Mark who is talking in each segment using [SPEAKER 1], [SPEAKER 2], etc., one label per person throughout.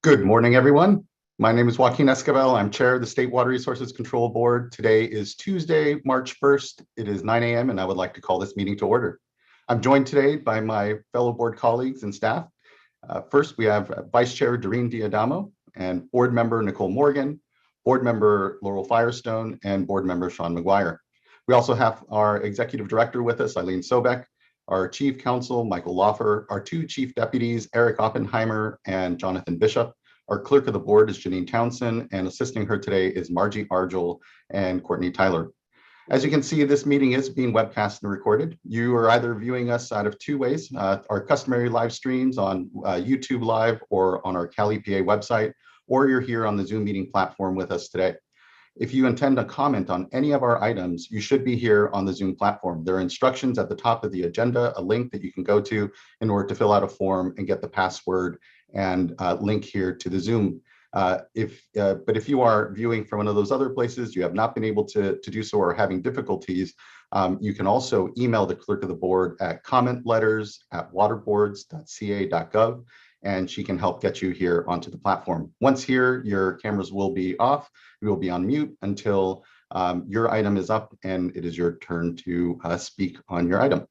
[SPEAKER 1] Good morning, everyone. My name is Joaquin Esquivel. I'm chair of the State Water Resources Control Board. Today is Tuesday, March 1st. It is 9 a.m. and I would like to call this meeting to order. I'm joined today by my fellow board colleagues and staff. First, we have Vice Chair Doreen Diadamo and board member Nicole Morgan, board member Laurel Firestone, and board member Sean McGuire. We also have our executive director with us, Eileen Sobek, our chief counsel, Michael Loffer, our two chief deputies, Eric Oppenheimer and Jonathan Bishop. Our clerk of the board is Janine Townsend, and assisting her today is Margie Argel and Courtney Tyler. As you can see, this meeting is being webcast and recorded. You are either viewing us out of two ways, our customary live streams on YouTube Live or on our Cal EPA website, or you're here on the Zoom meeting platform with us today. If you intend to comment on any of our items, you should be here on the Zoom platform. There are instructions at the top of the agenda, a link that you can go to in order to fill out a form and get the password and link here to the Zoom. But if you are viewing from one of those other places, you have not been able to do so or having difficulties, you can also email the clerk of the board at commentletters@waterboards.ca.gov, and she can help get you here onto the platform. Once here, your cameras will be off. You will be on mute until your item is up and it is your turn to speak on your item.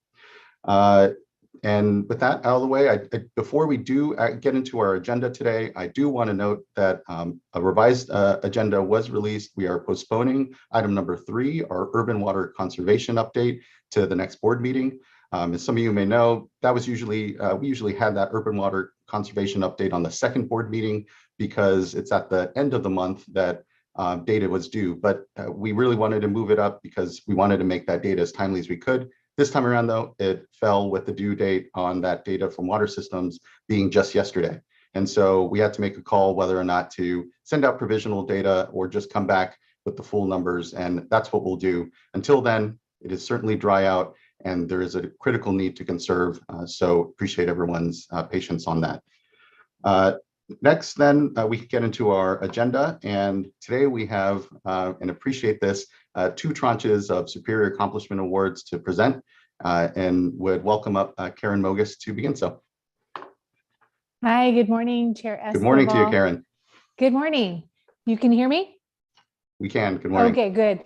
[SPEAKER 1] And with that out of the way, before we do get into our agenda today, I do want to note that a revised agenda was released. We are postponing item number 3, our urban water conservation update, to the next board meeting. As some of you may know, that was usually, we usually had that urban water conservation update on the second board meeting because it's at the end of the month that data was due. But we really wanted to move it up because we wanted to make that data as timely as we could. This time around, though, it fell with the due date on that data from water systems being just yesterday. And so we had to make a call whether or not to send out provisional data or just come back with the full numbers. And that's what we'll do. Until then, it is certainly dry out and there is a critical need to conserve. So appreciate everyone's patience on that. Next, then, we can get into our agenda. And today we have, and appreciate this, 2 tranches of Superior Accomplishment Awards to present, and would welcome up Karen Mogus to begin so.
[SPEAKER 2] Hi, good morning, Chair Esquivel.
[SPEAKER 1] Good morning to you, Karen.
[SPEAKER 2] Good morning. You can hear me?
[SPEAKER 1] We can. Good morning.
[SPEAKER 2] Okay, good.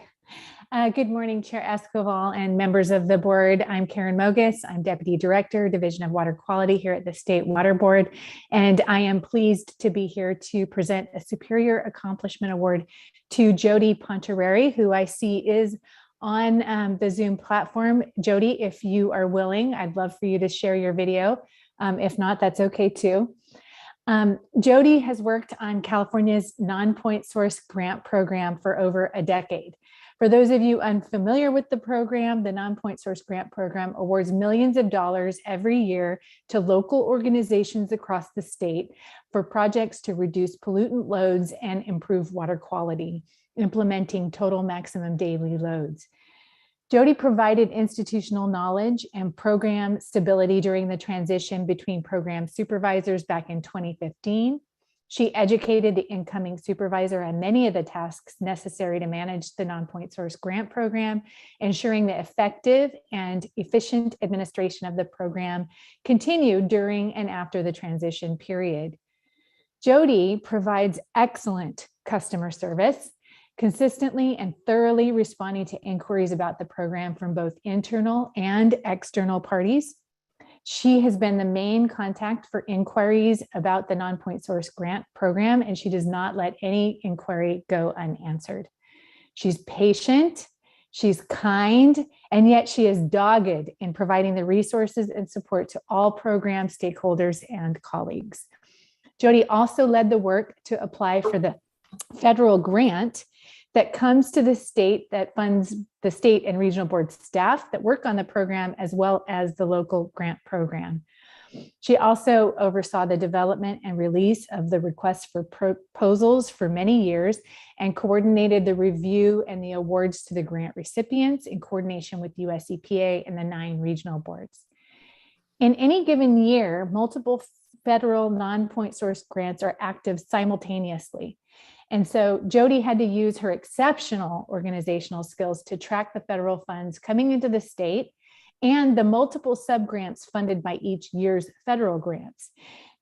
[SPEAKER 2] Good morning, Chair Esquivel and members of the board. I'm Karen Mogus. I'm Deputy Director, Division of Water Quality here at the State Water Board, and I am pleased to be here to present a Superior Accomplishment Award to Jody Pontareri, who I see is on the Zoom platform. Jody, if you are willing, I'd love for you to share your video. If not, that's okay too. Jody has worked on California's non-point source grant program for over a decade. For those of you unfamiliar with the program, the non-point source grant program awards millions of dollars every year to local organizations across the state for projects to reduce pollutant loads and improve water quality, implementing total maximum daily loads. Jody provided institutional knowledge and program stability during the transition between program supervisors back in 2015. She educated the incoming supervisor on many of the tasks necessary to manage the non-point source grant program, ensuring the effective and efficient administration of the program continued during and after the transition period. Jody provides excellent customer service, consistently and thoroughly responding to inquiries about the program from both internal and external parties. She has been the main contact for inquiries about the non-point source grant program, and she does not let any inquiry go unanswered. She's patient, she's kind, and yet she is dogged in providing the resources and support to all program stakeholders and colleagues. Jody also led the work to apply for the federal grant that comes to the state that funds the state and regional board staff that work on the program, as well as the local grant program. She also oversaw the development and release of the requests for proposals for many years and coordinated the review and the awards to the grant recipients in coordination with US EPA and the 9 regional boards. In any given year, multiple federal non-point source grants are active simultaneously. And so Jody had to use her exceptional organizational skills to track the federal funds coming into the state and the multiple subgrants funded by each year's federal grants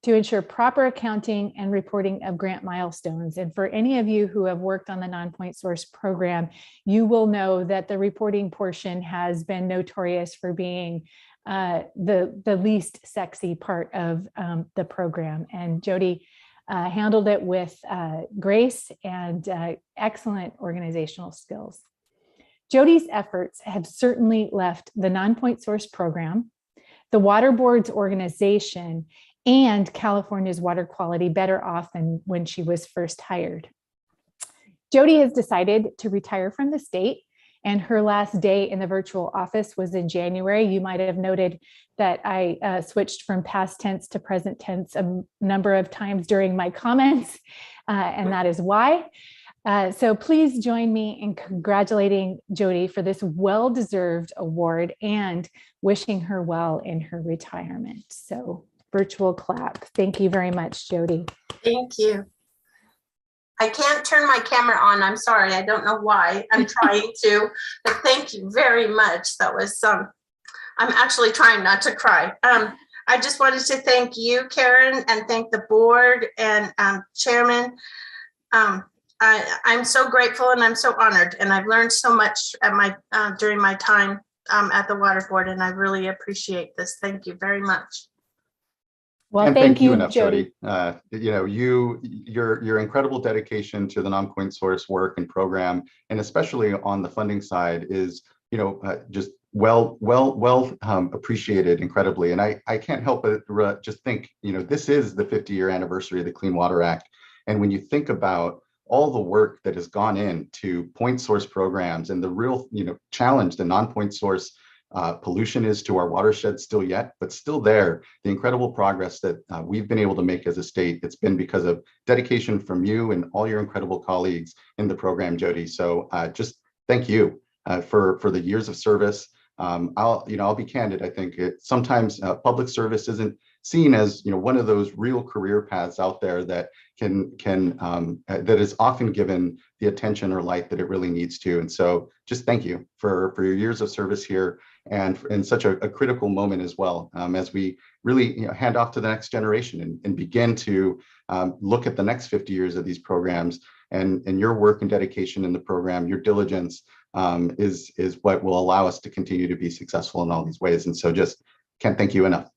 [SPEAKER 2] to ensure proper accounting and reporting of grant milestones. And for any of you who have worked on the non-point source program, you will know that the reporting portion has been notorious for being the least sexy part of the program. And Jody handled it with grace and excellent organizational skills. Jody's efforts have certainly left the non-point source program, the Water Board's organization, and California's water quality better off than when she was first hired. Jody has decided to retire from the state, and her last day in the virtual office was in January. You might have noted that I switched from past tense to present tense a number of times during my comments, and that is why. So please join me in congratulating Jody for this well-deserved award and wishing her well in her retirement. So virtual clap. Thank you very much, Jody.
[SPEAKER 3] Thank you. I can't turn my camera on. I'm sorry. I don't know why. I'm trying to, but thank you very much. That was I'm actually trying not to cry. I just wanted to thank you, Karen, and thank the board and Chairman. I'm so grateful and I'm so honored, and I've learned so much at during my time at the Water Board, and I really appreciate this. Thank you very much.
[SPEAKER 2] Well,
[SPEAKER 1] and
[SPEAKER 2] thank you
[SPEAKER 1] enough,
[SPEAKER 2] Jody.
[SPEAKER 1] You know, your incredible dedication to the non-point source work and program, and especially on the funding side, is just well appreciated incredibly. And I can't help but just think, this is the 50-year anniversary of the Clean Water Act, and when you think about all the work that has gone into point source programs and the real challenge the non-point source pollution is to our watershed still yet, but still there, the incredible progress that we've been able to make as a state, it's been because of dedication from you and all your incredible colleagues in the program, Jody. So just thank you for the years of service. I'll be candid. I think sometimes public service isn't seen as one of those real career paths out there that that is often given the attention or light that it really needs to. And so just thank you for your years of service here, and in such a critical moment as well, as we really hand off to the next generation and begin to look at the next 50 years of these programs, and your work and dedication in the program, your diligence is what will allow us to continue to be successful in all these ways. And so just can't thank you enough.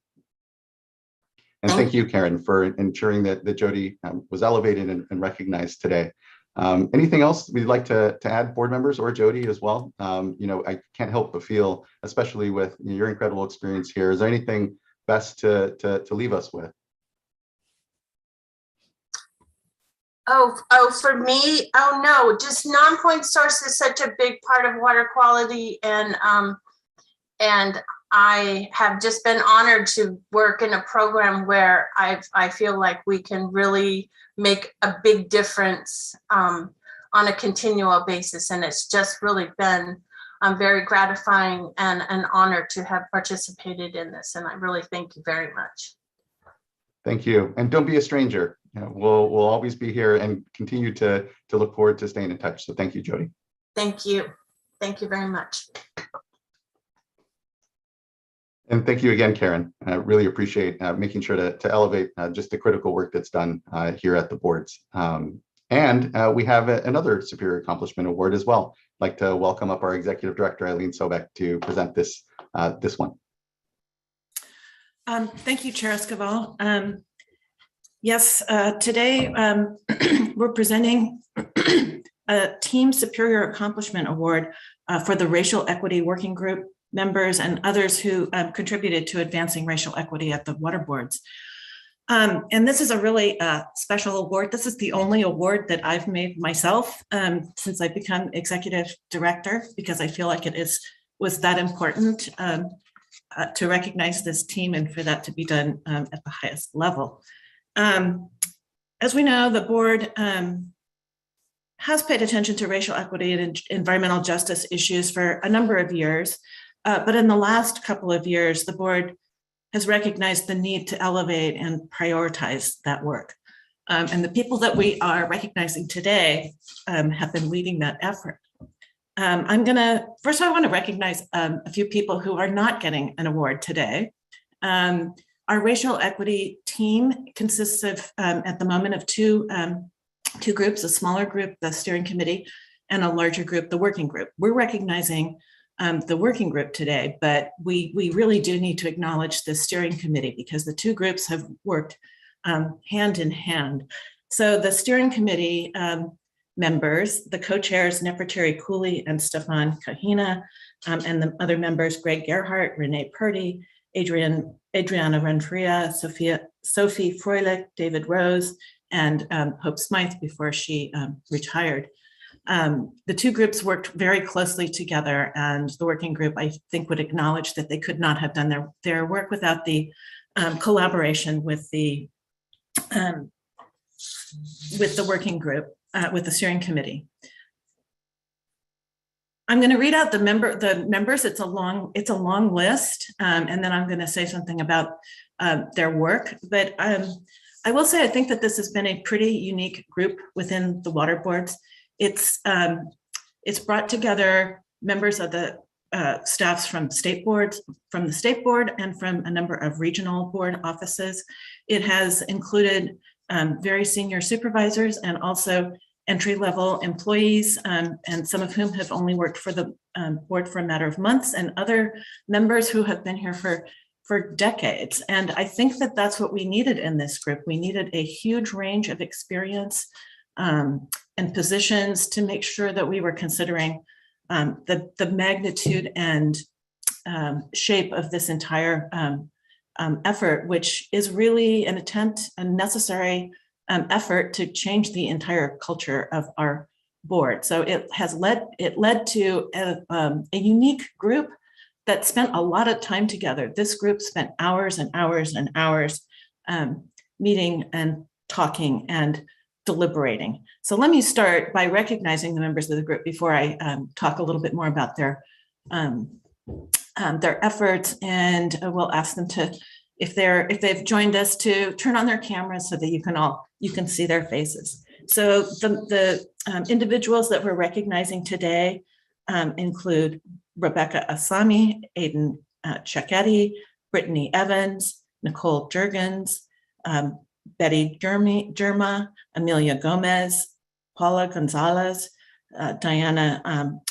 [SPEAKER 1] And thank you, Karen, for ensuring that Jody was elevated and recognized today. Anything else we'd like to add, board members or Jody as well? I can't help but feel, especially with your incredible experience here, is there anything best to leave us with?
[SPEAKER 3] Oh, for me, oh no, just non-point source is such a big part of water quality, and I have just been honored to work in a program where I feel like we can really make a big difference on a continual basis. And it's just really been very gratifying and an honor to have participated in this. And I really thank you very much.
[SPEAKER 1] Thank you. And don't be a stranger. We'll always be here and continue to look forward to staying in touch. So thank you, Jody.
[SPEAKER 3] Thank you. Thank you very much.
[SPEAKER 1] And thank you again, Karen. I really appreciate making sure to elevate just the critical work that's done here at the boards. And we have another Superior Accomplishment Award as well. I'd like to welcome up our Executive Director, Eileen Sobek, to present this one.
[SPEAKER 4] Thank you, Chair Escobar. Yes, today we're presenting a Team Superior Accomplishment Award for the Racial Equity Working Group members and others who contributed to advancing racial equity at the water boards. And this is a really special award. This is the only award that I've made myself since I've become executive director, because I feel like was that important to recognize this team and for that to be done at the highest level. As we know, the board has paid attention to racial equity and environmental justice issues for a number of years. But in the last couple of years, the board has recognized the need to elevate and prioritize that work. And the people that we are recognizing today have been leading that effort. First I want to recognize a few people who are not getting an award today. Our racial equity team consists of, at the moment, of two groups, a smaller group, the steering committee, and a larger group, the working group. We're recognizing the working group today, but we really do need to acknowledge the steering committee because the two groups have worked hand in hand. So the steering committee members, the co-chairs, Nefertari Cooley and Stefan Kahina, and the other members, Greg Gerhardt, Renee Purdy, Adriana Renfria, Sophie Froelich, David Rose, and Hope Smythe before she retired. The two groups worked very closely together, and the working group, I think, would acknowledge that they could not have done their work without the collaboration with the working group, with the steering committee. I'm going to read out the members. It's a long list, and then I'm going to say something about their work. But I will say I think that this has been a pretty unique group within the water boards. It's brought together members of the staffs from the state board, and from a number of regional board offices. It has included very senior supervisors and also entry-level employees, and some of whom have only worked for the board for a matter of months, and other members who have been here for decades. And I think that that's what we needed in this group. We needed a huge range of experience and positions to make sure that we were considering the magnitude and shape of this entire effort, which is really an attempt, a necessary effort to change the entire culture of our board. So it led to a unique group that spent a lot of time together. This group spent hours and hours and hours meeting and talking and deliberating. So let me start by recognizing the members of the group before I talk a little bit more about their efforts, and we'll ask them to, if they've joined us, to turn on their cameras so that you can see their faces. So the individuals that we're recognizing today include Rebecca Asami, Aiden Cecchetti, Brittany Evans, Nicole Jurgens, Betty Germa, Amelia Gomez, Paula Gonzalez, Diana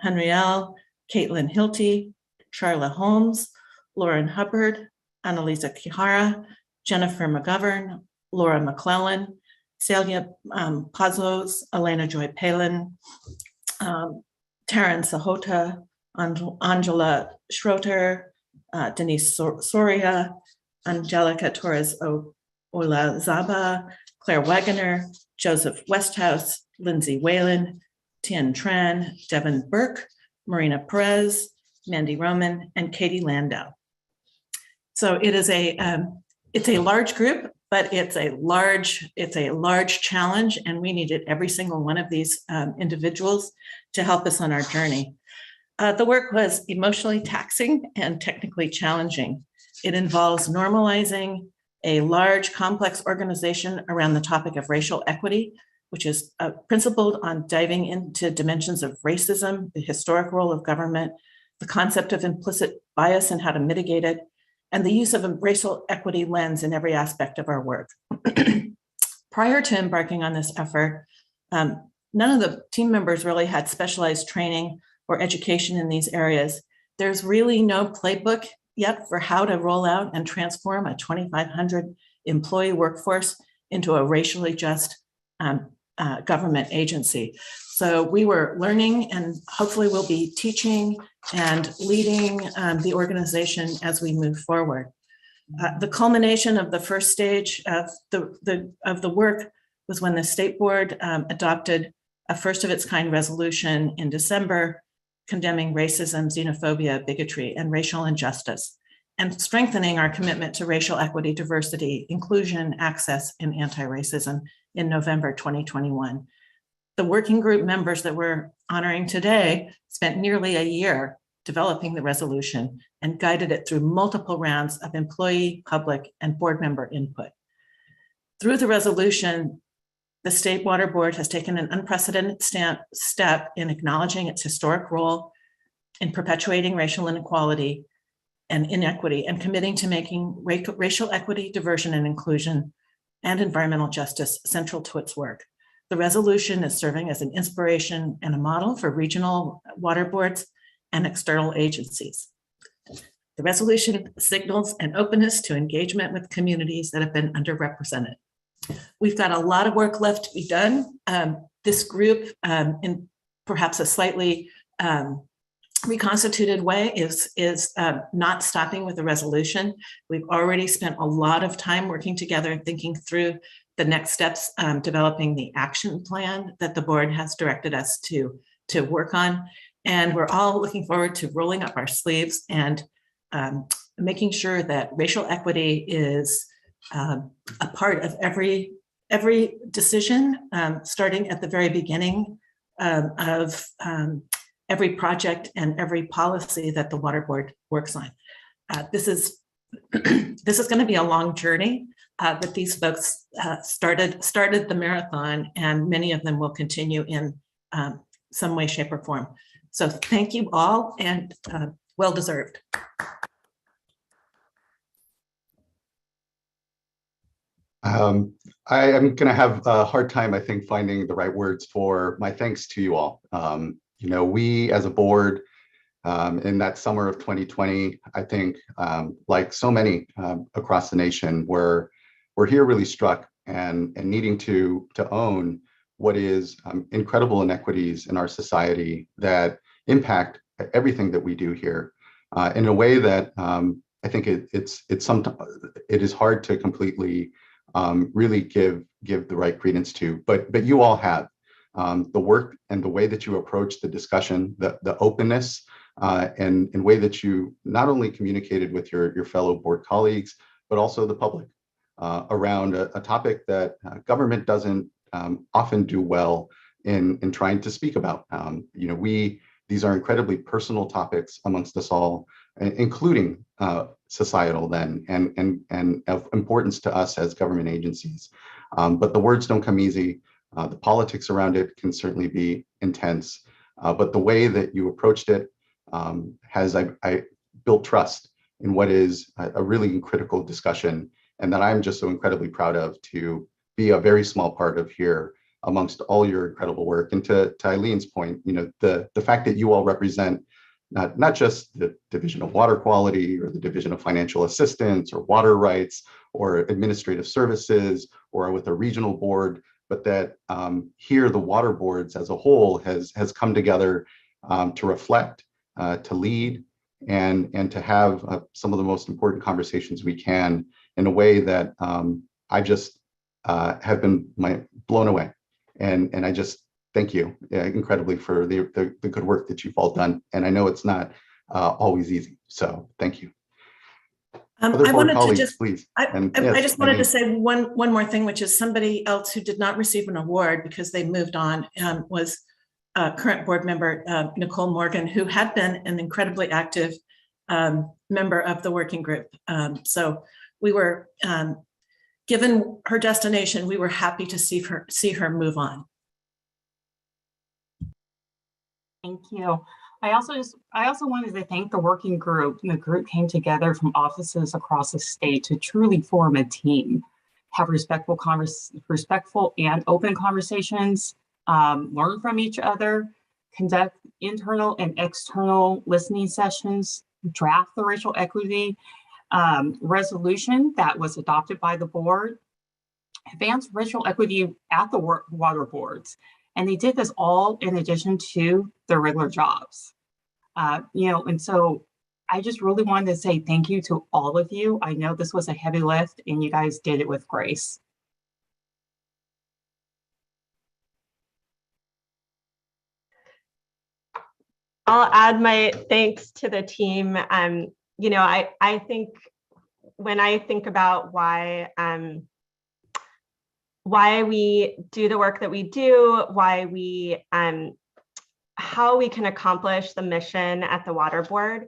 [SPEAKER 4] Henriel, Caitlin Hilty, Charla Holmes, Lauren Hubbard, Annalisa Kihara, Jennifer McGovern, Laura McClellan, Celia Pazos, Elena Joy Palin, Taryn Sahota, Angela Schroeter, Denise Soria, Angelica Torres Olazaba, Claire Wagoner, Joseph Westhouse, Lindsay Whalen, Tien Tran, Devin Burke, Marina Perez, Mandy Roman, and Katie Landau. So it's a large group, but it's a large challenge, and we needed every single one of these individuals to help us on our journey. The work was emotionally taxing and technically challenging. It involves normalizing a large, complex organization around the topic of racial equity, which is principled on diving into dimensions of racism, the historic role of government, the concept of implicit bias and how to mitigate it, and the use of a racial equity lens in every aspect of our work. Prior to embarking on this effort, none of the team members really had specialized training or education in these areas. There's really no playbook yet for how to roll out and transform a 2,500 employee workforce into a racially just government agency. So we were learning, and hopefully we'll be teaching and leading the organization as we move forward. The culmination of the first stage of the work was when the state board adopted a first of its kind resolution in December, condemning racism, xenophobia, bigotry, and racial injustice, and strengthening our commitment to racial equity, diversity, inclusion, access, and anti-racism in November 2021. The working group members that we're honoring today spent nearly a year developing the resolution and guided it through multiple rounds of employee, public, and board member input. Through the resolution, the State Water Board has taken an unprecedented step in acknowledging its historic role in perpetuating racial inequality and inequity, and committing to making racial equity, diversion, and inclusion and environmental justice central to its work. The resolution is serving as an inspiration and a model for regional water boards and external agencies. The resolution signals an openness to engagement with communities that have been underrepresented. We've got a lot of work left to be done. This group, in perhaps a slightly reconstituted way, is not stopping with the resolution. We've already spent a lot of time working together and thinking through the next steps, developing the action plan that the board has directed us to work on. And we're all looking forward to rolling up our sleeves and making sure that racial equity is a part of every decision, starting at the very beginning of every project and every policy that the water board works on. This is going to be a long journey, but these folks started the marathon, and many of them will continue in some way, shape, or form. So thank you all, and well deserved.
[SPEAKER 1] I am going to have a hard time, I think, finding the right words for my thanks to you all. You know, we as a board in that summer of 2020, I think, like so many across the nation, we're here really struck and needing to own what is incredible inequities in our society that impact everything that we do here in a way that I think it is hard to completely really give the right credence to, but you all have the work and the way that you approach the discussion, the openness and way that you not only communicated with your fellow board colleagues, but also the public around a topic that government doesn't often do well in trying to speak about. You know, these are incredibly personal topics amongst us all, including societal then and of importance to us as government agencies. But the words don't come easy. The politics around it can certainly be intense, but the way that you approached it has I built trust in what is a really critical discussion, and that I'm just so incredibly proud of to be a very small part of here amongst all your incredible work. And to Eileen's point, you know, the fact that you all represent not just the Division of Water Quality or the Division of Financial Assistance or Water Rights or Administrative Services or with a regional board, but that here the water boards as a whole has come together to reflect, to lead, and to have some of the most important conversations we can in a way that I just have been blown away. And I just thank you incredibly for the good work that you've all done. And I know it's not always easy. So thank you.
[SPEAKER 4] I wanted to just,
[SPEAKER 1] please.
[SPEAKER 4] I just wanted to say one more thing, which is somebody else who did not receive an award because they moved on was current board member Nicole Morgan, who had been an incredibly active member of the working group. So we were, given her destination, we were happy to see her move on.
[SPEAKER 5] Thank you. I also wanted to thank the working group. The group came together from offices across the state to truly form a team, have respectful and open conversations, learn from each other, conduct internal and external listening sessions, draft the racial equity resolution that was adopted by the board, advance racial equity at the water boards. And they did this all in addition to their regular jobs. You know, and so I just really wanted to say thank you to all of you. I know this was a heavy lift and you guys did it with grace.
[SPEAKER 6] I'll add my thanks to the team. You know, I think when I think about why we do the work that we do, how we can accomplish the mission at the water board,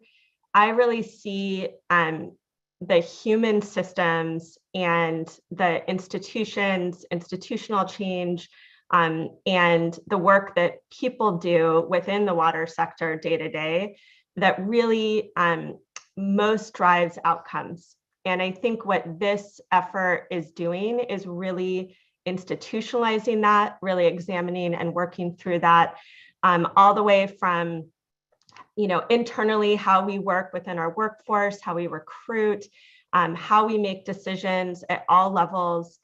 [SPEAKER 6] I really see the human systems and the institutions, institutional change, and the work that people do within the water sector day to day that really most drives outcomes. And I think what this effort is doing is really institutionalizing that, really examining and working through that, all the way from, internally, how we work within our workforce, how we recruit, how we make decisions at all levels,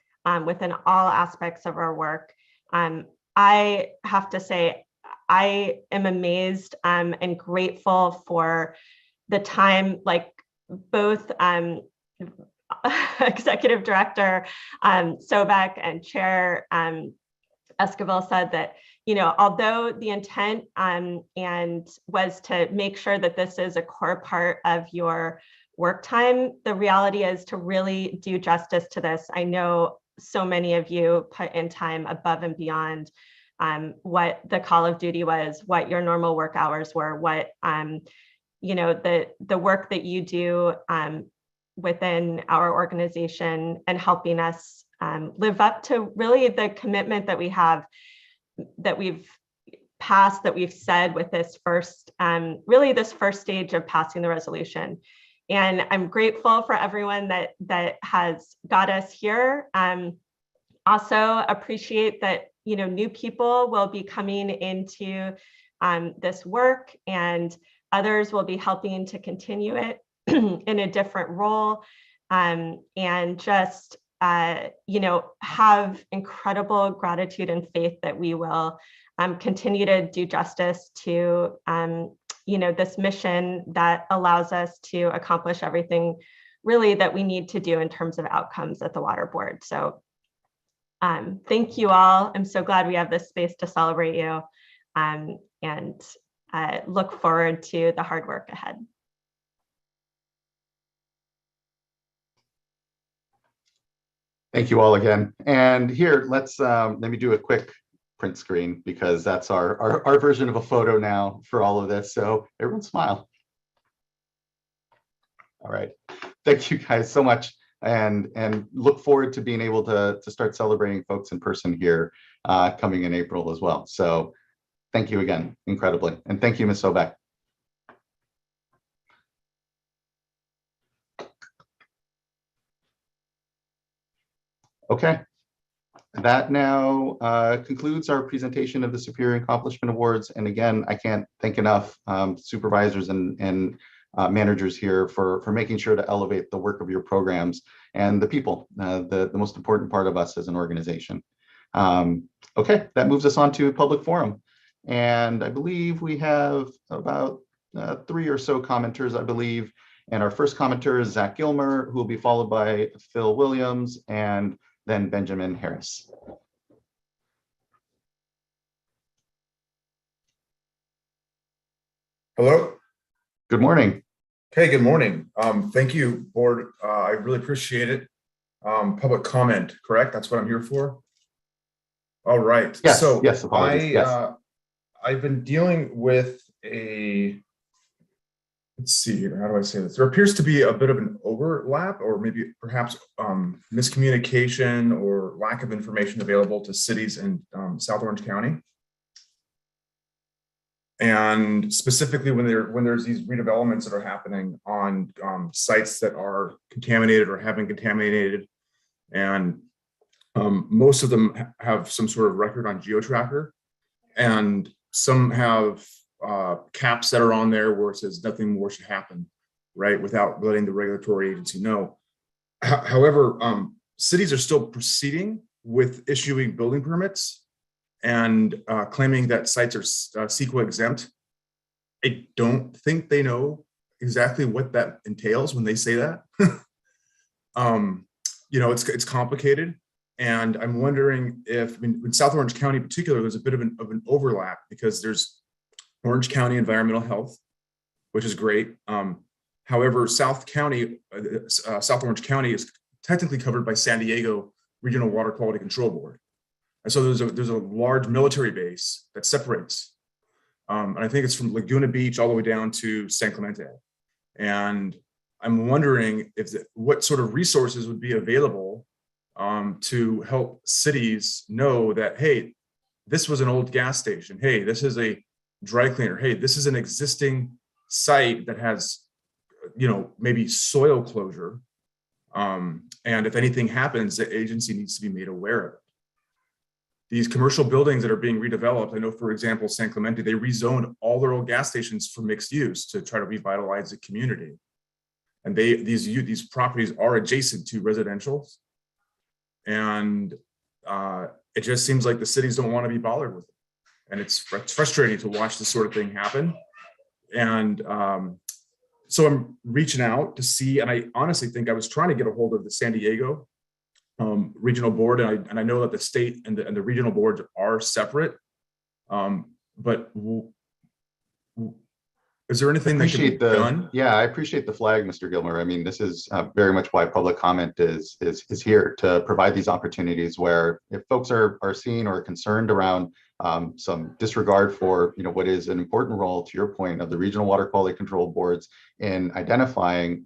[SPEAKER 6] within all aspects of our work. I have to say, I am amazed and grateful for the time, like both Executive Director Sobek and Chair Esquivel said that, although the intent and was to make sure that this is a core part of your work time, the reality is to really do justice to this. I know so many of you put in time above and beyond what the call of duty was, what your normal work hours were, what the work that you do within our organization and helping us live up to really the commitment that we have, that we've passed, that we've said with this first, really this first stage of passing the resolution. And I'm grateful for everyone that has got us here. Also appreciate that, new people will be coming into this work, and others will be helping to continue it in a different role, and just, have incredible gratitude and faith that we will continue to do justice to, this mission that allows us to accomplish everything really that we need to do in terms of outcomes at the Water Board. So thank you all. I'm so glad we have this space to celebrate you, and look forward to the hard work ahead.
[SPEAKER 1] Thank you all again. And here, let me do a quick print screen, because that's our version of a photo now for all of this. So everyone smile. All right. Thank you guys so much. And look forward to being able to start celebrating folks in person here coming in April as well. So thank you again, incredibly. And thank you, Ms. Sobek. Okay, that now concludes our presentation of the Superior Accomplishment Awards. And again, I can't thank enough supervisors and managers here for making sure to elevate the work of your programs and the people, the most important part of us as an organization. Okay, that moves us on to public forum. And I believe we have about 3 or so commenters, I believe. And our first commenter is Zach Gilmer, who will be followed by Phil Williams and then Benjamin Harris.
[SPEAKER 7] Hello.
[SPEAKER 1] Good morning.
[SPEAKER 7] Hey, good morning. Thank you, board. I really appreciate it. Public comment, correct? That's what I'm here for. All right.
[SPEAKER 1] Yes,
[SPEAKER 7] so
[SPEAKER 1] yes, apologies. Yes.
[SPEAKER 7] I've been dealing with let's see here, how do I say this? There appears to be a bit of an overlap, or maybe perhaps miscommunication or lack of information available to cities in South Orange County. And specifically when there's these redevelopments that are happening on sites that are contaminated or have been contaminated, and most of them have some sort of record on GeoTracker, and some have caps that are on there where it says nothing more should happen, right, without letting the regulatory agency know. However, cities are still proceeding with issuing building permits and claiming that sites are CEQA exempt. I don't think they know exactly what that entails when they say that. It's complicated, and I'm wondering if, in South Orange County in particular, there's a bit of an overlap, because there's Orange County Environmental Health, which is great. However, South Orange County is technically covered by San Diego Regional Water Quality Control Board. And so there's a large military base that separates. And I think it's from Laguna Beach all the way down to San Clemente. And I'm wondering what sort of resources would be available to help cities know that, hey, this was an old gas station. Hey, this is a dry cleaner. Hey, this is an existing site that has maybe soil closure. And if anything happens, the agency needs to be made aware of it. These commercial buildings that are being redeveloped, I know, for example, San Clemente, they rezoned all their old gas stations for mixed use to try to revitalize the community. And these properties are adjacent to residential. And it just seems like the cities don't want to be bothered with it. And it's frustrating to watch this sort of thing happen. And so I'm reaching out to see, and I honestly think I was trying to get a hold of the San Diego regional board, and I know that the state and the regional boards are separate. But is there anything that can be done?
[SPEAKER 1] Yeah, I appreciate the flag, Mr. Gilmer. I mean, this is very much why public comment is here, to provide these opportunities where if folks are seen or concerned around some disregard for what is an important role, to your point, of the regional water quality control boards in identifying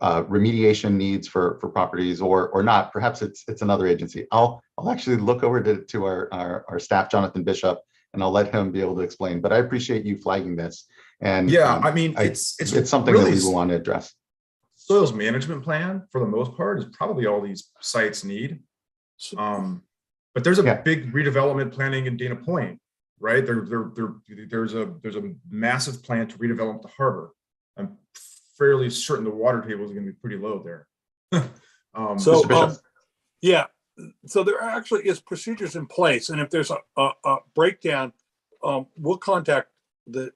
[SPEAKER 1] remediation needs for properties or not. Perhaps it's another agency. I'll actually look over to our staff, Jonathan Bishop, and I'll let him be able to explain. But I appreciate you flagging this. And
[SPEAKER 7] yeah, I mean, it's
[SPEAKER 1] something really that we want to address.
[SPEAKER 7] Soils management plan, for the most part, is probably all these sites need. But there's a big redevelopment planning in Dana Point, right? There's a massive plan to redevelop the harbor. I'm fairly certain the water table is going to be pretty low there.
[SPEAKER 8] Yeah, so there actually is procedures in place, and if there's a breakdown, we'll contact the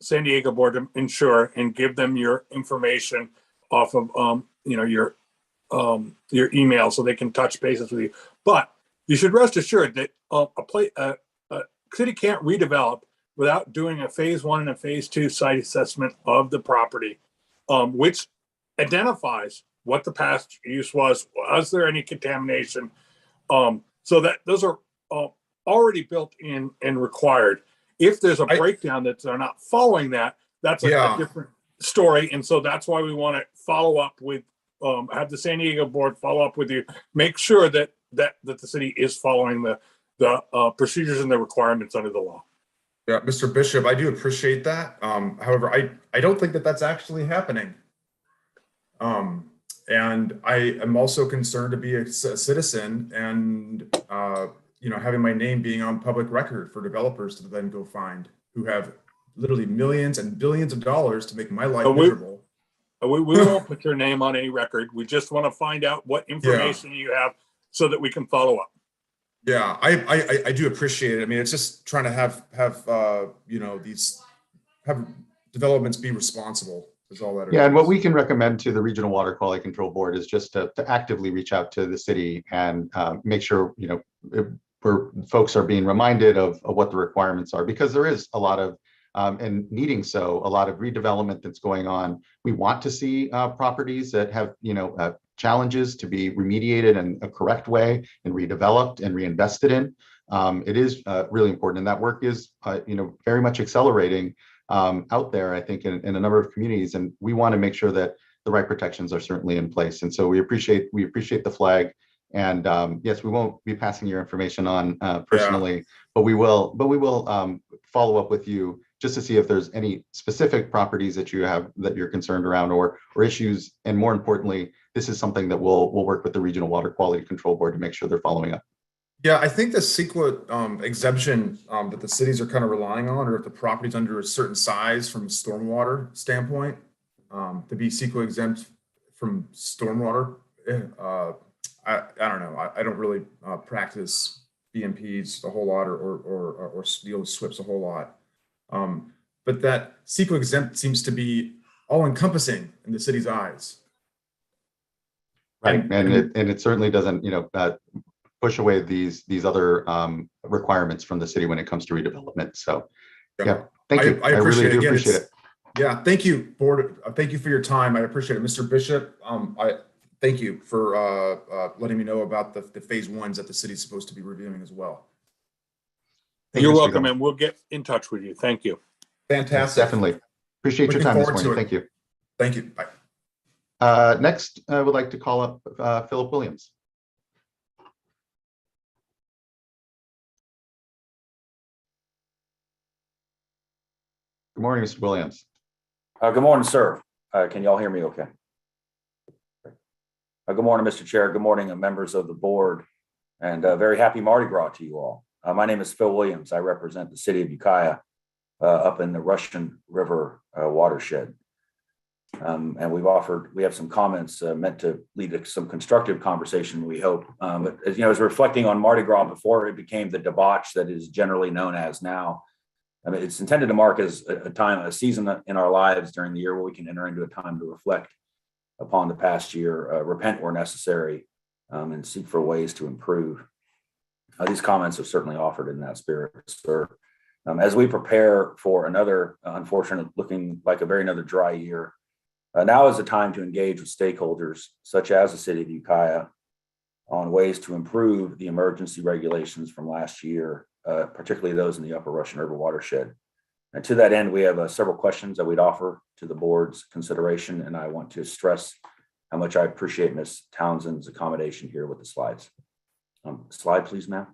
[SPEAKER 8] San Diego Board to ensure and give them your information off of your email so they can touch bases with you. But you should rest assured that a city can't redevelop without doing a phase 1 and a phase 2 site assessment of the property, which identifies what the past use was there any contamination, so that those are already built in and required. If there's a breakdown that they're not following that, that's a different story. And so that's why we want to follow up with, have the San Diego Board follow up with you, make sure that the city is following the procedures and the requirements under the law.
[SPEAKER 7] Yeah, Mr. Bishop, I do appreciate that. However, I don't think that that's actually happening. And I am also concerned to be a citizen and, having my name being on public record for developers to then go find, who have literally millions and billions of dollars to make my life miserable.
[SPEAKER 8] We won't put your name on any record. We just want to find out what information you have so that we can follow up.
[SPEAKER 7] Yeah, I do appreciate it. I mean, it's just trying to have developments be responsible. Is all that.
[SPEAKER 1] Yeah, and what we can recommend to the Regional Water Quality Control Board is just to actively reach out to the city and make sure where folks are being reminded of what the requirements are, because there is a lot of and needing so a lot of redevelopment that's going on. We want to see properties that have challenges to be remediated in a correct way and redeveloped and reinvested in. It is really important, and that work is very much accelerating out there, I think, in a number of communities, and we want to make sure that the right protections are certainly in place. And so we appreciate the flag, and yes, we won't be passing your information on personally, but we will follow up with you just to see if there's any specific properties that you have that you're concerned around or issues. And more importantly, this is something that we'll work with the Regional Water Quality Control Board to make sure they're following up.
[SPEAKER 7] Yeah, I think the CEQA exemption that the cities are kind of relying on, or if the property's under a certain size from a stormwater standpoint, to be CEQA exempt from stormwater. I don't know. I don't really practice BMPs a whole lot or deal with SWIPs a whole lot. But that CEQA exempt seems to be all encompassing in the city's eyes.
[SPEAKER 1] Right, and it certainly doesn't push away these other requirements from the city when it comes to redevelopment. So yeah, thank you. I really do appreciate it.
[SPEAKER 7] Yeah, thank you, board. Thank you for your time. I appreciate it, Mr. Bishop. I thank you for letting me know about the phase 1s that the city's supposed to be reviewing as well.
[SPEAKER 8] You're welcome, and we'll get in touch with you. Thank you.
[SPEAKER 7] Fantastic.
[SPEAKER 1] Definitely. Appreciate your time this morning. Thank you.
[SPEAKER 7] Thank you. Bye.
[SPEAKER 1] Next, I would like to call up Philip Williams. Good morning, Mr. Williams.
[SPEAKER 9] Good morning, sir. Can y'all hear me okay? Good morning, Mr. Chair. Good morning, members of the board, and very happy Mardi Gras to you all. My name is Phil Williams. I represent the city of Ukiah up in the Russian River watershed. And we have some comments meant to lead to some constructive conversation, we hope. But as reflecting on Mardi Gras before it became the debauch that is generally known as now, I mean, it's intended to mark as a season in our lives during the year where we can enter into a time to reflect upon the past year, repent where necessary, and seek for ways to improve. These comments are certainly offered in that spirit, sir. As we prepare for another unfortunate, looking like another dry year, now is the time to engage with stakeholders, such as the city of Ukiah, on ways to improve the emergency regulations from last year, particularly those in the Upper Russian River watershed. And to that end, we have several questions that we'd offer to the board's consideration, and I want to stress how much I appreciate Ms. Townsend's accommodation here with the slides. Slide, please, ma'am.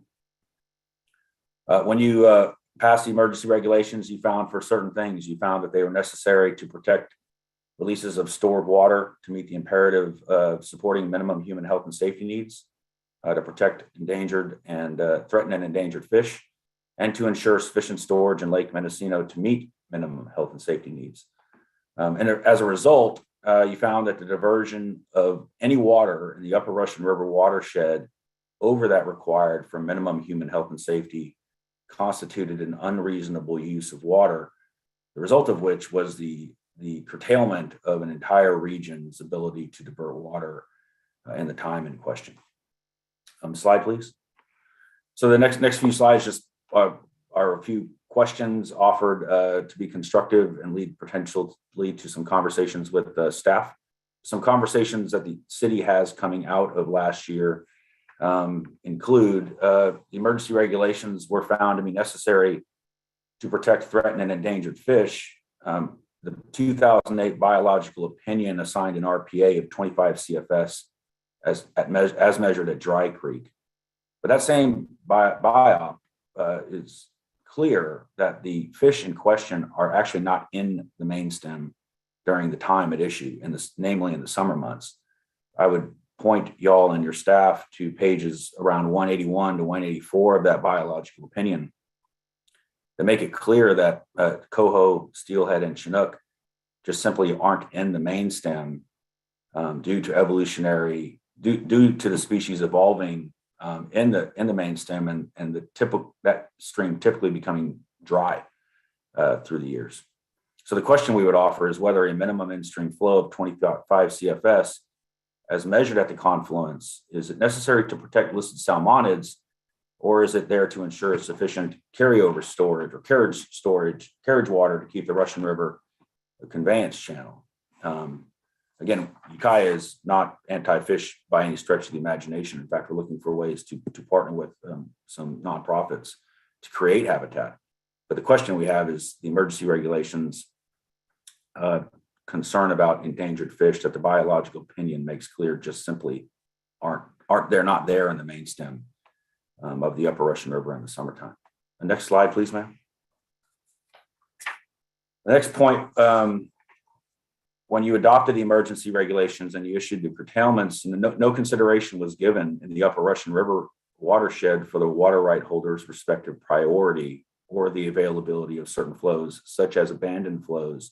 [SPEAKER 9] When you passed the emergency regulations, you found for certain things, you found that they were necessary to protect releases of stored water to meet the imperative of supporting minimum human health and safety needs, to protect endangered and threatened and endangered fish, and to ensure sufficient storage in Lake Mendocino to meet minimum health and safety needs. And as a result, you found that the diversion of any water in the Upper Russian River watershed over that required for minimum human health and safety constituted an unreasonable use of water, the result of which was the curtailment of an entire region's ability to divert water in the time in question. Slide, please. So the next few slides just are a few questions offered to be constructive and lead potentially to some conversations with staff. Some conversations that the city has coming out of last year include the emergency regulations were found to be necessary to protect threatened and endangered fish. The 2008 biological opinion assigned an RPA of 25 CFS as measured at Dry Creek. But that same biop is clear that the fish in question are actually not in the main stem during the time at issue, namely in the summer months. I would point y'all and your staff to pages around 181 to 184 of that biological opinion to make it clear that coho, steelhead, and chinook just simply aren't in the main stem due to the species evolving in the main stem and that stream typically becoming dry through the years. So the question we would offer is whether a minimum in-stream flow of 25 CFS as measured at the confluence, is it necessary to protect listed salmonids, or is it there to ensure sufficient carryover storage or carriage water to keep the Russian River a conveyance channel? Again, Ukiah is not anti-fish by any stretch of the imagination. In fact, we're looking for ways to partner with some nonprofits to create habitat. But the question we have is the emergency regulations concern about endangered fish that the biological opinion makes clear just simply they're not there in the main stem of the Upper Russian River in the summertime. The next slide, please, ma'am. The next point, when you adopted the emergency regulations and you issued the curtailments, no consideration was given in the Upper Russian River watershed for the water right holders' respective priority or the availability of certain flows, such as abandoned flows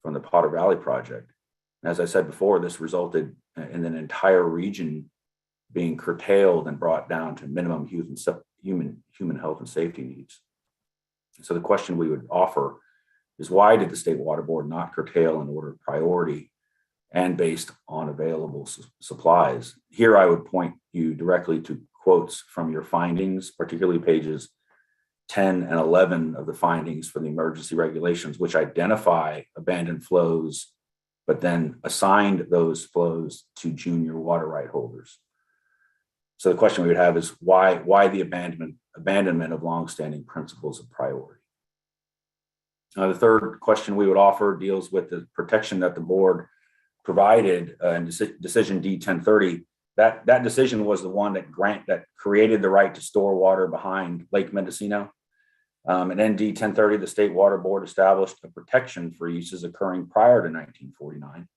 [SPEAKER 9] from the Potter Valley project. And as I said before, this resulted in an entire region being curtailed and brought down to minimum human health and safety needs. So the question we would offer is, why did the State Water Board not curtail in order of priority and based on available supplies? Here I would point you directly to quotes from your findings, particularly pages 10 and 11 of the findings for the emergency regulations, which identify abandoned flows, but then assigned those flows to junior water right holders. So the question we would have is why the abandonment of longstanding principles of priority? The third question we would offer deals with the protection that the board provided in decision D1030. That decision was the one that created the right to store water behind Lake Mendocino. In ND 1030, the State Water Board established a protection for uses occurring prior to 1949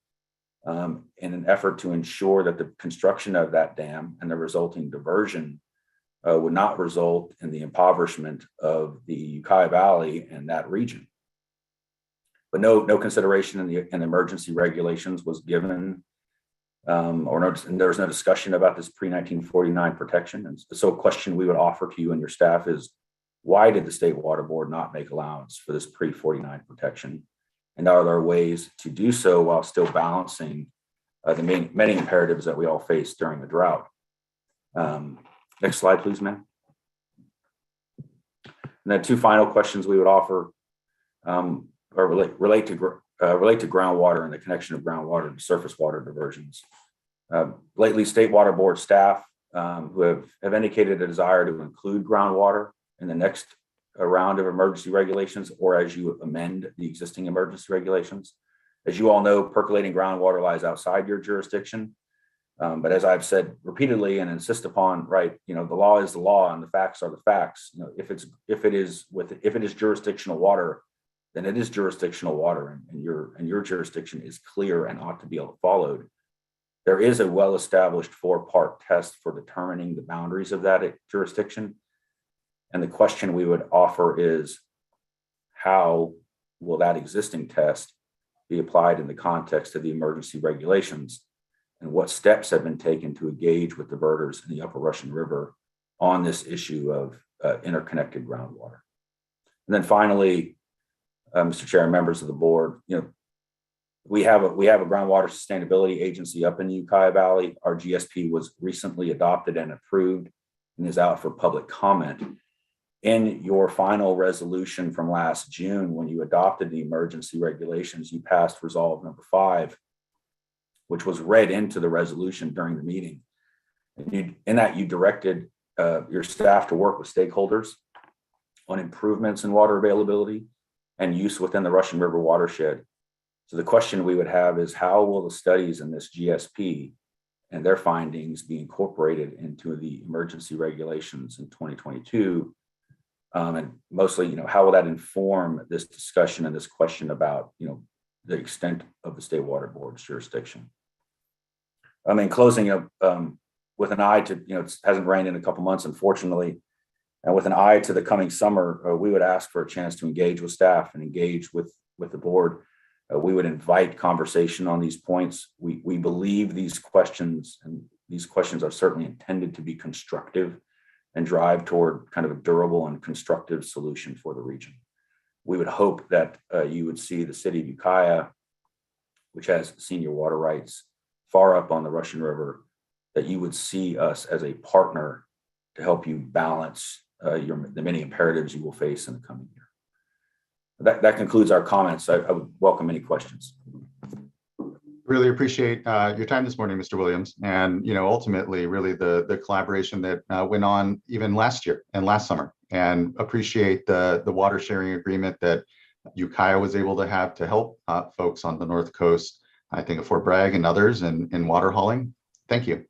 [SPEAKER 9] in an effort to ensure that the construction of that dam and the resulting diversion would not result in the impoverishment of the Ukiah Valley and that region. But no consideration in the emergency regulations was given, and there was no discussion about this pre-1949 protection. And so a question we would offer to you and your staff is, why did the State Water Board not make allowance for this pre-49 protection? And are there ways to do so while still balancing the many imperatives that we all face during the drought? Next slide, please, ma'am. And then two final questions we would offer relate to groundwater and the connection of groundwater to surface water diversions. Lately, State Water Board staff who have indicated a desire to include groundwater in the next round of emergency regulations, or as you amend the existing emergency regulations. As you all know, percolating groundwater lies outside your jurisdiction. But as I've said repeatedly and insist upon, right, the law is the law and the facts are the facts. If it is jurisdictional water, then it is jurisdictional water, and your jurisdiction is clear and ought to be followed. There is a well-established 4-part test for determining the boundaries of that jurisdiction. And the question we would offer is, how will that existing test be applied in the context of the emergency regulations? And what steps have been taken to engage with diverters in the Upper Russian River on this issue of interconnected groundwater? And then finally, Mr. Chair and members of the board, we have a groundwater sustainability agency up in the Ukiah Valley. Our GSP was recently adopted and approved and is out for public comment. In your final resolution from last June, when you adopted the emergency regulations, you passed resolve number 5, which was read into the resolution during the meeting. And in that, you directed your staff to work with stakeholders on improvements in water availability and use within the Russian River watershed. So the question we would have is, how will the studies in this GSP and their findings be incorporated into the emergency regulations in 2022? And mostly, how will that inform this discussion and this question about, the extent of the State Water Board's jurisdiction? In closing up, with an eye to, it hasn't rained in a couple months, unfortunately, and with an eye to the coming summer, we would ask for a chance to engage with staff and engage with the board. We would invite conversation on these points. We believe these questions are certainly intended to be constructive and drive toward kind of a durable and constructive solution for the region. We would hope that you would see the city of Ukiah, which has senior water rights far up on the Russian River, that you would see us as a partner to help you balance the many imperatives you will face in the coming year. That concludes our comments. I would welcome any questions.
[SPEAKER 1] Really appreciate your time this morning, Mr. Williams, and ultimately really the collaboration that went on even last year and last summer, and appreciate the water sharing agreement that Ukiah was able to have to help folks on the North Coast, I think of Fort Bragg and others in water hauling. Thank you.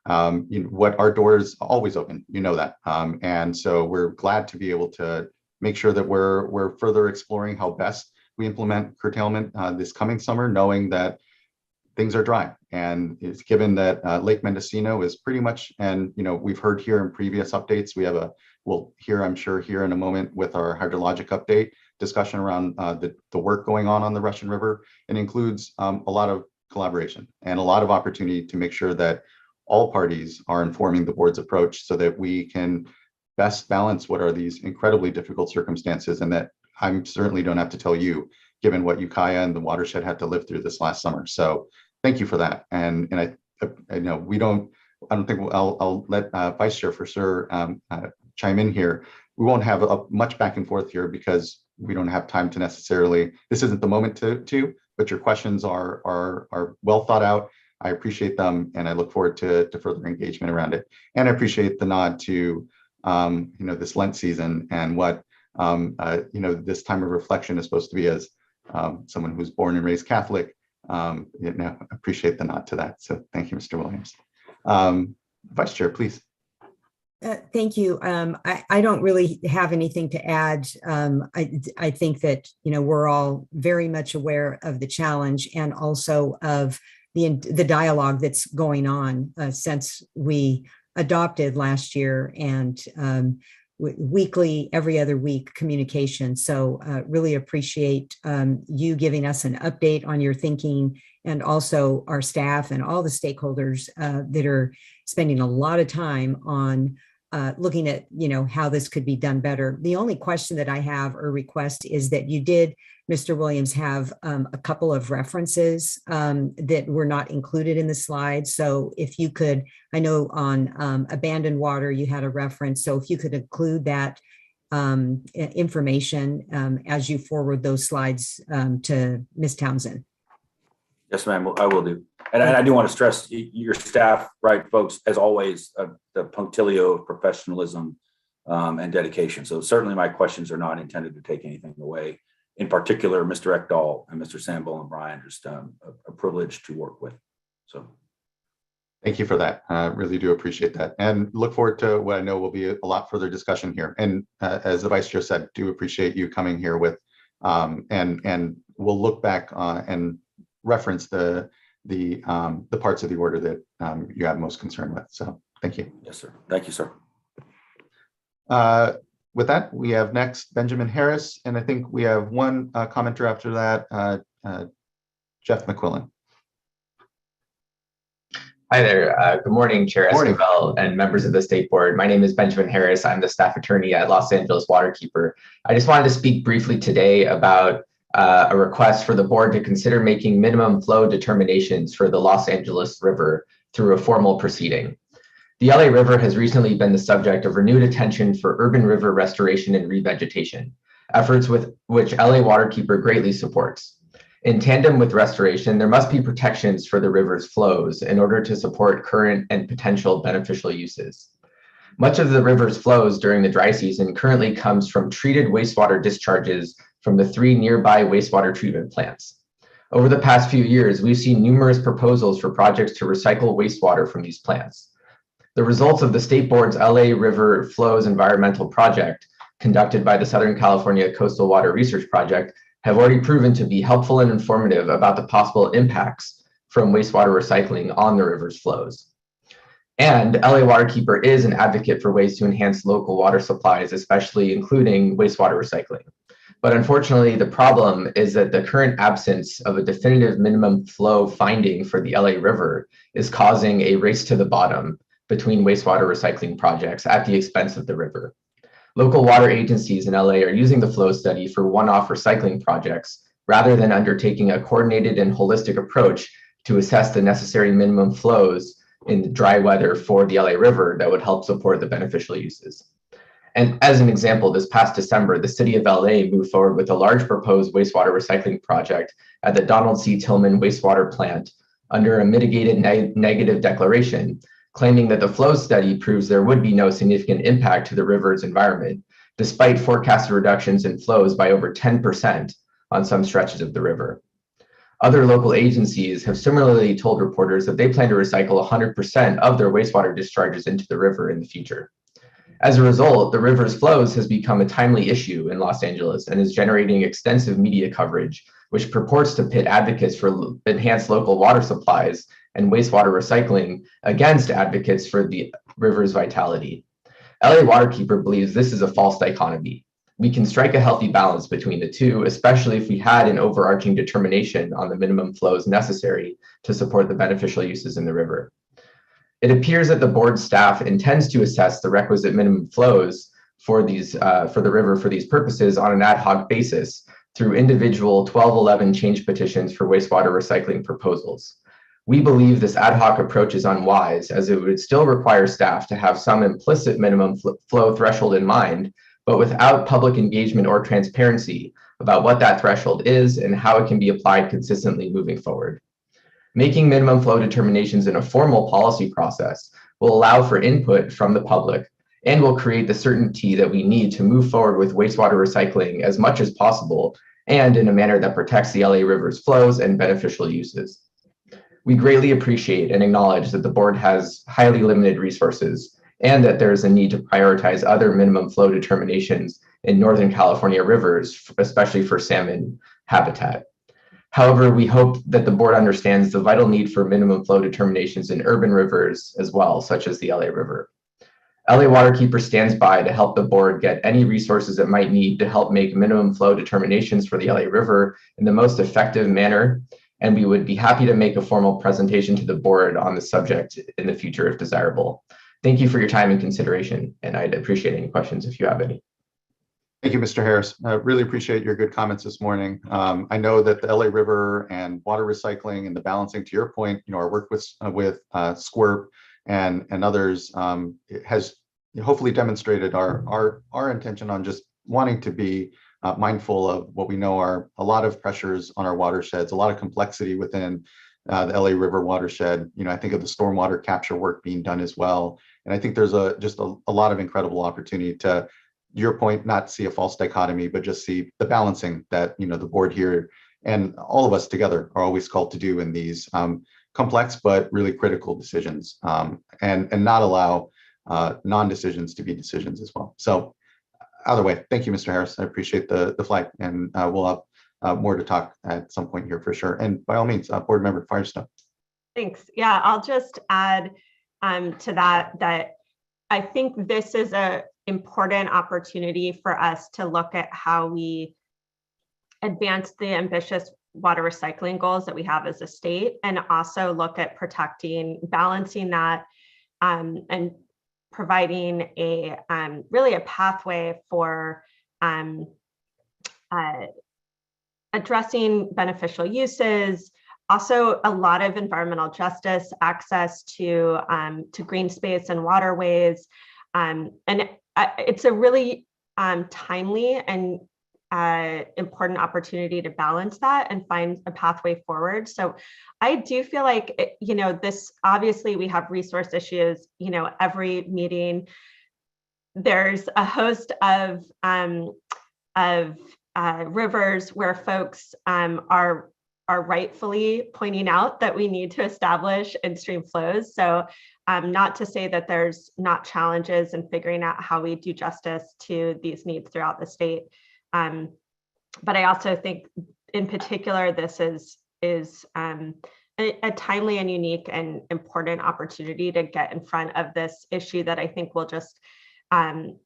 [SPEAKER 1] What our door is always open, that, and so we're glad to be able to make sure that we're further exploring how best we implement curtailment this coming summer, knowing that things are dry, and it's given that Lake Mendocino is pretty much, and we've heard here in previous updates, we'll hear, I'm sure, here in a moment with our hydrologic update discussion around the work going on the Russian River. It includes a lot of collaboration and a lot of opportunity to make sure that all parties are informing the board's approach so that we can best balance what are these incredibly difficult circumstances, and that I certainly don't have to tell you, given what Ukiah and the watershed had to live through this last summer. So thank you for that. And I know I don't think I'll let Vice Chair for sure chime in here. We won't have much back and forth here because we don't have time to necessarily, this isn't the moment to, but your questions are well thought out. I appreciate them, and I look forward to further engagement around it. And I appreciate the nod to this Lent season and what this time of reflection is supposed to be, as someone who's born and raised Catholic. Appreciate the nod to that. So thank you, Mr. Williams. Vice Chair, please.
[SPEAKER 10] Thank you. I don't really have anything to add. I think that, we're all very much aware of the challenge and also of the dialogue that's going on since we adopted last year, and weekly, every other week communication. So really appreciate you giving us an update on your thinking, and also our staff and all the stakeholders that are spending a lot of time on looking at, how this could be done better. The only question that I have or request is that you did, Mr. Williams, have a couple of references that were not included in the slides. So if you could, I know on abandoned water, you had a reference. So if you could include that information as you forward those slides to Ms. Townsend.
[SPEAKER 9] Yes, ma'am, I will do. And I do want to stress your staff, right, folks, as always, the punctilio of professionalism and dedication. So certainly my questions are not intended to take anything away. In particular, Mr. Ekdahl and Mr. Sambo and Brian, just a privilege to work with. So
[SPEAKER 1] thank you for that. Really do appreciate that, and look forward to what I know will be a lot further discussion here. And as the Vice Chair said, do appreciate you coming here with, and we'll look back and reference the parts of the order that you have most concern with. So thank you.
[SPEAKER 9] Yes, sir. Thank you, sir.
[SPEAKER 1] With that, we have next Benjamin Harris, and I think we have one commenter after that, Jeff McQuillan.
[SPEAKER 11] Hi there. Good morning, Chair
[SPEAKER 1] Morning.
[SPEAKER 11] Esquivel and members of the State Board. My name is Benjamin Harris. I'm the staff attorney at Los Angeles Waterkeeper. I just wanted to speak briefly today about a request for the board to consider making minimum flow determinations for the Los Angeles River through a formal proceeding. The LA River has recently been the subject of renewed attention for urban river restoration and revegetation, efforts with which LA Waterkeeper greatly supports. In tandem with restoration, there must be protections for the river's flows in order to support current and potential beneficial uses. Much of the river's flows during the dry season currently comes from treated wastewater discharges from the 3 nearby wastewater treatment plants. Over the past few years, we've seen numerous proposals for projects to recycle wastewater from these plants. The results of the State Board's LA River Flows Environmental Project, conducted by the Southern California Coastal Water Research Project, have already proven to be helpful and informative about the possible impacts from wastewater recycling on the river's flows. And LA Waterkeeper is an advocate for ways to enhance local water supplies, especially including wastewater recycling. But unfortunately, the problem is that the current absence of a definitive minimum flow finding for the LA River is causing a race to the bottom between wastewater recycling projects at the expense of the river. Local water agencies in LA are using the flow study for one-off recycling projects rather than undertaking a coordinated and holistic approach to assess the necessary minimum flows in dry weather for the LA River that would help support the beneficial uses. And as an example, this past December, the city of LA moved forward with a large proposed wastewater recycling project at the Donald C. Tillman wastewater plant under a mitigated negative declaration, claiming that the flow study proves there would be no significant impact to the river's environment, despite forecasted reductions in flows by over 10% on some stretches of the river. Other local agencies have similarly told reporters that they plan to recycle 100% of their wastewater discharges into the river in the future. As a result, the river's flows has become a timely issue in Los Angeles and is generating extensive media coverage, which purports to pit advocates for enhanced local water supplies and wastewater recycling against advocates for the river's vitality. LA Waterkeeper believes this is a false dichotomy. We can strike a healthy balance between the two, especially if we had an overarching determination on the minimum flows necessary to support the beneficial uses in the river. It appears that the board staff intends to assess the requisite minimum flows for the river for these purposes on an ad hoc basis through individual 1211 change petitions for wastewater recycling proposals. We believe this ad hoc approach is unwise, as it would still require staff to have some implicit minimum flow threshold in mind, but without public engagement or transparency about what that threshold is and how it can be applied consistently moving forward. Making minimum flow determinations in a formal policy process will allow for input from the public and will create the certainty that we need to move forward with wastewater recycling as much as possible and in a manner that protects the LA River's flows and beneficial uses. We greatly appreciate and acknowledge that the board has highly limited resources and that there is a need to prioritize other minimum flow determinations in Northern California rivers, especially for salmon habitat. However, we hope that the board understands the vital need for minimum flow determinations in urban rivers as well, such as the LA River. LA Waterkeeper stands by to help the board get any resources it might need to help make minimum flow determinations for the LA River in the most effective manner, and we would be happy to make a formal presentation to the board on the subject in the future if desirable. Thank you for your time and consideration, and I'd appreciate any questions if you have any.
[SPEAKER 1] Thank you, Mr. Harris. I really appreciate your good comments this morning. I know that the LA River and water recycling and the balancing, to your point, our work with SWRCB and others has hopefully demonstrated our intention on just wanting to be mindful of what we know are a lot of pressures on our watersheds, a lot of complexity within the LA River watershed. I think of the stormwater capture work being done as well. And I think there's just a lot of incredible opportunity to your point, not see a false dichotomy, but just see the balancing that, the board here and all of us together are always called to do in these complex but really critical decisions, and not allow non-decisions to be decisions as well. So either way, thank you, Mr. Harris. I appreciate the flag, and we'll have more to talk at some point here for sure. And by all means, board member Firestone.
[SPEAKER 6] Thanks. Yeah, I'll just add to that I think this is a important opportunity for us to look at how we advance the ambitious water recycling goals that we have as a state, and also look at balancing that and providing a really a pathway for addressing beneficial uses, also a lot of environmental justice, access to green space and waterways. And it's a really timely and important opportunity to balance that and find a pathway forward. So I do feel like, this, obviously we have resource issues, every meeting, there's a host of rivers where folks are rightfully pointing out that we need to establish in-stream flows. So not to say that there's not challenges in figuring out how we do justice to these needs throughout the state. But I also think in particular, this is a timely and unique and important opportunity to get in front of this issue that I think will just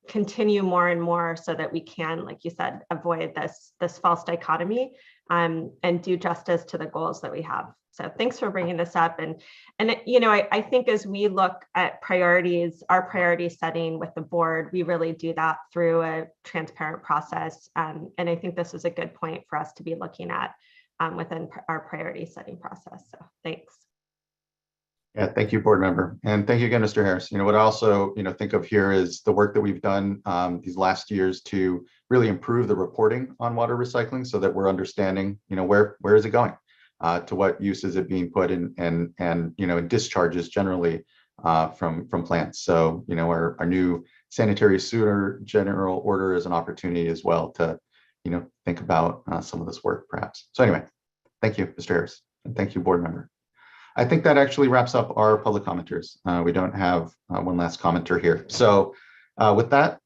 [SPEAKER 6] continue more and more, so that we can, like you said, avoid this false dichotomy and do justice to the goals that we have. So thanks for bringing this up. And I think as we look at priorities, our priority setting with the board, we really do that through a transparent process. And I think this is a good point for us to be looking at within our priority setting process. So thanks.
[SPEAKER 1] Yeah, thank you, board member. And thank you again, Mr. Harris. What I also, think of here is the work that we've done these last years to really improve the reporting on water recycling, so that we're understanding, where is it going, to what use is it being put in, and discharges generally from plants. So, our new sanitary sewer general order is an opportunity as well to, think about some of this work perhaps. So anyway, thank you, Mr. Harris, and thank you, board member. I think that actually wraps up our public commenters. We don't have one last commenter here. So with that,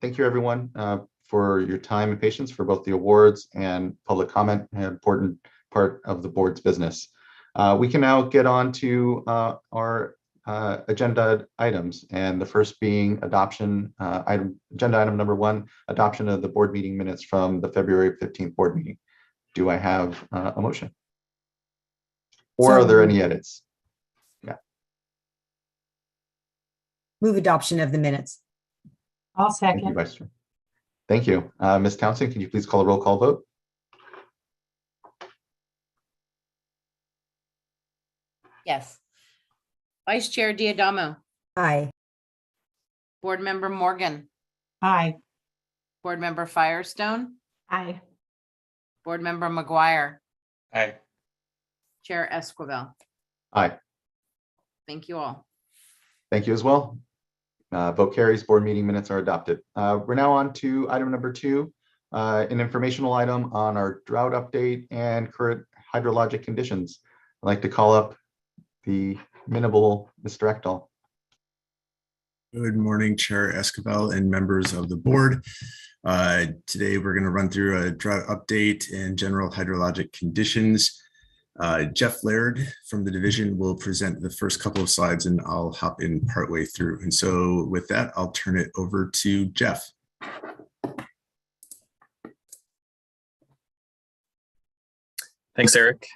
[SPEAKER 1] thank you everyone for your time and patience for both the awards and public comment, an important part of the board's business. We can now get on to our agenda items, and the first being agenda item number 1, adoption of the board meeting minutes from the February 15th board meeting. Do I have a motion? Or are there any edits? Yeah.
[SPEAKER 10] Move adoption of the minutes.
[SPEAKER 5] I'll
[SPEAKER 1] Thank you,
[SPEAKER 5] second.
[SPEAKER 1] Vice Chair. Thank you. Ms. Townsend, can you please call a roll call vote?
[SPEAKER 12] Yes. Vice Chair Diadamo,
[SPEAKER 10] Aye.
[SPEAKER 12] Board Member Morgan,
[SPEAKER 5] Aye.
[SPEAKER 12] Board Member Firestone,
[SPEAKER 6] Aye.
[SPEAKER 12] Board Member McGuire,
[SPEAKER 8] Aye.
[SPEAKER 12] Chair Esquivel.
[SPEAKER 1] Aye.
[SPEAKER 12] Thank you all.
[SPEAKER 1] Thank you as well. Vote carries, board meeting minutes are adopted. We're now on to item number 2, an informational item on our drought update and current hydrologic conditions. I'd like to call up the minable Mr. Ekdahl.
[SPEAKER 7] Good morning, Chair Esquivel and members of the board. Today, we're going to run through a drought update and general hydrologic conditions. Jeff Laird from the division will present the first couple of slides and I'll hop in partway through. And so with that, I'll turn it over to Jeff.
[SPEAKER 13] Thanks, Eric.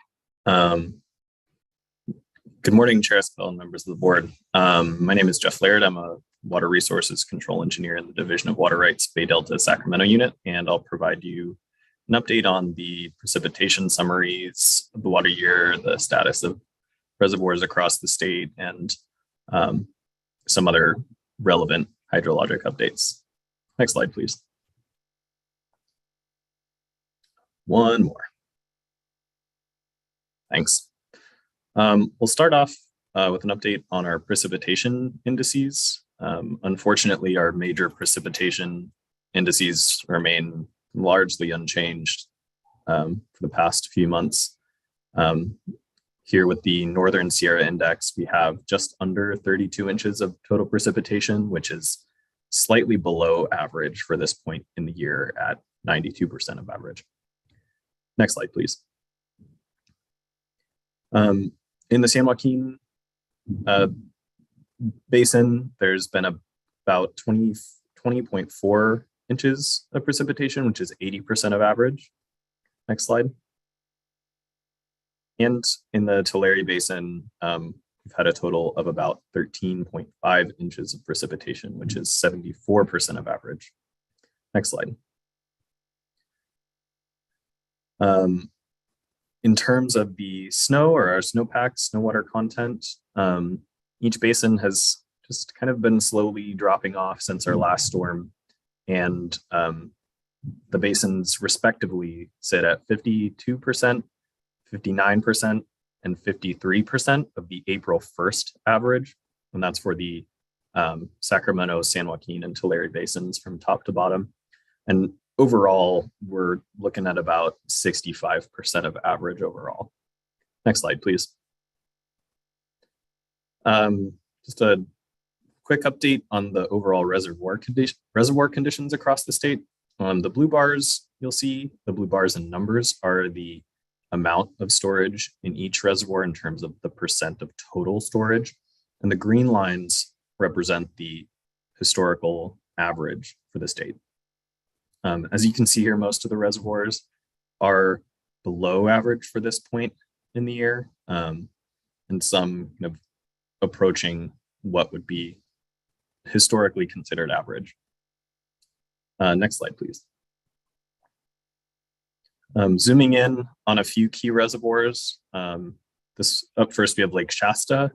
[SPEAKER 13] Good morning, Chair Esquivel and members of the board. My name is Jeff Laird. I'm a Water Resources Control Engineer in the Division of Water Rights Bay Delta Sacramento Unit, and I'll provide you an update on the precipitation summaries of the water year, the status of reservoirs across the state, and some other relevant hydrologic updates. Next slide, please. One more. Thanks. We'll start off with an update on our precipitation indices. Unfortunately, our major precipitation indices remain largely unchanged for the past few months. Here with the Northern Sierra Index, we have just under 32 inches of total precipitation, which is slightly below average for this point in the year at 92% of average. Next slide, please. In the San Joaquin Basin, there's been about 20.4 inches of precipitation, which is 80% of average. Next slide. And in the Tulare Basin, we've had a total of about 13.5 inches of precipitation, which is 74% of average. Next slide. In terms of the snow or our snowpack, snow water content, each basin has just kind of been slowly dropping off since our last storm. And the basins respectively sit at 52%, 59%, and 53% of the April 1st average. And that's for the Sacramento, San Joaquin, and Tulare basins from top to bottom. And overall, we're looking at about 65% of average overall. Next slide, please. Just a quick update on the overall reservoir conditions across the state. The blue bars, you'll see the blue bars in numbers are the amount of storage in each reservoir in terms of the percent of total storage. And the green lines represent the historical average for the state. As you can see here, most of the reservoirs are below average for this point in the year, and some kind of approaching what would be historically considered average. Next slide, please. Zooming in on a few key reservoirs. This up first, we have Lake Shasta.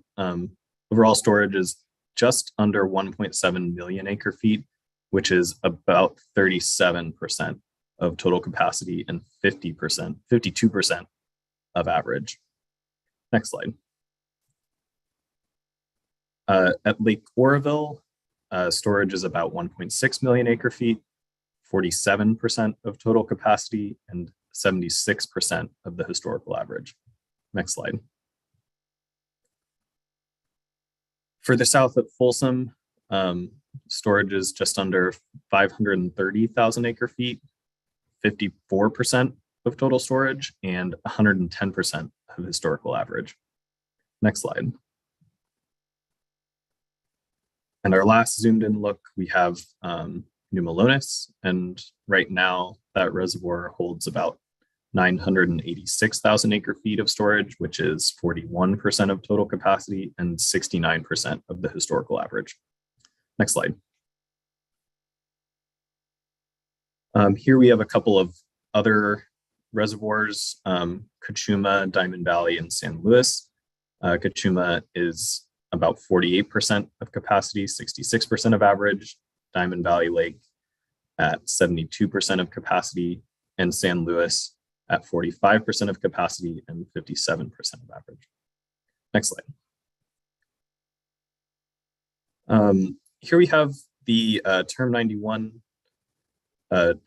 [SPEAKER 13] Overall storage is just under 1.7 million acre feet, which is about 37% of total capacity and 52% of average. Next slide. At Lake Oroville, storage is about 1.6 million acre feet, 47% of total capacity, and 76% of the historical average. Next slide. Further south at Folsom, storage is just under 530,000 acre feet, 54% of total storage, and 110% of historical average. Next slide. And our last zoomed in look, we have New Melones, and right now that reservoir holds about 986,000 acre feet of storage, which is 41% of total capacity and 69% of the historical average. Next slide. Here we have a couple of other reservoirs, Cachuma, Diamond Valley, and San Luis. Cachuma is about 48% of capacity, 66% of average. Diamond Valley Lake at 72% of capacity, and San Luis at 45% of capacity and 57% of average. Next slide. Here we have the Term 91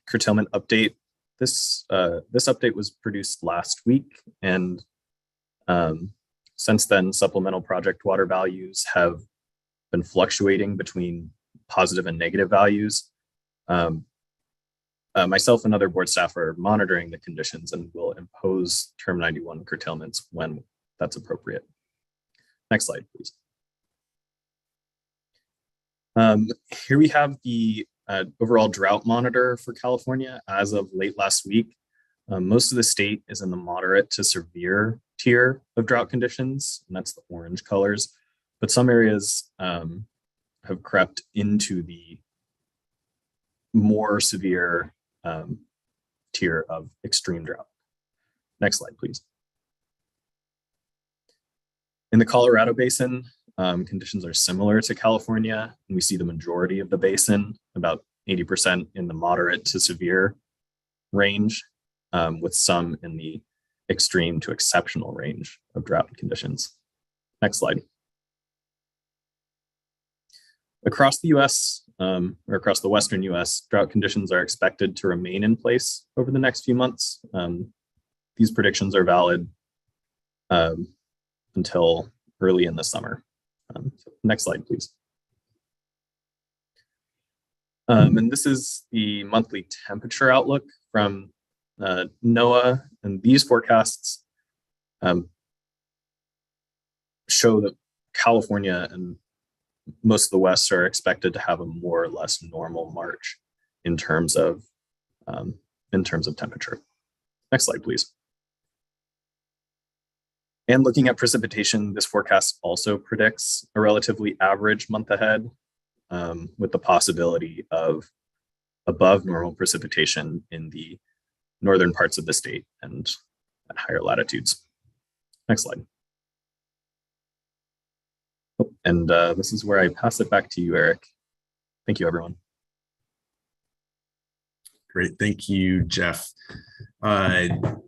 [SPEAKER 13] curtailment update. This update was produced last week, and since then, supplemental project water values have been fluctuating between positive and negative values. Myself and other board staff are monitoring the conditions and will impose Term 91 curtailments when that's appropriate. Next slide, please. Here we have the overall drought monitor for California as of late last week. Most of the state is in the moderate to severe tier of drought conditions, and that's the orange colors, but some areas have crept into the more severe tier of extreme drought. Next slide, please. In the Colorado Basin, conditions are similar to California, and we see the majority of the basin, about 80% in the moderate to severe range, with some in the extreme to exceptional range of drought conditions. Next slide. Across the US, or across the Western US, drought conditions are expected to remain in place over the next few months. These predictions are valid until early in the summer. Next slide, please. And this is the monthly temperature outlook from NOAA, and these forecasts show that California and most of the West are expected to have a more or less normal March in terms of temperature. Next slide, please. And looking at precipitation, this forecast also predicts a relatively average month ahead, with the possibility of above normal precipitation in the northern parts of the state and at higher latitudes. Next slide. Oh, and this is where I pass it back to you, Eric. Thank you, everyone.
[SPEAKER 14] Great, thank you, Jeff.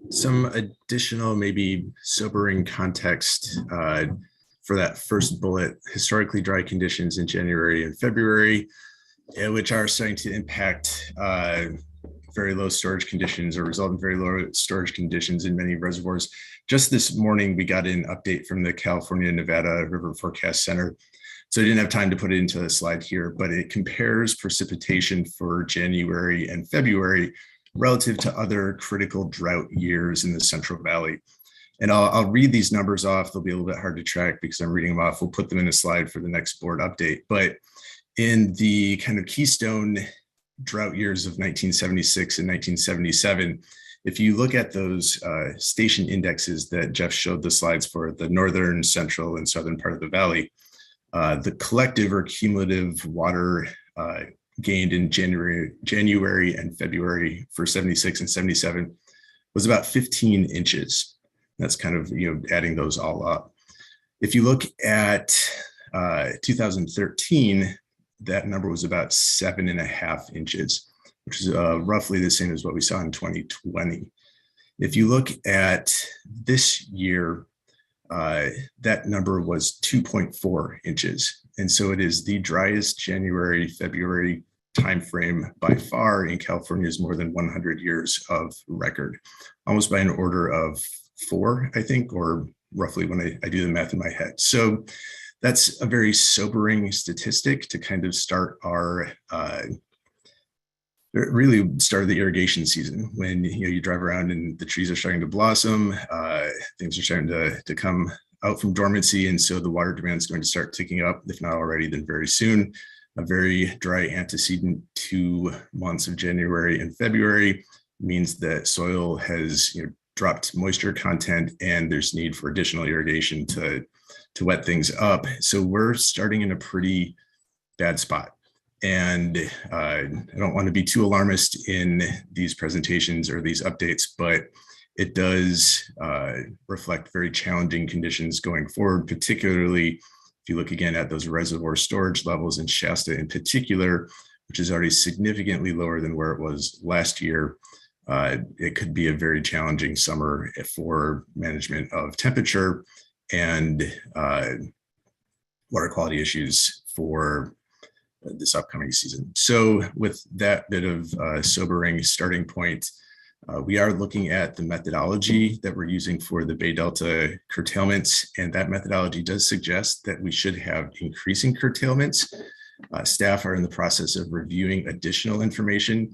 [SPEAKER 14] Some additional, maybe sobering context for that first bullet: historically dry conditions in January and February, which are starting to impact very low storage conditions or result in very low storage conditions in many reservoirs. Just this morning, we got an update from the California Nevada River Forecast Center. So I didn't have time to put it into the slide here, but it compares precipitation for January and February relative to other critical drought years in the Central Valley. And I'll read these numbers off. They'll be a little bit hard to track because I'm reading them off. We'll put them in a slide for the next board update. But in the kind of keystone drought years of 1976 and 1977, if you look at those station indexes that Jeff showed the slides for, the northern, central, and southern part of the valley, the collective or cumulative water gained in January and February for 76 and 77 was about 15 inches. That's kind of, adding those all up. If you look at 2013, that number was about 7.5 inches, which is roughly the same as what we saw in 2020. If you look at this year, that number was 2.4 inches. And so it is the driest January, February timeframe by far in California's more than 100 years of record, almost by an order of 4, I think, or roughly when I do the math in my head. So that's a very sobering statistic to kind of start our really started the irrigation season, when you drive around and the trees are starting to blossom, things are starting to come out from dormancy, and so the water demand is going to start ticking up, if not already, then very soon. A very dry antecedent 2 months of January and February means that soil has dropped moisture content, and there's need for additional irrigation to wet things up. So we're starting in a pretty bad spot. And I don't want to be too alarmist in these presentations or these updates, but it does reflect very challenging conditions going forward, particularly if you look again at those reservoir storage levels in Shasta in particular, which is already significantly lower than where it was last year. It could be a very challenging summer for management of temperature and water quality issues for this upcoming season. So with that bit of sobering starting point, We are looking at the methodology that we're using for the Bay Delta curtailments, and that methodology does suggest that we should have increasing curtailments. Staff are in the process of reviewing additional information,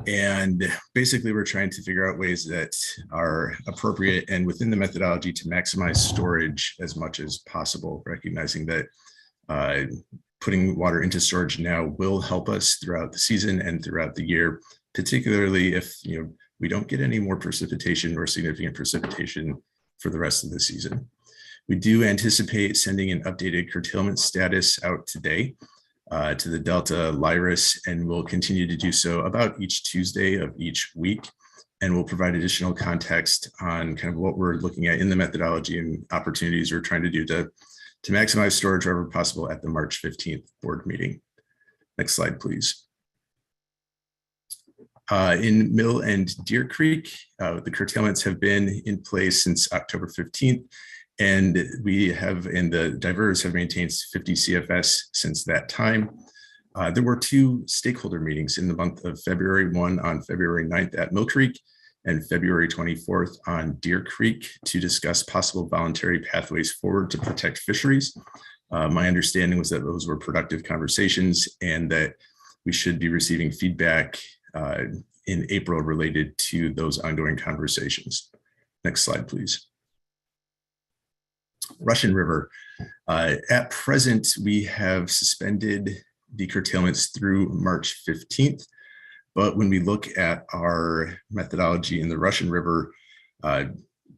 [SPEAKER 14] and basically we're trying to figure out ways that are appropriate and within the methodology to maximize storage as much as possible, recognizing that putting water into storage now will help us throughout the season and throughout the year, particularly if we don't get any more precipitation or significant precipitation for the rest of the season. We do anticipate sending an updated curtailment status out today to the Delta Lyris, and we'll continue to do so about each Tuesday of each week. And we'll provide additional context on kind of what we're looking at in the methodology and opportunities we're trying to do to maximize storage wherever possible at the March 15th board meeting. Next slide, please. In Mill and Deer Creek, the curtailments have been in place since October 15th, and the diverters have maintained 50 CFS since that time. There were 2 stakeholder meetings in the month of February, one on February 9th at Mill Creek and February 24th on Deer Creek to discuss possible voluntary pathways forward to protect fisheries. My understanding was that those were productive conversations and that we should be receiving feedback in April related to those ongoing conversations. Next slide, please. Russian River. At present, we have suspended the curtailments through March 15th. But when we look at our methodology in the Russian River,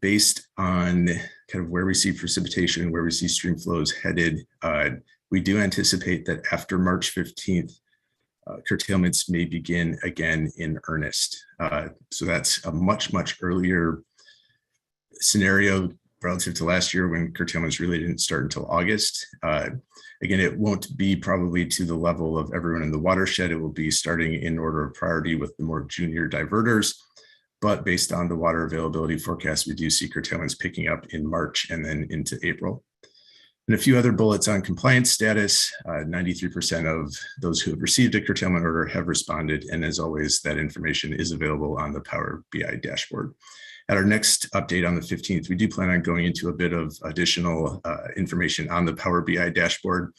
[SPEAKER 14] based on kind of where we see precipitation, where we see stream flows headed, we do anticipate that after March 15th, curtailments may begin again in earnest. So that's a much, much earlier scenario relative to last year when curtailments really didn't start until August. Again, it won't be probably to the level of everyone in the watershed. It will be starting in order of priority with the more junior diverters. But based on the water availability forecast, we do see curtailments picking up in March and then into April. And a few other bullets on compliance status. 93% of those who have received a curtailment order have responded. And as always, that information is available on the Power BI dashboard. At our next update on the 15th, we do plan on going into a bit of additional information on the Power BI dashboard.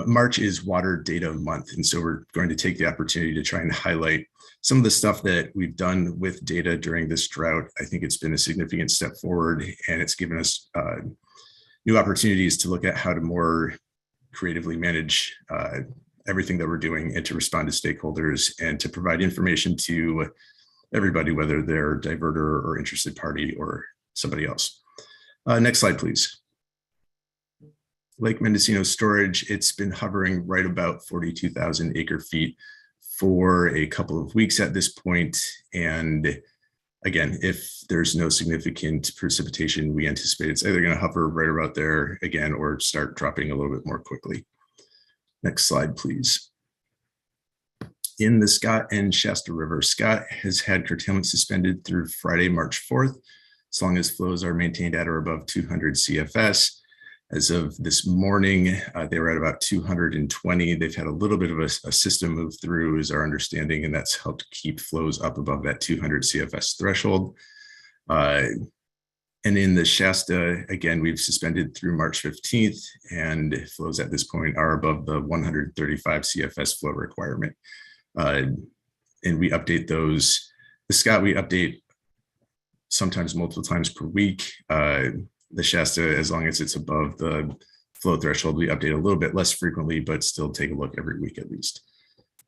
[SPEAKER 14] March is Water Data Month, and so we're going to take the opportunity to try and highlight some of the stuff that we've done with data during this drought. I think it's been a significant step forward, and it's given us new opportunities to look at how to more creatively manage everything that we're doing and to respond to stakeholders and to provide information to everybody, whether they're a diverter or interested party or somebody else. Next slide, please. Lake Mendocino storage, it's been hovering right about 42,000 acre feet for a couple of weeks at this point. And again, if there's no significant precipitation, we anticipate it's either going to hover right about there again or start dropping a little bit more quickly. Next slide, please. In the Scott and Shasta River, Scott has had curtailment suspended through Friday, March 4th, as long as flows are maintained at or above 200 CFS. As of this morning, they were at about 220. They've had a little bit of a system move through, is our understanding, and that's helped keep flows up above that 200 CFS threshold. And in the Shasta, again, we've suspended through March 15th, and flows at this point are above the 135 CFS flow requirement. And we update those. The Scott, we update sometimes multiple times per week. The Shasta, as long as it's above the flow threshold, we update a little bit less frequently, but still take a look every week at least.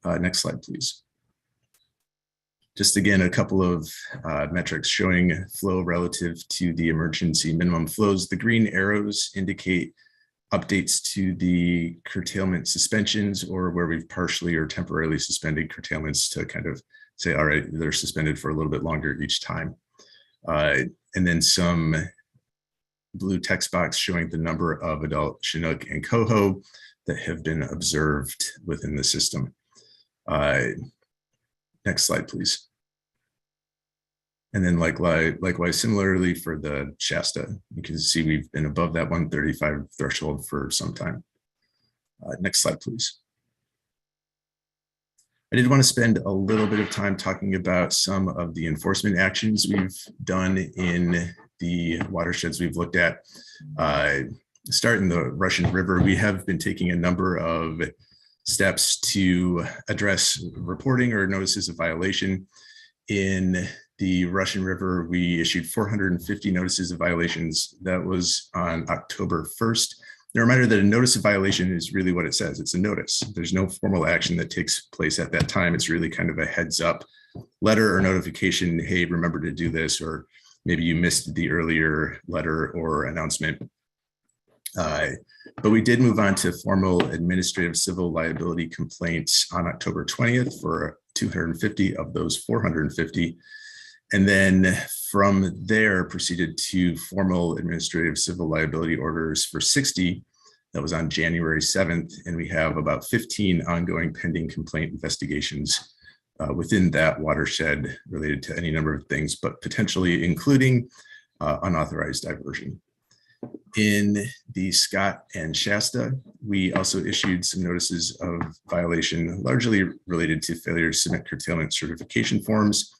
[SPEAKER 14] Next slide, please. Just again, a couple of metrics showing flow relative to the emergency minimum flows. The green arrows indicate updates to the curtailment suspensions, or where we've partially or temporarily suspended curtailments to kind of say, all right, they're suspended for a little bit longer each time. And then some blue text box showing the number of adult Chinook and coho that have been observed within the system. Next slide, please. And then likewise, similarly for the Shasta, you can see we've been above that 135 threshold for some time. Next slide, please. I did want to spend a little bit of time talking about some of the enforcement actions we've done in the watersheds we've looked at. Start in the Russian River, we have been taking a number of steps to address reporting or notices of violation. In the Russian River, we issued 450 notices of violations. That was on October 1st. A reminder that a notice of violation is really what it says. It's a notice. There's no formal action that takes place at that time. It's really kind of a heads up letter or notification. Hey, remember to do this, or maybe you missed the earlier letter or announcement. But we did move on to formal administrative civil liability complaints on October 20th for 250 of those 450. And then from there proceeded to formal administrative civil liability orders for 60. That was on January 7th. And we have about 15 ongoing pending complaint investigations within that watershed related to any number of things, but potentially including unauthorized diversion. In the Scott and Shasta, we also issued some notices of violation, largely related to failure to submit curtailment certification forms.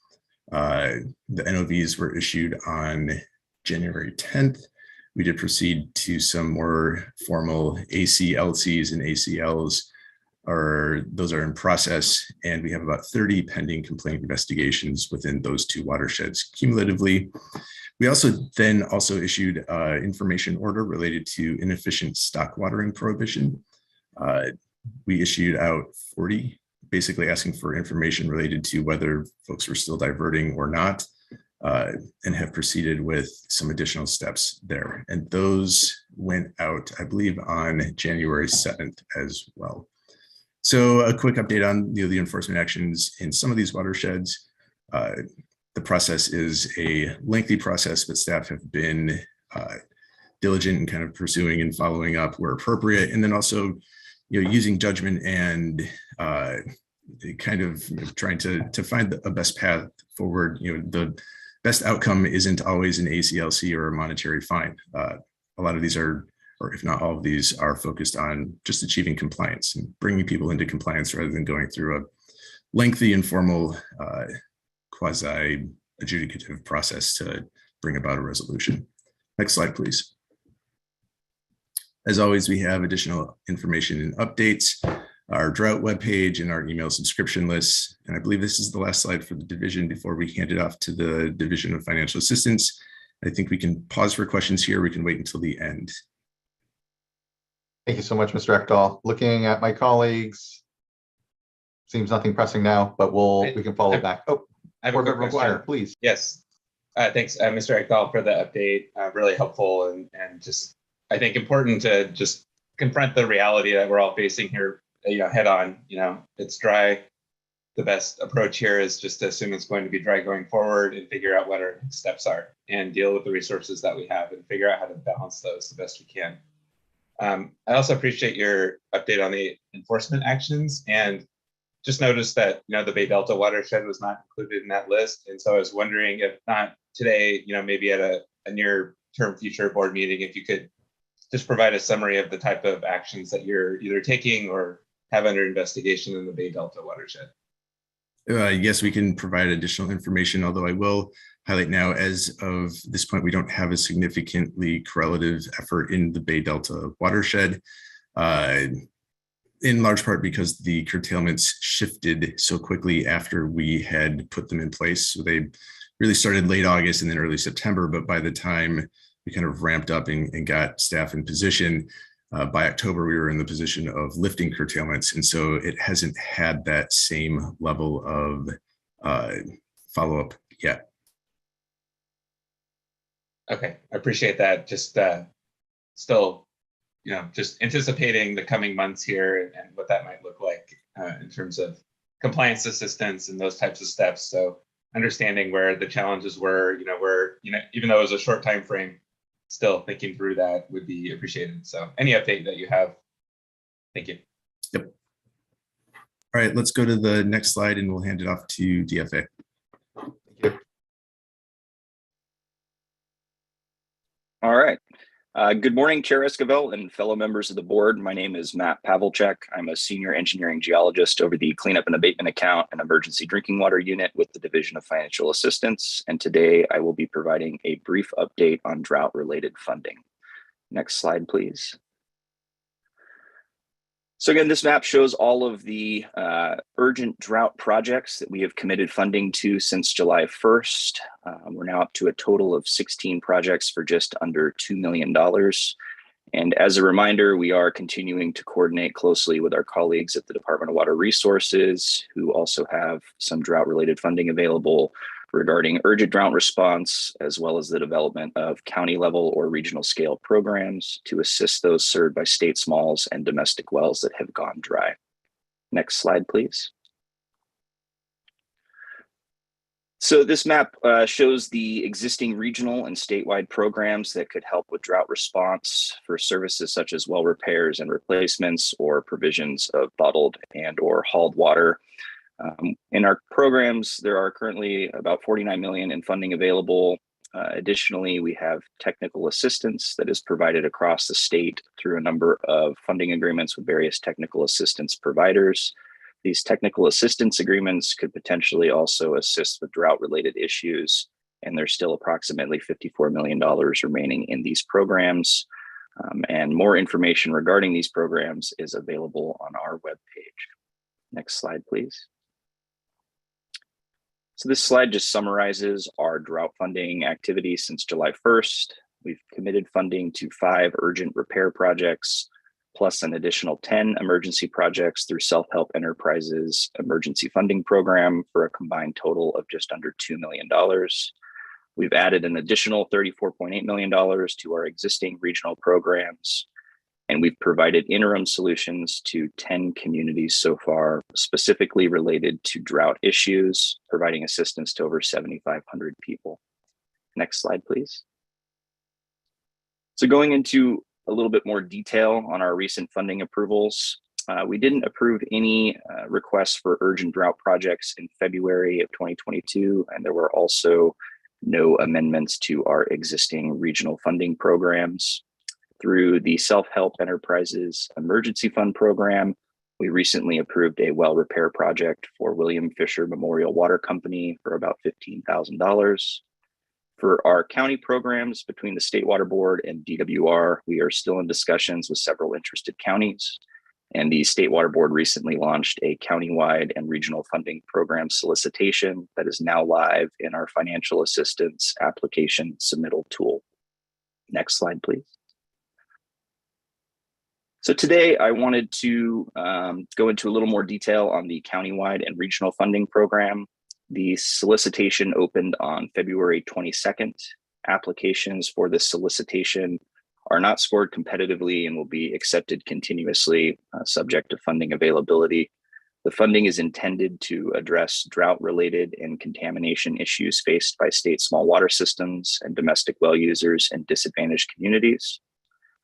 [SPEAKER 14] The NOVs were issued on January 10th. We did proceed to some more formal ACLCs and ACLs, those are in process, and we have about 30 pending complaint investigations within those two watersheds cumulatively. We also issued information order related to inefficient stock watering prohibition. We issued out 40, basically asking for information related to whether folks were still diverting or not, and have proceeded with some additional steps there. And those went out, I believe, on January 7th as well. So a quick update on the enforcement actions in some of these watersheds. The process is a lengthy process, but staff have been diligent in kind of pursuing and following up where appropriate, and then also using judgment and kind of trying to find a best path forward. The best outcome isn't always an ACLC or a monetary fine. A lot of these are, or if not all of these, are focused on just achieving compliance and bringing people into compliance rather than going through a lengthy informal quasi-adjudicative process to bring about a resolution. Next slide, please. As always, we have additional information and updates, our Drought webpage and our email subscription lists. And I believe this is the last slide for the division before we hand it off to the Division of Financial Assistance. I think we can pause for questions here. We can wait until the end.
[SPEAKER 1] Thank you so much, Mr. Ekdahl. Looking at my colleagues, seems nothing pressing now, but we can follow back. Oh,
[SPEAKER 15] I have a quick
[SPEAKER 1] McGuire, please.
[SPEAKER 15] Yes. Thanks, Mr. Ekdahl, for the update. Really helpful and just, I think, important to just confront the reality that we're all facing here, head on. It's dry. The best approach here is just to assume it's going to be dry going forward and figure out what our next steps are and deal with the resources that we have and figure out how to balance those the best we can. I also appreciate your update on the enforcement actions, and just noticed that the Bay Delta watershed was not included in that list. And so I was wondering, if not today, maybe at a near term future board meeting, if you could just provide a summary of the type of actions that you're either taking or have under investigation in the Bay Delta watershed.
[SPEAKER 14] Yes, we can provide additional information, although I will highlight now, as of this point, we don't have a significantly correlative effort in the Bay Delta watershed, in large part because the curtailments shifted so quickly after we had put them in place. So they really started late August and then early September, but by the time we kind of ramped up and got staff in position, by October, we were in the position of lifting curtailments. And so it hasn't had that same level of follow-up yet.
[SPEAKER 15] Okay, I appreciate that. Just still, just anticipating the coming months here and what that might look like in terms of compliance assistance and those types of steps. So understanding where the challenges were, even though it was a short time frame, still thinking through that would be appreciated. So any update that you have, thank you.
[SPEAKER 14] Yep. All right, let's go to the next slide and we'll hand it off to DFA.
[SPEAKER 1] Thank you.
[SPEAKER 16] All right. Good morning, Chair Esquivel and fellow members of the board. My name is Matt Pavlchek. I'm a senior engineering geologist over the Cleanup and Abatement Account and Emergency Drinking Water Unit with the Division of Financial Assistance. And today I will be providing a brief update on drought-related funding. Next slide, please. So again, this map shows all of the urgent drought projects that we have committed funding to since July 1st. We're now up to a total of 16 projects for just under $2 million. And as a reminder, we are continuing to coordinate closely with our colleagues at the Department of Water Resources, who also have some drought-related funding available regarding urgent drought response, as well as the development of county level or regional scale programs to assist those served by state smalls and domestic wells that have gone dry. Next slide, please. So this map shows the existing regional and statewide programs that could help with drought response for services such as well repairs and replacements or provisions of bottled and or hauled water. In our programs, there are currently about $49 million in funding available. Additionally, we have technical assistance that is provided across the state through a number of funding agreements with various technical assistance providers. These technical assistance agreements could potentially also assist with drought-related issues, and there's still approximately $54 million remaining in these programs. And more information regarding these programs is available on our webpage. Next slide, please. So this slide just summarizes our drought funding activities since July 1st. We've committed funding to 5 urgent repair projects, plus an additional 10 emergency projects through Self-Help Enterprises Emergency Funding Program for a combined total of just under $2 million. We've added an additional $34.8 million to our existing regional programs, and we've provided interim solutions to 10 communities so far, specifically related to drought issues, providing assistance to over 7,500 people. Next slide, please. So going into a little bit more detail on our recent funding approvals, we didn't approve any requests for urgent drought projects in February of 2022, and there were also no amendments to our existing regional funding programs. Through the Self-Help Enterprises Emergency Fund Program, we recently approved a well repair project for William Fisher Memorial Water Company for about $15,000. For our county programs between the State Water Board and DWR, we are still in discussions with several interested counties. And the State Water Board recently launched a countywide and regional funding program solicitation that is now live in our financial assistance application submittal tool. Next slide, please. So today I wanted to go into a little more detail on the countywide and regional funding program. The solicitation opened on February 22nd. Applications for this solicitation are not scored competitively and will be accepted continuously, subject to funding availability. The funding is intended to address drought-related and contamination issues faced by state small water systems and domestic well users in disadvantaged communities.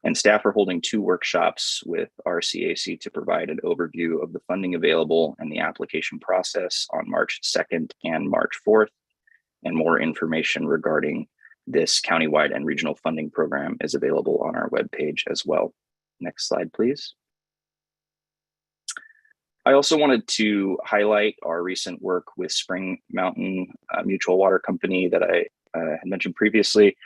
[SPEAKER 16] And staff are holding 2 workshops with RCAC to provide an overview of the funding available and the application process on March 2nd and March 4th. And more information regarding this countywide and regional funding program is available on our webpage as well. Next slide, please. I also wanted to highlight our recent work with Spring Mountain Mutual Water Company that I had mentioned previously.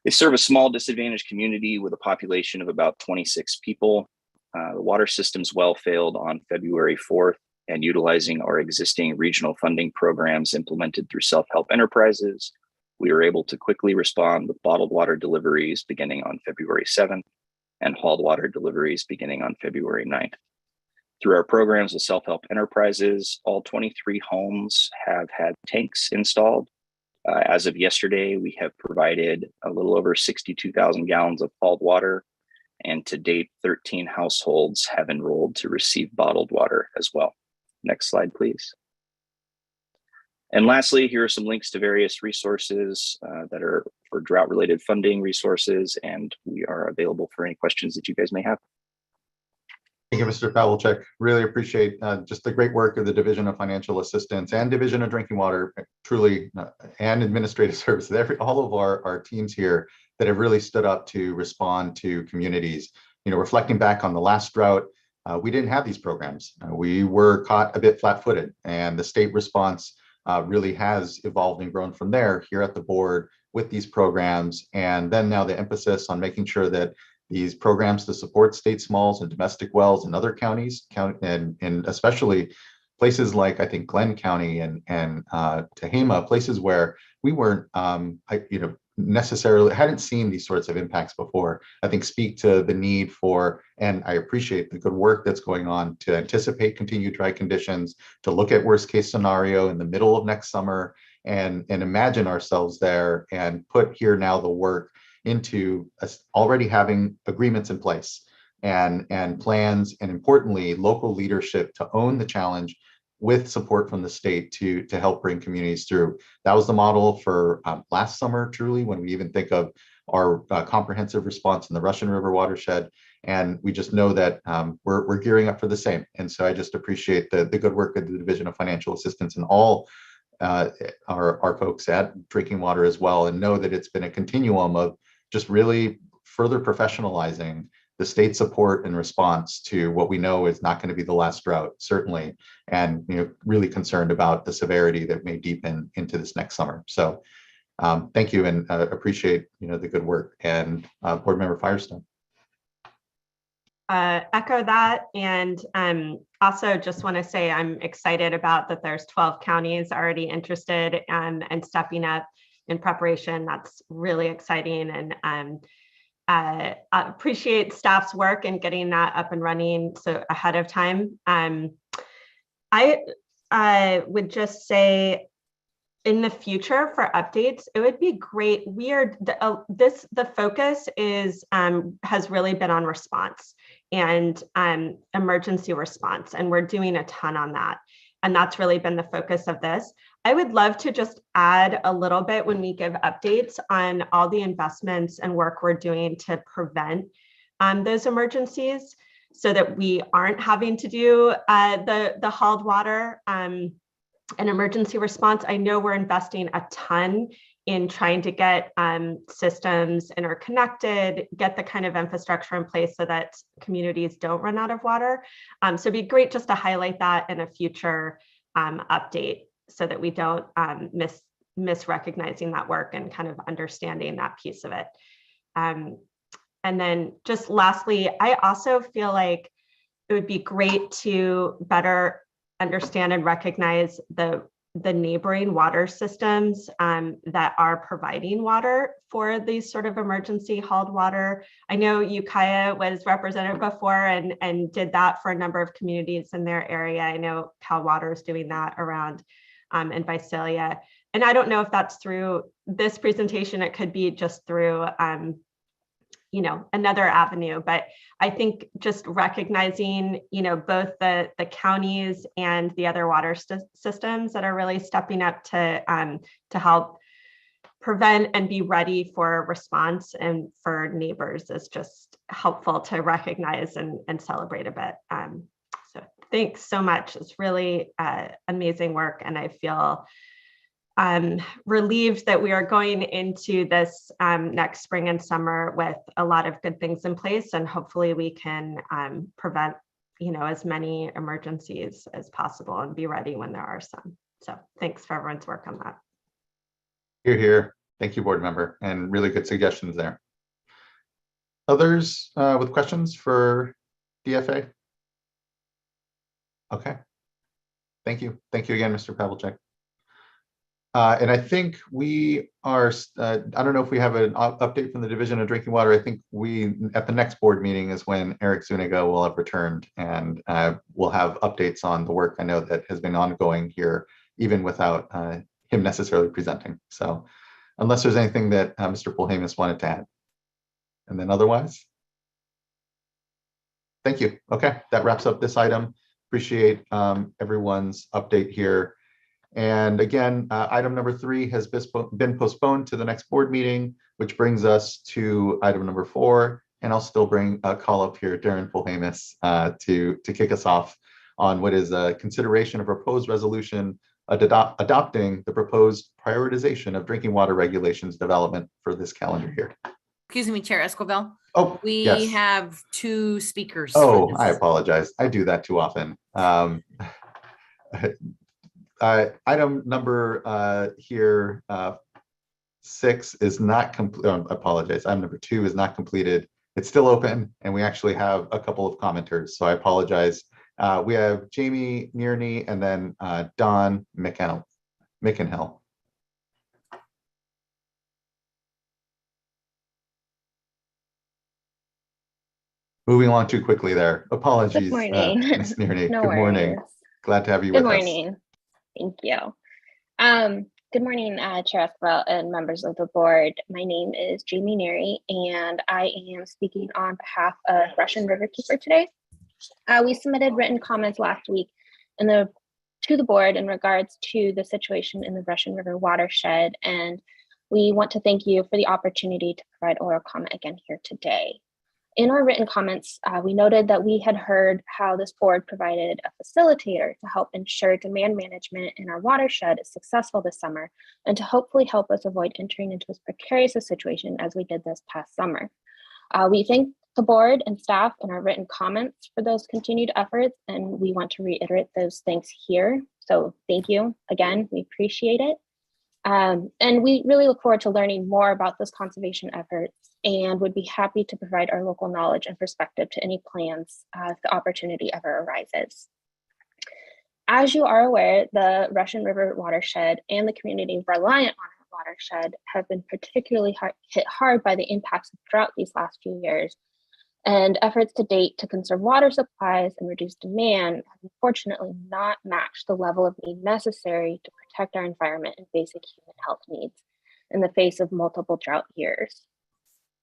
[SPEAKER 16] They serve a small disadvantaged community with a population of about 26 people. The water system's well failed on February 4th, and utilizing our existing regional funding programs implemented through Self-Help Enterprises, we were able to quickly respond with bottled water deliveries beginning on February 7th and hauled water deliveries beginning on February 9th. Through our programs with Self-Help Enterprises, all 23 homes have had tanks installed. As of yesterday, we have provided a little over 62,000 gallons of hauled water, and to date, 13 households have enrolled to receive bottled water as well. Next slide, please. And lastly, here are some links to various resources that are for drought-related funding resources, and we are available for any questions that you guys may have.
[SPEAKER 1] Thank you, Mr. Pavlchek. Really appreciate just the great work of the Division of Financial Assistance and Division of Drinking Water, truly, and Administrative Services. All of our teams here that have really stood up to respond to communities. You know, reflecting back on the last drought, we didn't have these programs. We were caught a bit flat-footed, and the state response really has evolved and grown from there here at the board with these programs. And then now the emphasis on making sure that these programs to support state smalls and domestic wells in other counties, and especially places like I think Glenn County and Tehama, places where we weren't, necessarily hadn't seen these sorts of impacts before, I think speak to the need for, and I appreciate the good work that's going on to anticipate continued dry conditions, to look at worst case scenario in the middle of next summer and imagine ourselves there and put here now the work into already having agreements in place and plans, and importantly, local leadership to own the challenge with support from the state to help bring communities through. That was the model for last summer, truly, when we even think of our comprehensive response in the Russian River watershed. And we just know that we're gearing up for the same. And so I just appreciate the good work of the Division of Financial Assistance and all our folks at Drinking Water as well, and know that it's been a continuum of just really further professionalizing the state support and response to what we know is not going to be the last drought, certainly, and really concerned about the severity that may deepen into this next summer. So thank you, and appreciate the good work. And Board Member Firestone.
[SPEAKER 6] Echo that, and also just want to say I'm excited about that there's 12 counties already interested and stepping up in preparation. That's really exciting, and I appreciate staff's work in getting that up and running so ahead of time. I would just say, in the future for updates, it would be great. The focus is has really been on response and emergency response, and we're doing a ton on that. And that's really been the focus of this. I would love to just add a little bit when we give updates on all the investments and work we're doing to prevent those emergencies, so that we aren't having to do the hauled water and emergency response. I know we're investing a ton in trying to get systems interconnected, get the kind of infrastructure in place so that communities don't run out of water. So it'd be great just to highlight that in a future update, so that we don't miss recognizing that work and kind of understanding that piece of it. And then just lastly, I also feel like it would be great to better understand and recognize the neighboring water systems that are providing water for these sort of emergency hauled water. I know Ukiah was represented before and did that for a number of communities in their area. I know Cal Water is doing that around in Visalia. And I don't know if that's through this presentation. It could be just through another avenue, but I think just recognizing, both the counties and the other water systems that are really stepping up to help prevent and be ready for response and for neighbors is just helpful to recognize and celebrate a bit. So thanks so much. It's really amazing work, and I feel relieved that we are going into this next spring and summer with a lot of good things in place, and hopefully we can prevent as many emergencies as possible and be ready when there are some. So thanks for everyone's work on that.
[SPEAKER 1] Hear, hear. Thank you, board member, and really good suggestions there. Others with questions for DFA? Okay. Thank you. Thank you again, Mr. Pavlicek. And I think we are, I don't know if we have an update from the Division of Drinking Water. I think at the next board meeting is when Eric Zuniga will have returned, and we'll have updates on the work I know that has been ongoing here, even without him necessarily presenting. So unless there's anything that Mr. Polhamus wanted to add. And then otherwise, thank you. Okay, that wraps up this item. Appreciate everyone's update here. And again, item number 3 has been postponed to the next board meeting, which brings us to item number 4. And I'll still call up here Darren Polhamus to kick us off on what is a consideration of proposed resolution adopting the proposed prioritization of drinking water regulations development for this calendar year.
[SPEAKER 12] Excuse me, Chair Esquivel.
[SPEAKER 1] Oh,
[SPEAKER 12] We
[SPEAKER 1] yes.
[SPEAKER 12] have two speakers.
[SPEAKER 1] Oh,
[SPEAKER 12] for
[SPEAKER 1] I
[SPEAKER 12] this.
[SPEAKER 1] apologize. I do that too often. Item number here, 6 is not complete. I apologize. Item number 2 is not completed. It's still open, and we actually have a couple of commenters, so I apologize. We have Jamie Nearney and then Don Mickenhill. Moving along too quickly there. Apologies,
[SPEAKER 17] Good morning.
[SPEAKER 1] Ms. Nearney.
[SPEAKER 17] No
[SPEAKER 1] Good morning.
[SPEAKER 17] worries.
[SPEAKER 1] Glad to have you
[SPEAKER 17] Good
[SPEAKER 1] with us.
[SPEAKER 17] morning. Thank you. Good morning, Chair Esquivel and members of the board. My name is Jamie Neary, and I am speaking on behalf of Russian Riverkeeper today. We submitted written comments last week to the board in regards to the situation in the Russian River watershed, and we want to thank you for the opportunity to provide oral comment again here today. In our written comments, we noted that we had heard how this board provided a facilitator to help ensure demand management in our watershed is successful this summer, and to hopefully help us avoid entering into as precarious a situation as we did this past summer. We thank the board and staff in our written comments for those continued efforts, and we want to reiterate those thanks here. So thank you again, we appreciate it. And we really look forward to learning more about those conservation efforts and would be happy to provide our local knowledge and perspective to any plans if the opportunity ever arises. As you are aware, the Russian River watershed and the community reliant on our watershed have been particularly hit hard by the impacts of drought these last few years. And efforts to date to conserve water supplies and reduce demand have unfortunately not matched the level of need necessary to protect our environment and basic human health needs in the face of multiple drought years.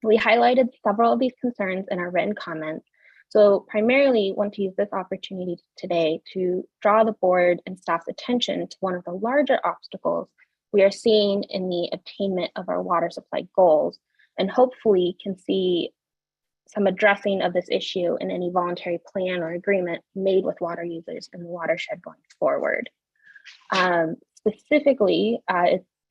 [SPEAKER 17] We highlighted several of these concerns in our written comments, so primarily want to use this opportunity today to draw the board and staff's attention to one of the larger obstacles we are seeing in the attainment of our water supply goals, and hopefully can see some addressing of this issue in any voluntary plan or agreement made with water users in the watershed going forward. Specifically,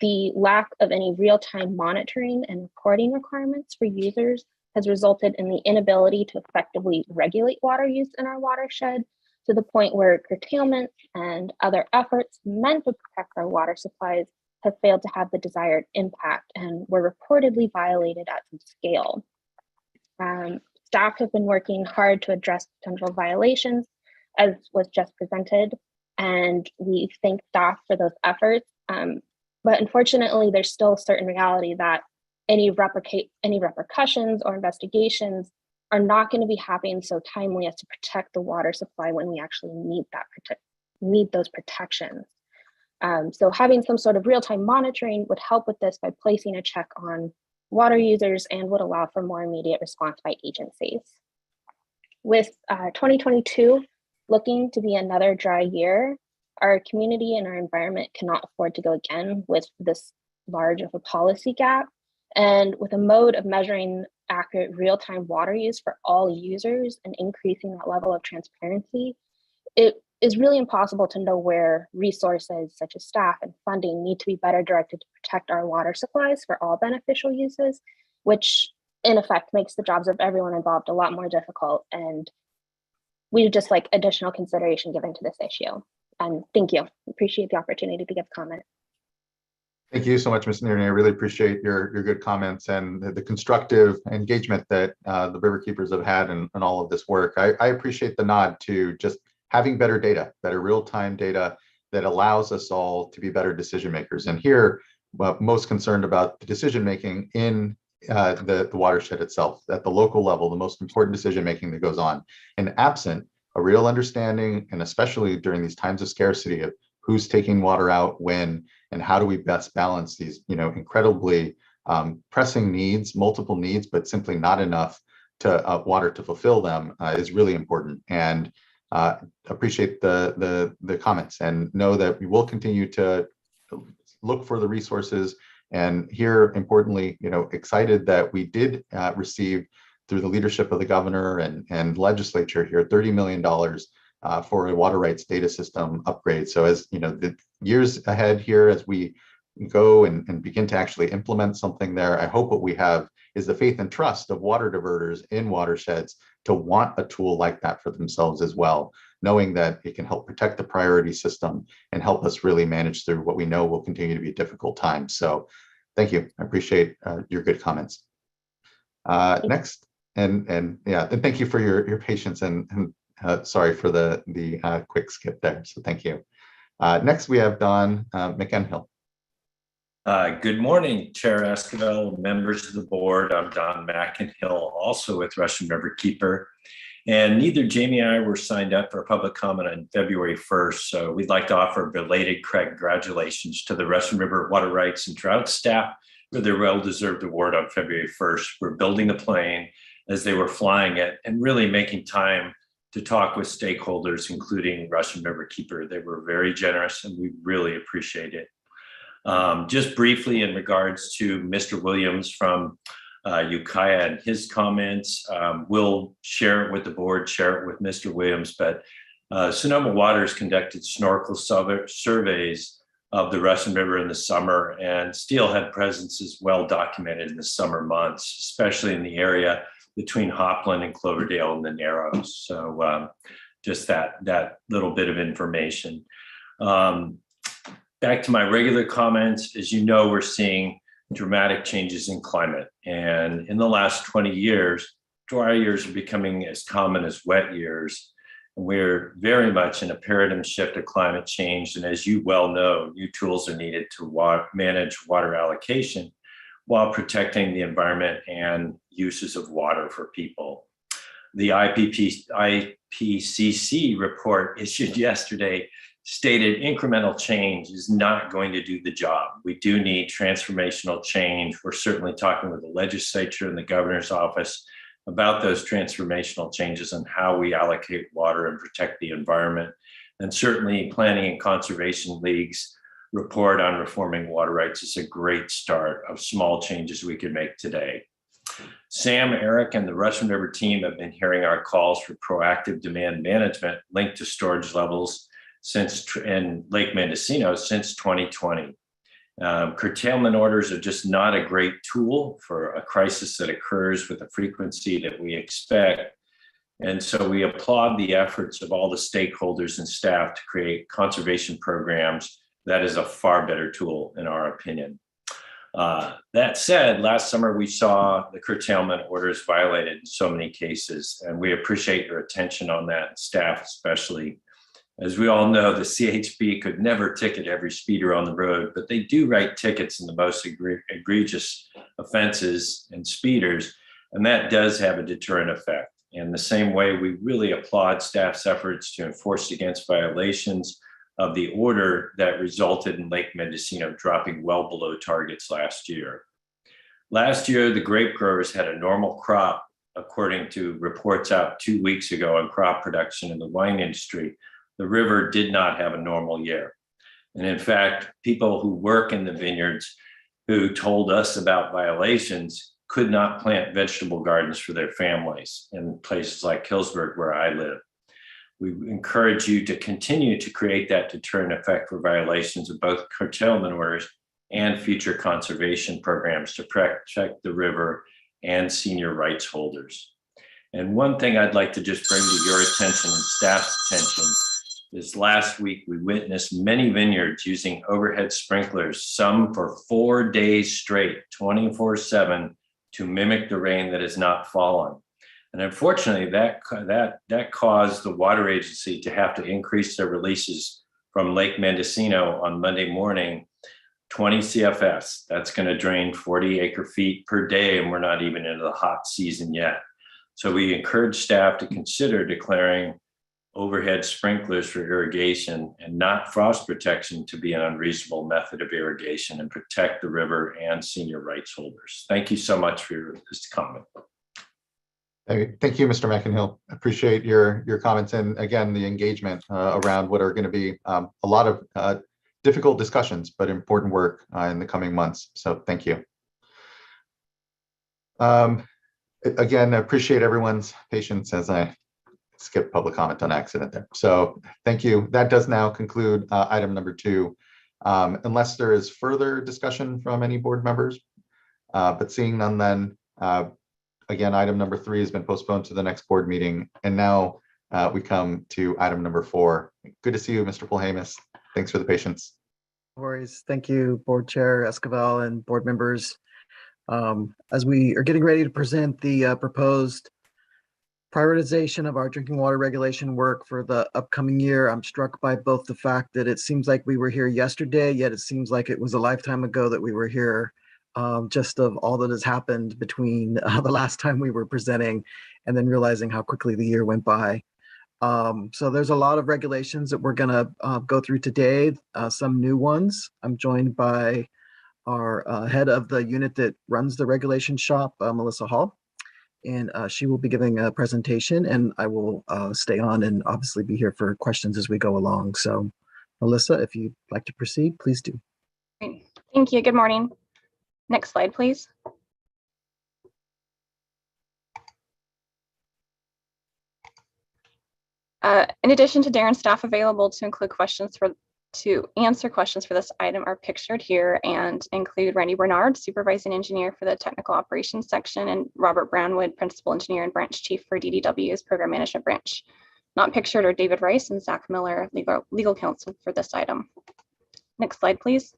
[SPEAKER 17] the lack of any real-time monitoring and reporting requirements for users has resulted in the inability to effectively regulate water use in our watershed, to the point where curtailment and other efforts meant to protect our water supplies have failed to have the desired impact and were reportedly violated at some scale. Staff have been working hard to address potential violations, as was just presented, and we thank staff for those efforts. But unfortunately, there's still a certain reality that any repercussions or investigations are not going to be happening so timely as to protect the water supply when we actually need those protections. So having some sort of real-time monitoring would help with this by placing a check on water users and would allow for more immediate response by agencies. With 2022 looking to be another dry year, our community and our environment cannot afford to go again with this large of a policy gap. And with a mode of measuring accurate real-time water use for all users and increasing that level of transparency, it is really impossible to know where resources such as staff and funding need to be better directed to protect our water supplies for all beneficial uses, which in effect makes the jobs of everyone involved a lot more difficult. And we would just like additional consideration given to this issue. And thank you. Appreciate the opportunity to give comment.
[SPEAKER 1] Thank you so much, Ms. Neary. I really appreciate your good comments and the constructive engagement that the Riverkeepers have had in all of this work. I appreciate the nod to just having better data, better real-time data that allows us all to be better decision makers. And here, most concerned about the decision making in the watershed itself, at the local level, the most important decision making that goes on. And absent a real understanding, and especially during these times of scarcity, of who's taking water out when, and how do we best balance these, incredibly pressing needs, multiple needs, but simply not enough to water to fulfill them is really important. And appreciate the comments and know that we will continue to look for the resources. And here, importantly, excited that we did receive, through the leadership of the governor and legislature here, $30 million for a water rights data system upgrade. So as the years ahead here, as we go and begin to actually implement something there. I hope what we have is the faith and trust of water diverters in watersheds to want a tool like that for themselves as well, knowing that it can help protect the priority system and help us really manage through what we know will continue to be a difficult time. So thank you. I appreciate your good comments. Next, and thank you for your patience and sorry for the quick skip there. So thank you. Next, we have Don McEnhill.
[SPEAKER 18] Good morning, Chair Esquivel, members of the board. I'm Don McEnhill, also with Russian River Keeper. And neither Jamie and I were signed up for public comment on February 1st. So we'd like to offer belated congratulations to the Russian River Water Rights and Drought staff for their well-deserved award on February 1st. We're building the plane as they were flying it and really making time to talk with stakeholders, including Russian River Keeper. They were very generous and we really appreciate it. Just briefly in regards to Mr. Williams from Ukiah and his comments, we'll share it with the board, share it with Mr. Williams, but Sonoma Waters conducted snorkel surveys of the Russian River in the summer, and steelhead presence is well documented in the summer months, especially in the area between Hopland and Cloverdale and the Narrows. So just that little bit of information. Back to my regular comments, as you know, we're seeing dramatic changes in climate. And in the last 20 years, dry years are becoming as common as wet years. And we're very much in a paradigm shift of climate change. And as you well know, new tools are needed to manage water allocation while protecting the environment and uses of water for people. The IPCC report issued yesterday stated incremental change is not going to do the job. We do need transformational change. We're certainly talking with the legislature and the governor's office about those transformational changes and how we allocate water and protect the environment. And certainly Planning and Conservation League's report on reforming water rights is a great start of small changes we can make today. Sam, Eric, and the Russian River team have been hearing our calls for proactive demand management linked to storage levels in Lake Mendocino since 2020. Curtailment orders are just not a great tool for a crisis that occurs with the frequency that we expect. And so we applaud the efforts of all the stakeholders and staff to create conservation programs. That is a far better tool in our opinion. That said, last summer we saw the curtailment orders violated in so many cases, and we appreciate your attention on that, staff especially. As we all know, the CHP could never ticket every speeder on the road, but they do write tickets in the most egregious offenses and speeders, and that does have a deterrent effect. In the same way, we really applaud staff's efforts to enforce against violations of the order that resulted in Lake Mendocino dropping well below targets last year. Last year, the grape growers had a normal crop, according to reports out 2 weeks ago on crop production in the wine industry. The river did not have a normal year. And in fact, people who work in the vineyards who told us about violations could not plant vegetable gardens for their families in places like Hillsburg, where I live. We encourage you to continue to create that deterrent effect for violations of both curtailment orders and future conservation programs to protect the river and senior rights holders. And one thing I'd like to just bring to your attention and staff's attention is last week we witnessed many vineyards using overhead sprinklers, some for 4 days straight, 24/7, to mimic the rain that has not fallen. And unfortunately, that caused the water agency to have to increase their releases from Lake Mendocino on Monday morning, 20 CFS. That's going to drain 40 acre feet per day, and we're not even into the hot season yet. So we encourage staff to consider declaring overhead sprinklers for irrigation and not frost protection to be an unreasonable method of irrigation and protect the river and senior rights holders. Thank you so much for this comment.
[SPEAKER 1] Thank you, Mr. McEnhill. Appreciate your comments and again, the engagement around what are going to be a lot of difficult discussions, but important work in the coming months. So thank you. Again, I appreciate everyone's patience as I skip public comment on accident there. So thank you. That does now conclude item number 2. Unless there is further discussion from any board members, but seeing none, then again, item number 3 has been postponed to the next board meeting. And now we come to item number 4. Good to see you, Mr. Polhamus. Thanks for the patience.
[SPEAKER 19] No worries. Thank you, Board Chair Esquivel and board members. As we are getting ready to present the proposed prioritization of our drinking water regulation work for the upcoming year, I'm struck by both the fact that it seems like we were here yesterday, yet it seems like it was a lifetime ago that we were here, just of all that has happened between the last time we were presenting and then realizing how quickly the year went by. So there's a lot of regulations that we're going to go through today, some new ones. I'm joined by our head of the unit that runs the regulation shop, Melissa Hall, and she will be giving a presentation, and I will stay on and obviously be here for questions as we go along. So Melissa, if you'd like to proceed, please do.
[SPEAKER 20] Great. Thank you. Good morning. Next slide, please. In addition to Darren's staff available to answer questions for this item are pictured here and include Randy Bernard, supervising engineer for the technical operations section, and Robert Brownwood, principal engineer and branch chief for DDW's program management branch. Not pictured are David Rice and Zach Miller, legal counsel for this item. Next slide, please.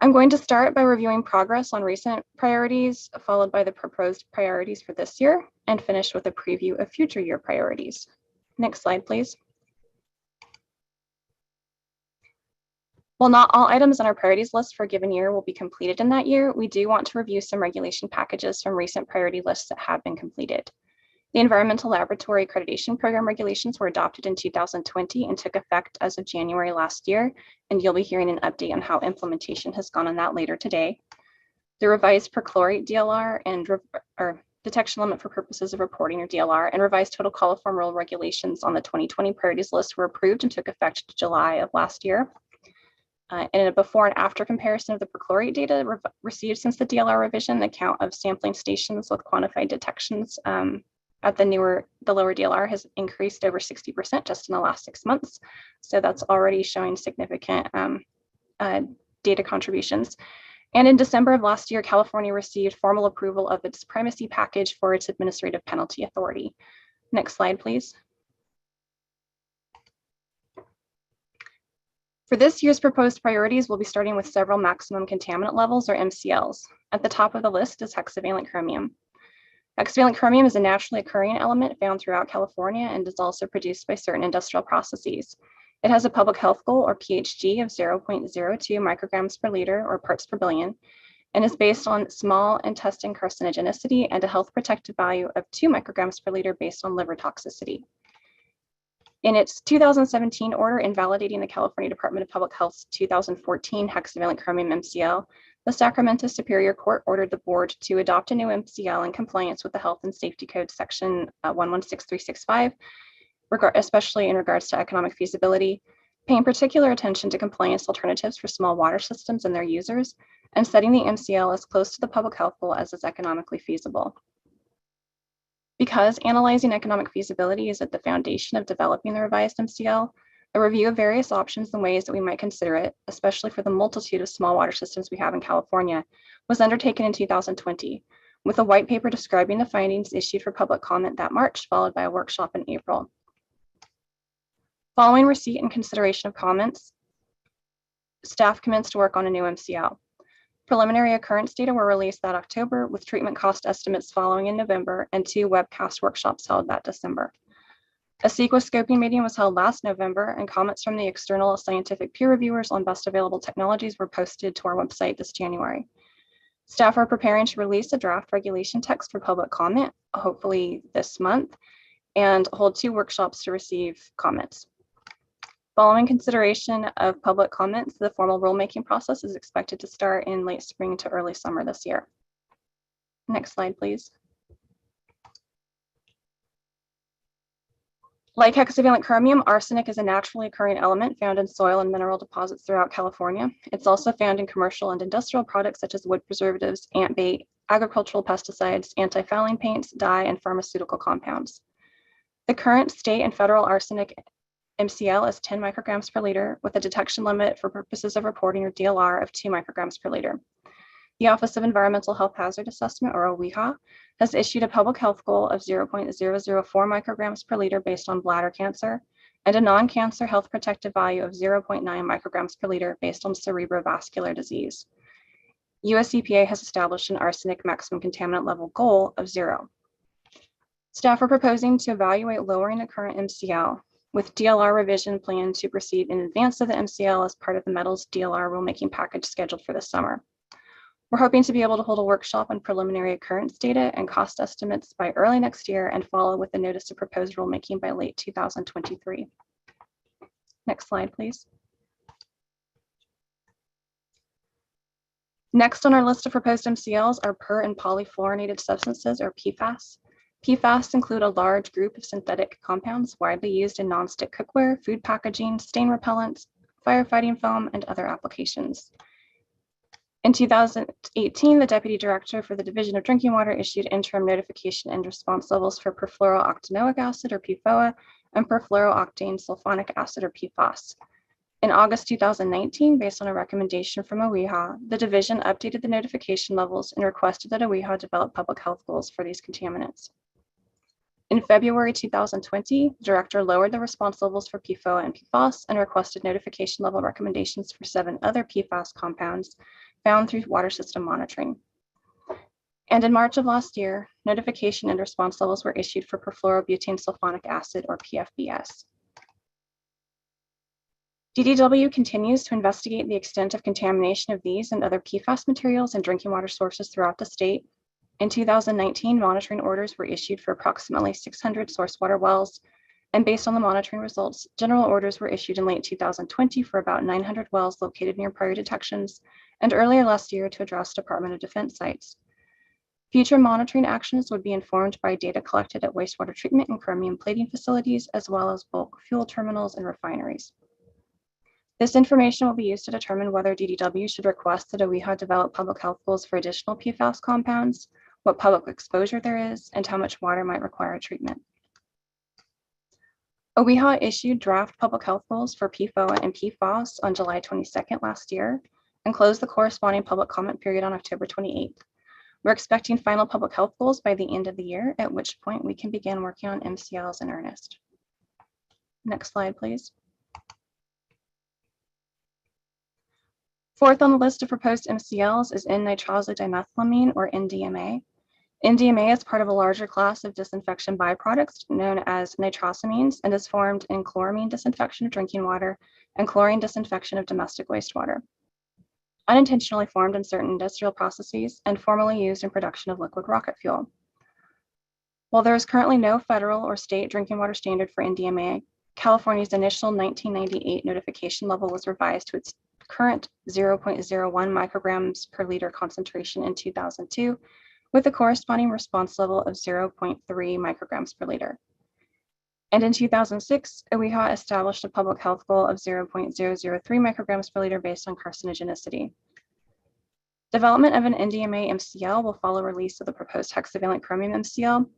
[SPEAKER 20] I'm going to start by reviewing progress on recent priorities, followed by the proposed priorities for this year, and finish with a preview of future year priorities. Next slide, please. While not all items on our priorities list for a given year will be completed in that year, we do want to review some regulation packages from recent priority lists that have been completed. The Environmental Laboratory Accreditation Program regulations were adopted in 2020 and took effect as of January last year, and you'll be hearing an update on how implementation has gone on that later today. The revised perchlorate DLR and detection limit for purposes of reporting, or DLR, and revised total coliform rule regulations on the 2020 priorities list were approved and took effect July of last year. In a before and after comparison of the perchlorate data received since the DLR revision, the count of sampling stations with quantified detections at the lower DLR has increased over 60% just in the last 6 months. So that's already showing significant data contributions. And in December of last year, California received formal approval of its primacy package for its administrative penalty authority. Next slide, please. For this year's proposed priorities, we'll be starting with several maximum contaminant levels, or MCLs. At the top of the list is hexavalent chromium. Hexavalent chromium is a naturally occurring element found throughout California and is also produced by certain industrial processes. It has a public health goal, or PHG, of 0.02 micrograms per liter, or parts per billion, and is based on small intestine carcinogenicity and a health protective value of 2 micrograms per liter based on liver toxicity. In its 2017 order invalidating the California Department of Public Health's 2014 hexavalent chromium MCL, the Sacramento Superior Court ordered the board to adopt a new MCL in compliance with the Health and Safety Code section 116365, especially in regards to economic feasibility, paying particular attention to compliance alternatives for small water systems and their users, and setting the MCL as close to the public health goal as is economically feasible. Because analyzing economic feasibility is at the foundation of developing the revised MCL, a review of various options and ways that we might consider it, especially for the multitude of small water systems we have in California, was undertaken in 2020, with a white paper describing the findings issued for public comment that March, followed by a workshop in April. Following receipt and consideration of comments, staff commenced work on a new MCL. Preliminary occurrence data were released that October, with treatment cost estimates following in November and 2 webcast workshops held that December. A CEQA scoping meeting was held last November, and comments from the external scientific peer reviewers on best available technologies were posted to our website this January. Staff are preparing to release a draft regulation text for public comment, hopefully this month, and hold 2 workshops to receive comments. Following consideration of public comments, the formal rulemaking process is expected to start in late spring to early summer this year. Next slide, please. Like hexavalent chromium, arsenic is a naturally occurring element found in soil and mineral deposits throughout California. It's also found in commercial and industrial products such as wood preservatives, ant bait, agricultural pesticides, anti-fouling paints, dye, and pharmaceutical compounds. The current state and federal arsenic MCL is 10 micrograms per liter with a detection limit for purposes of reporting or DLR of 2 micrograms per liter. The Office of Environmental Health Hazard Assessment, or OWEHA, has issued a public health goal of 0.004 micrograms per liter based on bladder cancer and a non-cancer health protective value of 0.9 micrograms per liter based on cerebrovascular disease. US EPA has established an arsenic maximum contaminant level goal of 0. Staff are proposing to evaluate lowering the current MCL, with DLR revision planned to proceed in advance of the MCL as part of the metals DLR rulemaking package scheduled for this summer. We're hoping to be able to hold a workshop on preliminary occurrence data and cost estimates by early next year and follow with a notice of proposed rulemaking by late 2023. Next slide, please. Next on our list of proposed MCLs are per and polyfluorinated substances, or PFAS. PFAS include a large group of synthetic compounds widely used in nonstick cookware, food packaging, stain repellents, firefighting foam, and other applications. In 2018, the Deputy Director for the Division of Drinking Water issued interim notification and response levels for perfluorooctanoic acid, or PFOA, and perfluorooctane sulfonic acid, or PFOS. In August 2019, based on a recommendation from OWEHA, the division updated the notification levels and requested that OWEHA develop public health goals for these contaminants. In February 2020, the director lowered the response levels for PFOA and PFOS and requested notification level recommendations for 7 other PFAS compounds found through water system monitoring. And in March of last year, notification and response levels were issued for perfluorobutane sulfonic acid, or PFBS. DDW continues to investigate the extent of contamination of these and other PFAS materials in drinking water sources throughout the state. In 2019, monitoring orders were issued for approximately 600 source water wells, and based on the monitoring results, general orders were issued in late 2020 for about 900 wells located near prior detections, and earlier last year to address Department of Defense sites. Future monitoring actions would be informed by data collected at wastewater treatment and chromium plating facilities, as well as bulk fuel terminals and refineries. This information will be used to determine whether DDW should request that OWEHA develop public health goals for additional PFAS compounds, what public exposure there is, and how much water might require treatment. OWEHA issued draft public health goals for PFOA and PFOS on July 22nd last year and closed the corresponding public comment period on October 28th. We're expecting final public health goals by the end of the year, at which point we can begin working on MCLs in earnest. Next slide, please. Fourth on the list of proposed MCLs is N-nitrosodimethylamine, or NDMA. NDMA is part of a larger class of disinfection byproducts known as nitrosamines and is formed in chloramine disinfection of drinking water and chlorine disinfection of domestic wastewater. Unintentionally formed in certain industrial processes and formerly used in production of liquid rocket fuel. While there is currently no federal or state drinking water standard for NDMA, California's initial 1998 notification level was revised to its current 0.01 micrograms per liter concentration in 2002, with a corresponding response level of 0.3 micrograms per liter. And in 2006, OWEHA established a public health goal of 0.003 micrograms per liter based on carcinogenicity. Development of an NDMA MCL will follow release of the proposed hexavalent chromium MCL.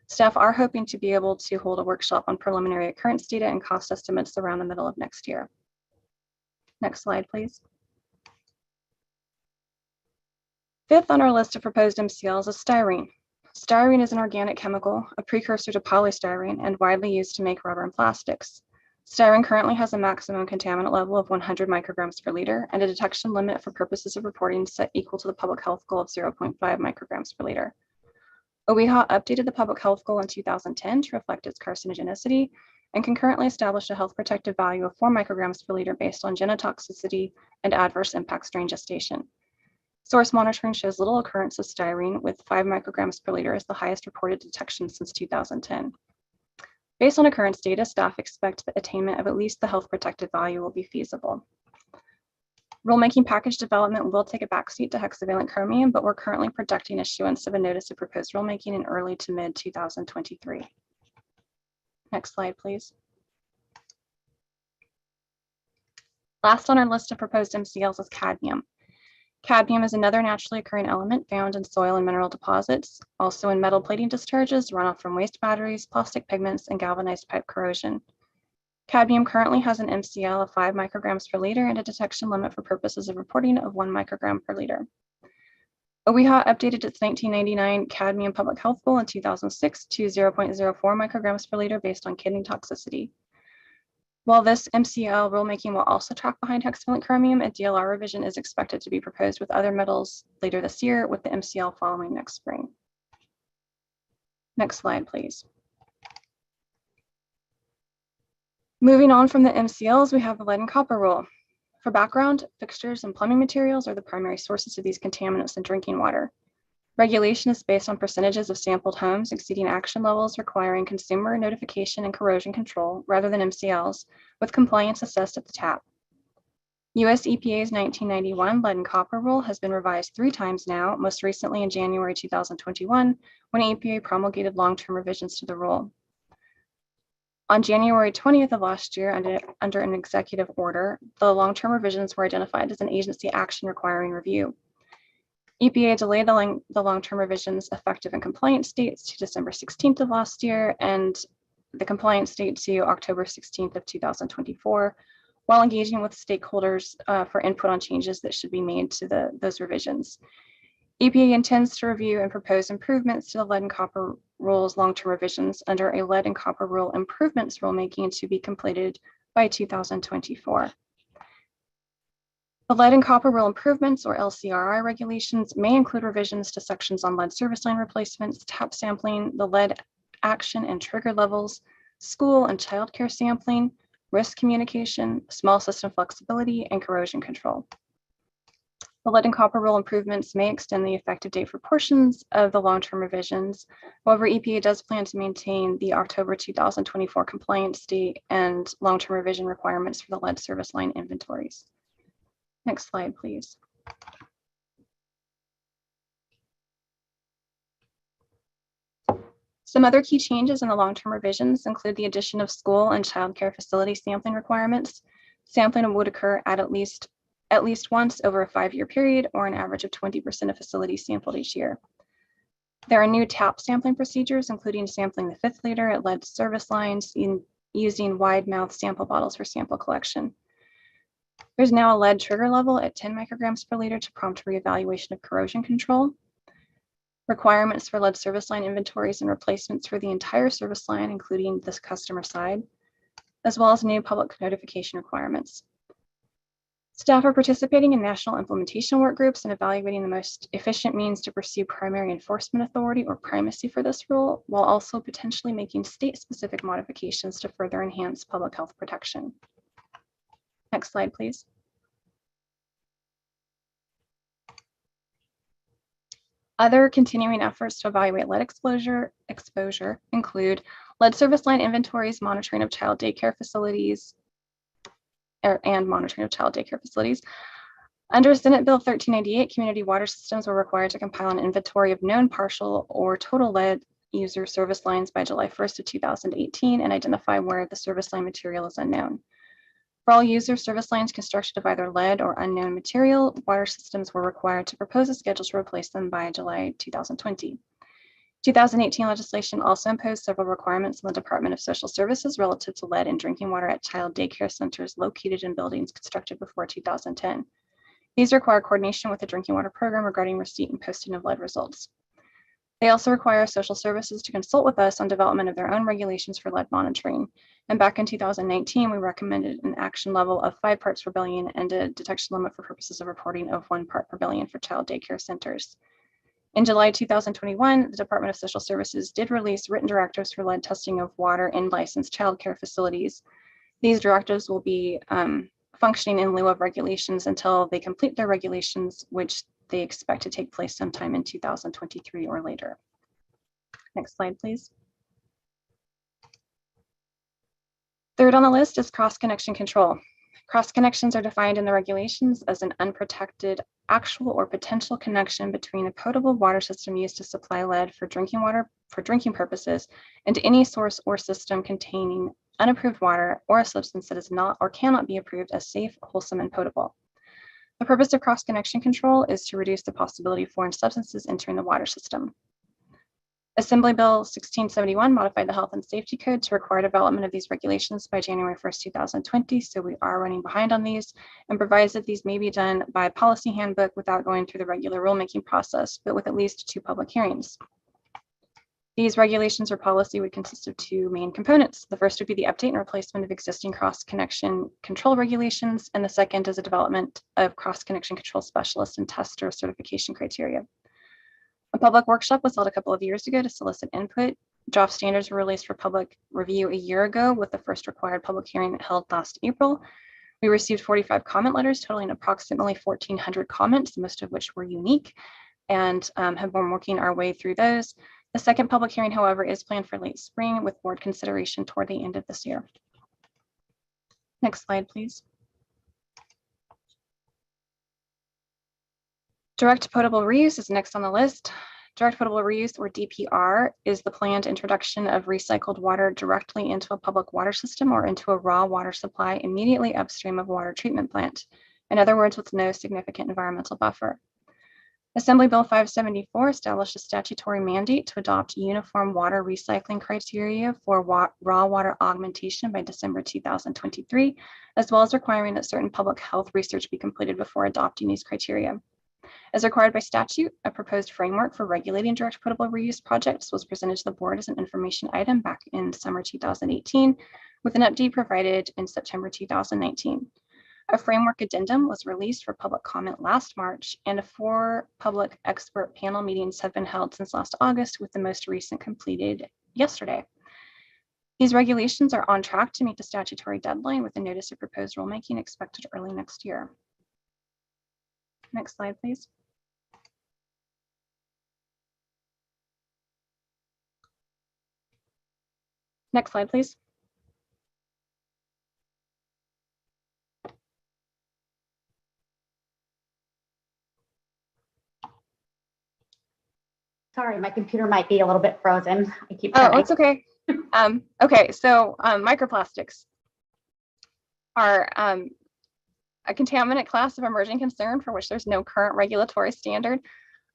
[SPEAKER 20] Staff are hoping to be able to hold a workshop on preliminary occurrence data and cost estimates around the middle of next year. Next slide, please. Fifth on our list of proposed MCLs is styrene. Styrene is an organic chemical, a precursor to polystyrene, and widely used to make rubber and plastics. Styrene currently has a maximum contaminant level of 100 micrograms per liter and a detection limit for purposes of reporting set equal to the public health goal of 0.5 micrograms per liter. OWEHA updated the public health goal in 2010 to reflect its carcinogenicity and concurrently established a health protective value of 4 micrograms per liter based on genotoxicity and adverse impacts during gestation. Source monitoring shows little occurrence of styrene, with 5 micrograms per liter as the highest reported detection since 2010. Based on occurrence data, staff expect that attainment of at least the health protective value will be feasible. Rulemaking package development will take a backseat to hexavalent chromium, but we're currently projecting issuance of a notice of proposed rulemaking in early to mid 2023. Next slide, please. Last on our list of proposed MCLs is cadmium. Cadmium is another naturally occurring element found in soil and mineral deposits, also in metal plating discharges, runoff from waste batteries, plastic pigments, and galvanized pipe corrosion. Cadmium currently has an MCL of 5 micrograms per liter and a detection limit for purposes of reporting of 1 microgram per liter. OEHA updated its 1999 cadmium public health goal in 2006 to 0.04 micrograms per liter based on kidney toxicity. While this MCL rulemaking will also track behind hexavalent chromium, a DLR revision is expected to be proposed with other metals later this year, with the MCL following next spring. Next slide, please. Moving on from the MCLs, we have the lead and copper rule. For background, fixtures and plumbing materials are the primary sources of these contaminants in drinking water. Regulation is based on percentages of sampled homes exceeding action levels requiring consumer notification and corrosion control rather than MCLs, with compliance assessed at the tap. US EPA's 1991 lead and copper rule has been revised 3 times now, most recently in January 2021, when EPA promulgated long-term revisions to the rule. On January 20th of last year, under an executive order, the long-term revisions were identified as an agency action requiring review. EPA delayed the long-term revisions effective and compliance dates to December 16th of last year and the compliance date to October 16th of 2024, while engaging with stakeholders for input on changes that should be made to those revisions. EPA intends to review and propose improvements to the lead and copper rules long-term revisions under a lead and copper rule improvements rulemaking to be completed by 2024. The lead and copper rule improvements, or LCRI regulations, may include revisions to sections on lead service line replacements, tap sampling, the lead action and trigger levels, school and child care sampling, risk communication, small system flexibility, and corrosion control. The lead and copper rule improvements may extend the effective date for portions of the long-term revisions. However, EPA does plan to maintain the October 2024 compliance date and long-term revision requirements for the lead service line inventories. Next slide, please. Some other key changes in the long-term revisions include the addition of school and child care facility sampling requirements. Sampling would occur at least once over a 5-year period, or an average of 20% of facilities sampled each year. There are new tap sampling procedures, including sampling the 5th liter at lead service lines using wide mouth sample bottles for sample collection. There's now a lead trigger level at 10 micrograms per liter to prompt reevaluation of corrosion control. Requirements for lead service line inventories and replacements for the entire service line, including the customer side, as well as new public notification requirements. Staff are participating in national implementation work groups and evaluating the most efficient means to pursue primary enforcement authority or primacy for this rule, while also potentially making state-specific modifications to further enhance public health protection. Next slide, please. Other continuing efforts to evaluate lead exposure include lead service line inventories, monitoring of child daycare facilities, and monitoring of child daycare facilities. Under Senate Bill 1398, community water systems were required to compile an inventory of known partial or total lead user service lines by July 1st of 2018 and identify where the service line material is unknown. For all user service lines constructed of either lead or unknown material, water systems were required to propose a schedule to replace them by July 2020. 2018 legislation also imposed several requirements on the Department of Social Services relative to lead in drinking water at child daycare centers located in buildings constructed before 2010. These require coordination with the drinking water program regarding receipt and posting of lead results. They also require social services to consult with us on development of their own regulations for lead monitoring. And back in 2019, we recommended an action level of 5 parts per billion and a detection limit for purposes of reporting of 1 part per billion for child daycare centers. In July 2021, the Department of Social Services did release written directives for lead testing of water in licensed child care facilities. These directives will be functioning in lieu of regulations until they complete their regulations, which they expect to take place sometime in 2023 or later. Next slide, please. Third on the list is cross-connection control. Cross-connections are defined in the regulations as an unprotected actual or potential connection between a potable water system used to supply lead for drinking water for drinking purposes and any source or system containing unapproved water or a substance that is not or cannot be approved as safe, wholesome, and potable. The purpose of cross-connection control is to reduce the possibility of foreign substances entering the water system. Assembly Bill 1671 modified the Health and Safety Code to require development of these regulations by January 1st, 2020. So we are running behind on these, and provides that these may be done by policy handbook without going through the regular rulemaking process, but with at least 2 public hearings. These regulations or policy would consist of 2 main components. The first would be the update and replacement of existing cross-connection control regulations, and the second is a development of cross-connection control specialist and tester certification criteria. A public workshop was held a couple of years ago to solicit input. Draft standards were released for public review a year ago, with the first required public hearing held last April. We received 45 comment letters totaling approximately 1,400 comments, most of which were unique, and have been working our way through those. The second public hearing, however, is planned for late spring with board consideration toward the end of this year. Next slide, please. Direct potable reuse is next on the list. Direct potable reuse, or DPR, is the planned introduction of recycled water directly into a public water system or into a raw water supply immediately upstream of a water treatment plant. In other words, with no significant environmental buffer. Assembly Bill 574 established a statutory mandate to adopt uniform water recycling criteria for raw water augmentation by December 2023, as well as requiring that certain public health research be completed before adopting these criteria. As required by statute, a proposed framework for regulating direct potable reuse projects was presented to the board as an information item back in summer 2018, with an update provided in September 2019. A framework addendum was released for public comment last March, and 4 public expert panel meetings have been held since last August, with the most recent completed yesterday. These regulations are on track to meet the statutory deadline, with a notice of proposed rulemaking expected early next year. Next slide, please. Next slide, please.
[SPEAKER 21] Sorry, my computer might be a little bit frozen. I keep
[SPEAKER 20] Oh, it's okay. Okay, so microplastics are a contaminant class of emerging concern for which there's no current regulatory standard,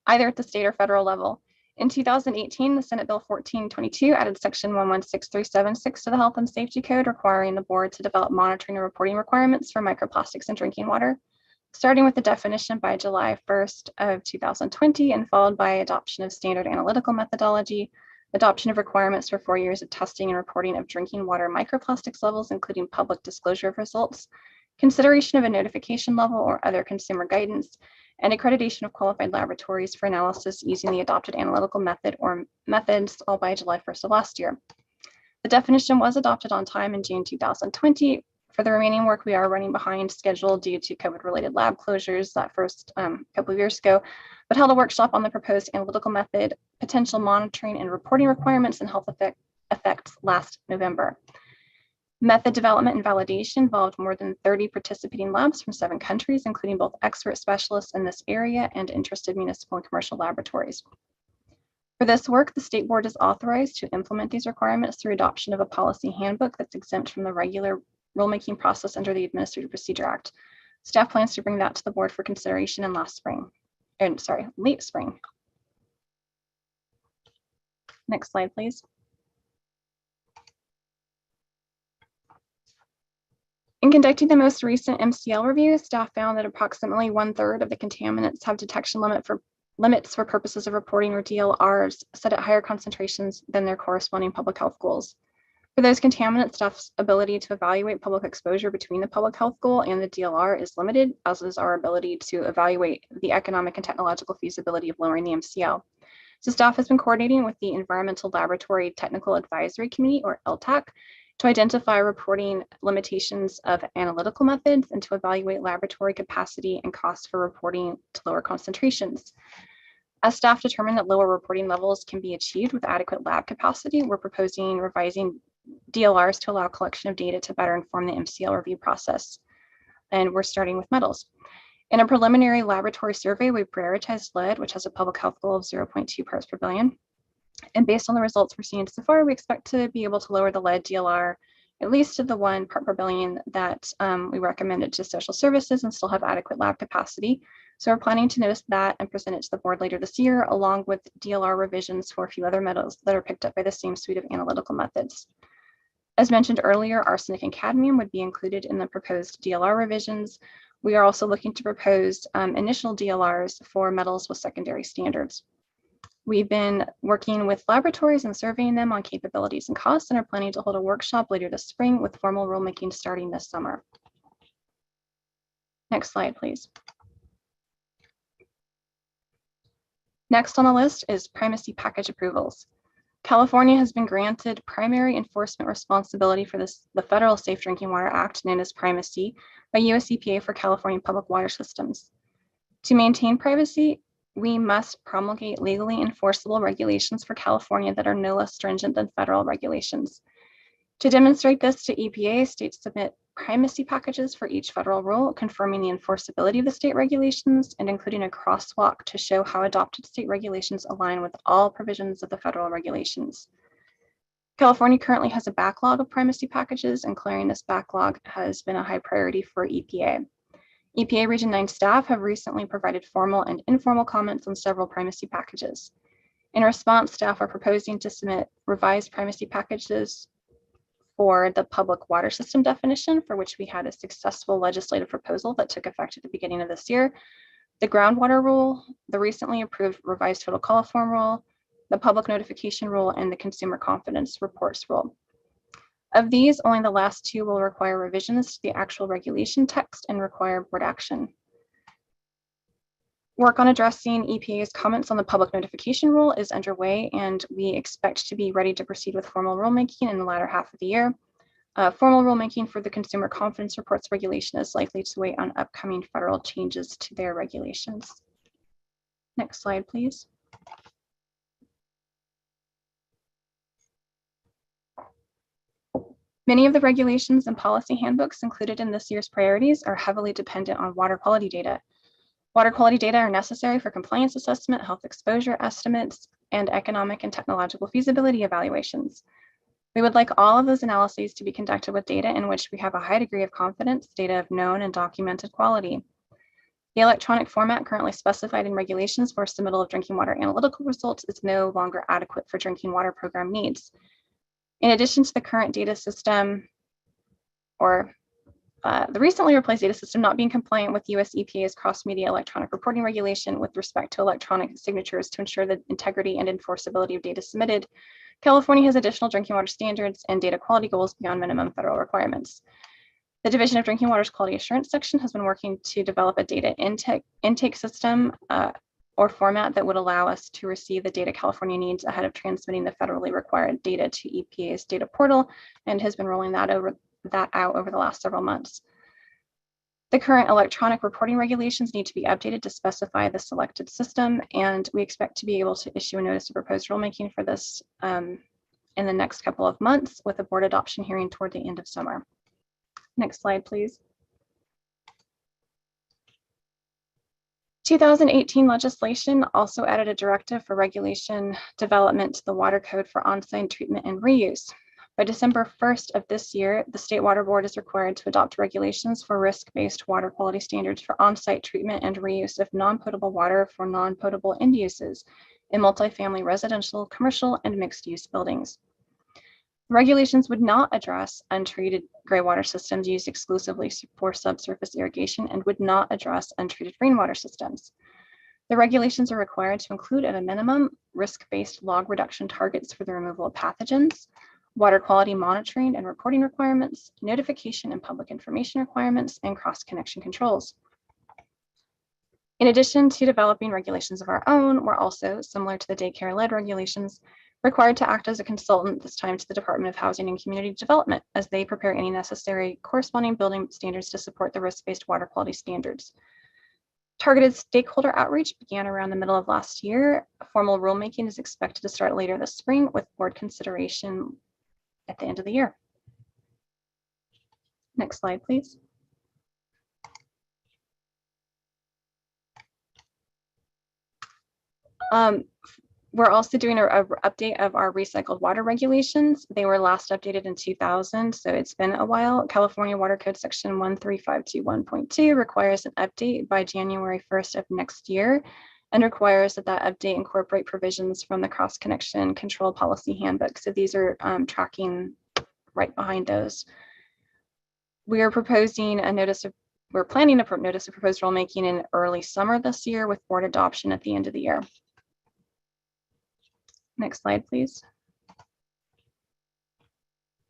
[SPEAKER 20] either at the state or federal level. In 2018, the Senate Bill 1422 added Section 116376 to the Health and Safety Code, requiring the board to develop monitoring and reporting requirements for microplastics in drinking water, starting with the definition by July 1st of 2020 and followed by adoption of standard analytical methodology, adoption of requirements for 4 years of testing and reporting of drinking water microplastics levels, including public disclosure of results, consideration of a notification level or other consumer guidance, and accreditation of qualified laboratories for analysis using the adopted analytical method or methods, all by July 1st of last year. The definition was adopted on time in June 2020. For the remaining work, we are running behind schedule due to COVID-related lab closures that first couple of years ago, but held a workshop on the proposed analytical method, potential monitoring and reporting requirements, and health effects last November. Method development and validation involved more than 30 participating labs from 7 countries, including both expert specialists in this area and interested municipal and commercial laboratories. For this work, the state board is authorized to implement these requirements through adoption of a policy handbook that's exempt from the regular rulemaking process under the Administrative Procedure Act. Staff plans to bring that to the board for consideration in late spring. Next slide, please. In conducting the most recent MCL review, staff found that approximately 1/3 of the contaminants have detection limits for purposes of reporting, or DLRs, set at higher concentrations than their corresponding public health goals. For those contaminants, staff's ability to evaluate public exposure between the public health goal and the DLR is limited, as is our ability to evaluate the economic and technological feasibility of lowering the MCL. So staff has been coordinating with the Environmental Laboratory Technical Advisory Committee, or ELTAC, to identify reporting limitations of analytical methods and to evaluate laboratory capacity and costs for reporting to lower concentrations. As staff determined that lower reporting levels can be achieved with adequate lab capacity, we're proposing revising DLRs to allow collection of data to better inform the MCL review process. And we're starting with metals. In a preliminary laboratory survey, we prioritized lead, which has a public health goal of 0.2 parts per billion. And based on the results we're seeing so far, we expect to be able to lower the lead DLR at least to the 1 part per billion that we recommended to social services and still have adequate lab capacity. So we're planning to notice that and present it to the board later this year, along with DLR revisions for a few other metals that are picked up by the same suite of analytical methods. As mentioned earlier, arsenic and cadmium would be included in the proposed DLR revisions. We are also looking to propose initial DLRs for metals with secondary standards. We've been working with laboratories and surveying them on capabilities and costs and are planning to hold a workshop later this spring with formal rulemaking starting this summer. Next slide, please. Next on the list is primacy package approvals. California has been granted primary enforcement responsibility for the Federal Safe Drinking Water Act, known as primacy, by US EPA for California public water systems. To maintain privacy, we must promulgate legally enforceable regulations for California that are no less stringent than federal regulations. To demonstrate this to EPA, states submit primacy packages for each federal rule, confirming the enforceability of the state regulations and including a crosswalk to show how adopted state regulations align with all provisions of the federal regulations. California currently has a backlog of primacy packages, and clearing this backlog has been a high priority for EPA. EPA Region 9 staff have recently provided formal and informal comments on several primacy packages. In response, staff are proposing to submit revised primacy packages for the public water system definition, for which we had a successful legislative proposal that took effect at the beginning of this year, the groundwater rule, the recently approved revised total coliform rule, the public notification rule, and the consumer confidence reports rule. Of these, only the last 2 will require revisions to the actual regulation text and require board action. Work on addressing EPA's comments on the public notification rule is underway, and we expect to be ready to proceed with formal rulemaking in the latter half of the year. Formal rulemaking for the consumer confidence reports regulation is likely to wait on upcoming federal changes to their regulations. Next slide, please. Many of the regulations and policy handbooks included in this year's priorities are heavily dependent on water quality data. Water quality data are necessary for compliance assessment, health exposure estimates, and economic and technological feasibility evaluations. We would like all of those analyses to be conducted with data in which we have a high degree of confidence, data of known and documented quality. The electronic format currently specified in regulations for submittal of drinking water analytical results is no longer adequate for drinking water program needs. In addition to the current data system, or the recently replaced data system not being compliant with US EPA's cross-media electronic reporting regulation with respect to electronic signatures to ensure the integrity and enforceability of data submitted, California has additional drinking water standards and data quality goals beyond minimum federal requirements. The Division of Drinking Water's Quality Assurance section has been working to develop a data intake system or format that would allow us to receive the data California needs ahead of transmitting the federally required data to EPA's data portal, and has been rolling that out over the last several months. The current electronic reporting regulations need to be updated to specify the selected system, and we expect to be able to issue a notice of proposed rulemaking for this in the next couple of months, with a board adoption hearing toward the end of summer. Next slide, please. 2018 legislation also added a directive for regulation development to the water code for on-site treatment and reuse. By December 1st of this year, the State Water Board is required to adopt regulations for risk-based water quality standards for on-site treatment and reuse of non-potable water for non-potable end uses in multifamily residential, commercial, and mixed-use buildings. Regulations would not address untreated gray water systems used exclusively for subsurface irrigation and would not address untreated rainwater systems. The regulations are required to include at a minimum risk-based log reduction targets for the removal of pathogens, water quality monitoring and reporting requirements, notification and public information requirements, and cross-connection controls. In addition to developing regulations of our own, we're also, similar to the daycare-led regulations, required to act as a consultant, this time to the Department of Housing and Community Development, as they prepare any necessary corresponding building standards to support the risk-based water quality standards. Targeted stakeholder outreach began around the middle of last year. Formal rulemaking is expected to start later this spring, with board consideration at the end of the year. Next slide, please. We're also doing a update of our recycled water regulations. They were last updated in 2000, so it's been a while. California Water Code Section 13521.2 requires an update by January 1st of next year and requires that update incorporate provisions from the Cross Connection Control Policy Handbook. So these are tracking right behind those. We are proposing a notice of, we're planning a notice of proposed rulemaking in early summer this year with board adoption at the end of the year. Next slide, please.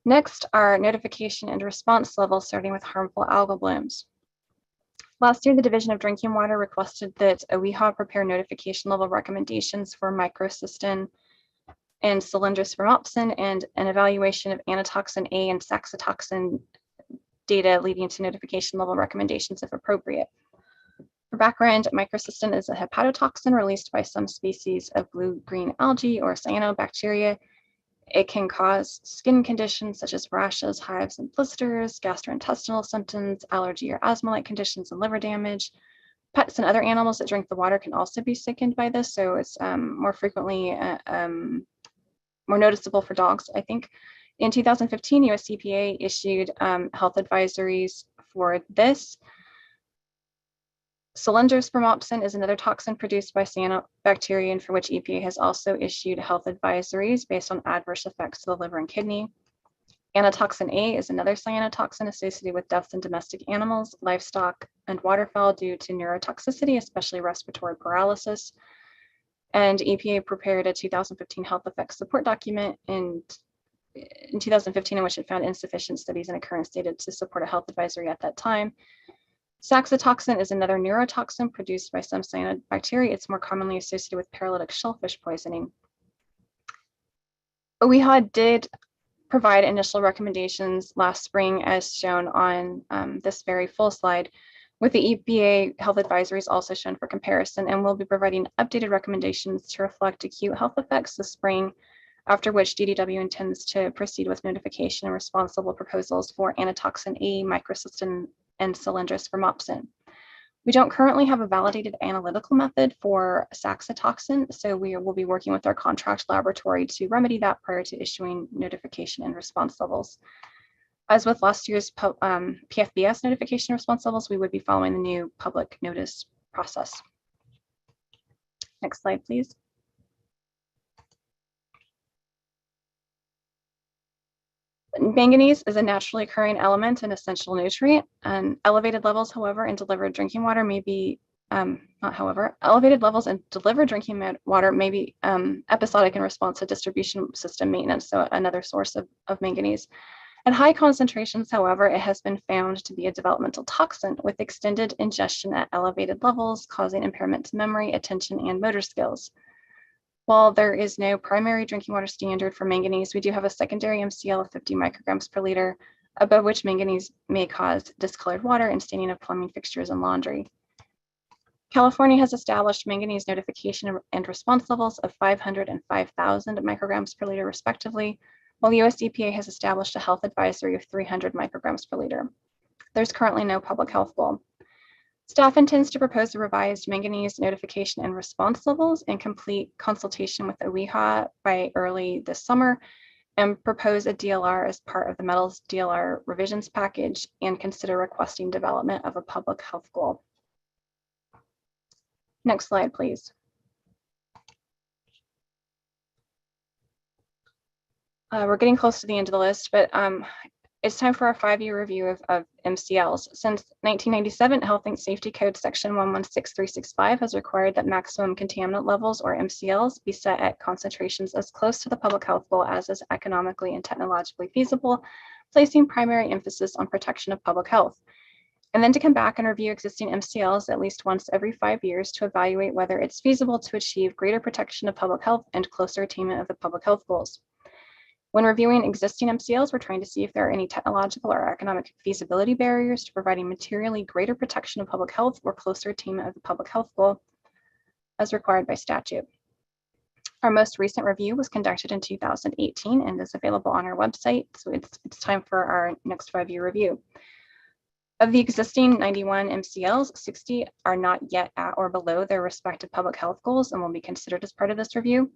[SPEAKER 20] Next are notification and response levels, starting with harmful algal blooms. Last year, the Division of Drinking Water requested that OEHA prepare notification level recommendations for microcystin and cylindrous spermopsin and an evaluation of anatoxin A and saxitoxin data leading to notification level recommendations if appropriate. For background, microcystin is a hepatotoxin released by some species of blue-green algae or cyanobacteria. It can cause skin conditions such as rashes, hives, and blisters, gastrointestinal symptoms, allergy or asthma-like conditions, and liver damage. Pets and other animals that drink the water can also be sickened by this, so it's more frequently more noticeable for dogs, I think. In 2015, US EPA issued health advisories for this. Cylindrospermopsin is another toxin produced by cyanobacteria and for which EPA has also issued health advisories based on adverse effects to the liver and kidney. Anatoxin A is another cyanotoxin associated with deaths in domestic animals, livestock, and waterfowl due to neurotoxicity, especially respiratory paralysis. And EPA prepared a 2015 health effects support document in 2015 in which it found insufficient studies and occurrence data to support a health advisory at that time. Saxitoxin is another neurotoxin produced by some cyanobacteria. It's more commonly associated with paralytic shellfish poisoning. OEHA did provide initial recommendations last spring as shown on this very full slide, with the EPA health advisories also shown for comparison, and we'll be providing updated recommendations to reflect acute health effects this spring, after which DDW intends to proceed with notification and responsible proposals for anatoxin A, microcystin, and cylindrospermopsin. We don't currently have a validated analytical method for saxitoxin, so we will be working with our contract laboratory to remedy that prior to issuing notification and response levels. As with last year's PFBS notification response levels, we would be following the new public notice process. Next slide, please. Manganese is a naturally occurring element and essential nutrient, and elevated levels, however, in delivered drinking water may be, elevated levels in delivered drinking water may be episodic in response to distribution system maintenance, so another source of manganese. At high concentrations, however, it has been found to be a developmental toxin with extended ingestion at elevated levels, causing impairment to memory, attention, and motor skills. While there is no primary drinking water standard for manganese, we do have a secondary MCL of 50 micrograms per liter, above which manganese may cause discolored water and staining of plumbing fixtures and laundry. California has established manganese notification and response levels of 500 and 5,000 micrograms per liter respectively, while US EPA has established a health advisory of 300 micrograms per liter. There's currently no public health goal. Staff intends to propose a revised manganese notification and response levels in complete consultation with OEHA by early this summer and propose a DLR as part of the metals DLR revisions package and consider requesting development of a public health goal. Next slide, please. We're getting close to the end of the list, but it's time for our 5-year review of MCLs. Since 1997, Health and Safety Code Section 116365 has required that maximum contaminant levels, or MCLs, be set at concentrations as close to the public health goal as is economically and technologically feasible, placing primary emphasis on protection of public health. And then to come back and review existing MCLs at least once every 5 years to evaluate whether it's feasible to achieve greater protection of public health and closer attainment of the public health goals. When reviewing existing MCLs, we're trying to see if there are any technological or economic feasibility barriers to providing materially greater protection of public health or closer attainment of the public health goal as required by statute. Our most recent review was conducted in 2018 and is available on our website, so it's time for our next 5-year review. Of the existing 91 MCLs, 60 are not yet at or below their respective public health goals and will be considered as part of this review.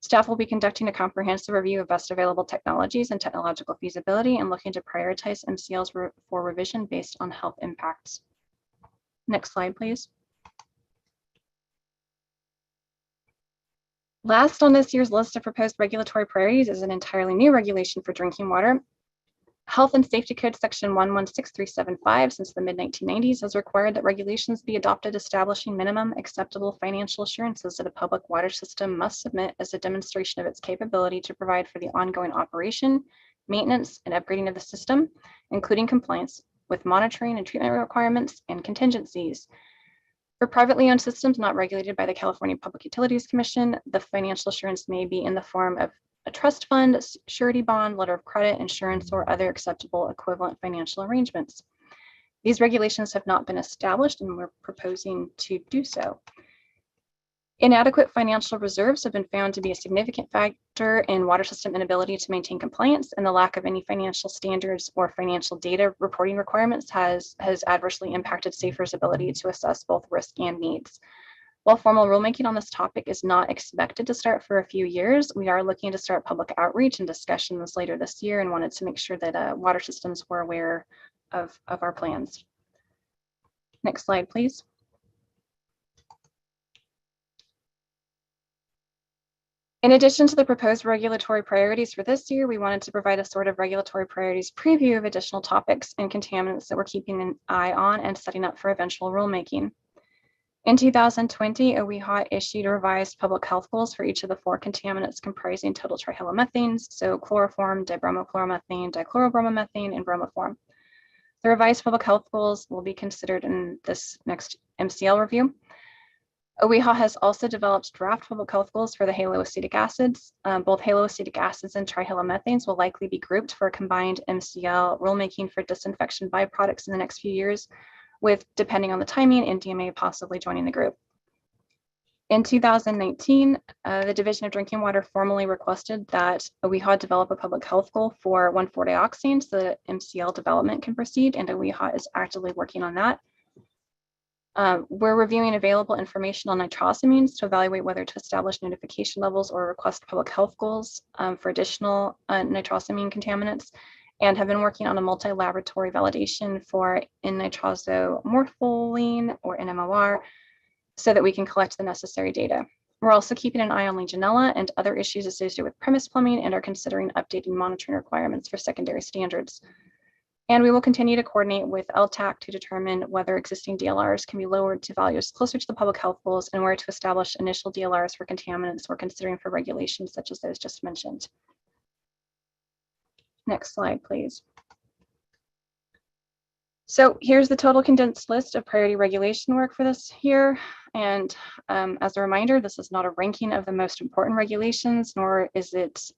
[SPEAKER 20] Staff will be conducting a comprehensive review of best available technologies and technological feasibility and looking to prioritize MCLs for revision based on health impacts. Next slide, please. Last on this year's list of proposed regulatory priorities is an entirely new regulation for drinking water. Health and Safety Code Section 116375 since the mid-1990s has required that regulations be adopted establishing minimum acceptable financial assurances that a public water system must submit as a demonstration of its capability to provide for the ongoing operation, maintenance, and upgrading of the system, including compliance with monitoring and treatment requirements and contingencies. For privately owned systems not regulated by the California Public Utilities Commission, the financial assurance may be in the form of a trust fund, surety bond, letter of credit, insurance, or other acceptable equivalent financial arrangements. These regulations have not been established, and we're proposing to do so. Inadequate financial reserves have been found to be a significant factor in water system inability to maintain compliance, and the lack of any financial standards or financial data reporting requirements has adversely impacted SAFER's ability to assess both risk and needs. While formal rulemaking on this topic is not expected to start for a few years, we are looking to start public outreach and discussions later this year and wanted to make sure that water systems were aware of our plans. Next slide, please. In addition to the proposed regulatory priorities for this year, we wanted to provide a sort of regulatory priorities preview of additional topics and contaminants that we're keeping an eye on and setting up for eventual rulemaking. In 2020, OEHA issued revised public health goals for each of the 4 contaminants comprising total trihalomethanes, so chloroform, dibromochloromethane, dichlorobromomethane, and bromoform. The revised public health goals will be considered in this next MCL review. OEHA has also developed draft public health goals for the haloacetic acids. Both haloacetic acids and trihalomethanes will likely be grouped for a combined MCL rulemaking for disinfection byproducts in the next few years, with, depending on the timing, NDMA possibly joining the group. In 2019, the Division of Drinking Water formally requested that OEHA develop a public health goal for 1,4-dioxane so that MCL development can proceed, and OEHA is actively working on that. We're reviewing available information on nitrosamines to evaluate whether to establish notification levels or request public health goals for additional nitrosamine contaminants, and have been working on a multi-laboratory validation for N-nitrosomorpholine or NMOR so that we can collect the necessary data. We're also keeping an eye on Legionella and other issues associated with premise plumbing and are considering updating monitoring requirements for secondary standards. And we will continue to coordinate with LTAC to determine whether existing DLRs can be lowered to values closer to the public health goals and where to establish initial DLRs for contaminants we're considering for regulations such as those just mentioned. Next slide, please. So here's the total condensed list of priority regulation work for this year. And as a reminder, this is not a ranking of the most important regulations, nor is it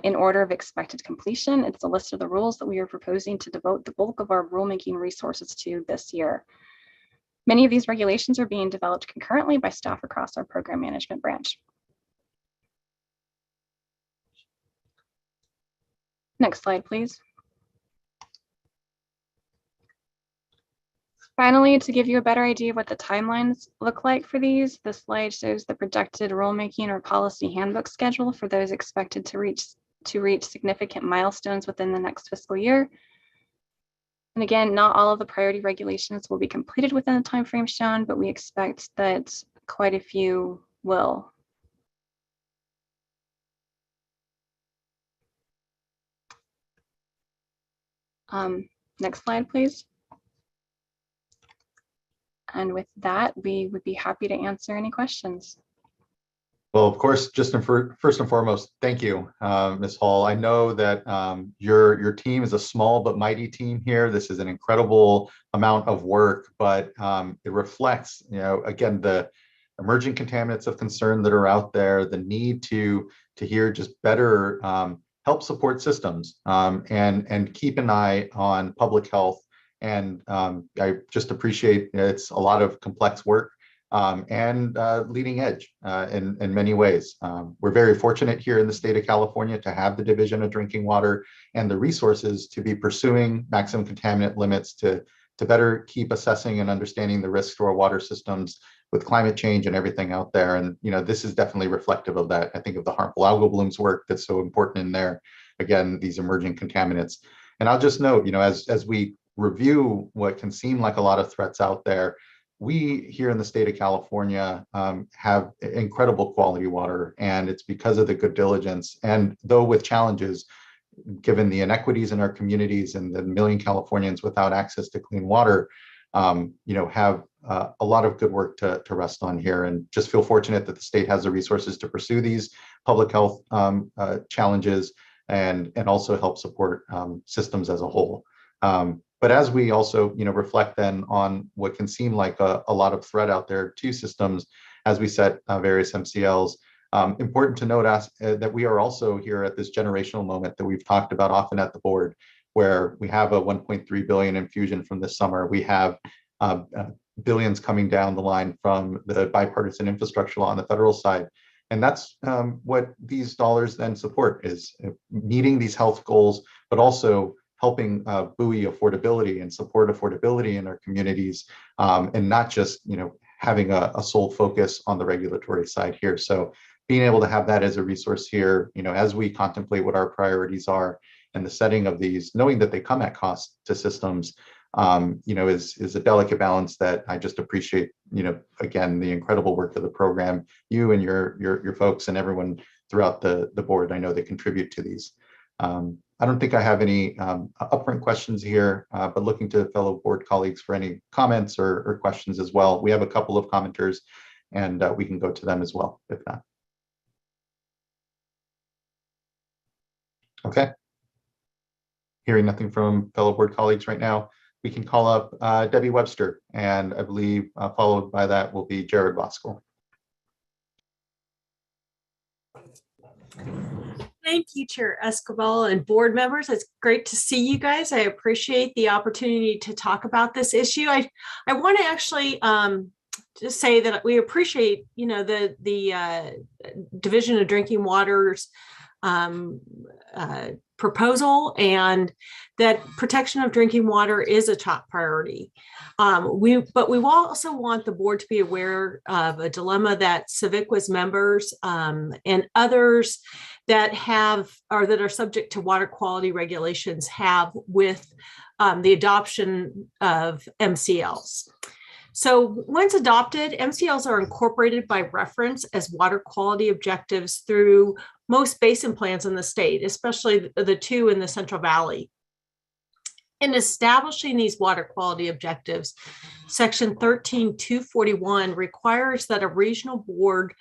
[SPEAKER 20] in order of expected completion. It's a list of the rules that we are proposing to devote the bulk of our rulemaking resources to this year. Many of these regulations are being developed concurrently by staff across our program management branch. Next slide, please. Finally, to give you a better idea of what the timelines look like for these, this slide shows the projected rulemaking or policy handbook schedule for those expected to reach significant milestones within the next fiscal year. And again, not all of the priority regulations will be completed within the timeframe shown, but we expect that quite a few will. Next slide, please. And with that, we would be happy to answer any questions.
[SPEAKER 1] Well, of course, just first and foremost, thank you, Ms. Hall. I know that your team is a small but mighty team here. This is an incredible amount of work, but it reflects, again, the emerging contaminants of concern that are out there, the need to hear just better help support systems and keep an eye on public health. And I just appreciate it's a lot of complex work and leading edge in many ways. We're very fortunate here in the state of California to have the Division of Drinking Water and the resources to be pursuing maximum contaminant limits to to better keep assessing and understanding the risks to our water systems with climate change and everything out there. And, this is definitely reflective of that. I think of the harmful algal blooms work that's so important in there. Again, these emerging contaminants. And I'll just note, as we review what can seem like a lot of threats out there, we here in the state of California have incredible quality water, and it's because of the good diligence. And though with challenges, given the inequities in our communities and the million Californians without access to clean water, have a lot of good work to rest on here, and just feel fortunate that the state has the resources to pursue these public health challenges and also help support systems as a whole. But as we also, reflect then on what can seem like a lot of threat out there to systems as we set various MCLs, important to note that we are also here at this generational moment that we've talked about often at the board, where we have a 1.3 billion infusion from this summer. We have billions coming down the line from the bipartisan infrastructure law on the federal side. And that's what these dollars then support, is meeting these health goals, but also helping buoy affordability and support affordability in our communities, and not just having a sole focus on the regulatory side here. So being able to have that as a resource here, as we contemplate what our priorities are and the setting of these, knowing that they come at cost to systems, is a delicate balance that I just appreciate. Again, the incredible work of the program, you and your folks and everyone throughout the board. I know they contribute to these. I don't think I have any upfront questions here, but looking to fellow board colleagues for any comments or questions as well. We have a couple of commenters, and we can go to them as well, if not. Okay. Hearing nothing from fellow board colleagues right now, we can call up Debbie Webster, and I believe followed by that will be Jared Voskel.
[SPEAKER 2] Thank you, Chair Escobar and board members. It's great to see you guys. I appreciate the opportunity to talk about this issue. I want to actually just say that we appreciate, the Division of Drinking Water's proposal, and that protection of drinking water is a top priority. But we also want the board to be aware of a dilemma that Civiqua's members and others that are subject to water quality regulations have with the adoption of MCLs. So once adopted, MCLs are incorporated by reference as water quality objectives through most basin plans in the state, especially the two in the Central Valley. In establishing these water quality objectives, Section 13241 requires that a regional board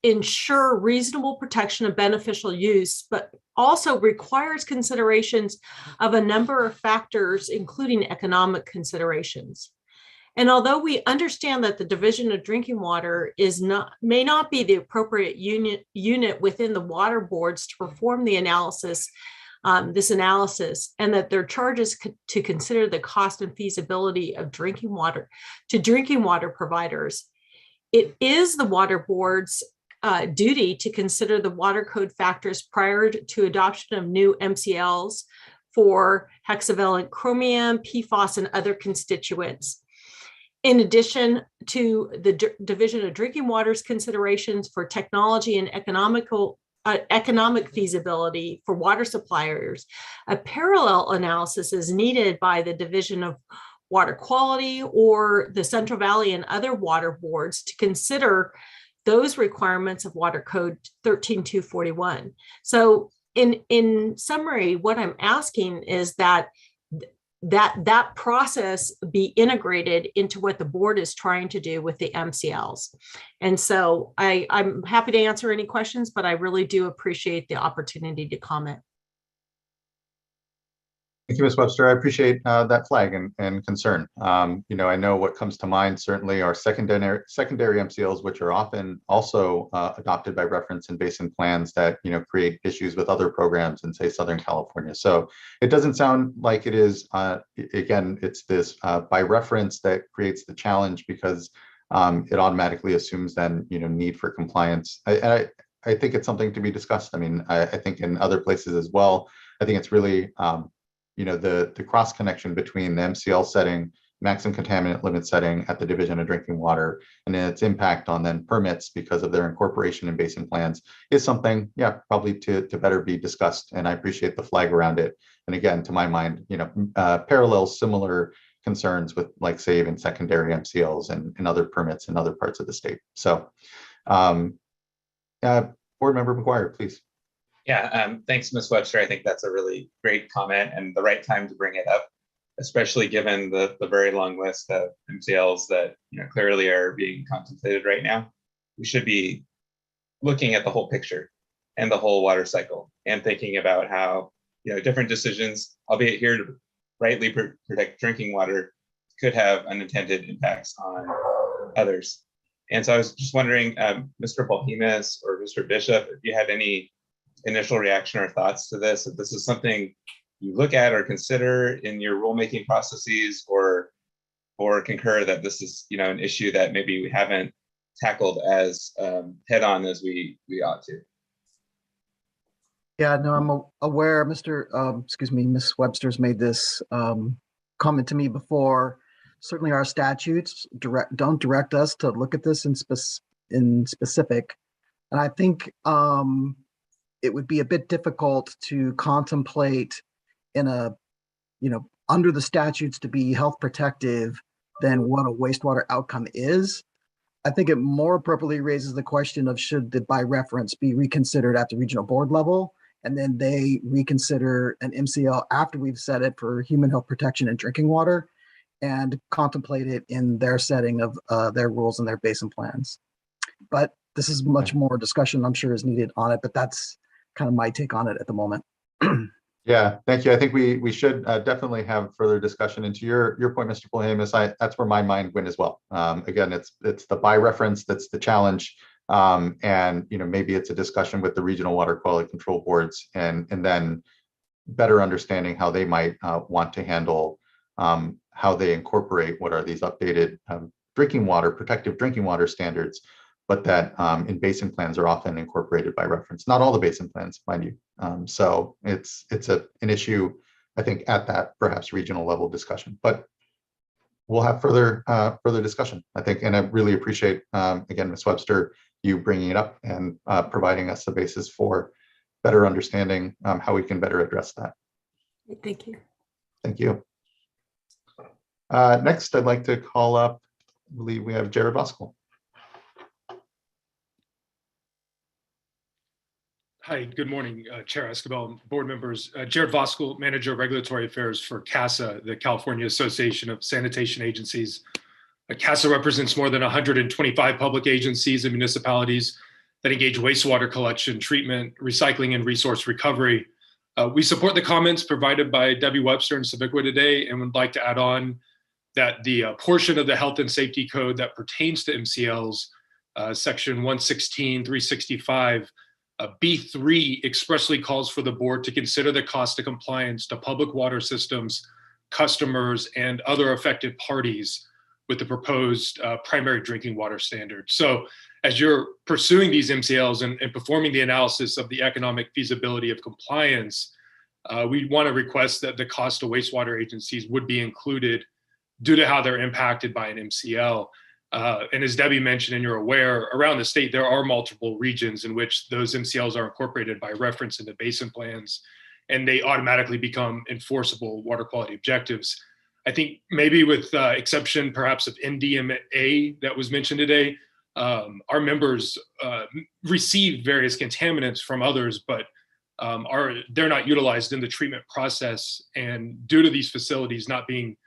[SPEAKER 2] ensure reasonable protection of beneficial use, but also requires considerations of a number of factors, including economic considerations. And although we understand that the Division of Drinking Water may not be the appropriate unit within the water boards to perform the analysis, and that their charge is to consider the cost and feasibility of drinking water to drinking water providers, it is the water board's duty to consider the water code factors prior to adoption of new MCLs for hexavalent chromium, PFAS, and other constituents. In addition to the Division of Drinking Water's considerations for technology and economic feasibility for water suppliers, a parallel analysis is needed by the Division of Water Quality or the Central Valley and other water boards to consider those requirements of Water Code 13241. So in summary, what I'm asking is that process be integrated into what the board is trying to do with the MCLs. And so I'm happy to answer any questions, but I really do appreciate the opportunity to comment.
[SPEAKER 1] Thank you, Ms. Webster. I appreciate that flag and concern. I know what comes to mind certainly are secondary MCLs, which are often also adopted by reference in basin plans that create issues with other programs in, say, Southern California. So it doesn't sound like it is. Again, it's this by reference that creates the challenge, because it automatically assumes then need for compliance. I think it's something to be discussed. I mean, I think in other places as well. I think it's really the cross connection between the MCL setting, maximum contaminant limit setting at the Division of Drinking Water, and then its impact on then permits because of their incorporation in basin plans is something, yeah, probably to better be discussed. And I appreciate the flag around it. And again, to my mind, parallels similar concerns with, like, say, even secondary MCLs and other permits in other parts of the state. So, Board Member McGuire, please.
[SPEAKER 15] Yeah, thanks, Ms. Webster. I think that's a really great comment and the right time to bring it up, especially given the very long list of MCLs that clearly are being contemplated right now. We should be looking at the whole picture and the whole water cycle and thinking about how different decisions, albeit here to rightly protect drinking water, could have unintended impacts on others. And so I was just wondering, Mr. Polhemus or Mr. Bishop, if you had any initial reaction or thoughts to this, if this is something you look at or consider in your rulemaking processes, or concur that this is an issue that maybe we haven't tackled as head on as we ought to.
[SPEAKER 19] Yeah, no, I'm aware, Ms. Webster's made this comment to me before. Certainly our statutes don't direct us to look at this in specific. And I think it would be a bit difficult to contemplate in under the statutes to be health protective than what a wastewater outcome is. I think it more appropriately raises the question of should the by reference be reconsidered at the regional board level, and then they reconsider an MCL after we've set it for human health protection and drinking water, and contemplate it in their setting of their rules and their basin plans. But this is much more discussion, I'm sure, is needed on it, but that's kind of my take on it at the moment.
[SPEAKER 1] Yeah, thank you. I think we should definitely have further discussion. And to your point, Mr. Polhemus, that's where my mind went as well. Again, it's the by reference that's the challenge. And maybe it's a discussion with the regional water quality control boards, and then better understanding how they might want to handle how they incorporate what are these updated drinking water, protective drinking water standards, but that in basin plans are often incorporated by reference. Not all the basin plans, mind you. So it's an issue, I think, at that perhaps regional level discussion, but we'll have further discussion, I think. And I really appreciate, again, Ms. Webster, you bringing it up and providing us a basis for better understanding how we can better address that.
[SPEAKER 2] Thank you.
[SPEAKER 1] Thank you. Next, I'd like to call up, I believe we have Jared Voskuhl.
[SPEAKER 3] Hi, good morning, Chair Escobar, board members. Jared Voskuhl, Manager of Regulatory Affairs for CASA, the California Association of Sanitation Agencies. CASA represents more than 125 public agencies and municipalities that engage wastewater collection, treatment, recycling, and resource recovery. We support the comments provided by Debbie Webster and Savikwa today, and would like to add on that the portion of the Health and Safety Code that pertains to MCLs, Section 116.365, B3 expressly calls for the board to consider the cost of compliance to public water systems, customers, and other affected parties with the proposed primary drinking water standard. So as you're pursuing these MCLs and performing the analysis of the economic feasibility of compliance, we want to request that the cost of wastewater agencies would be included due to how they're impacted by an MCL. And as Debbie mentioned, and you're aware, around the state, there are multiple regions in which those MCLs are incorporated by reference into basin plans, and they automatically become enforceable water quality objectives. I think maybe with exception perhaps of NDMA that was mentioned today, our members receive various contaminants from others, but they're not utilized in the treatment process. And due to these facilities not being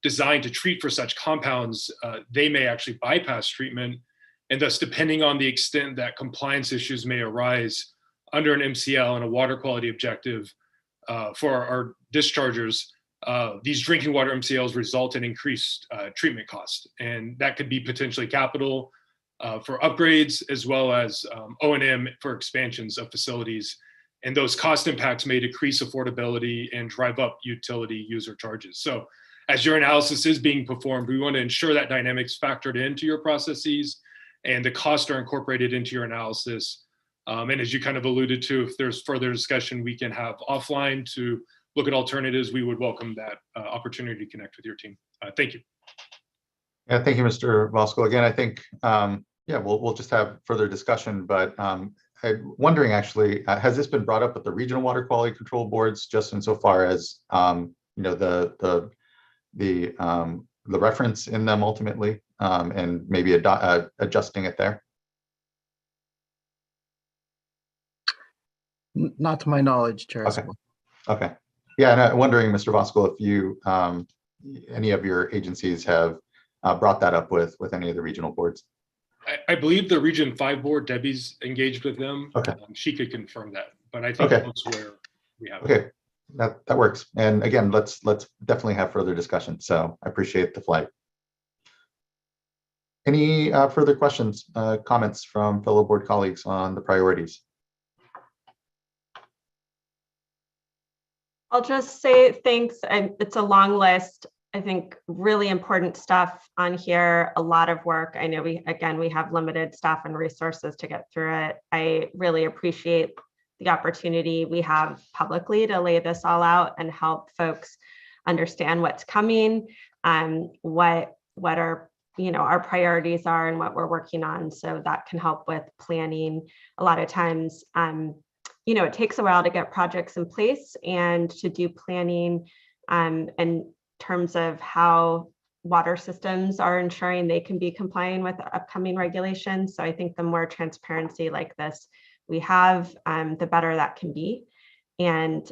[SPEAKER 3] designed to treat for such compounds, they may actually bypass treatment. And thus, depending on the extent that compliance issues may arise under an MCL and a water quality objective for our dischargers, these drinking water MCLs result in increased treatment costs. And that could be potentially capital for upgrades, as well as O&M for expansions of facilities. And those cost impacts may decrease affordability and drive up utility user charges. So as your analysis is being performed, we want to ensure that dynamics factored into your processes and the costs are incorporated into your analysis. And as you kind of alluded to, if there's further discussion we can have offline to look at alternatives, we would welcome that opportunity to connect with your team. Thank you.
[SPEAKER 1] Yeah, thank you, Mr. Voskuil. Again, I think, yeah, we'll just have further discussion, but I'm wondering actually, has this been brought up with the regional water quality control boards, just insofar as, you know, the reference in them ultimately, and maybe adjusting it there?
[SPEAKER 19] Not to my knowledge, Chair.
[SPEAKER 1] Okay. Okay. Yeah, and I'm wondering, Mr. Voskuil, if you, any of your agencies have brought that up with any of the regional boards?
[SPEAKER 3] I believe the Region 5 board, Debbie's engaged with them.
[SPEAKER 1] Okay.
[SPEAKER 3] She could confirm that, but I think
[SPEAKER 1] Okay.
[SPEAKER 3] elsewhere we have.
[SPEAKER 1] Okay, that works. And again, let's definitely have further discussion. So I appreciate the flag. Any further questions, comments from fellow board colleagues on the priorities?
[SPEAKER 6] I'll just say thanks. And it's a long list. I think really important stuff on here, a lot of work. I know we have limited staff and resources to get through it. I really appreciate the opportunity we have publicly to lay this all out and help folks understand what's coming, what our, you know, our priorities are and what we're working on. So that can help with planning. A lot of times, you know, it takes a while to get projects in place and to do planning in terms of how water systems are ensuring they can be complying with upcoming regulations. So I think the more transparency like this we have, the better that can be. And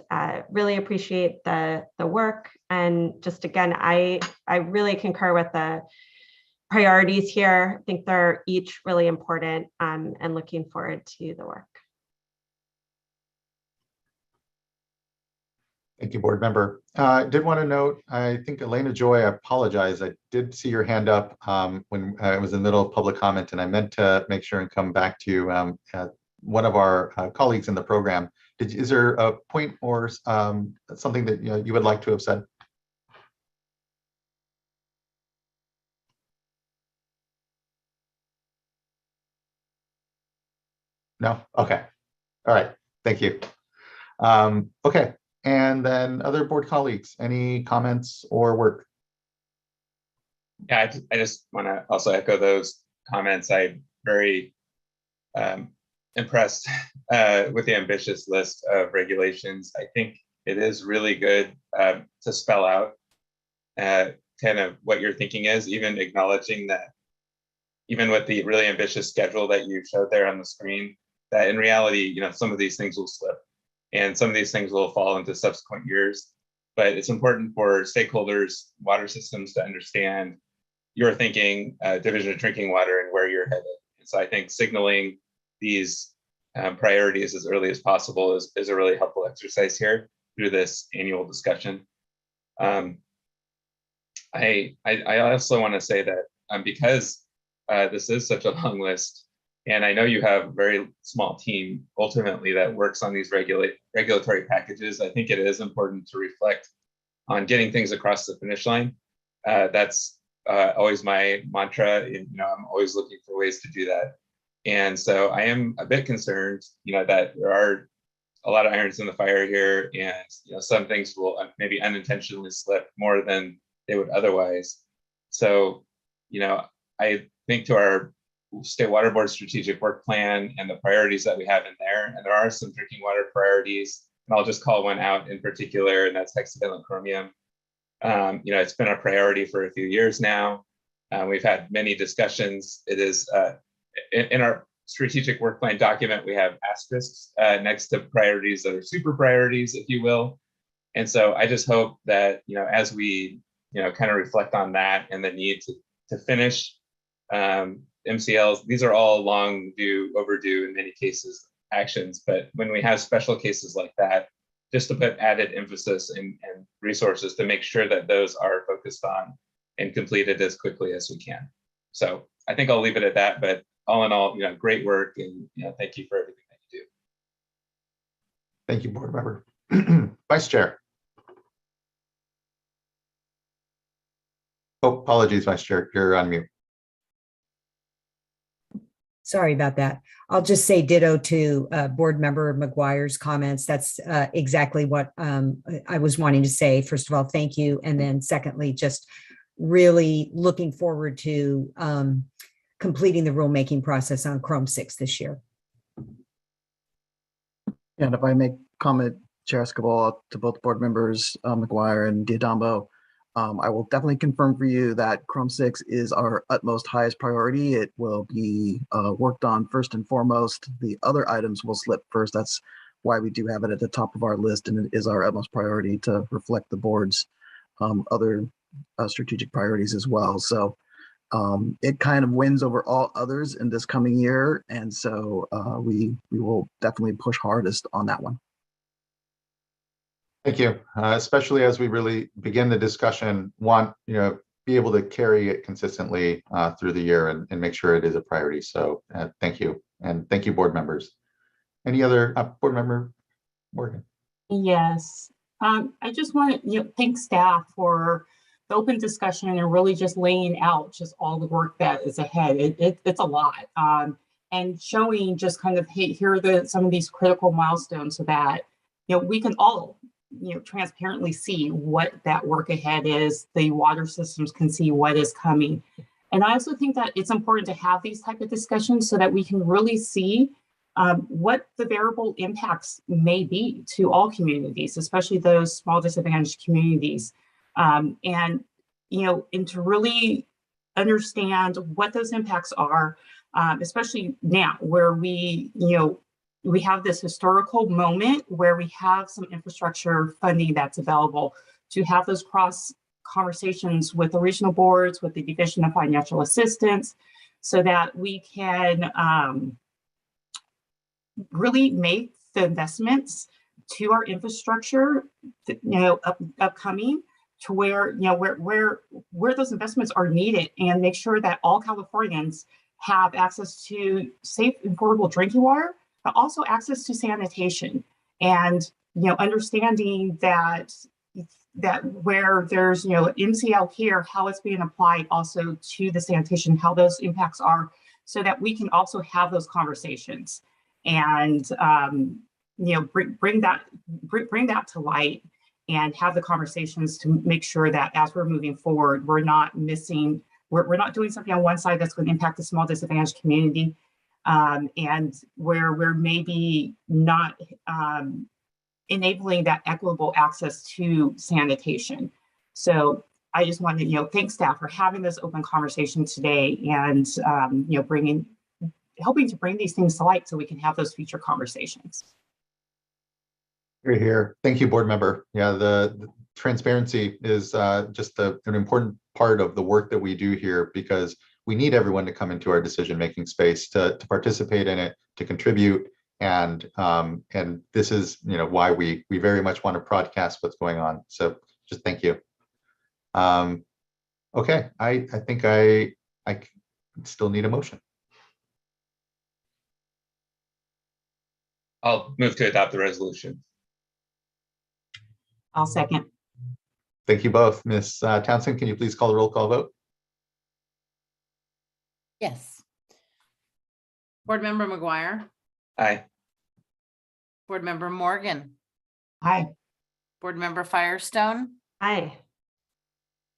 [SPEAKER 6] really appreciate the work. And just again, I really concur with the priorities here. I think they're each really important, and looking forward to the work.
[SPEAKER 1] Thank you, board member. I did want to note, I think Elena Joy, I apologize. I did see your hand up when I was in the middle of public comment, and I meant to make sure and come back to you. One of our colleagues in the program. Is there a point or something that you would like to have said? No? Okay. All right. Thank you. Okay. And then other board colleagues, any comments or work?
[SPEAKER 15] Yeah, I just want to also echo those comments. I'm very impressed with the ambitious list of regulations. I think it is really good to spell out kind of what your thinking is, even acknowledging that even with the really ambitious schedule that you showed there on the screen, that in reality, you know, some of these things will slip and some of these things will fall into subsequent years. But it's important for stakeholders, water systems to understand your thinking, division of drinking water, and where you're headed. And so I think signaling these priorities as early as possible is a really helpful exercise here through this annual discussion. I also want to say that because this is such a long list, and I know you have a very small team ultimately that works on these regulatory packages, I think it is important to reflect on getting things across the finish line. That's always my mantra. And, you know, I'm always looking for ways to do that. And so I am a bit concerned, you know, that there are a lot of irons in the fire here, and you know, some things will maybe unintentionally slip more than they would otherwise. So, you know, I think to our State Water Board strategic work plan and the priorities that we have in there, and there are some drinking water priorities, and I'll just call one out in particular, and that's hexavalent chromium. You know, it's been a priority for a few years now. We've had many discussions. It is in our strategic work plan document, we have asterisks next to priorities that are super priorities, if you will. And so I just hope that, you know, as we, you know, kind of reflect on that and the need to finish MCLs, these are all long due, overdue in many cases actions. But when we have special cases like that, just to put added emphasis and resources to make sure that those are focused on and completed as quickly as we can. So I think I'll leave it at that, but all in all, you know, great work, and you know, thank you for everything that you do.
[SPEAKER 1] Thank you, board member. Vice Chair. Oh, apologies, Vice Chair, you're on mute.
[SPEAKER 10] Sorry about that. I'll just say ditto to Board Member McGuire's comments. That's exactly what I was wanting to say. First of all, thank you. And then secondly, just really looking forward to completing the rulemaking process on Chrome 6 this year.
[SPEAKER 19] And if I may comment, Chair Escobar, to both board members, McGuire and Diodambo, I will definitely confirm for you that Chrome 6 is our utmost highest priority. It will be worked on first and foremost. The other items will slip first. That's why we do have it at the top of our list, and it is our utmost priority to reflect the board's other strategic priorities as well. So it kind of wins over all others in this coming year, and so we will definitely push hardest on that one.
[SPEAKER 1] Thank you. Especially as we really begin the discussion, be able to carry it consistently through the year and make sure it is a priority. So thank you. And thank you, board members. Any other board member, Morgan?
[SPEAKER 5] Yes. I just want to thank staff for the open discussion and really just laying out just all the work that is ahead. It's a lot. And showing just kind of, hey, here are some of these critical milestones so that we can all transparently see what that work ahead is. The water systems can see what is coming. And I also think that it's important to have these type of discussions so that we can really see what the variable impacts may be to all communities, especially those small disadvantaged communities. And to really understand what those impacts are, especially now where we have this historical moment where we have some infrastructure funding that's available to have those cross conversations with the regional boards, with the Division of Financial Assistance, so that we can really make the investments to our infrastructure, upcoming to where those investments are needed, and make sure that all Californians have access to safe, affordable drinking water, but also access to sanitation, and understanding that where there's MCL here, how it's being applied also to the sanitation, how those impacts are, so that we can also have those conversations and bring that to light and have the conversations to make sure that as we're moving forward, we're not missing, we're not doing something on one side that's going to impact the small disadvantaged community. And where we're maybe not enabling that equitable access to sanitation. So I just want to thank staff for having this open conversation today, and helping to bring these things to light so we can have those future conversations.
[SPEAKER 1] You're here. Thank you, board member. Yeah, the transparency is just an important part of the work that we do here, because we need everyone to come into our decision-making space to participate in it, to contribute, and this is why we very much want to broadcast what's going on. So just thank you. Okay, I think I still need a motion.
[SPEAKER 15] I'll move to adopt the resolution.
[SPEAKER 5] I'll second.
[SPEAKER 1] Thank you both. Ms. Townsend, can you please call the roll call vote?
[SPEAKER 12] Yes. Board Member McGuire.
[SPEAKER 15] Aye.
[SPEAKER 12] Board Member Morgan.
[SPEAKER 5] Aye.
[SPEAKER 12] Board Member Firestone.
[SPEAKER 6] Aye.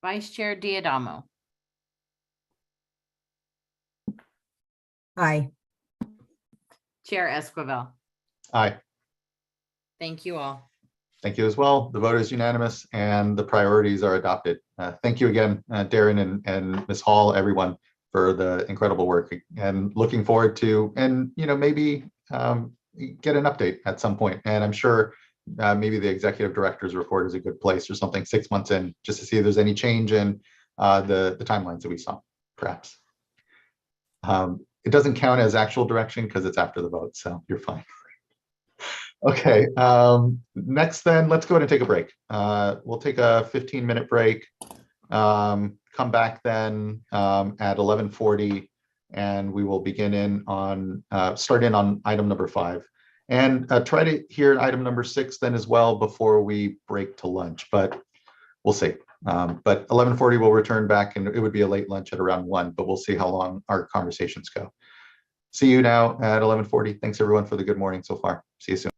[SPEAKER 12] Vice Chair Diodamo.
[SPEAKER 10] Aye.
[SPEAKER 12] Chair Esquivel.
[SPEAKER 1] Aye.
[SPEAKER 12] Thank you all.
[SPEAKER 1] Thank you as well. The vote is unanimous and the priorities are adopted. Thank you again, Darren and Ms. Hall, everyone, for the incredible work, and looking forward to, and maybe get an update at some point. And I'm sure maybe the executive director's report is a good place or something 6 months in, just to see if there's any change in the timelines that we saw, perhaps. It doesn't count as actual direction because it's after the vote, so you're fine. Okay, next then, let's go ahead and take a break. We'll take a 15-minute break, come back then at 11:40, and we will begin start in on item number 5. And try to hear item number 6 then as well before we break to lunch, but we'll see. But 11:40 we'll return back, and it would be a late lunch at around 1, but we'll see how long our conversations go. See you now at 11:40. Thanks everyone for the good morning so far. See you soon.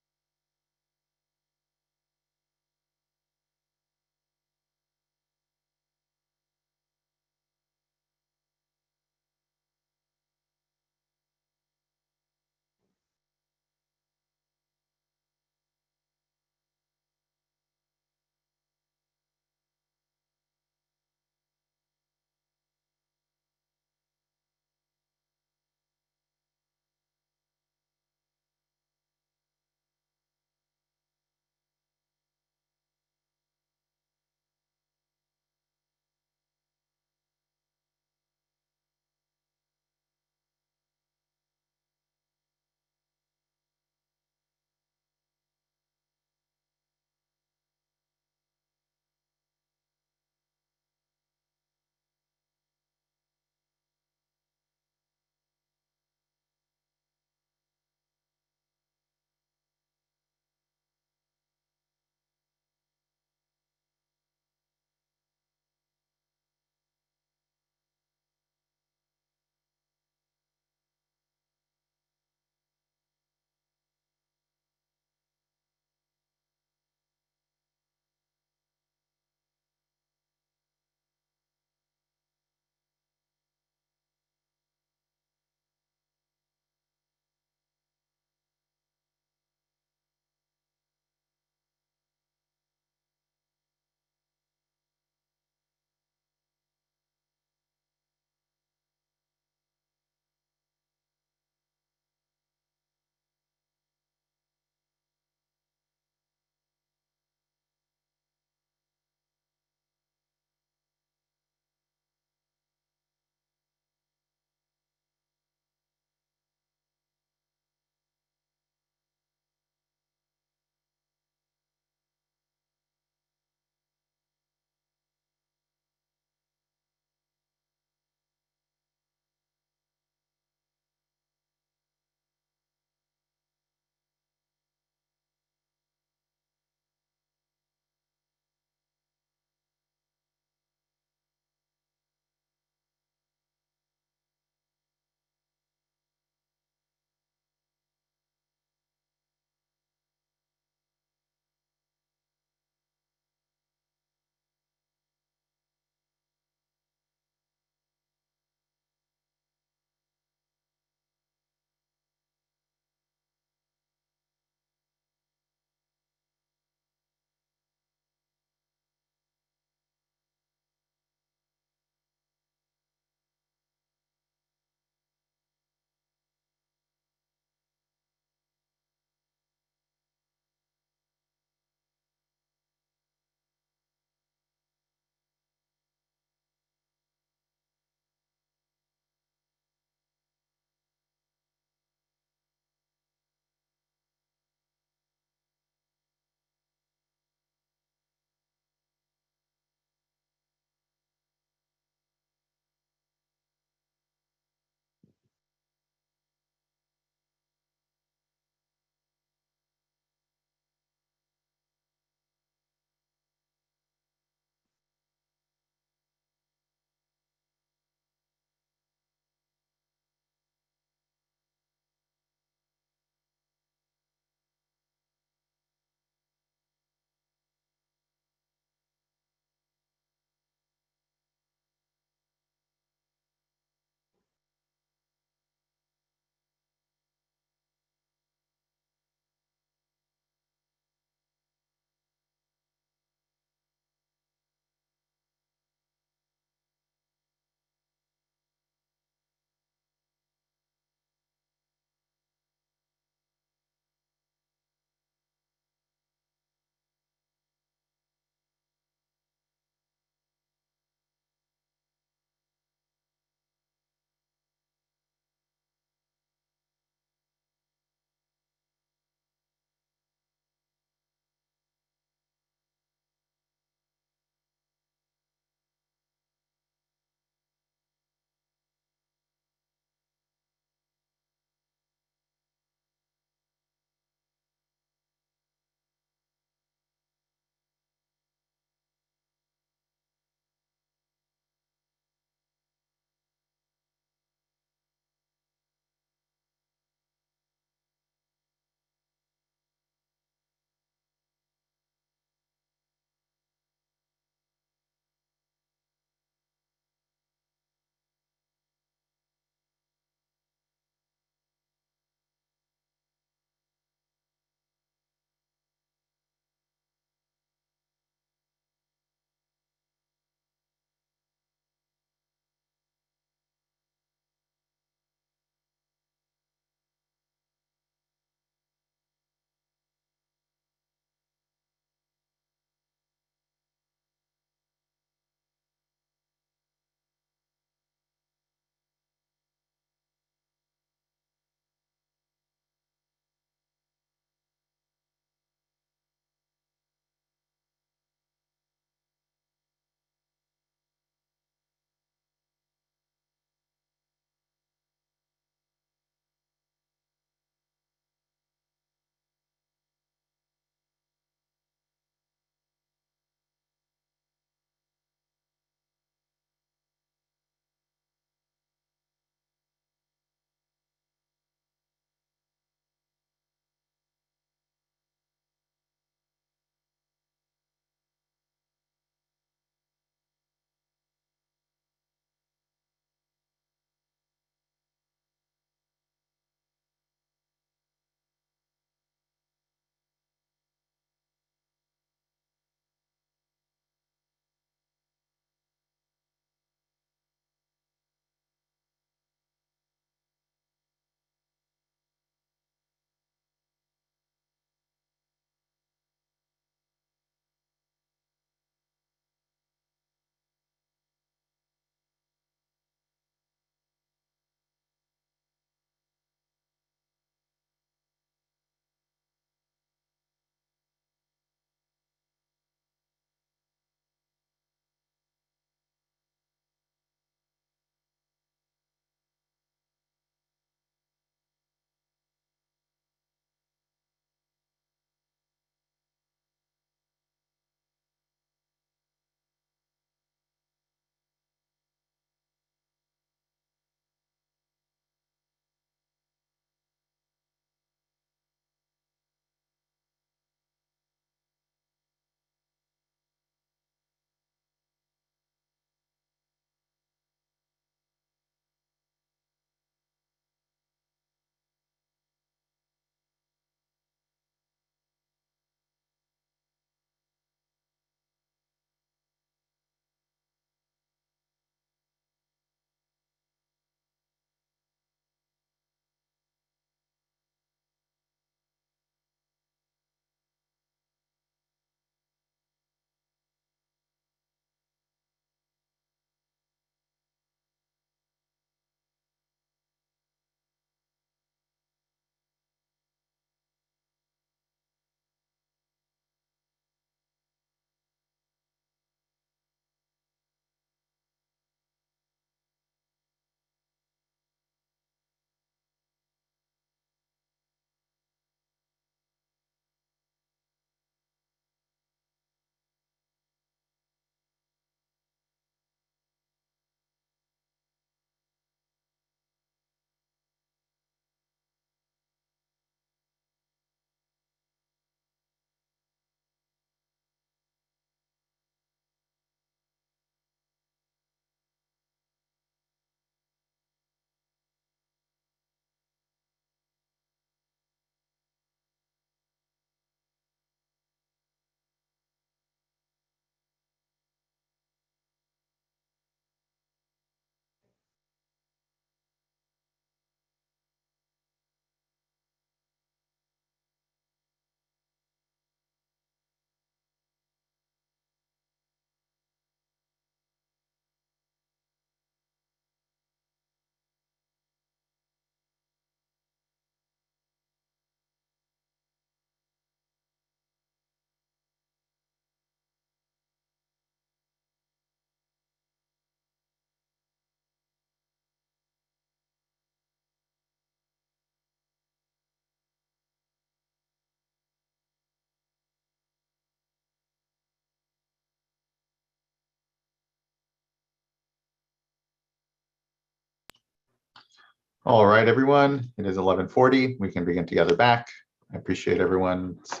[SPEAKER 1] All right, everyone, it is 11:40. We can begin together back. I appreciate everyone's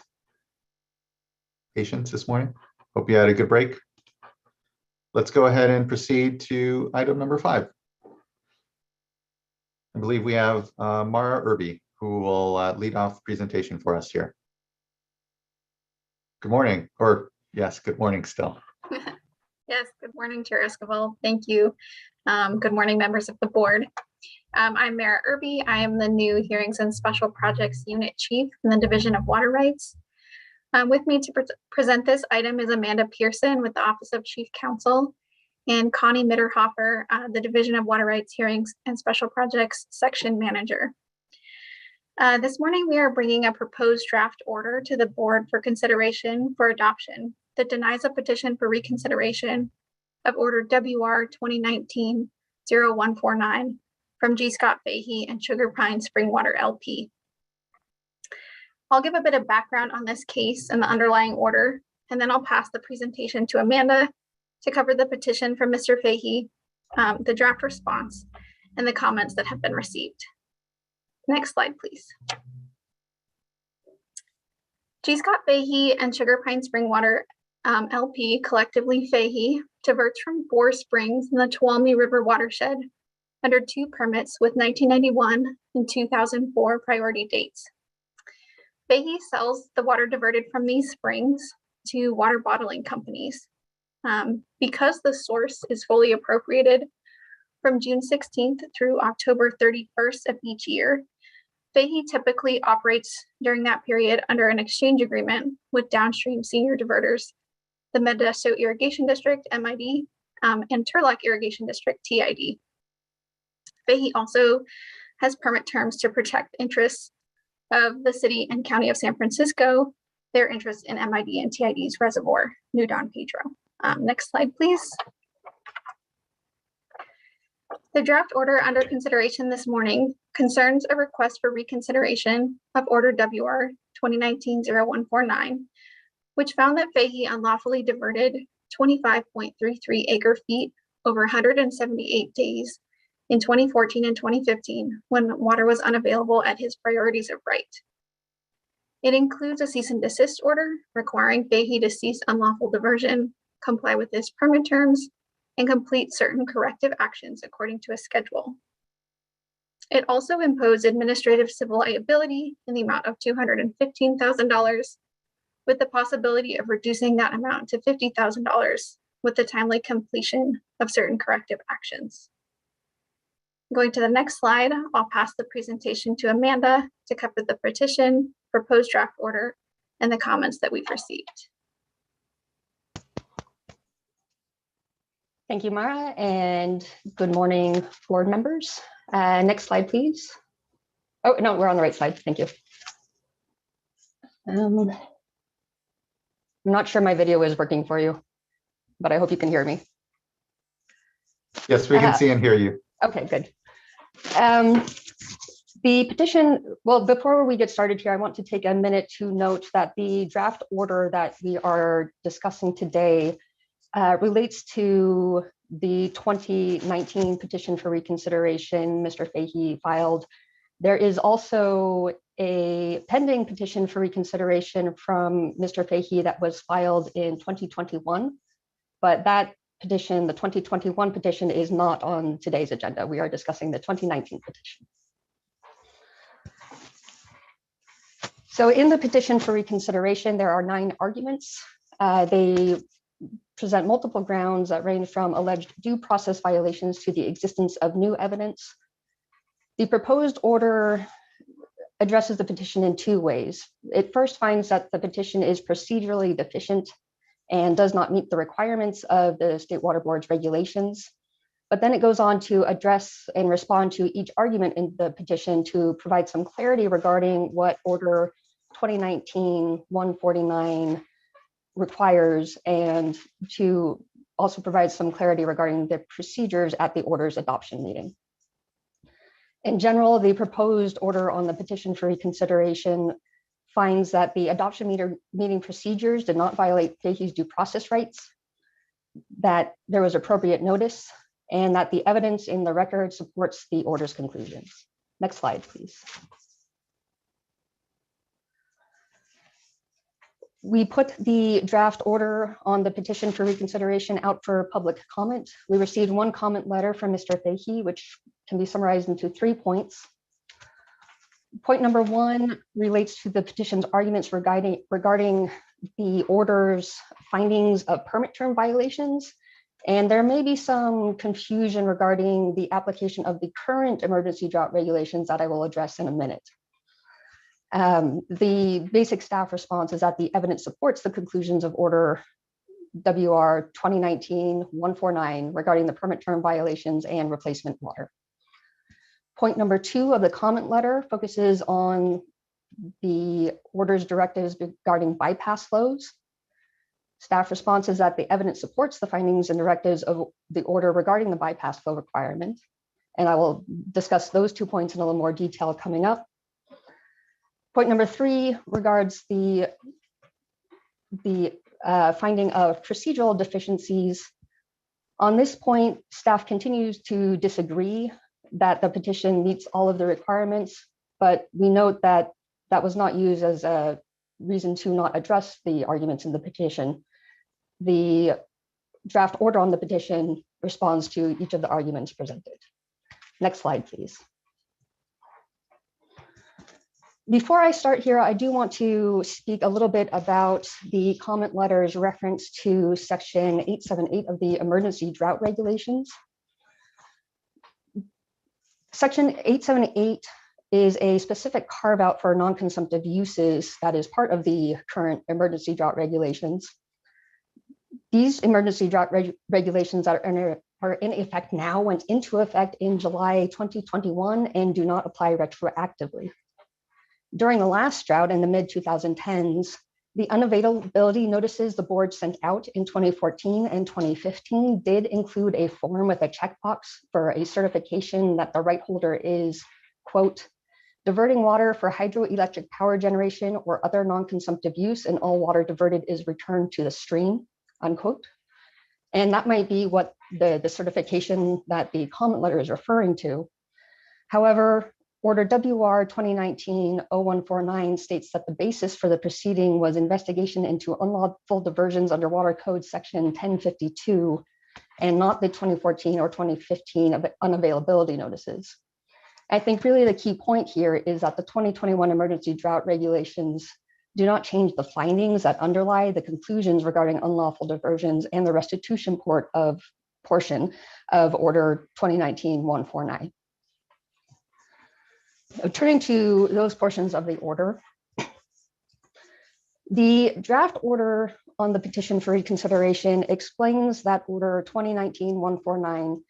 [SPEAKER 1] patience this morning. Hope you had a good break. Let's go ahead and proceed to item number 5. I believe we have Mara Irby, who will lead off the presentation for us here. Good morning, or yes, good morning still.
[SPEAKER 4] Yes, good morning, Chair Esquivel. Thank you. Good morning, members of the board. I'm Mara Irby. I am the new Hearings and Special Projects Unit Chief in the Division of Water Rights. With me to present this item is Amanda Pearson with the Office of Chief Counsel and Connie Mitterhofer, the Division of Water Rights Hearings and Special Projects Section Manager. This morning, we are bringing a proposed draft order to the board for consideration for adoption that denies a petition for reconsideration of Order WR 2019-0149 from G. Scott Fahey and Sugar Pine Springwater LP. I'll give a bit of background on this case and the underlying order, and then I'll pass the presentation to Amanda to cover the petition from Mr. Fahey, the draft response, and the comments that have been received. Next slide, please. G. Scott Fahey and Sugar Pine Springwater LP, collectively Fahey, diverts from 4 springs in the Tuolumne River watershed under 2 permits with 1991 and 2004 priority dates. Fahey sells the water diverted from these springs to water bottling companies. Because the source is fully appropriated from June 16th through October 31st of each year, Fahey typically operates during that period under an exchange agreement with downstream senior diverters, the Modesto Irrigation District, MID, and Turlock Irrigation District, TID. Fahey also has permit terms to protect interests of the city and county of San Francisco, their interest in MID and TID's reservoir, New Don Pedro. Next slide, please. The draft order under consideration this morning concerns a request for reconsideration of Order WR 2019-0149, which found that Fahey unlawfully diverted 25.33 acre feet over 178 days in 2014 and 2015 when water was unavailable at his priorities of right. It includes a cease and desist order requiring Fahey to cease unlawful diversion, comply with his permit terms, and complete certain corrective actions according to a schedule. It also imposed administrative civil liability in the amount of $215,000, with the possibility of reducing that amount to $50,000 with the timely completion of certain corrective actions. Going to the next slide, I'll pass the presentation to Amanda to cover the petition, proposed draft order, and the comments that we've received.
[SPEAKER 22] Thank you, Mara, and good morning, board members. Next slide, please. Oh, no, we're on the right slide. Thank you. I'm not sure my video is working for you, but I hope you can hear me.
[SPEAKER 1] Yes, we can see and hear you.
[SPEAKER 22] Okay, good. The petition, well, before we get started here, I want to take a minute to note that the draft order that we are discussing today relates to the 2019 petition for reconsideration Mr. Fahey filed. There is also a pending petition for reconsideration from Mr. Fahey that was filed in 2021, but that petition, the 2021 petition, is not on today's agenda. We are discussing the 2019 petition. So in the petition for reconsideration, there are 9 arguments. They present multiple grounds that range from alleged due process violations to the existence of new evidence. The proposed order addresses the petition in 2 ways. It first finds that the petition is procedurally deficient and does not meet the requirements of the State Water Board's regulations. But then it goes on to address and respond to each argument in the petition to provide some clarity regarding what Order 2019-149 requires, and to also provide some clarity regarding the procedures at the order's adoption meeting. In general, the proposed order on the petition for reconsideration finds that the adoption meeting procedures did not violate Fahey's due process rights, that there was appropriate notice, and that the evidence in the record supports the order's conclusions. Next slide, please. We put the draft order on the petition for reconsideration out for public comment. We received one comment letter from Mr. Fahey, which can be summarized into 3 points. Point number 1 relates to the petition's arguments regarding the order's findings of permit term violations. And there may be some confusion regarding the application of the current emergency drought regulations that I will address in a minute. The basic staff response is that the evidence supports the conclusions of Order WR 2019-149 regarding the permit term violations and replacement water. Point number 2 of the comment letter focuses on the order's directives regarding bypass flows. Staff response is that the evidence supports the findings and directives of the order regarding the bypass flow requirement. And I will discuss those 2 points in a little more detail coming up. Point number 3 regards the finding of procedural deficiencies. On this point, staff continues to disagree that the petition meets all of the requirements, but we note that that was not used as a reason to not address the arguments in the petition. The draft order on the petition responds to each of the arguments presented. Next slide, please. Before I start here, I do want to speak a little bit about the comment letter's reference to Section 878 of the Emergency Drought Regulations. Section 878 is a specific carve out for non-consumptive uses that is part of the current emergency drought regulations. These emergency drought regulations that are in effect now went into effect in July 2021 and do not apply retroactively. During the last drought in the mid-2010s, the unavailability notices the board sent out in 2014 and 2015 did include a form with a checkbox for a certification that the right holder is, quote, diverting water for hydroelectric power generation or other non-consumptive use, and all water diverted is returned to the stream, unquote. And that might be what the certification that the comment letter is referring to. However, Order WR 2019-0149 states that the basis for the proceeding was investigation into unlawful diversions under Water Code Section 1052 and not the 2014 or 2015 unavailability notices. I think really the key point here is that the 2021 emergency drought regulations do not change the findings that underlie the conclusions regarding unlawful diversions and the restitution portion of Order 2019-149. Turning to those portions of the order, the draft order on the petition for reconsideration explains that Order 2019-149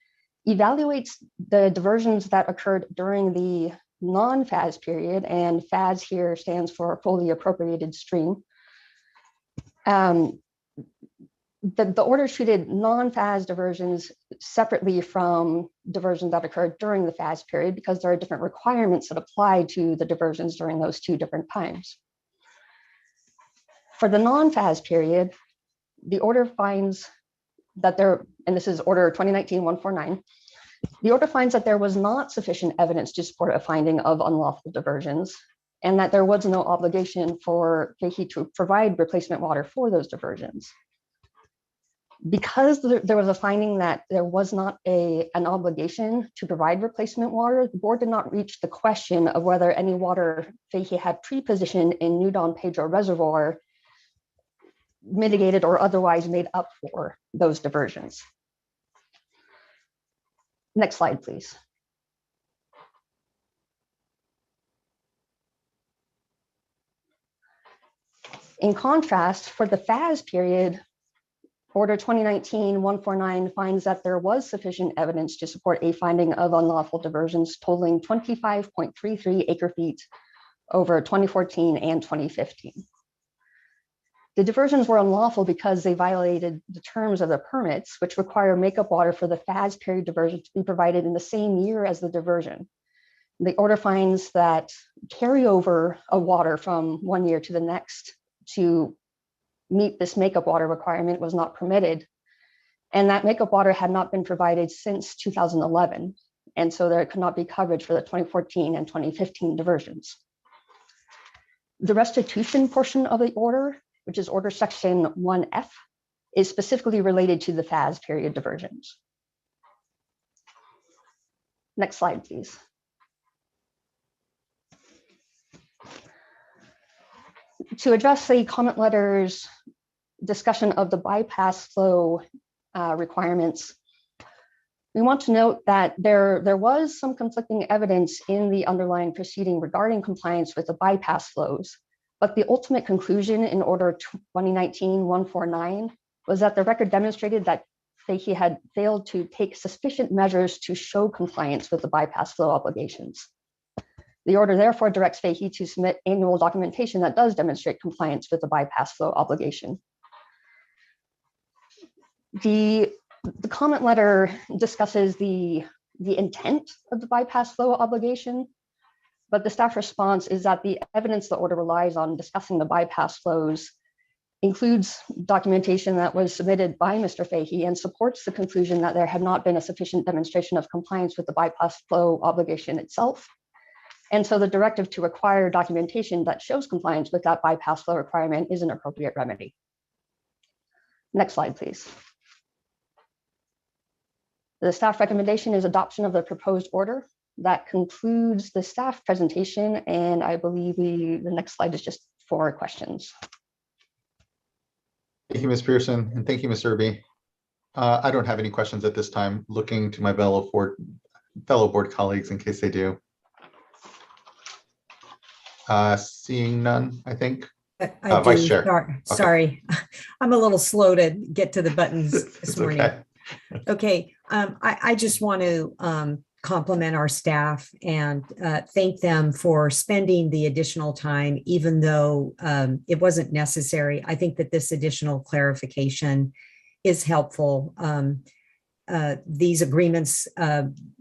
[SPEAKER 22] evaluates the diversions that occurred during the non-FAS period, and FAS here stands for fully appropriated stream. The order treated non-FAS diversions separately from diversions that occurred during the FAS period because there are different requirements that apply to the diversions during those two different times. For the non-FAS period, the order finds that and this is Order 2019-149, the order finds that there was not sufficient evidence to support a finding of unlawful diversions and that there was no obligation for Fahey to provide replacement water for those diversions. Because there was a finding that there was not an obligation to provide replacement water, the board did not reach the question of whether any water Fahey had pre-positioned in New Don Pedro Reservoir mitigated or otherwise made up for those diversions. Next slide, please. In contrast, for the FAS period, Order 2019-149 finds that there was sufficient evidence to support a finding of unlawful diversions totaling 25.33 acre feet over 2014 and 2015. The diversions were unlawful because they violated the terms of the permits, which require makeup water for the FAS period diversion to be provided in the same year as the diversion. The order finds that carryover of water from one year to the next to meet this makeup water requirement was not permitted, and that makeup water had not been provided since 2011. And so there could not be coverage for the 2014 and 2015 diversions. The restitution portion of the order, which is order section 1F, is specifically related to the FAS period diversions. Next slide, please. To address the comment letter's discussion of the bypass flow requirements, we want to note that there was some conflicting evidence in the underlying proceeding regarding compliance with the bypass flows, but the ultimate conclusion in order 2019-149 was that the record demonstrated that Fahey had failed to take sufficient measures to show compliance with the bypass flow obligations. The order therefore directs Fahey to submit annual documentation that does demonstrate compliance with the bypass flow obligation. The comment letter discusses the intent of the bypass flow obligation, but the staff response is that the evidence the order relies on discussing the bypass flows includes documentation that was submitted by Mr. Fahey and supports the conclusion that there had not been a sufficient demonstration of compliance with the bypass flow obligation itself. And so the directive to require documentation that shows compliance with that bypass flow requirement is an appropriate remedy. Next slide, please. The staff recommendation is adoption of the proposed order. That concludes the staff presentation, and I believe the next slide is just for questions.
[SPEAKER 1] Thank you, Ms. Pearson, and thank you, Ms. Irby. I don't have any questions at this time. Looking to my fellow board colleagues in case they do. Seeing none, I think. Vice Chair.
[SPEAKER 10] Sorry. I'm a little slow to get to the buttons this morning. Okay. I just want to compliment our staff and thank them for spending the additional time, even though it wasn't necessary. I think that this additional clarification is helpful. These agreements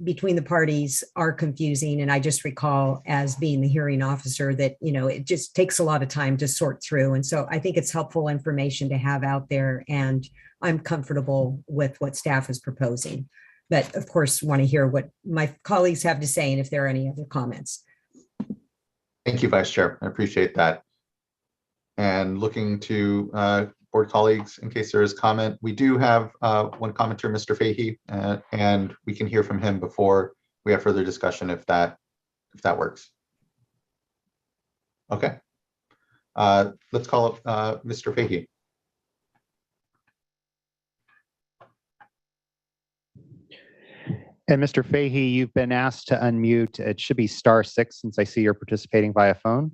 [SPEAKER 10] between the parties are confusing. And I just recall as being the hearing officer that, it just takes a lot of time to sort through. And so I think it's helpful information to have out there, and I'm comfortable with what staff is proposing. But of course, want to hear what my colleagues have to say and if there are any other comments.
[SPEAKER 1] Thank you, Vice Chair. I appreciate that. And looking to board colleagues, in case there is comment, we do have one commenter, Mr. Fahey, and we can hear from him before we have further discussion if that works. Okay. Let's call up Mr. Fahey.
[SPEAKER 9] And Mr. Fahey, you've been asked to unmute. It should be *6 since I see you're participating via phone.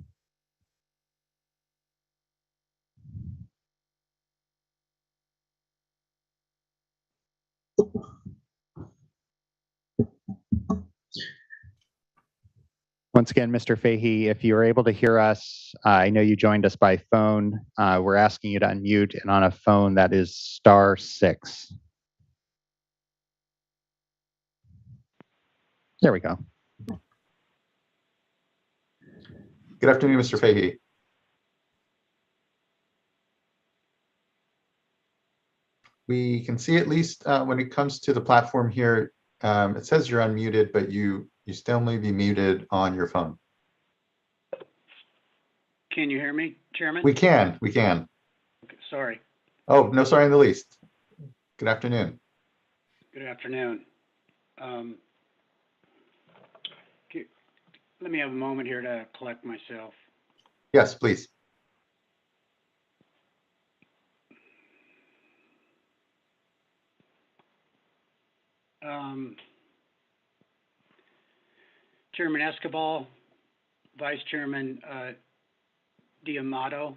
[SPEAKER 9] Once again, Mr. Fahey, if you're able to hear us, I know you joined us by phone. We're asking you to unmute, and on a phone that is *6. There we go.
[SPEAKER 1] Good afternoon, Mr. Fahey. We can see, at least when it comes to the platform here, it says you're unmuted, but you still may be muted on your phone.
[SPEAKER 11] Can you hear me, Chairman?
[SPEAKER 1] We can.
[SPEAKER 11] Okay, sorry.
[SPEAKER 1] Oh, no, sorry in the least. Good afternoon.
[SPEAKER 11] Good afternoon. Let me have a moment here to collect myself.
[SPEAKER 1] Yes, please.
[SPEAKER 11] Chairman Escobar, Vice Chairman D'Amato,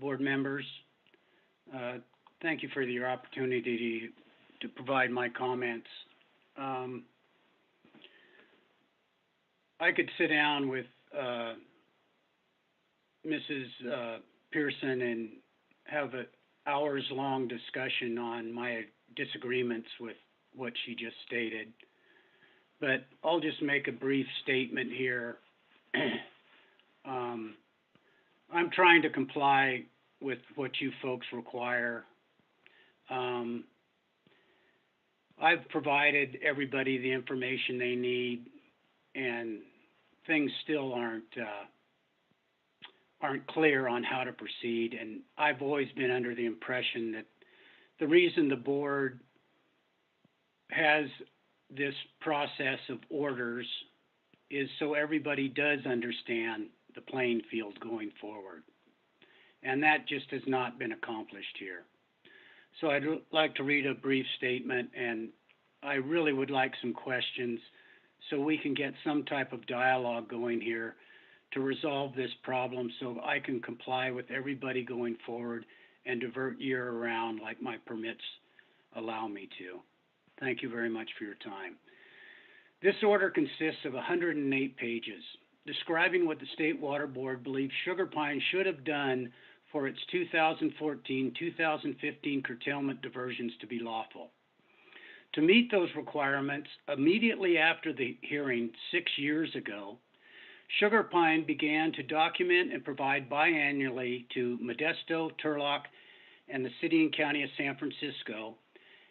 [SPEAKER 11] board members, thank you for your opportunity to provide my comments. I could sit down with Mrs. Pearson and have an hours-long discussion on my disagreements with what she just stated, but I'll just make a brief statement here. I'm trying to comply with what you folks require. I've provided everybody the information they need, and things still aren't clear on how to proceed. And I've always been under the impression that the reason the board has this process of orders is so everybody does understand the playing field going forward. And that just has not been accomplished here. So I'd like to read a brief statement, and I really would like some questions so we can get some type of dialogue going here to resolve this problem so I can comply with everybody going forward and divert year round like my permits allow me to. Thank you very much for your time. This order consists of 108 pages describing what the State Water Board believes Sugar Pine should have done for its 2014-2015 curtailment diversions to be lawful. To meet those requirements, immediately after the hearing 6 years ago, Sugar Pine began to document and provide biannually to Modesto, Turlock, and the City and County of San Francisco,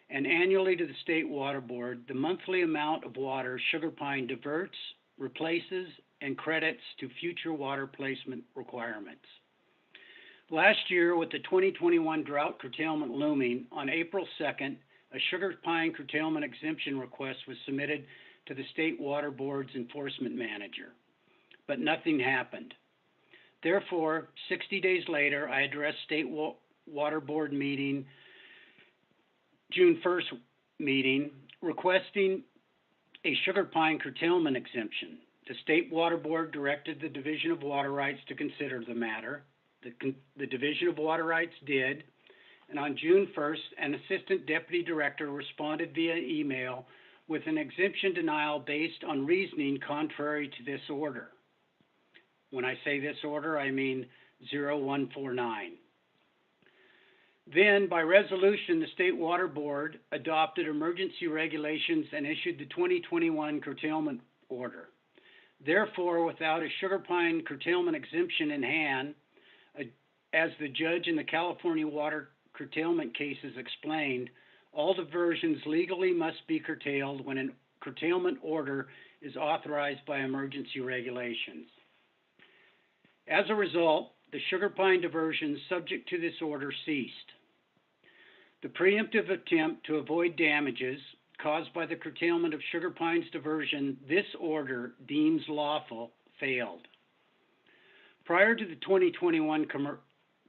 [SPEAKER 11] and annually to the State Water Board, the monthly amount of water Sugar Pine diverts, replaces, and credits to future water placement requirements. Last year, with the 2021 drought curtailment looming, on April 2nd, a Sugar Pine curtailment exemption request was submitted to the State Water Board's enforcement manager, but nothing happened. Therefore, 60 days later, I addressed State Water Board meeting, June 1st meeting, requesting a Sugar Pine curtailment exemption. The State Water Board directed the Division of Water Rights to consider the matter. The Division of Water Rights did, and on June 1st, an Assistant Deputy Director responded via email with an exemption denial based on reasoning contrary to this order. When I say this order, I mean 0149. Then, by resolution, the State Water Board adopted emergency regulations and issued the 2021 curtailment order. Therefore, without a Sugar Pine curtailment exemption in hand, as the judge in the California water curtailment cases explained, all diversions legally must be curtailed when a curtailment order is authorized by emergency regulations. As a result, the Sugar Pine diversions subject to this order ceased. The preemptive attempt to avoid damages caused by the curtailment of Sugar Pine's diversion this order deems lawful failed. Prior to the 2021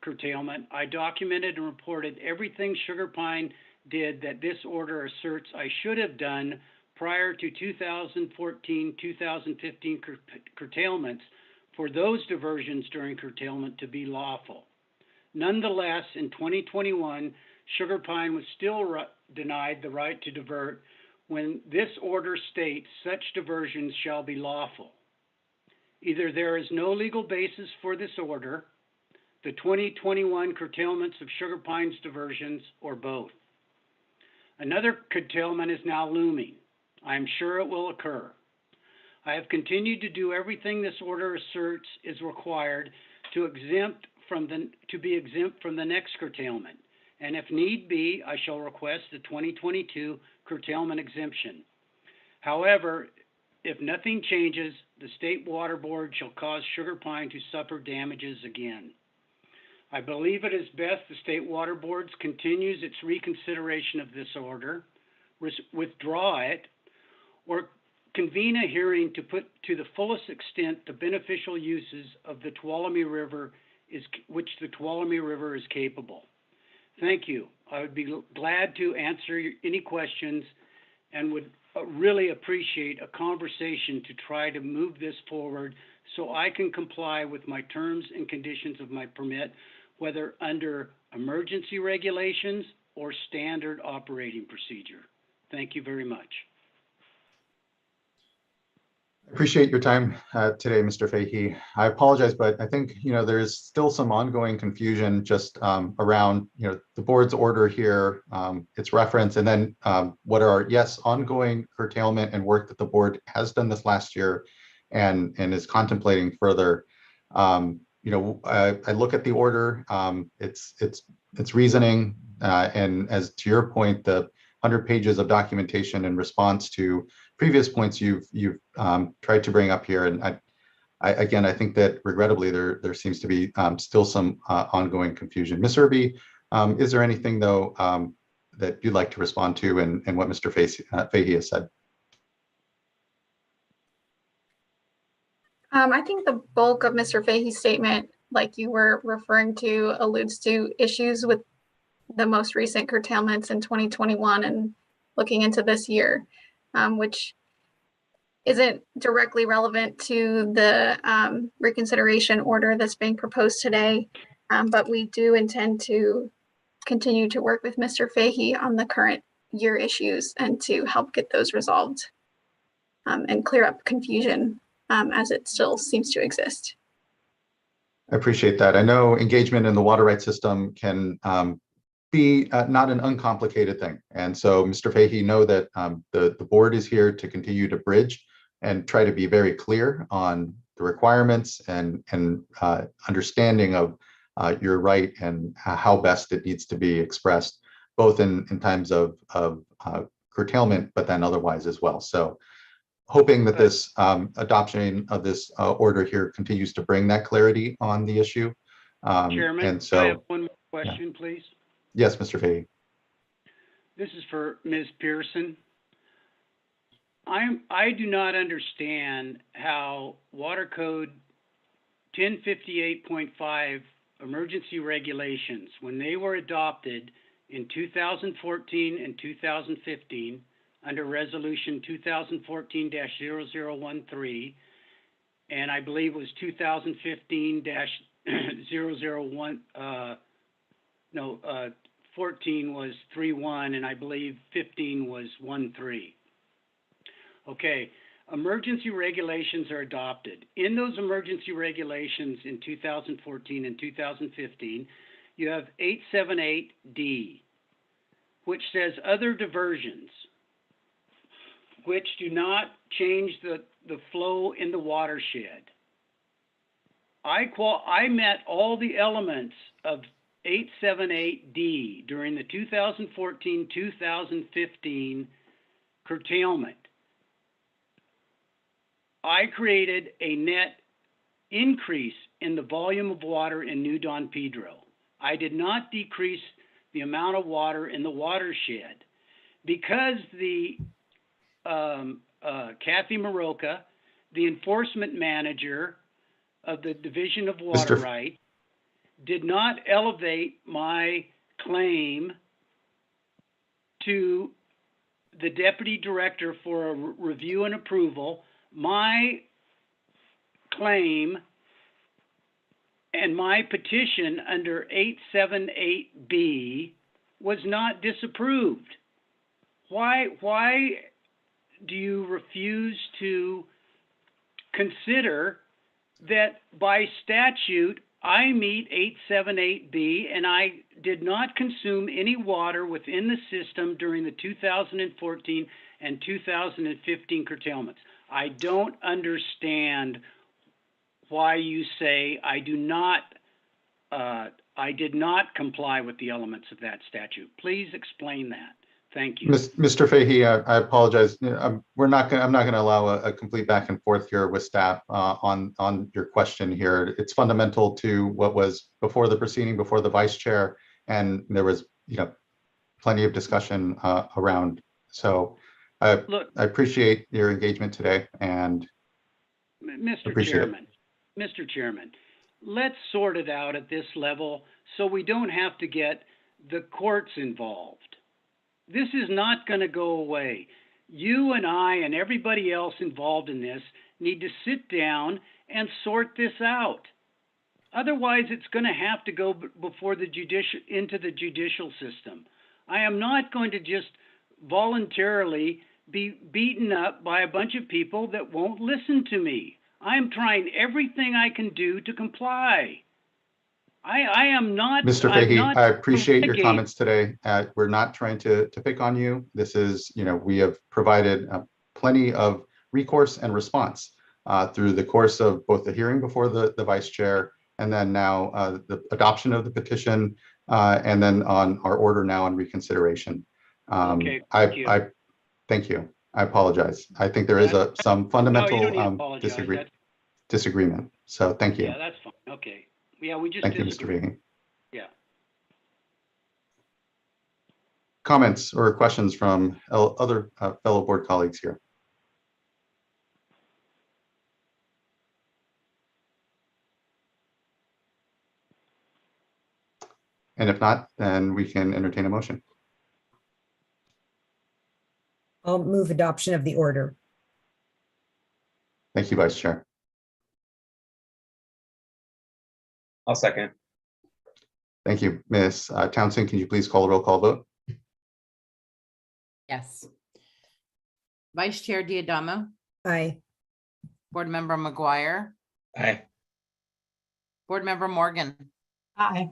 [SPEAKER 11] curtailment, I documented and reported everything Sugar Pine did that this order asserts I should have done prior to 2014-2015 curtailments for those diversions during curtailment to be lawful. Nonetheless, in 2021, Sugar Pine was still denied the right to divert when this order states such diversions shall be lawful. Either there is no legal basis for this order, the 2021 curtailments of Sugar Pine's diversions, or both. Another curtailment is now looming. I am sure it will occur. I have continued to do everything this order asserts is required to be exempt from the next curtailment, and if need be, I shall request the 2022 curtailment exemption. However, if nothing changes, the State Water Board shall cause Sugar Pine to suffer damages again. I believe it is best the State Water Board continues its reconsideration of this order, withdraw it, or convene a hearing to put to the fullest extent the beneficial uses of the Tuolumne River which the Tuolumne River is capable. Thank you. I would be glad to answer any questions and would really appreciate a conversation to try to move this forward so I can comply with my terms and conditions of my permit, whether under emergency regulations or standard operating procedure. Thank you very much.
[SPEAKER 1] Appreciate your time today, Mr. Fahey. I apologize, but I think there's still some ongoing confusion just around the board's order here, its reference, and then what are ongoing curtailment and work that the board has done this last year and is contemplating further. I look at the order, its reasoning, and as to your point, the 100 pages of documentation in response to previous points you've tried to bring up here. And I think that regrettably there seems to be still some ongoing confusion. Ms. Irby, is there anything though that you'd like to respond to and what Mr. Fahey has said?
[SPEAKER 4] I think the bulk of Mr. Fahey's statement, like you were referring to, alludes to issues with the most recent curtailments in 2021 and looking into this year, which isn't directly relevant to the reconsideration order that's being proposed today. But we do intend to continue to work with Mr. Fahey on the current year issues and to help get those resolved and clear up confusion as it still seems to exist.
[SPEAKER 1] I appreciate that. I know engagement in the water rights system can be not an uncomplicated thing. And so, Mr. Fahey, know that the board is here to continue to bridge and try to be very clear on the requirements and understanding of your right and how best it needs to be expressed, both in times of curtailment, but then otherwise as well. So hoping that this adoption of this order here continues to bring that clarity on the issue.
[SPEAKER 11] Chairman,
[SPEAKER 1] and so,
[SPEAKER 11] I have one more question, please.
[SPEAKER 1] Yes, Mr. Fahey.
[SPEAKER 11] This is for Ms. Pearson. I do not understand how Water Code 1058.5 emergency regulations, when they were adopted in 2014 and 2015 under Resolution 2014-0013, and I believe it was 2015-001, 14 was 31, and I believe 15 was 13. Okay, emergency regulations are adopted. In those emergency regulations in 2014 and 2015, you have 878D, which says other diversions, which do not change the flow in the watershed. I met all the elements of 878D during the 2014-2015 curtailment. I created a net increase in the volume of water in New Don Pedro. I did not decrease the amount of water in the watershed because the Kathy Maroka, the enforcement manager of the Division of Water Rights, did not elevate my claim to the deputy director for a review and approval. My claim and my petition under 878B was not disapproved. Why do you refuse to consider that by statute I meet 878B and I did not consume any water within the system during the 2014 and 2015 curtailments? I don't understand why you say I did not comply with the elements of that statute. Please explain that. Thank you.
[SPEAKER 1] Mr. Fahey, I apologize. I'm not going to allow a complete back and forth here with staff on your question here. It's fundamental to what was before the proceeding, before the vice chair, and there was plenty of discussion around. So I appreciate your engagement today, and
[SPEAKER 11] Mr. Chairman, let's sort it out at this level so we don't have to get the courts involved. This is not going to go away. You and I and everybody else involved in this need to sit down and sort this out. Otherwise, it's going to have to go before into the judicial system. I am not going to just voluntarily be beaten up by a bunch of people that won't listen to me. I am trying everything I can do to comply. I am not.
[SPEAKER 1] Mr. Fahey, I appreciate your comments today. We're not trying to pick on you. This is, we have provided plenty of recourse and response through the course of both the hearing before the vice chair and then now the adoption of the petition and then on our order now on reconsideration.
[SPEAKER 11] Okay, thank you.
[SPEAKER 1] Thank you. I apologize. I think there is some
[SPEAKER 11] No, you
[SPEAKER 1] fundamental
[SPEAKER 11] don't need to apologize.
[SPEAKER 1] disagreement. So thank you.
[SPEAKER 11] Yeah, that's fine. Okay. Yeah, we just
[SPEAKER 1] Thank you, Mr.
[SPEAKER 11] disagree.
[SPEAKER 1] Fahey.
[SPEAKER 11] Yeah.
[SPEAKER 1] Comments or questions from other fellow board colleagues here? And if not, then we can entertain a motion.
[SPEAKER 10] I'll move adoption of the order.
[SPEAKER 1] Thank you, Vice Chair.
[SPEAKER 15] I'll second.
[SPEAKER 1] Thank you. Ms. Townsend, can you please call the roll call vote?
[SPEAKER 12] Yes. Vice Chair Diadamo,
[SPEAKER 10] Aye.
[SPEAKER 12] Board Member McGuire,
[SPEAKER 15] Aye.
[SPEAKER 12] Board Member Morgan,
[SPEAKER 5] Aye.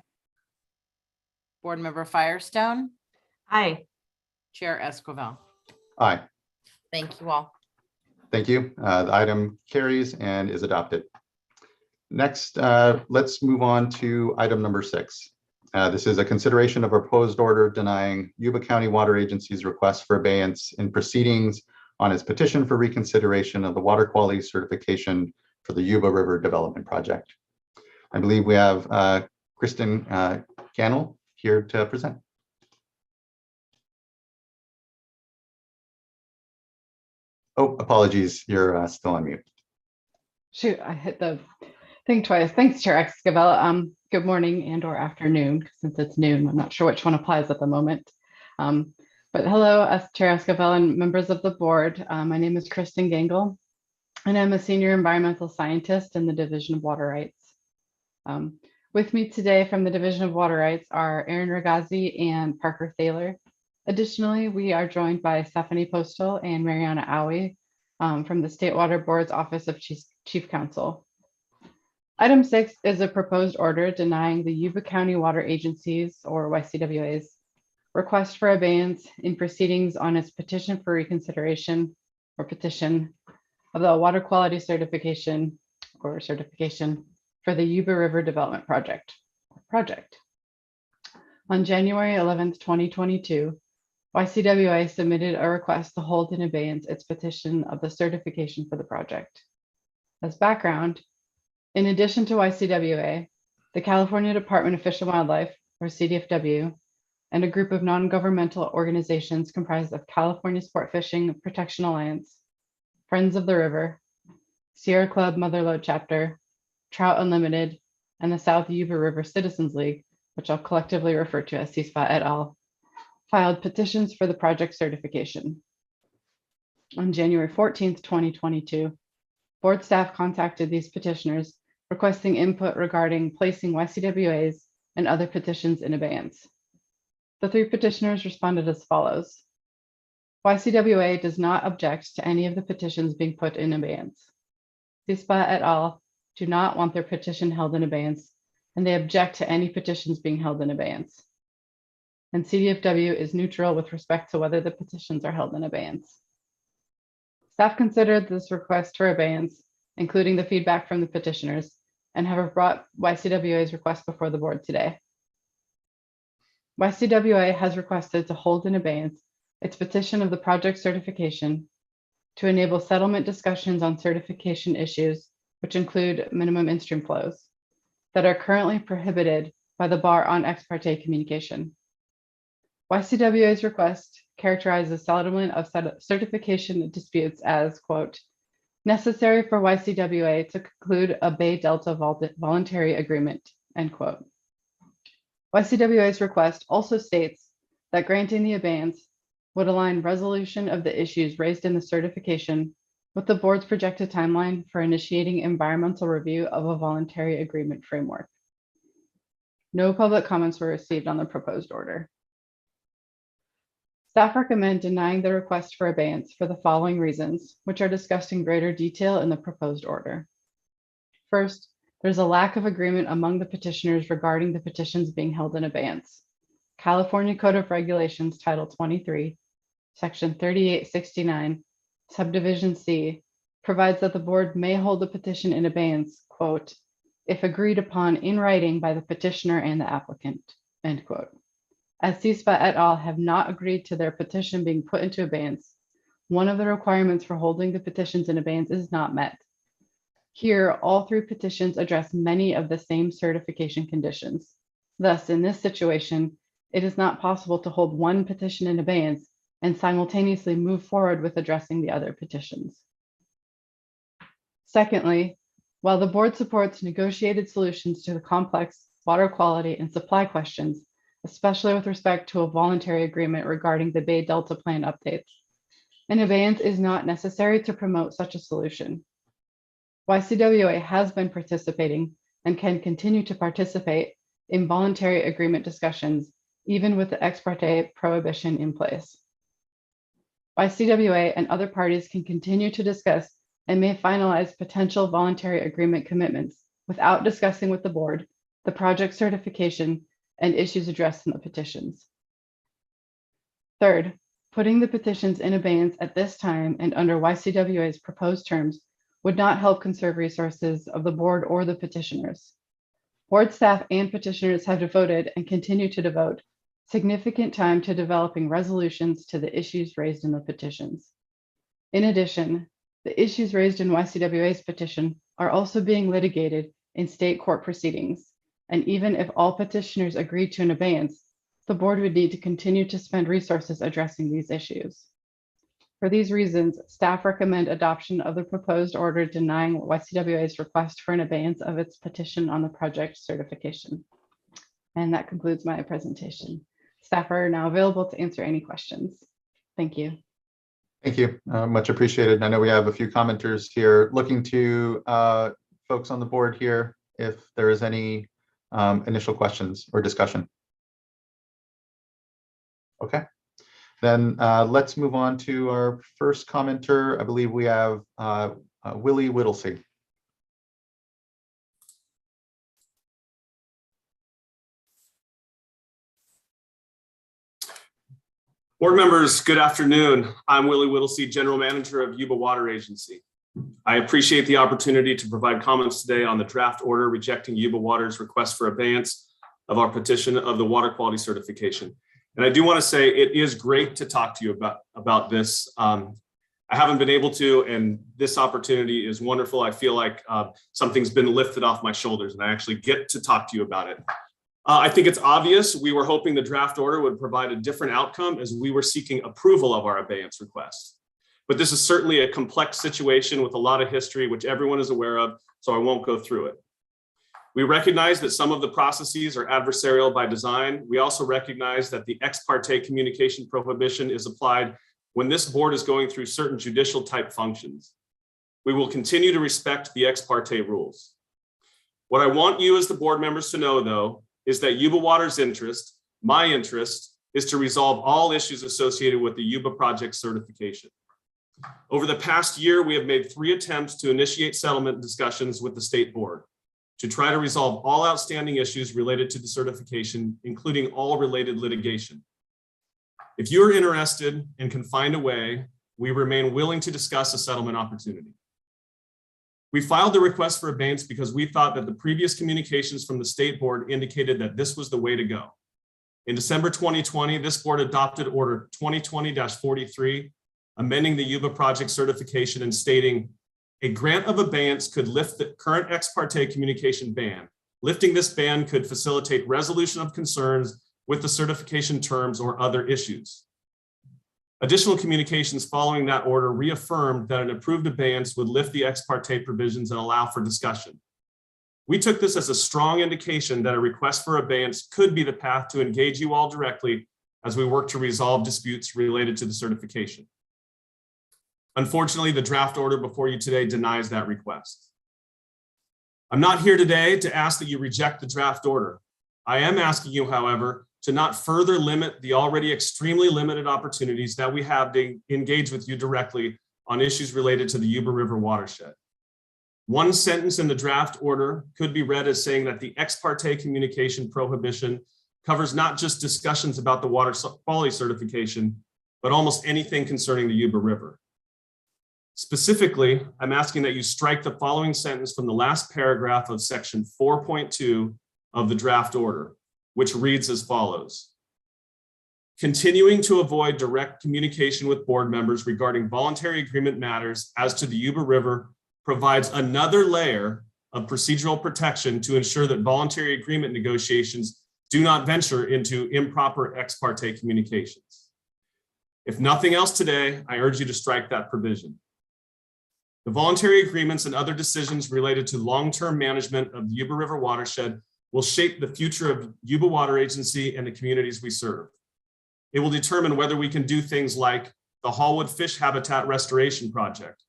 [SPEAKER 12] Board Member Firestone,
[SPEAKER 6] Aye.
[SPEAKER 12] Chair Esquivel.
[SPEAKER 1] Aye.
[SPEAKER 12] Thank you all.
[SPEAKER 1] Thank you. The item carries and is adopted. Next, let's move on to item number 6. This is a consideration of a proposed order denying Yuba County Water Agency's request for abeyance in proceedings on its petition for reconsideration of the water quality certification for the Yuba River Development Project. I believe we have Kristen Gannell here to present. Oh, apologies, you're still on mute.
[SPEAKER 7] Shoot, I hit the thing twice. Thanks, Chair Esquivel. Good morning and or afternoon, since it's noon. I'm not sure which one applies at the moment. But hello, Chair Esquivel and members of the board. My name is Kristen Gangle, and I'm a senior environmental scientist in the Division of Water Rights. With me today from the Division of Water Rights are Aaron Ragazzi and Parker Thaler. Additionally, we are joined by Stephanie Postal and Mariana Aoi from the State Water Board's Office of Chief Counsel. Item 6 is a proposed order denying the Yuba County Water Agency's, or YCWA's, request for abeyance in proceedings on its petition for reconsideration, or petition, of the water quality certification, or certification, for the Yuba River Development Project. On January 11th, 2022, YCWA submitted a request to hold in abeyance its petition of the certification for the project. As background, in addition to YCWA, the California Department of Fish and Wildlife, or CDFW, and a group of non-governmental organizations comprised of California Sport Fishing Protection Alliance, Friends of the River, Sierra Club Motherlode Chapter, Trout Unlimited, and the South Yuba River Citizens League, which I'll collectively refer to as CSPA et al., filed petitions for the project certification. On January 14th, 2022, board staff contacted these petitioners requesting input regarding placing YCWA's and other petitions in abeyance. The 3 petitioners responded as follows. YCWA does not object to any of the petitions being put in abeyance. CSPA et al. Do not want their petition held in abeyance, and they object to any petitions being held in abeyance. And CDFW is neutral with respect to whether the petitions are held in abeyance. Staff considered this request for abeyance, including the feedback from the petitioners, and have brought YCWA's request before the board today. YCWA has requested to hold in abeyance its petition of the project certification to enable settlement discussions on certification issues, which include minimum in-stream flows, that are currently prohibited by the bar on ex parte communication. YCWA's request characterizes settlement of certification disputes as, quote, necessary for YCWA to conclude a Bay Delta voluntary agreement, end quote. YCWA's request also states that granting the abeyance would align resolution of the issues raised in the certification with the board's projected timeline for initiating environmental review of a voluntary agreement framework. No public comments were received on the proposed order. Staff recommend denying the request for abeyance for the following reasons, which are discussed in greater detail in the proposed order. First, there's a lack of agreement among the petitioners regarding the petitions being held in abeyance. California Code of Regulations, Title 23, Section 3869, Subdivision C, provides that the board may hold the petition in abeyance, quote, if agreed upon in writing by the petitioner and the applicant, end quote. as CSPA et al. Have not agreed to their petition being put into abeyance, one of the requirements for holding the petitions in abeyance is not met. Here, all three petitions address many of the same certification conditions. Thus, in this situation, it is not possible to hold one petition in abeyance and simultaneously move forward with addressing the other petitions. Secondly, while the board supports negotiated solutions to the complex water quality and supply questions, especially with respect to a voluntary agreement regarding the Bay Delta Plan updates, an abeyance is not necessary to promote such a solution. YCWA has been participating and can continue to participate in voluntary agreement discussions, even with the ex parte prohibition in place. YCWA and other parties can continue to discuss and may finalize potential voluntary agreement commitments without discussing with the board the project certification and issues addressed in the petitions. Third, putting the petitions in abeyance at this time and under YCWA's proposed terms would not help conserve resources of the board or the petitioners. Board staff and petitioners have devoted and continue to devote significant time to developing resolutions to the issues raised in the petitions. In addition, the issues raised in YCWA's petition are also being litigated in state court proceedings, and even if all petitioners agreed to an abeyance, the board would need to continue to spend resources addressing these issues. For these reasons, staff recommend adoption of the proposed order denying YCWA's request for an abeyance of its petition on the project certification. And that concludes my presentation. Staff are now available to answer any questions. Thank you.
[SPEAKER 1] Thank you. Much appreciated. I know we have a few commenters here. Looking to folks on the board here, if there is any initial questions or discussion. Okay, then let's move on to our first commenter. I believe we have Willie Whittlesey.
[SPEAKER 8] Board members, good afternoon. I'm Willie Whittlesey, General Manager of Yuba Water Agency. I appreciate the opportunity to provide comments today on the draft order rejecting Yuba Water's request for abeyance of our petition of the water quality certification. And I do want to say it is great to talk to you about this. I haven't been able to, and this opportunity is wonderful. I feel like something's been lifted off my shoulders and I actually get to talk to you about it. I think it's obvious we were hoping the draft order would provide a different outcome as we were seeking approval of our abeyance request. But this is certainly a complex situation with a lot of history, which everyone is aware of, so I won't go through it. We recognize that some of the processes are adversarial by design. We also recognize that the ex parte communication prohibition is applied when this board is going through certain judicial type functions. We will continue to respect the ex parte rules. What I want you as the board members to know, though, is that Yuba Water's interest, my interest, is to resolve all issues associated with the Yuba project certification. Over the past year, we have made 3 attempts to initiate settlement discussions with the state board to try to resolve all outstanding issues related to the certification, including all related litigation. If you are interested and can find a way, we remain willing to discuss a settlement opportunity. We filed the request for abeyance because we thought that the previous communications from the state board indicated that this was the way to go. In December 2020, this board adopted Order 2020-43, amending the Yuba project certification and stating, a grant of abeyance could lift the current ex parte communication ban. Lifting this ban could facilitate resolution of concerns with the certification terms or other issues. Additional communications following that order reaffirmed that an approved abeyance would lift the ex parte provisions and allow for discussion. We took this as a strong indication that a request for abeyance could be the path to engage you all directly as we work to resolve disputes related to the certification. Unfortunately, the draft order before you today denies that request. I'm not here today to ask that you reject the draft order. I am asking you, however, to not further limit the already extremely limited opportunities that we have to engage with you directly on issues related to the Yuba River watershed. One sentence in the draft order could be read as saying that the ex parte communication prohibition covers not just discussions about the water quality certification, but almost anything concerning the Yuba River. Specifically, I'm asking that you strike the following sentence from the last paragraph of section 4.2 of the draft order, which reads as follows. continuing to avoid direct communication with board members regarding voluntary agreement matters as to the Yuba River provides another layer of procedural protection to ensure that voluntary agreement negotiations do not venture into improper ex parte communications. If nothing else today, I urge you to strike that provision. The voluntary agreements and other decisions related to long-term management of the Yuba River watershed will shape the future of Yuba Water Agency and the communities we serve. It will determine whether we can do things like the Hallwood Fish Habitat Restoration Project,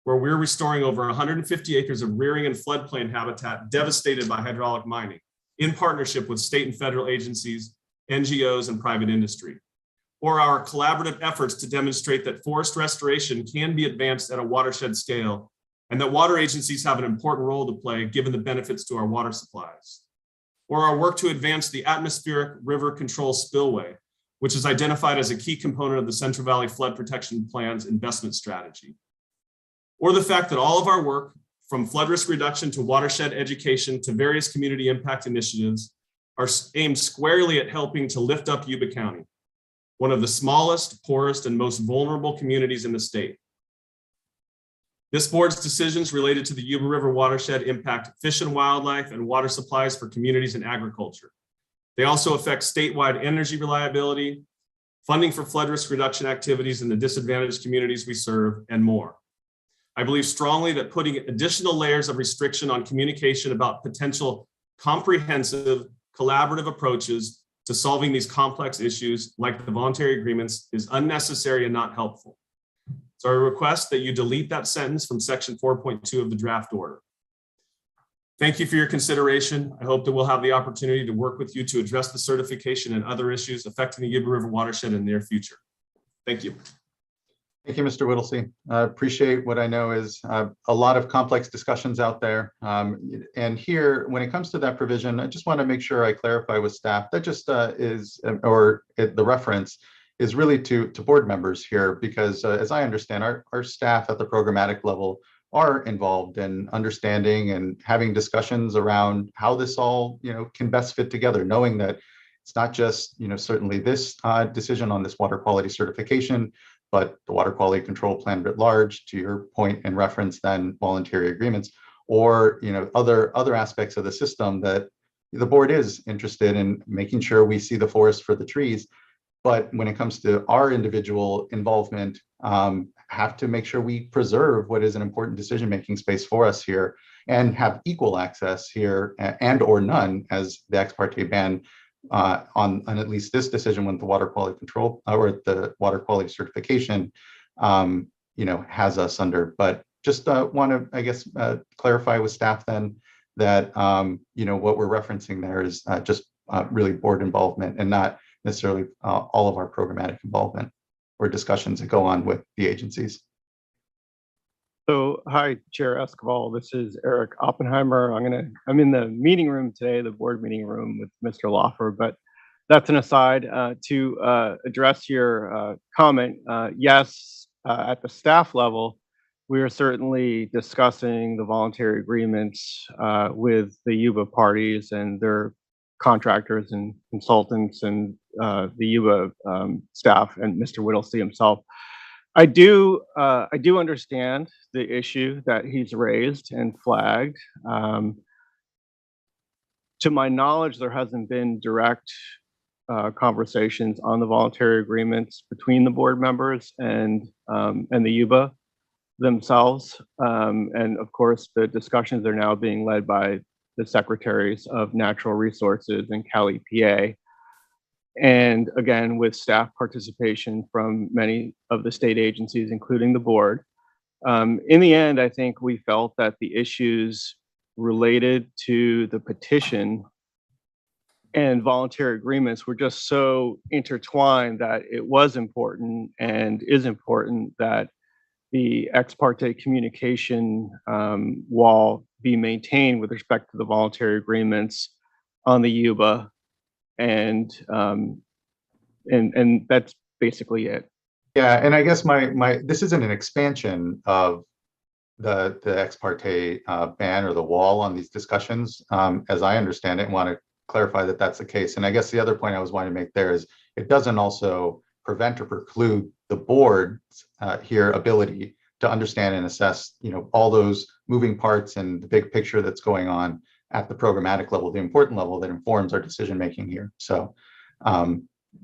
[SPEAKER 8] where we're restoring over 150 acres of rearing and floodplain habitat devastated by hydraulic mining in partnership with state and federal agencies, NGOs, and private industry. Or our collaborative efforts to demonstrate that forest restoration can be advanced at a watershed scale and that water agencies have an important role to play given the benefits to our water supplies. Or our work to advance the atmospheric river control spillway, which is identified as a key component of the Central Valley Flood Protection Plan's investment strategy. Or the fact that all of our work, from flood risk reduction to watershed education to various community impact initiatives, are aimed squarely at helping to lift up Yuba County, one of the smallest, poorest, and most vulnerable communities in the state. This board's decisions related to the Yuba River watershed impact fish and wildlife and water supplies for communities and agriculture. They also affect statewide energy reliability, funding for flood risk reduction activities in the disadvantaged communities we serve, and more. I believe strongly that putting additional layers of restriction on communication about potential comprehensive collaborative approaches to solving these complex issues like the voluntary agreements is unnecessary and not helpful. So I request that you delete that sentence from section 4.2 of the draft order. Thank you for your consideration. I hope that we'll have the opportunity to work with you to address the certification and other issues affecting the Yuba River watershed in the near future. Thank you.
[SPEAKER 1] Thank you, Mr. Whittlesey. I appreciate what I know is a lot of complex discussions out there. And here, when it comes to that provision, I just want to make sure I clarify with staff that just the reference is really to board members here, because as I understand, our staff at the programmatic level are involved in understanding and having discussions around how this all can best fit together, knowing that it's not just certainly this decision on this water quality certification, but the water quality control plan writ large, to your point in reference, then voluntary agreements, or other aspects of the system that the board is interested in making sure we see the forest for the trees. But when it comes to our individual involvement, have to make sure we preserve what is an important decision-making space for us here and have equal access here and or none, as the ex parte ban on at least this decision with the water quality control or the water quality certification, has us under. But just want to, I guess, clarify with staff then that, what we're referencing there is just really board involvement and not necessarily all of our programmatic involvement or discussions that go on with the agencies.
[SPEAKER 13] So, hi, Chair Escobar. This is Eric Oppenheimer. I'm in the meeting room today, the board meeting room with Mr. Loffer, but that's an aside. To address your comment, yes, at the staff level, we are certainly discussing the voluntary agreements with the Yuba parties and their contractors and consultants and the Yuba staff and Mr. Whittlesey himself. I do understand the issue that he's raised and flagged. To my knowledge, there hasn't been direct conversations on the voluntary agreements between the board members and the Yuba themselves. And of course, the discussions are now being led by the secretaries of natural resources and Cal EPA. And again, with staff participation from many of the state agencies, including the board. In the end, I think we felt that the issues related to the petition and voluntary agreements were just so intertwined that it was important and is important that the ex parte communication wall be maintained with respect to the voluntary agreements on the Yuba. And that's basically it.
[SPEAKER 1] Yeah, and I guess this isn't an expansion of the ex parte ban or the wall on these discussions, as I understand it, and want to clarify that that's the case. And I guess the other point I was wanting to make there is it doesn't also prevent or preclude the board's here ability to understand and assess, all those moving parts and the big picture that's going on at the programmatic level, the important level that informs our decision making here. So,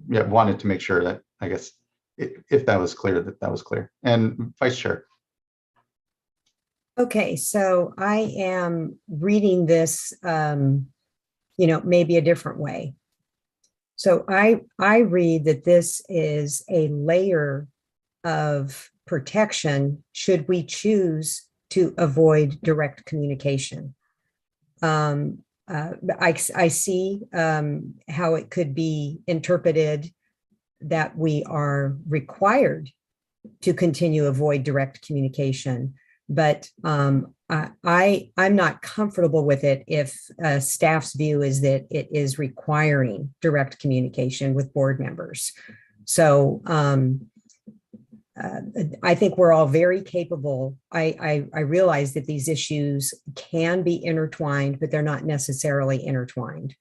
[SPEAKER 1] yeah, wanted to make sure that, I guess, if that was clear, that was clear. And Vice Chair.
[SPEAKER 10] Okay, so I am reading this, maybe a different way. So I read that this is a layer of protection should we choose to avoid direct communication. I see how it could be interpreted that we are required to continue avoid direct communication, but I'm not comfortable with it if staff's view is that it is requiring direct communication with board members. So I think we're all very capable. I realize that these issues can be intertwined, but they're not necessarily intertwined.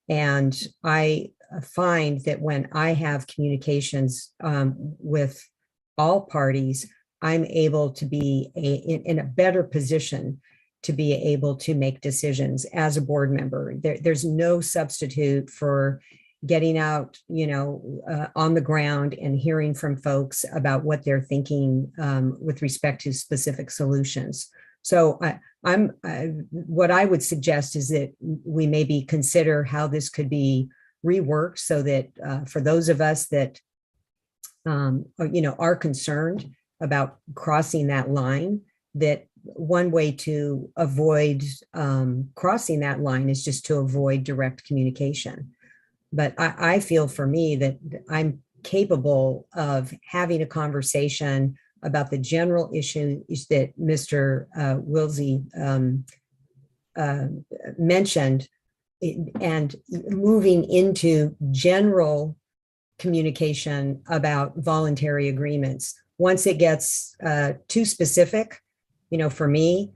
[SPEAKER 10] And I find that when I have communications with all parties, I'm able to be in a better position to be able to make decisions as a board member. There's no substitute for getting out, on the ground and hearing from folks about what they're thinking with respect to specific solutions. So what I would suggest is that we maybe consider how this could be reworked so that for those of us that are concerned about crossing that line, that one way to avoid crossing that line is just to avoid direct communication. But I feel for me that I'm capable of having a conversation about the general issues that Mr. Wilsey mentioned and moving into general communication about voluntary agreements. Once it gets too specific, for me,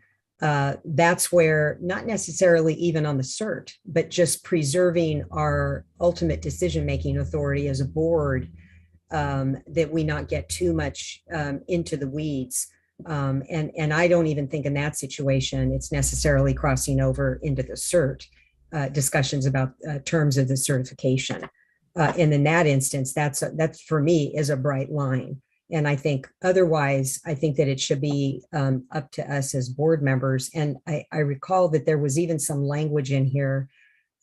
[SPEAKER 10] that's where not necessarily even on the CERT, but just preserving our ultimate decision-making authority as a board, that we not get too much into the weeds. And I don't even think in that situation, it's necessarily crossing over into the CERT discussions about terms of the certification. And in that instance, that's for me is a bright line. And I think otherwise, I think that it should be up to us as board members. And I recall that there was even some language in here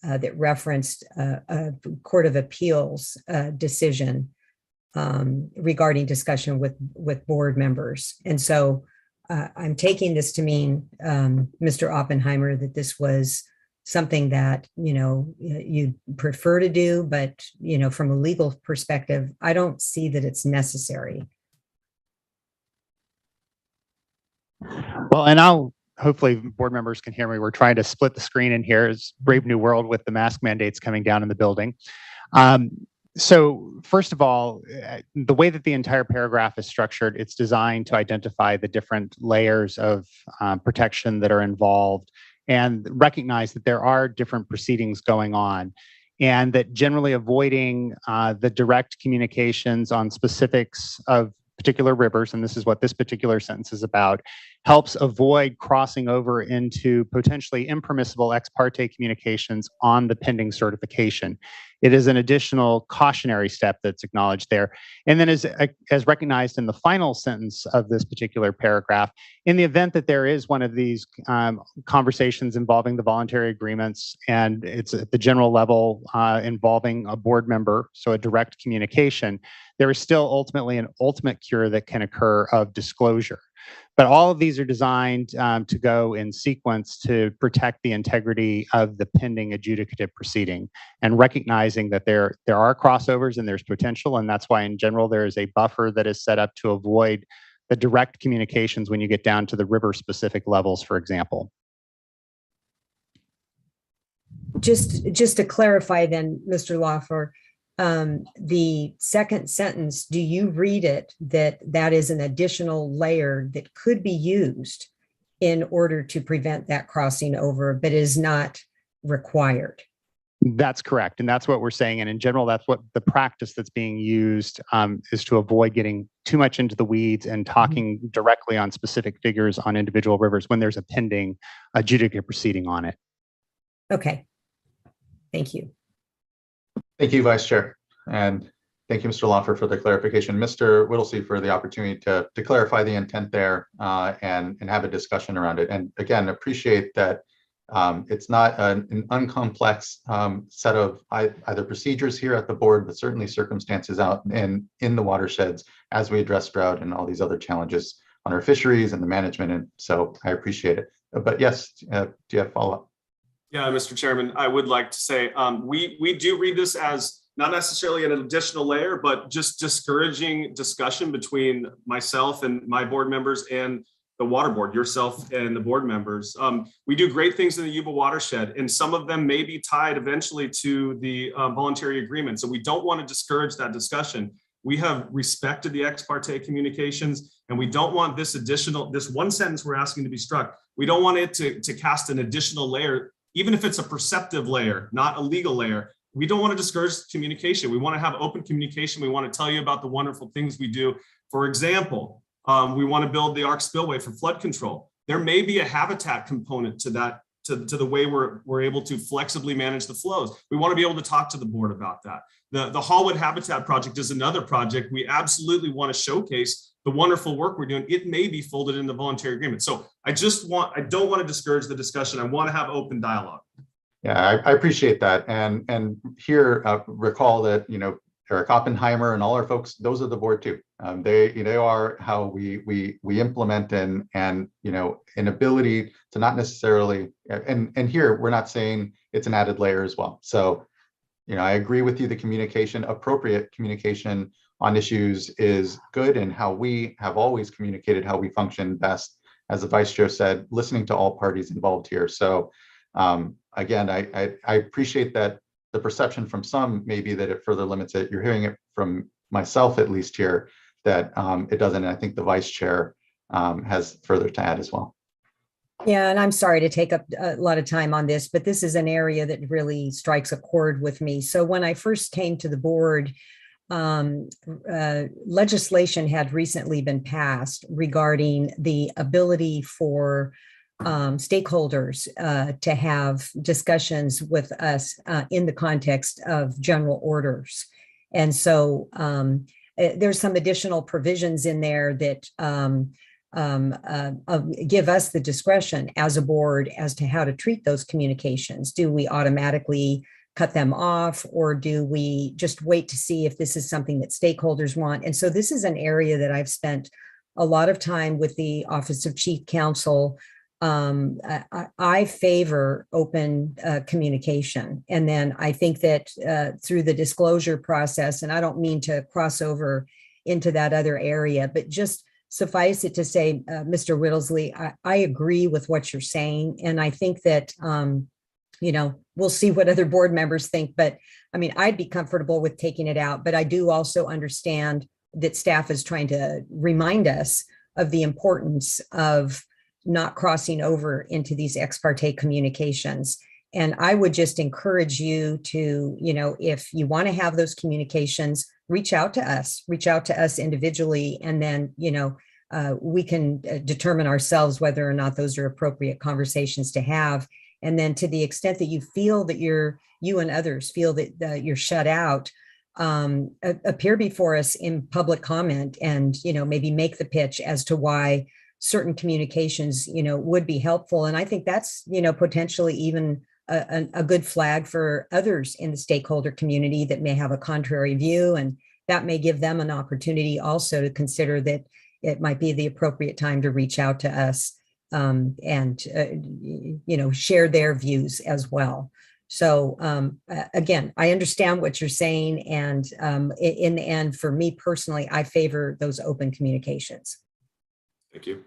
[SPEAKER 10] that referenced a Court of Appeals decision regarding discussion with board members. And so I'm taking this to mean, Mr. Oppenheimer, that this was something that, you'd prefer to do, but, from a legal perspective, I don't see that it's necessary.
[SPEAKER 9] Well, and hopefully board members can hear me. We're trying to split the screen in here. It's brave new world with the mask mandates coming down in the building. So first of all, the way that the entire paragraph is structured, it's designed to identify the different layers of protection that are involved and recognize that there are different proceedings going on, and that generally avoiding the direct communications on specifics of particular rivers, and this is what this particular sentence is about, helps avoid crossing over into potentially impermissible ex parte communications on the pending certification. It is an additional cautionary step that's acknowledged there. And then as recognized in the final sentence of this particular paragraph, in the event that there is one of these conversations involving the voluntary agreements, and it's at the general level involving a board member, so a direct communication, there is still ultimately an ultimate cure that can occur of disclosure. But all of these are designed to go in sequence to protect the integrity of the pending adjudicative proceeding, and recognizing that there are crossovers and there's potential. And that's why in general, there is a buffer that is set up to avoid the direct communications when you get down to the river specific levels, for example.
[SPEAKER 10] Just to clarify then, Mr. Lawfer, the second sentence, do you read it that is an additional layer that could be used in order to prevent that crossing over, but is not required?
[SPEAKER 9] That's correct. And that's what we're saying. And in general, that's what the practice that's being used is to avoid getting too much into the weeds and talking directly on specific figures on individual rivers when there's a pending adjudicative proceeding on it.
[SPEAKER 10] Okay. Thank you.
[SPEAKER 1] Thank you, Vice Chair. And thank you, Mr. Lawfer, for the clarification. Mr. Whittlesey for the opportunity to clarify the intent there and have a discussion around it. And again, appreciate that it's not an uncomplex set of either procedures here at the board, but certainly circumstances out in the watersheds as we address drought and all these other challenges on our fisheries and the management. And so I appreciate it. But yes, do you have follow-up?
[SPEAKER 8] Yeah, Mr. Chairman, I would like to say we do read this as not necessarily an additional layer, but just discouraging discussion between myself and my board members and the water board, yourself and the board members. We do great things in the Yuba watershed, and some of them may be tied eventually to the voluntary agreement. So we don't want to discourage that discussion. We have respected the ex parte communications, and we don't want this one sentence we're asking to be struck. We don't want it to cast an additional layer, even if it's a perceptive layer, not a legal layer. We don't want to discourage communication. We want to have open communication. We want to tell you about the wonderful things we do. For example, we want to build the ARC spillway for flood control. There may be a habitat component to that, to the way we're able to flexibly manage the flows. We want to be able to talk to the board about that. The Hallwood Habitat Project is another project. We absolutely want to showcase the wonderful work we're doing. It may be folded in the voluntary agreement. So I don't want to discourage the discussion. I want to have open dialogue.
[SPEAKER 1] Yeah, I appreciate that. And here, recall that, Eric Oppenheimer and all our folks, those are the board too. They are how we implement and an ability to not necessarily, and here we're not saying it's an added layer as well. So, I agree with you, the appropriate communication on issues is good, and how we have always communicated how we function best, as the Vice Chair said, listening to all parties involved here. So again, I appreciate that the perception from some may be that it further limits it. You're hearing it from myself, at least here, that it doesn't. And I think the Vice Chair has further to add as well.
[SPEAKER 10] Yeah, and I'm sorry to take up a lot of time on this, but this is an area that really strikes a chord with me. So when I first came to the board, legislation had recently been passed regarding the ability for stakeholders to have discussions with us in the context of general orders. And so there's some additional provisions in there that give us the discretion as a board as to how to treat those communications. Do we automatically cut them off, or do we just wait to see if this is something that stakeholders want? And so this is an area that I've spent a lot of time with the Office of Chief Counsel. I favor open communication. And then I think that through the disclosure process, and I don't mean to cross over into that other area, but just suffice it to say, Mr. Whittlesey, I agree with what you're saying. And I think that, we'll see what other board members think, but I mean, I'd be comfortable with taking it out, but I do also understand that staff is trying to remind us of the importance of not crossing over into these ex parte communications. And I would just encourage you to, if you want to have those communications, reach out to us individually, and then, we can determine ourselves whether or not those are appropriate conversations to have. And then to the extent that you feel that you and others feel that you're shut out, appear before us in public comment and, maybe make the pitch as to why certain communications, would be helpful. And I think that's, potentially even a good flag for others in the stakeholder community that may have a contrary view. And that may give them an opportunity also to consider that it might be the appropriate time to reach out to us and share their views as well. So again, I understand what you're saying. And in the end, for me personally, I favor those open communications.
[SPEAKER 8] Thank you.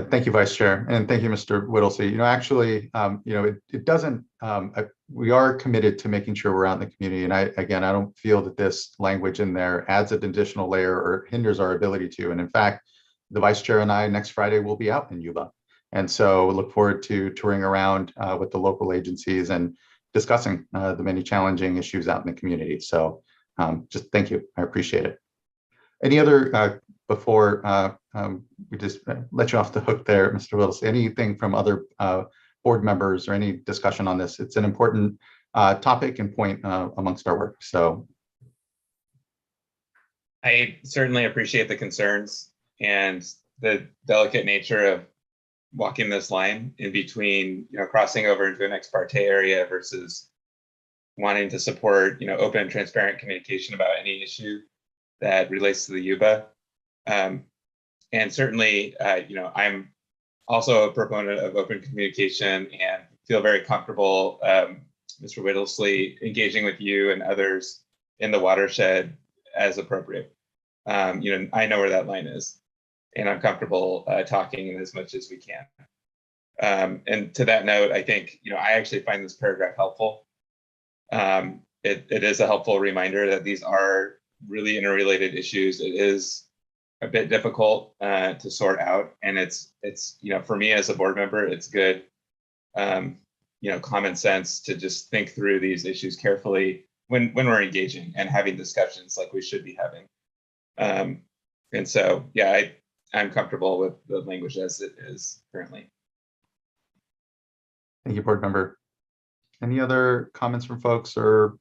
[SPEAKER 1] Thank you, Vice Chair. And thank you, Mr. Whittlesey. Actually, it doesn't, we are committed to making sure we're out in the community. And I don't feel that this language in there adds an additional layer or hinders our ability to. And in fact, the Vice Chair and I next Friday will be out in Yuba. And so we look forward to touring around with the local agencies and discussing the many challenging issues out in the community. So just thank you. I appreciate it. Any other, before we just let you off the hook there, Mr. Willis, anything from other board members or any discussion on this? It's an important topic and point amongst our work. So
[SPEAKER 15] I certainly appreciate the concerns and the delicate nature of walking this line in between, crossing over into an ex parte area versus wanting to support, open and transparent communication about any issue that relates to the Yuba. And certainly, I'm also a proponent of open communication and feel very comfortable, Mr. Whittlesley, engaging with you and others in the watershed as appropriate. I know where that line is, and I'm comfortable talking in as much as we can. And to that note, I think, I actually find this paragraph helpful. It is a helpful reminder that these are really interrelated issues. It is a bit difficult to sort out, and it's for me as a board member, it's good common sense to just think through these issues carefully when we're engaging and having discussions like we should be having. And so, yeah, I'm comfortable with the language as it is currently.
[SPEAKER 1] thank you, board member. Any other comments from folks or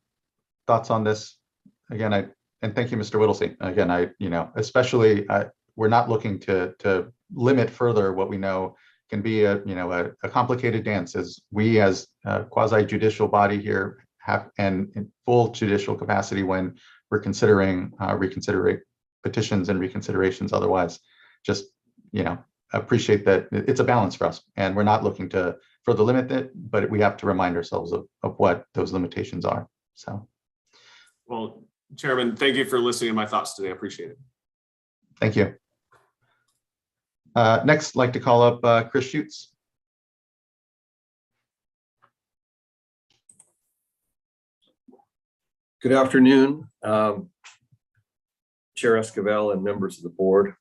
[SPEAKER 1] thoughts on this? Again, and thank you, Mr. Whittlesey. Again, especially we're not looking to limit further what we know can be a complicated dance, as we as a quasi-judicial body here have and in full judicial capacity when we're considering petitions and reconsiderations. Otherwise, just appreciate that it's a balance for us, and we're not looking to further limit it, but we have to remind ourselves of what those limitations are. So,
[SPEAKER 8] well, Chairman, thank you for listening to my thoughts today. I appreciate it.
[SPEAKER 1] Thank you. Next, I'd like to call up Chris Schutz.
[SPEAKER 14] Good afternoon, Chair Esquivel and members of the board.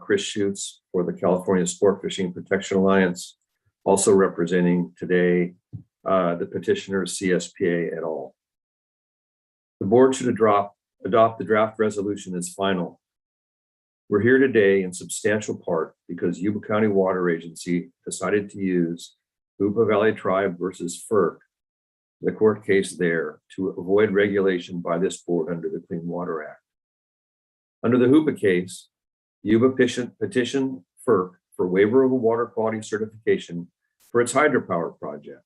[SPEAKER 14] Chris Schutz for the California Sport Fishing Protection Alliance, also representing today the petitioners CSPA et al. The board should adopt the draft resolution as final. We're here today in substantial part because Yuba County Water Agency decided to use Hoopa Valley Tribe versus FERC, the court case there, to avoid regulation by this board under the Clean Water Act. Under the Hoopa case, Yuba petitioned FERC for waiver of a water quality certification for its hydropower project.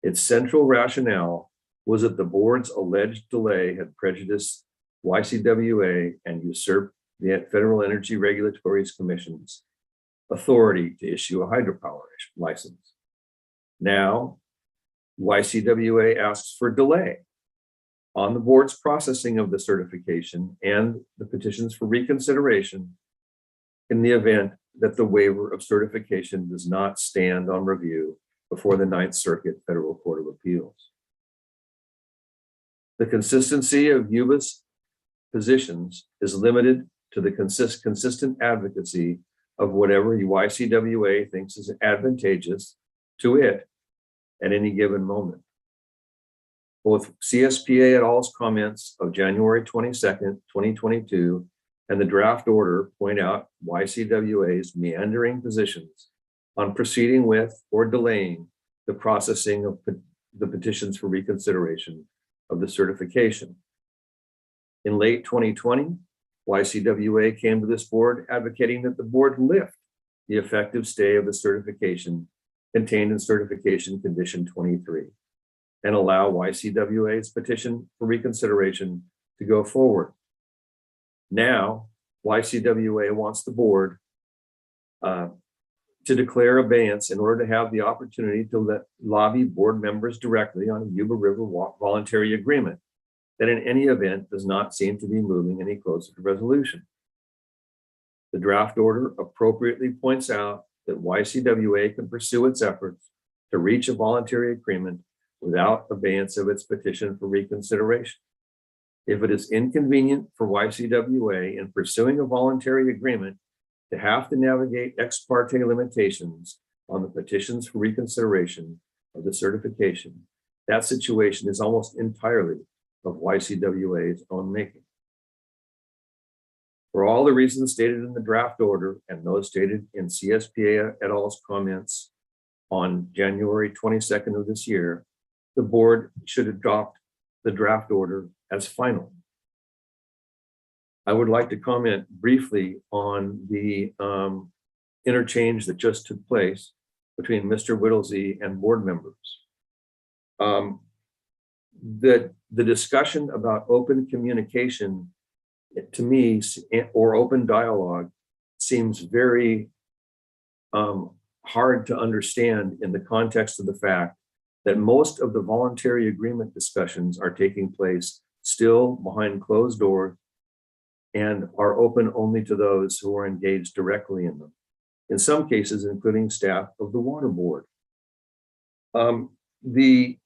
[SPEAKER 14] Its central rationale was that the board's alleged delay had prejudiced YCWA and usurped the Federal Energy Regulatory Commission's authority to issue a hydropower license. Now, YCWA asks for delay on the board's processing of the certification and the petitions for reconsideration in the event that the waiver of certification does not stand on review before the Ninth Circuit Federal Court of Appeals. The consistency of Yuba's positions is limited to the consistent advocacy of whatever YCWA thinks is advantageous to it at any given moment. Both CSPA et al.'s comments of January 22nd, 2022, and the draft order point out YCWA's meandering positions on proceeding with or delaying the processing of the petitions for reconsideration of the certification. In late 2020, YCWA came to this board advocating that the board lift the effective stay of the certification contained in certification condition 23 and allow YCWA's petition for reconsideration to go forward. Now, YCWA wants the board to declare abeyance in order to have the opportunity to lobby board members directly on a Yuba River voluntary agreement that in any event does not seem to be moving any closer to resolution. The draft order appropriately points out that YCWA can pursue its efforts to reach a voluntary agreement without abeyance of its petition for reconsideration. If it is inconvenient for YCWA in pursuing a voluntary agreement to have to navigate ex parte limitations on the petitions for reconsideration of the certification, That situation is almost entirely of YCWA's own making. For all the reasons stated in the draft order and those stated in CSPA et al.'s comments on January 22nd of this year, the board should adopt the draft order as final. I would like to comment briefly on the interchange that just took place between Mr. Whittlesey and board members. The discussion about open communication, to me, or open dialogue, seems very hard to understand in the context of the fact that most of the voluntary agreement discussions are taking place still behind closed doors and are open only to those who are engaged directly in them, in some cases, including staff of the water board. The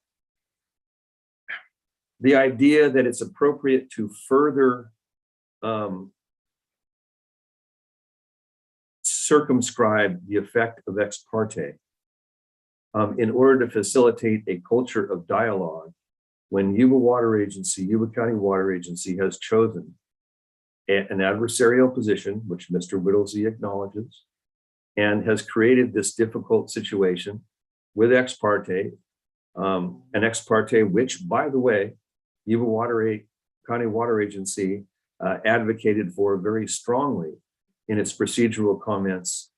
[SPEAKER 14] idea that it's appropriate to further circumscribe the effect of ex parte in order to facilitate a culture of dialogue when Yuba County Water Agency has chosen an adversarial position, which Mr. Whittlesey acknowledges, and has created this difficult situation with ex parte, an ex parte which, by the way, Yuba County Water Agency advocated for very strongly in its procedural comments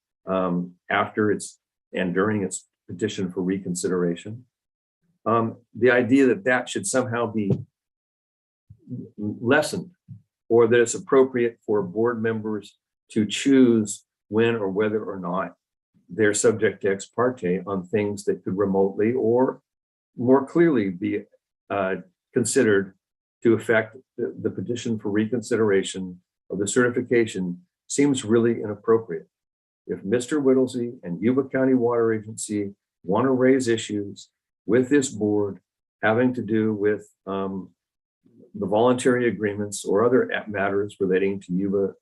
[SPEAKER 14] after its and during its petition for reconsideration. The idea that that should somehow be lessened, or that it's appropriate for board members to choose when or whether or not they're subject to ex parte on things that could remotely or more clearly be considered to affect the petition for reconsideration of the certification seems really inappropriate. If Mr. Whittlesey and Yuba County Water Agency want to raise issues with this board having to do with the voluntary agreements or other matters relating to Yuba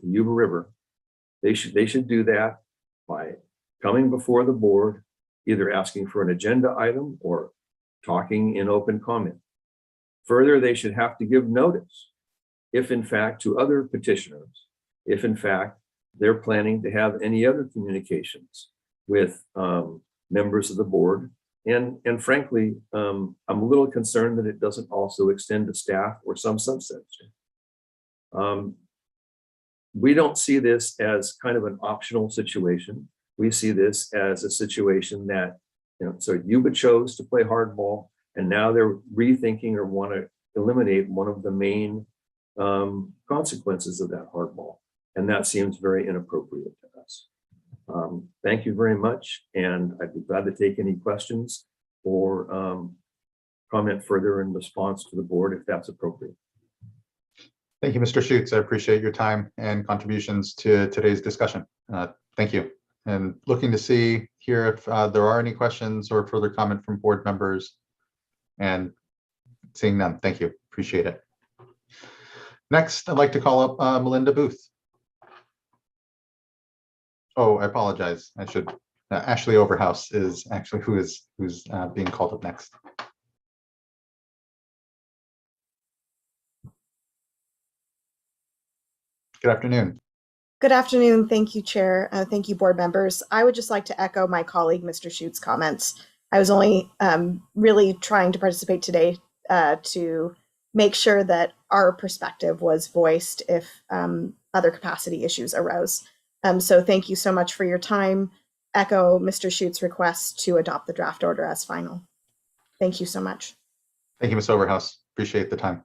[SPEAKER 14] River, they should do that by coming before the board, either asking for an agenda item or talking in open comment. Further, they should have to give notice if in fact to other petitioners, if in fact they're planning to have any other communications with members of the board. And frankly, I'm a little concerned that it doesn't also extend to staff or some subsets. We don't see this as kind of an optional situation. We see this as a situation that, so Yuba chose to play hardball, and now they're rethinking or want to eliminate one of the main consequences of that hardball. And that seems very inappropriate to us. Thank you very much. And I'd be glad to take any questions or comment further in response to the board if that's appropriate.
[SPEAKER 1] Thank you, Mr. Schutz. I appreciate your time and contributions to today's discussion. Thank you. And looking to see here if there are any questions or further comment from board members, and seeing none. Thank you. Appreciate it. Next, I'd like to call up Melinda Booth. Oh, I apologize. I should. Ashley Overhouse is actually who's being called up next. Good afternoon.
[SPEAKER 16] Good afternoon. Thank you, Chair. Thank you, board members. I would just like to echo my colleague, Mr. Schutz's comments. I was only really trying to participate today to make sure that our perspective was voiced if other capacity issues arose. So thank you so much for your time. Echo Mr. Schutz's request to adopt the draft order as final. Thank you so much.
[SPEAKER 1] Thank you, Ms. Overhouse. Appreciate the time.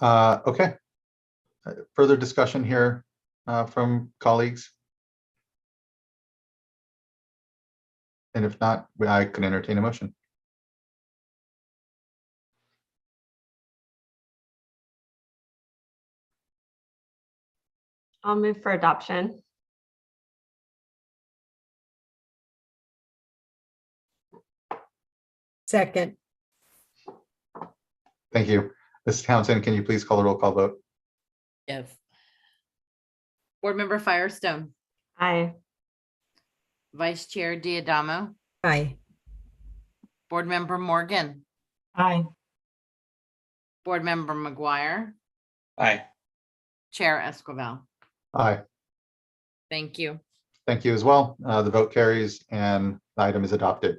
[SPEAKER 1] Okay. Further discussion here from colleagues? And if not, I can entertain a motion.
[SPEAKER 6] I'll move for adoption.
[SPEAKER 10] Second.
[SPEAKER 1] Thank you. Ms. Townsend, can you please call the roll call vote?
[SPEAKER 12] Yes. Board Member Firestone.
[SPEAKER 6] Aye.
[SPEAKER 12] Vice Chair Diadamo.
[SPEAKER 10] Aye.
[SPEAKER 12] Board Member Morgan,
[SPEAKER 5] Aye.
[SPEAKER 12] Board Member McGuire,
[SPEAKER 15] Aye.
[SPEAKER 12] Chair Esquivel.
[SPEAKER 1] Aye.
[SPEAKER 12] Thank you.
[SPEAKER 1] Thank you as well. The vote carries and the item is adopted.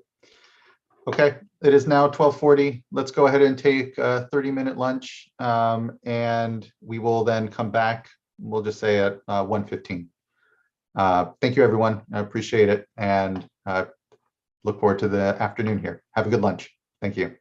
[SPEAKER 1] Okay, it is now 12:40. Let's go ahead and take a 30-minute lunch, and we will then come back. We'll just say at 1:15. Thank you, everyone. I appreciate it, and look forward to the afternoon here. Have a good lunch. Thank you.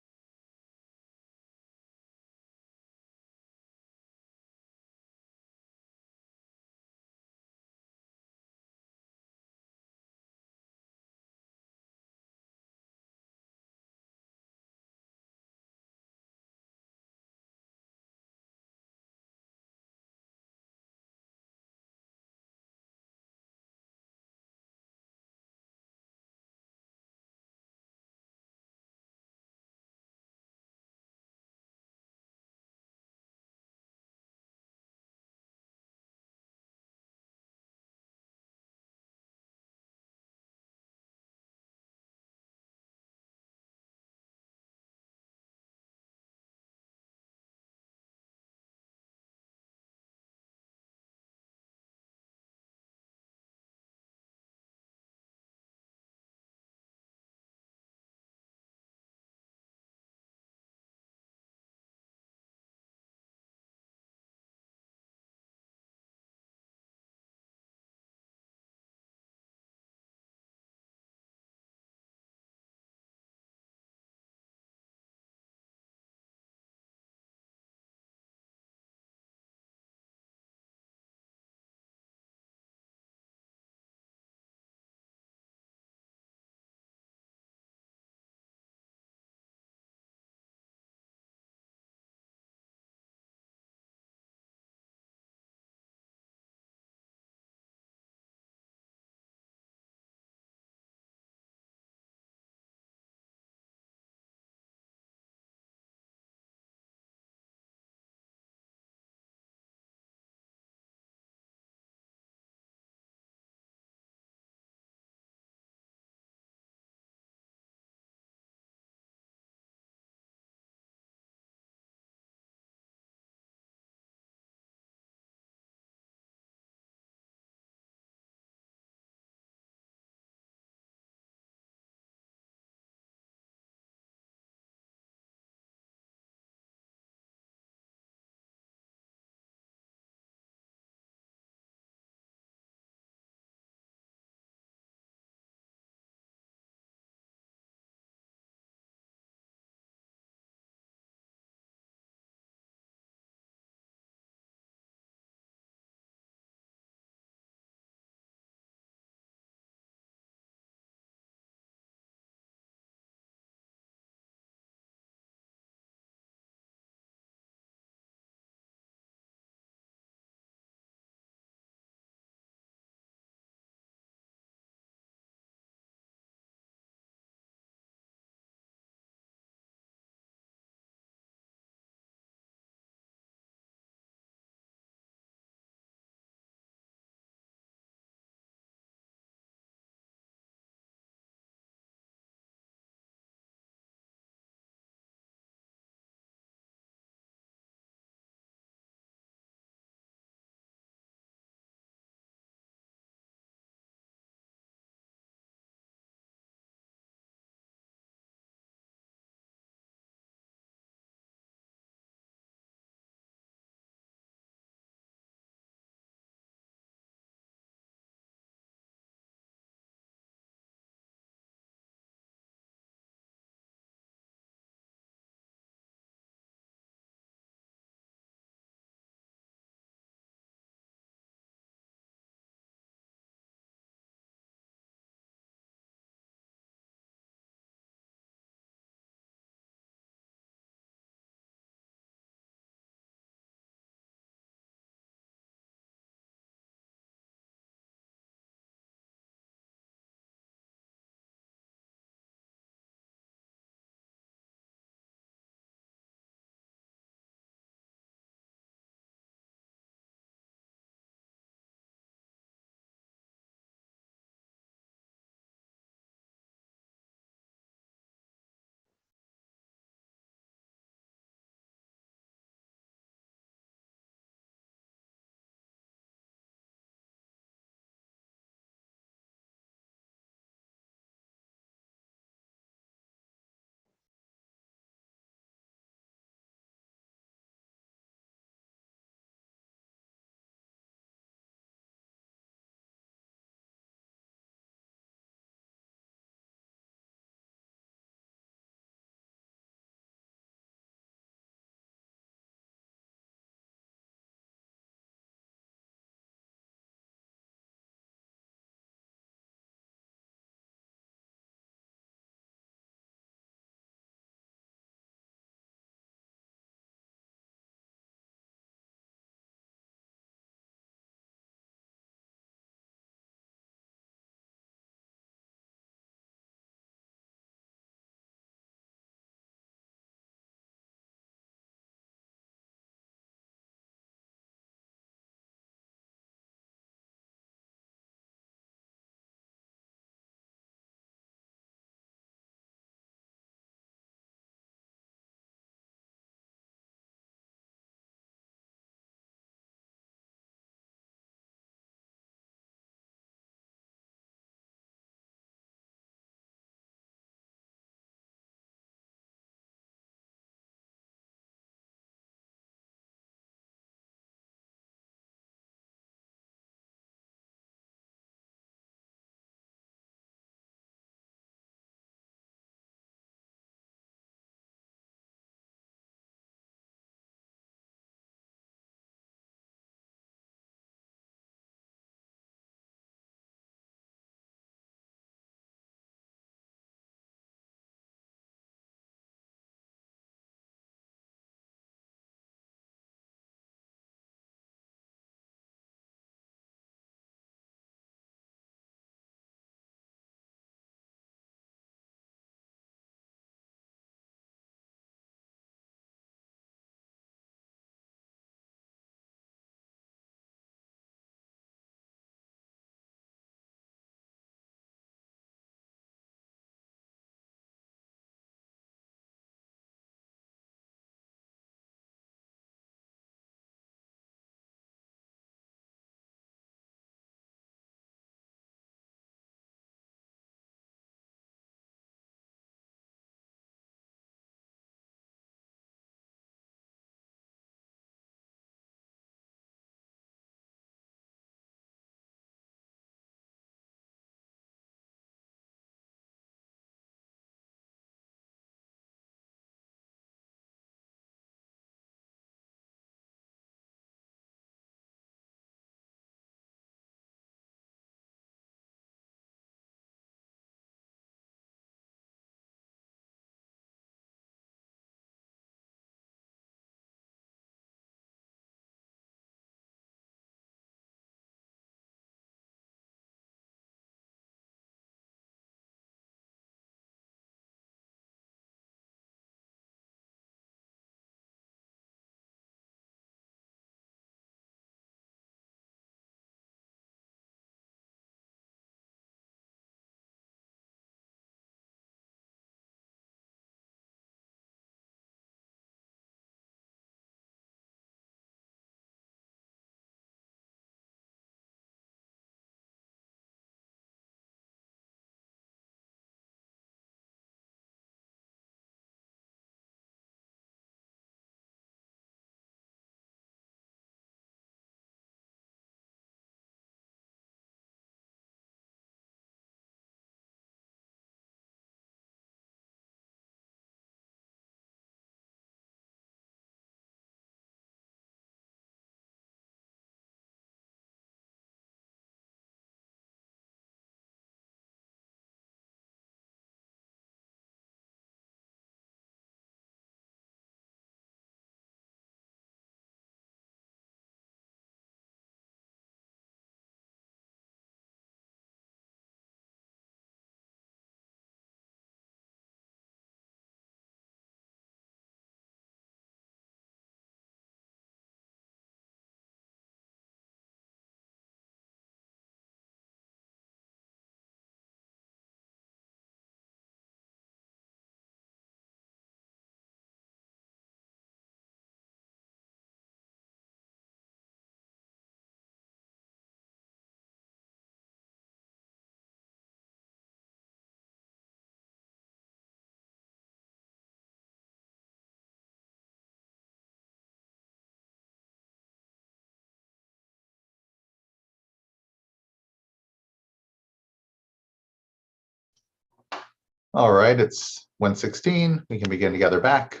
[SPEAKER 1] All right, it's 1:16. We can begin to gather back.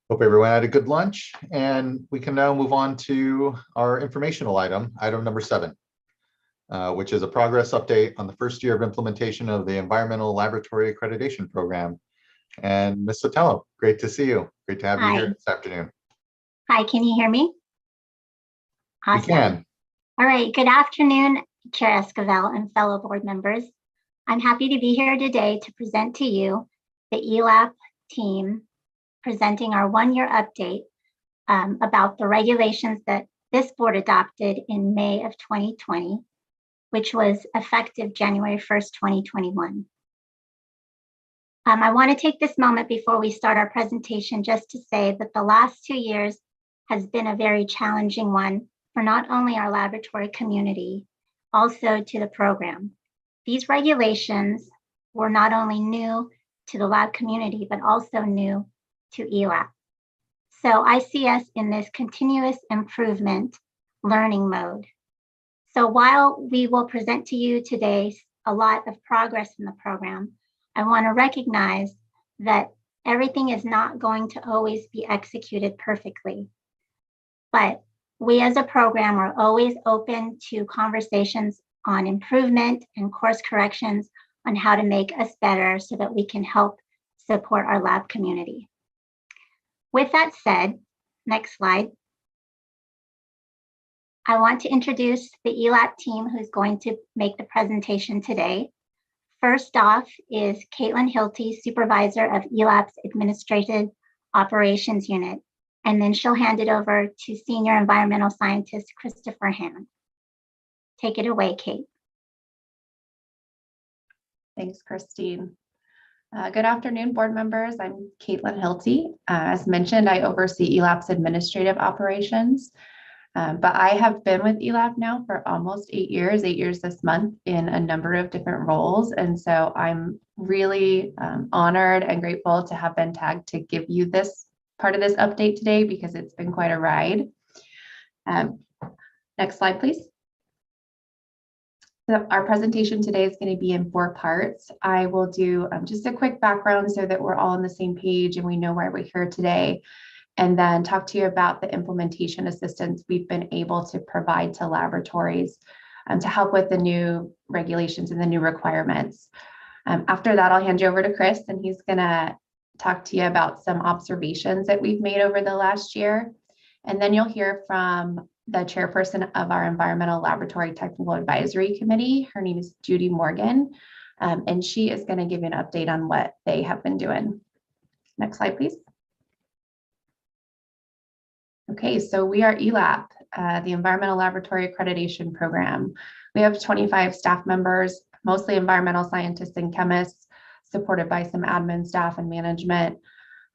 [SPEAKER 1] Hope everyone had a good lunch, and we can now move on to our informational item number 7, which is a progress update on the first year of implementation of the Environmental Laboratory Accreditation Program. And Ms. Sotelo, great to see you. Great to have you here this afternoon.
[SPEAKER 17] Hi, can you hear me? Awesome.
[SPEAKER 1] We can.
[SPEAKER 17] All right, good afternoon, Chair Esquivel and fellow board members. I'm happy to be here today to present to you the ELAP team presenting our 1-year update about the regulations that this board adopted in May of 2020, which was effective January 1st, 2021. I want to take this moment before we start our presentation just to say that the last 2 years has been a very challenging one for not only our laboratory community, also to the program. These regulations were not only new to the lab community, but also new to ELAP. So I see us in this continuous improvement learning mode. So while we will present to you today a lot of progress in the program, I want to recognize that everything is not going to always be executed perfectly. But we as a program are always open to conversations on improvement and course corrections on how to make us better so that we can help support our lab community. With that said, next slide. I want to introduce the ELAP team who's going to make the presentation today. First off is Caitlin Hilty, Supervisor of ELAP's Administrative Operations Unit, and then she'll hand it over to Senior Environmental Scientist Christopher Hand. Take it away, Kate.
[SPEAKER 18] Thanks, Christine. Good afternoon, board members. I'm Caitlin Hilty. As mentioned, I oversee ELAP's administrative operations, but I have been with ELAP now for almost 8 years this month in a number of different roles. And so I'm really honored and grateful to have been tagged to give you this part of this update today because it's been quite a ride. Next slide, please. So our presentation today is going to be in 4 parts. I will do just a quick background so that we're all on the same page and we know why we're here today, and then talk to you about the implementation assistance we've been able to provide to laboratories to help with the new regulations and the new requirements. After that, I'll hand you over to Chris, and he's going to talk to you about some observations that we've made over the last year. And then you'll hear from the chairperson of our Environmental Laboratory Technical Advisory Committee. Her name is Judy Morgan, and she is going to give you an update on what they have been doing. Next slide, please. Okay, so we are ELAP, the Environmental Laboratory Accreditation Program. We have 25 staff members, mostly environmental scientists and chemists, supported by some admin staff and management.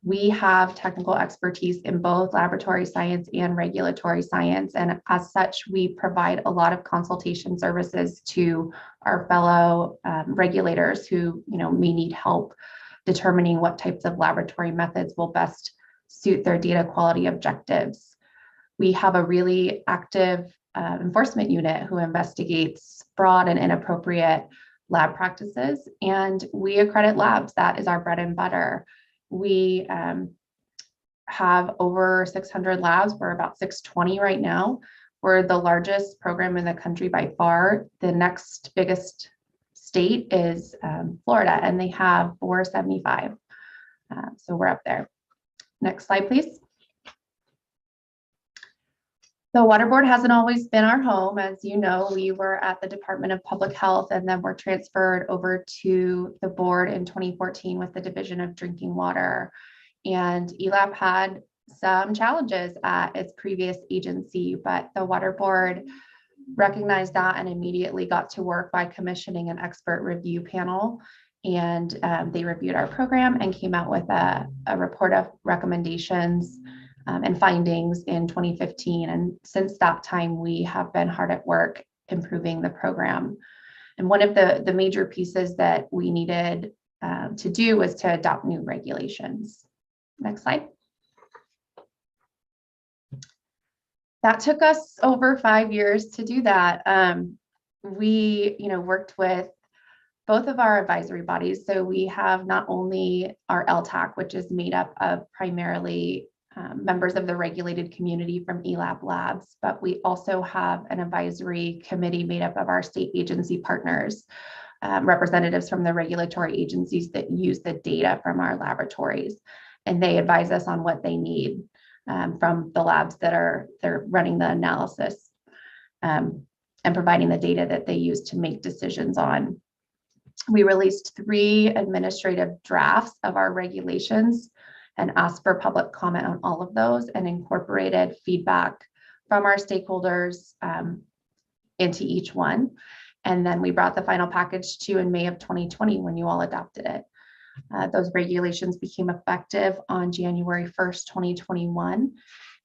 [SPEAKER 18] We have technical expertise in both laboratory science and regulatory science. And as such, we provide a lot of consultation services to our fellow regulators who may need help determining what types of laboratory methods will best suit their data quality objectives. We have a really active enforcement unit who investigates fraud and inappropriate lab practices, and we accredit labs. That is our bread and butter. We have over 600 labs. We're about 620 right now. We're the largest program in the country by far. The next biggest state is Florida, and they have 475. So we're up there. Next slide, please. The Water Board hasn't always been our home. As you know, we were at the Department of Public Health and then were transferred over to the board in 2014 with the Division of Drinking Water. And ELAP had some challenges at its previous agency, but the Water Board recognized that and immediately got to work by commissioning an expert review panel. And they reviewed our program and came out with a report of recommendations and findings in 2015. And since that time, we have been hard at work improving the program. And one of the major pieces that we needed to do was to adopt new regulations. Next slide. That took us over 5 years to do that. We worked with both of our advisory bodies. So we have not only our LTAC, which is made up of primarily members of the regulated community from ELAP labs, but we also have an advisory committee made up of our state agency partners, representatives from the regulatory agencies that use the data from our laboratories, and they advise us on what they need from the labs they're running the analysis and providing the data that they use to make decisions on. We released 3 administrative drafts of our regulations and asked for public comment on all of those and incorporated feedback from our stakeholders into each one. And then we brought the final package to you in May of 2020 when you all adopted it. Those regulations became effective on January 1st, 2021.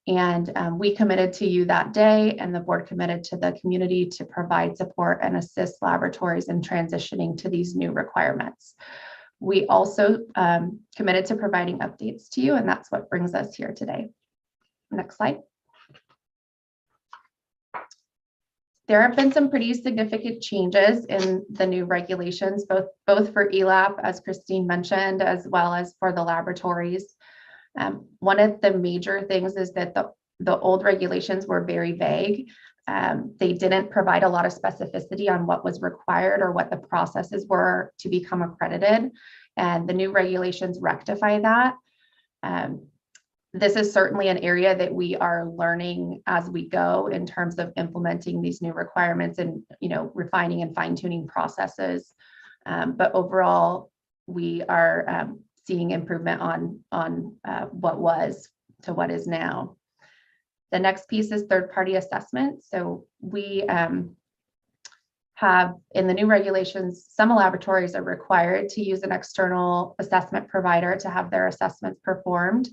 [SPEAKER 18] And we committed to you that day, and the board committed to the community to provide support and assist laboratories in transitioning to these new requirements. We also committed to providing updates to you, and that's what brings us here today. Next slide. There have been some pretty significant changes in the new regulations, both for ELAP, as Christine mentioned, as well as for the laboratories. One of the major things is that the old regulations were very vague. They didn't provide a lot of specificity on what was required or what the processes were to become accredited, and the new regulations rectify that. This is certainly an area that we are learning as we go in terms of implementing these new requirements and, refining and fine-tuning processes. But overall, we are seeing improvement on what was to what is now. The next piece is third-party assessment. So we have, in the new regulations, some laboratories are required to use an external assessment provider to have their assessments performed.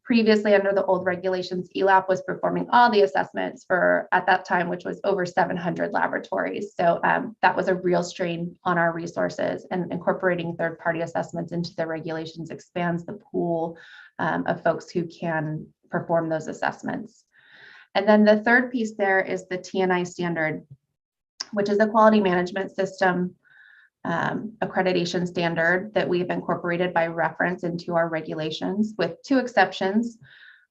[SPEAKER 18] Previously, under the old regulations, ELAP was performing all the assessments for, at that time, which was over 700 laboratories. So that was a real strain on our resources, and incorporating third-party assessments into the regulations expands the pool of folks who can perform those assessments. And then the third piece there is the TNI standard, which is a quality management system accreditation standard that we've incorporated by reference into our regulations, with 2 exceptions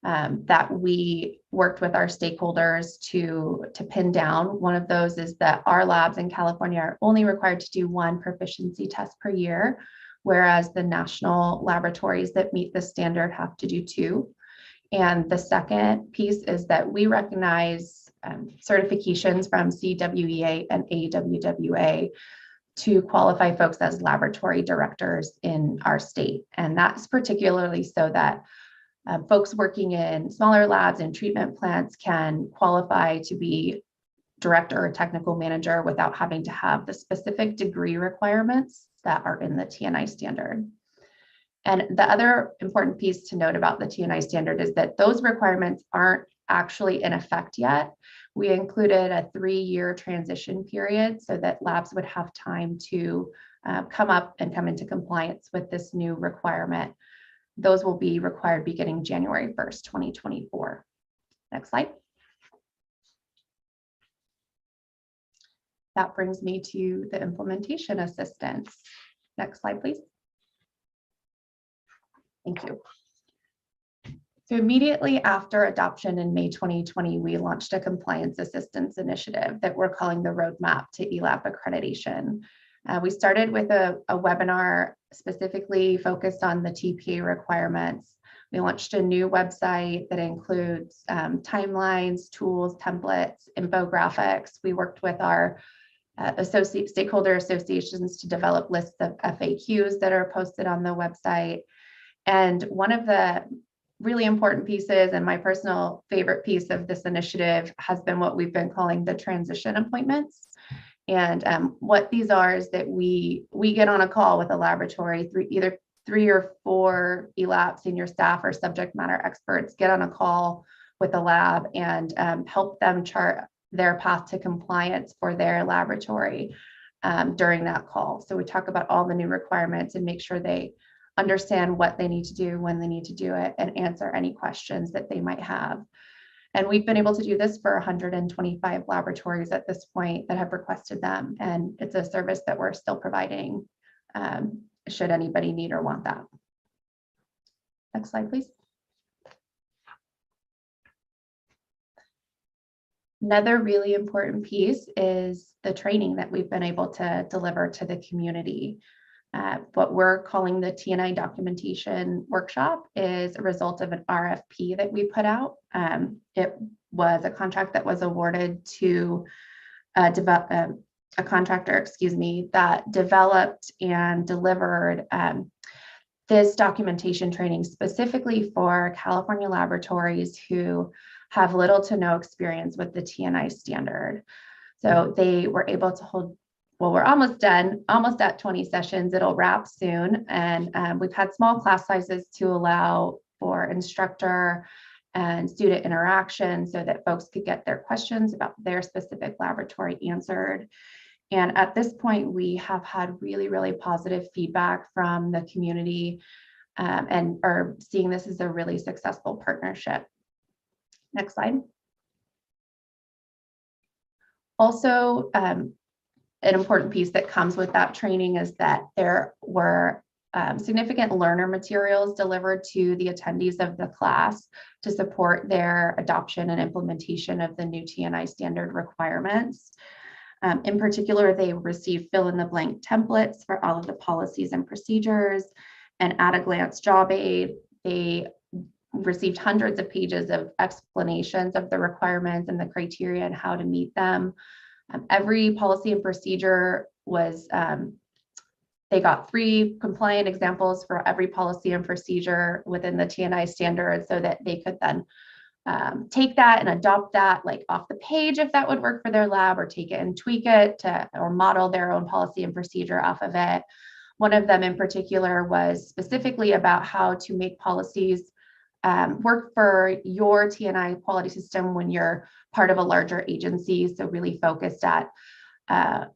[SPEAKER 18] that we worked with our stakeholders to pin down. One of those is that our labs in California are only required to do 1 proficiency test per year, whereas the national laboratories that meet the standard have to do 2. And the second piece is that we recognize certifications from CWEA and AWWA to qualify folks as laboratory directors in our state. And that's particularly so that folks working in smaller labs and treatment plants can qualify to be director or technical manager without having to have the specific degree requirements that are in the TNI standard. And the other important piece to note about the TNI standard is that those requirements aren't actually in effect yet. We included a 3-year transition period so that labs would have time to come into compliance with this new requirement. Those will be required beginning January 1st, 2024. Next slide. That brings me to the implementation assistance. Next slide, please. Thank you. So immediately after adoption in May 2020, we launched a compliance assistance initiative that we're calling the Roadmap to ELAP Accreditation. We started with a webinar specifically focused on the TPA requirements. We launched a new website that includes timelines, tools, templates, infographics. We worked with our stakeholder associations to develop lists of FAQs that are posted on the website. And one of the really important pieces, and my personal favorite piece of this initiative, has been what we've been calling the transition appointments. And what these are is that we get on a call with a laboratory, either 3 or 4 ELAP senior staff or subject matter experts get on a call with a lab and help them chart their path to compliance for their laboratory during that call. So we talk about all the new requirements and make sure they understand what they need to do, when they need to do it, and answer any questions that they might have. And we've been able to do this for 125 laboratories at this point that have requested them. And it's a service that we're still providing should anybody need or want that. Next slide, please. Another really important piece is the training that we've been able to deliver to the community. What we're calling the TNI documentation workshop is a result of an RFP that we put out. It was a contract that was awarded to a contractor, excuse me, that developed and delivered this documentation training specifically for California laboratories who have little to no experience with the TNI standard. So they were able to hold, well, we're almost done, almost at 20 sessions. It'll wrap soon. And we've had small class sizes to allow for instructor and student interaction so that folks could get their questions about their specific laboratory answered. And at this point, we have had really, really positive feedback from the community and are seeing this as a really successful partnership. Next slide. Also, an important piece that comes with that training is that there were significant learner materials delivered to the attendees of the class to support their adoption and implementation of the new TNI standard requirements. In particular, they received fill-in-the-blank templates for all of the policies and procedures and at-a-glance job aid. They received hundreds of pages of explanations of the requirements and the criteria and how to meet them. Every policy and procedure was, they got 3 compliant examples for every policy and procedure within the TNI standard so that they could then take that and adopt that like off the page if that would work for their lab, or take it and tweak it to, or model their own policy and procedure off of it. One of them in particular was specifically about how to make policies work for your TNI quality system when you're part of a larger agency. So really focused at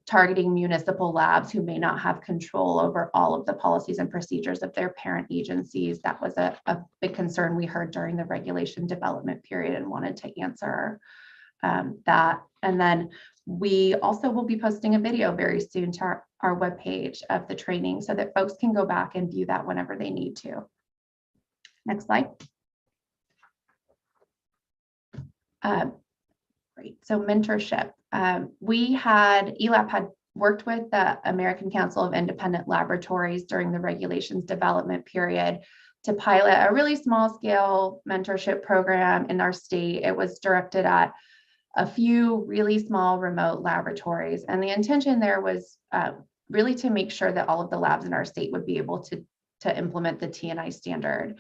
[SPEAKER 18] targeting municipal labs who may not have control over all of the policies and procedures of their parent agencies. That was a big concern we heard during the regulation development period and wanted to answer that. And then we also will be posting a video very soon to our webpage of the training so that folks can go back and view that whenever they need to. Next slide. Great, so mentorship. ELAP had worked with the American Council of Independent Laboratories during the regulations development period to pilot a really small scale mentorship program in our state. It was directed at a few really small remote laboratories. And the intention there was really to make sure that all of the labs in our state would be able to implement the TNI standard.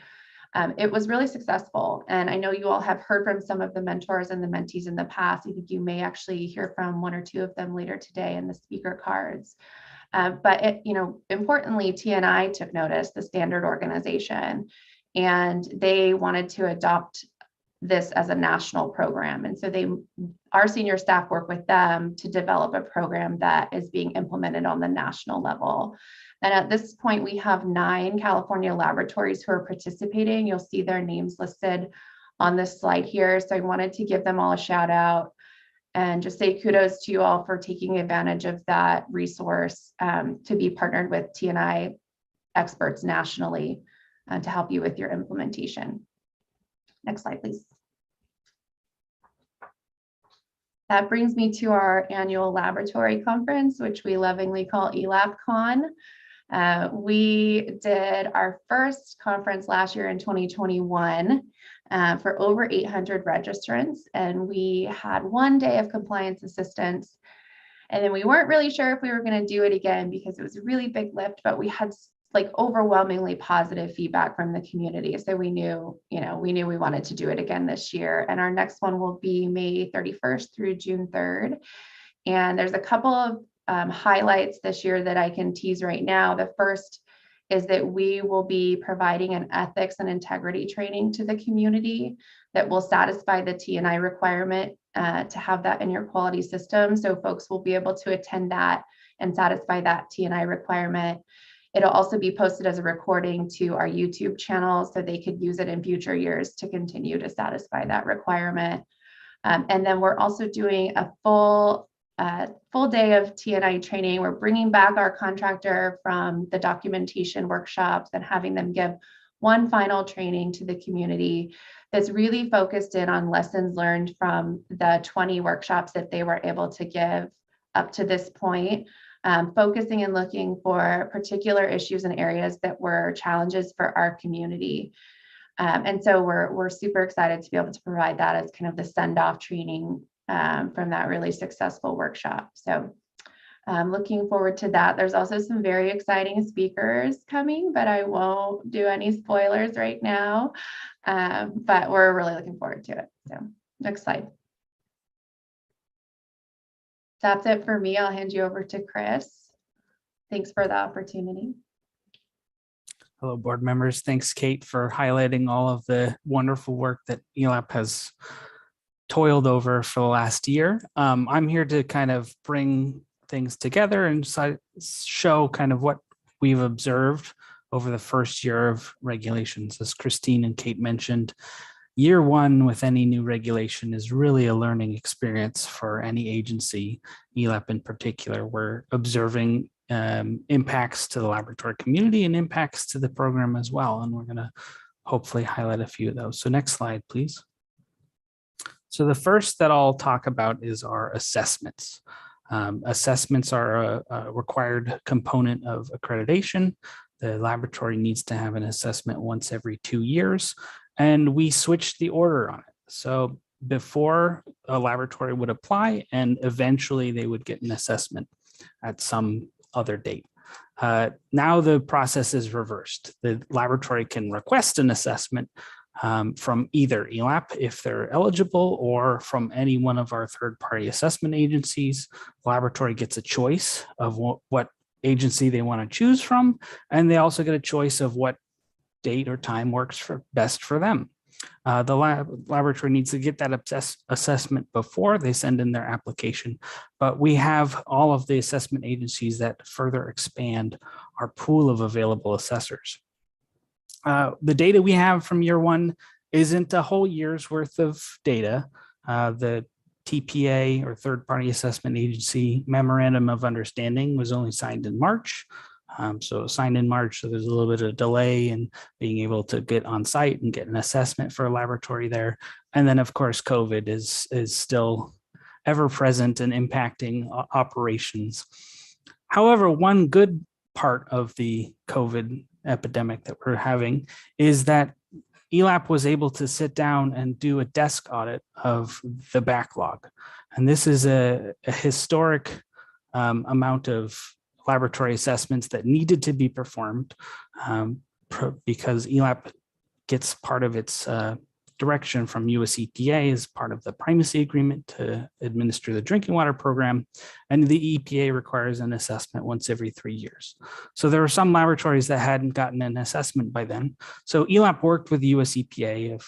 [SPEAKER 18] It was really successful. And I know you all have heard from some of the mentors and the mentees in the past. I think you may actually hear from 1 or 2 of them later today in the speaker cards. But importantly, TNI took notice, the standard organization, and they wanted to adopt this as a national program. And so our senior staff work with them to develop a program that is being implemented on the national level. And at this point, we have 9 California laboratories who are participating. You'll see their names listed on this slide here. So I wanted to give them all a shout out and just say kudos to you all for taking advantage of that resource to be partnered with TNI experts nationally to help you with your implementation. Next slide, please. That brings me to our annual laboratory conference, which we lovingly call ELAPCon. We did our first conference last year in 2021 for over 800 registrants, and we had 1 day of compliance assistance. And then we weren't really sure if we were going to do it again because it was a really big lift, but we had like overwhelmingly positive feedback from the community. So we knew we wanted to do it again this year. And our next one will be May 31st through June 3rd. And there's a couple of highlights this year that I can tease right now. The first is that we will be providing an ethics and integrity training to the community that will satisfy the TNI requirement to have that in your quality system. So folks will be able to attend that and satisfy that TNI requirement. It'll also be posted as a recording to our YouTube channel so they could use it in future years to continue to satisfy that requirement. And then we're also doing a full day of TNI training. We're bringing back our contractor from the documentation workshops and having them give one final training to the community that's really focused in on lessons learned from the 20 workshops that they were able to give up to this point, focusing and looking for particular issues and areas that were challenges for our community. And so we're super excited to be able to provide that as kind of the send-off training from that really successful workshop. So looking forward to that. There's also some very exciting speakers coming, but I won't do any spoilers right now. But we're really looking forward to it. So next slide. That's it for me. I'll hand you over to Chris. Thanks for the opportunity.
[SPEAKER 20] Hello, board members. Thanks, Kate, for highlighting all of the wonderful work that ELAP has toiled over for the last year. I'm here to kind of bring things together and show kind of what we've observed over the first year of regulations. As Christine and Kate mentioned, year one with any new regulation is really a learning experience for any agency, ELAP in particular. We're observing impacts to the laboratory community and impacts to the program as well. And we're going to hopefully highlight a few of those. So next slide, please. So the first that I'll talk about is our assessments. Assessments are a required component of accreditation. The laboratory needs to have an assessment once every 2 years, and we switched the order on it. So before, a laboratory would apply and eventually they would get an assessment at some other date. Now the process is reversed. The laboratory can request an assessment from either ELAP if they're eligible, or from any one of our third-party assessment agencies. The laboratory gets a choice of what agency they want to choose from, and they also get a choice of what date or time works best for them. The laboratory needs to get that assessment before they send in their application, but we have all of the assessment agencies that further expand our pool of available assessors. The data we have from year one isn't a whole year's worth of data. The TPA, or third-party assessment agency, memorandum of understanding was only signed in March. So signed in March, so there's a little bit of delay in being able to get on site and get an assessment for a laboratory there. And then of course, COVID is still ever present and impacting operations. However, one good part of the COVID epidemic that we're having is that ELAP was able to sit down and do a desk audit of the backlog. And this is a historic amount of laboratory assessments that needed to be performed because ELAP gets part of its direction from US EPA as part of the primacy agreement to administer the drinking water program. And the EPA requires an assessment once every 3 years. So there were some laboratories that hadn't gotten an assessment by then. So ELAP worked with the US EPA of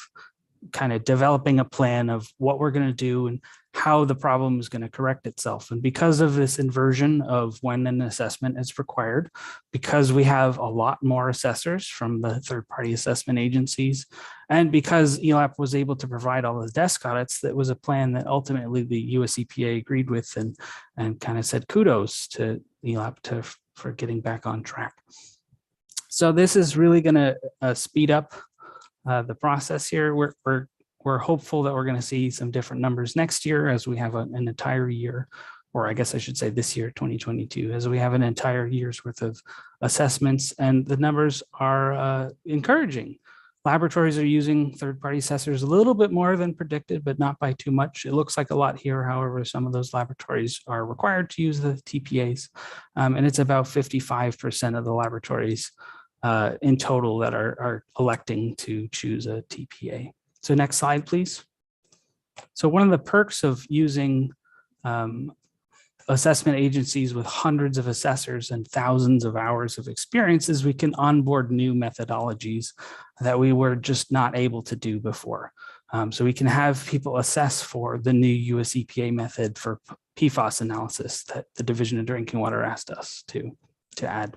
[SPEAKER 20] kind of developing a plan of what we're going to do and how the problem is going to correct itself. And because of this inversion of when an assessment is required, because we have a lot more assessors from the third-party assessment agencies, and because ELAP was able to provide all the desk audits, that was a plan that ultimately the US EPA agreed with and kind of said kudos to ELAP for getting back on track. So this is really going to speed up the process here. We're hopeful that we're going to see some different numbers next year as we have an entire year, or I guess I should say this year, 2022, as we have an entire year's worth of assessments, and the numbers are encouraging. Laboratories are using third-party assessors a little bit more than predicted, but not by too much. It looks like a lot here. However, some of those laboratories are required to use the TPAs, and it's about 55% of the laboratories in total that are electing to choose a TPA. So next slide, please. So one of the perks of using assessment agencies with hundreds of assessors and thousands of hours of experience is we can onboard new methodologies that we were just not able to do before. So we can have people assess for the new US EPA method for PFAS analysis that the Division of Drinking Water asked us to add.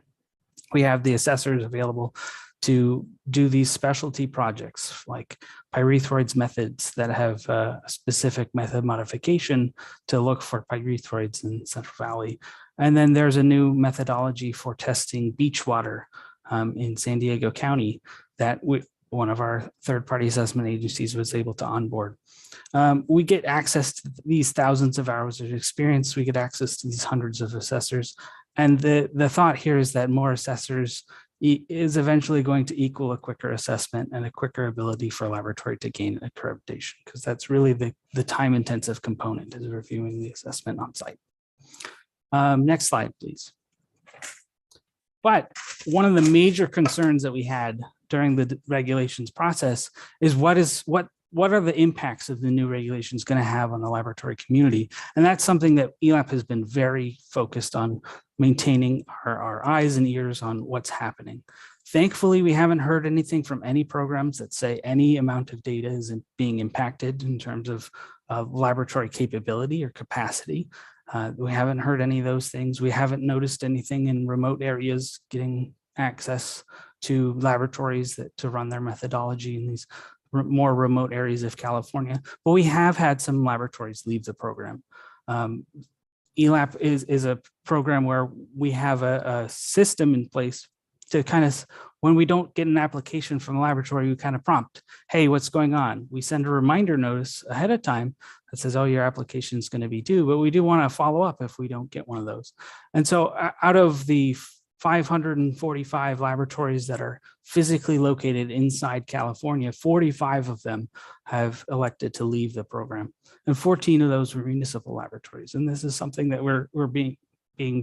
[SPEAKER 20] We have the assessors available to do these specialty projects like pyrethroids methods that have a specific method modification to look for pyrethroids in Central Valley. And then there's a new methodology for testing beach water in San Diego County that one of our third-party assessment agencies was able to onboard. We get access to these thousands of hours of experience. We get access to these hundreds of assessors. And the thought here is that more assessors is eventually going to equal a quicker assessment and a quicker ability for a laboratory to gain accreditation, because that's really the time-intensive component is reviewing the assessment on site. Next slide, please. But one of the major concerns that we had during the regulations process is what are the impacts of the new regulations going to have on the laboratory community? And that's something that ELAP has been very focused on, maintaining our eyes and ears on what's happening. Thankfully, we haven't heard anything from any programs that say any amount of data is being impacted in terms of laboratory capability or capacity. We haven't heard any of those things. We haven't noticed anything in remote areas getting access to laboratories to run their methodology in these more remote areas of California, but we have had some laboratories leave the program. ELAP is a program where we have a system in place to kind of, when we don't get an application from the laboratory, we kind of prompt, hey, what's going on? We send a reminder notice ahead of time that says, oh, your application is going to be due, but we do want to follow up if we don't get one of those. And so out of the 545 laboratories that are physically located inside California, 45 of them have elected to leave the program, and 14 of those were municipal laboratories. And this is something that we're being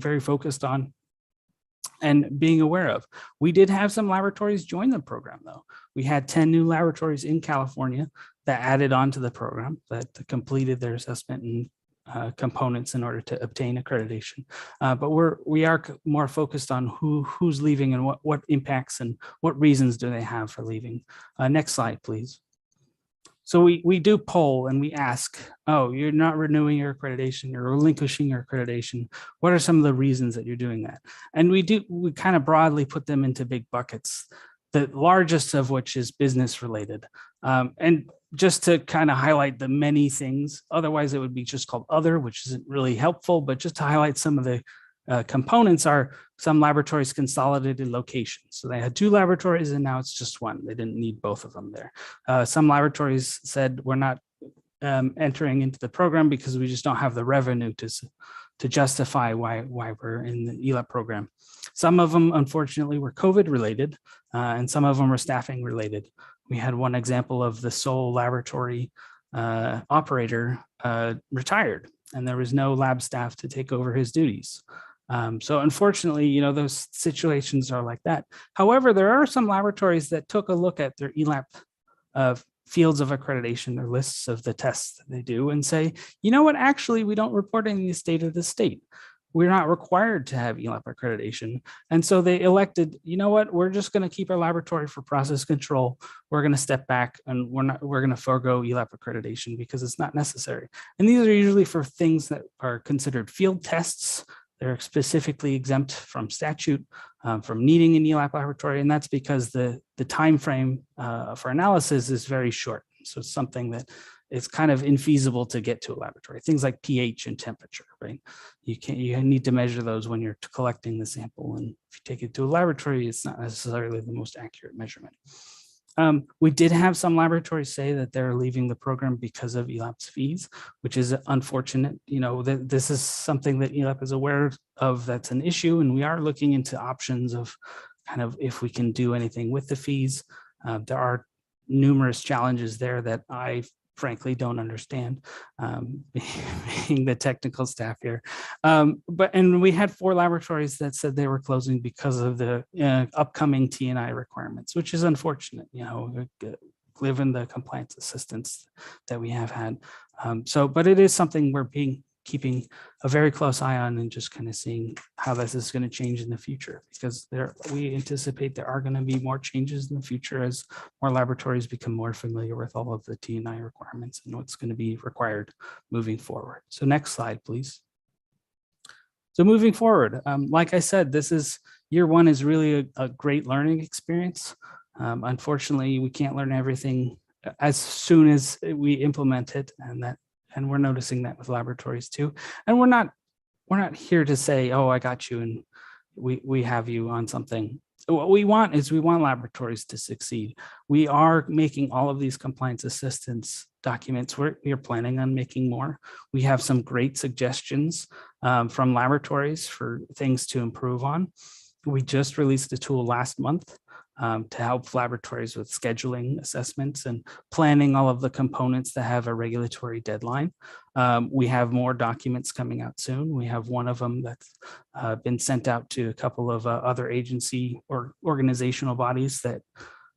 [SPEAKER 20] very focused on and being aware of. We did have some laboratories join the program, though. We had 10 new laboratories in California that added on to the program, that completed their assessment and components in order to obtain accreditation. But we are more focused on who's leaving and what impacts and what reasons do they have for leaving. Next slide, please. So we do poll and we ask, oh, you're not renewing your accreditation, you're relinquishing your accreditation. What are some of the reasons that you're doing that? And we kind of broadly put them into big buckets, the largest of which is business related. And just to kind of highlight the many things, otherwise it would be just called other, which isn't really helpful, but just to highlight some of the components are some laboratories consolidated locations. So they had 2 laboratories and now it's just 1. They didn't need both of them there. Some laboratories said we're not entering into the program because we just don't have the revenue to justify why we're in the ELAP program. Some of them, unfortunately, were COVID related, and some of them were staffing related. We had one example of the sole laboratory operator retired, and there was no lab staff to take over his duties. So unfortunately, those situations are like that. However, there are some laboratories that took a look at their ELAP fields of accreditation, their lists of the tests that they do, and say, you know what, actually, we don't report any state of the state. We're not required to have ELAP accreditation. And so they elected, you know what, we're just going to keep our laboratory for process control. We're going to step back and we're going to forego ELAP accreditation because it's not necessary. And these are usually for things that are considered field tests. They're specifically exempt from statute from needing an ELAP laboratory. And that's because the time frame for analysis is very short. So it's something that it's kind of infeasible to get to a laboratory. Things like pH and temperature, right? You need to measure those when you're collecting the sample. And if you take it to a laboratory, it's not necessarily the most accurate measurement. We did have some laboratories say that they're leaving the program because of ELAP's fees, which is unfortunate. This is something that ELAP is aware of, that's an issue, and we are looking into options of kind of if we can do anything with the fees. There are numerous challenges there that I frankly don't understand, being the technical staff here. And we had 4 laboratories that said they were closing because of the upcoming T&I requirements, which is unfortunate, given the compliance assistance that we have had. But it is something we're keeping a very close eye on and just kind of seeing how this is going to change in the future, because we anticipate there are going to be more changes in the future as more laboratories become more familiar with all of the T&I requirements and what's going to be required moving forward. So next slide, please. So moving forward, like I said, this is year one is really a great learning experience. Unfortunately, we can't learn everything as soon as we implement it, and we're noticing that with laboratories too. And we're not here to say, oh, I got you, and we have you on something. What we want is we want laboratories to succeed. We are making all of these compliance assistance documents. We are planning on making more. We have some great suggestions from laboratories for things to improve on. We just released a tool last month to help laboratories with scheduling assessments and planning all of the components that have a regulatory deadline. We have more documents coming out soon. We have one of them that's been sent out to a couple of other agency or organizational bodies that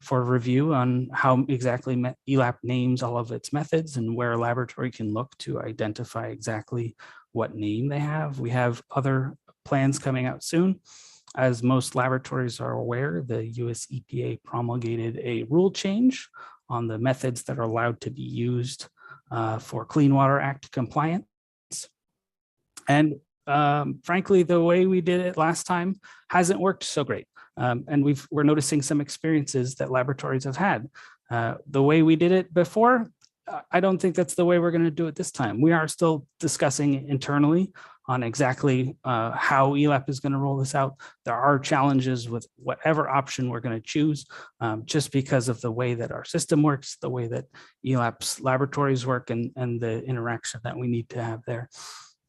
[SPEAKER 20] for review on how exactly ELAP names all of its methods and where a laboratory can look to identify exactly what name they have. We have other plans coming out soon. As most laboratories are aware, the US EPA promulgated a rule change on the methods that are allowed to be used for Clean Water Act compliance. And frankly, the way we did it last time hasn't worked so great. And we're noticing some experiences that laboratories have had. The way we did it before, I don't think that's the way we're going to do it this time. We are still discussing internally on exactly how ELAP is going to roll this out. There are challenges with whatever option we're going to choose, just because of the way that our system works, the way that ELAP's laboratories work, and the interaction that we need to have there.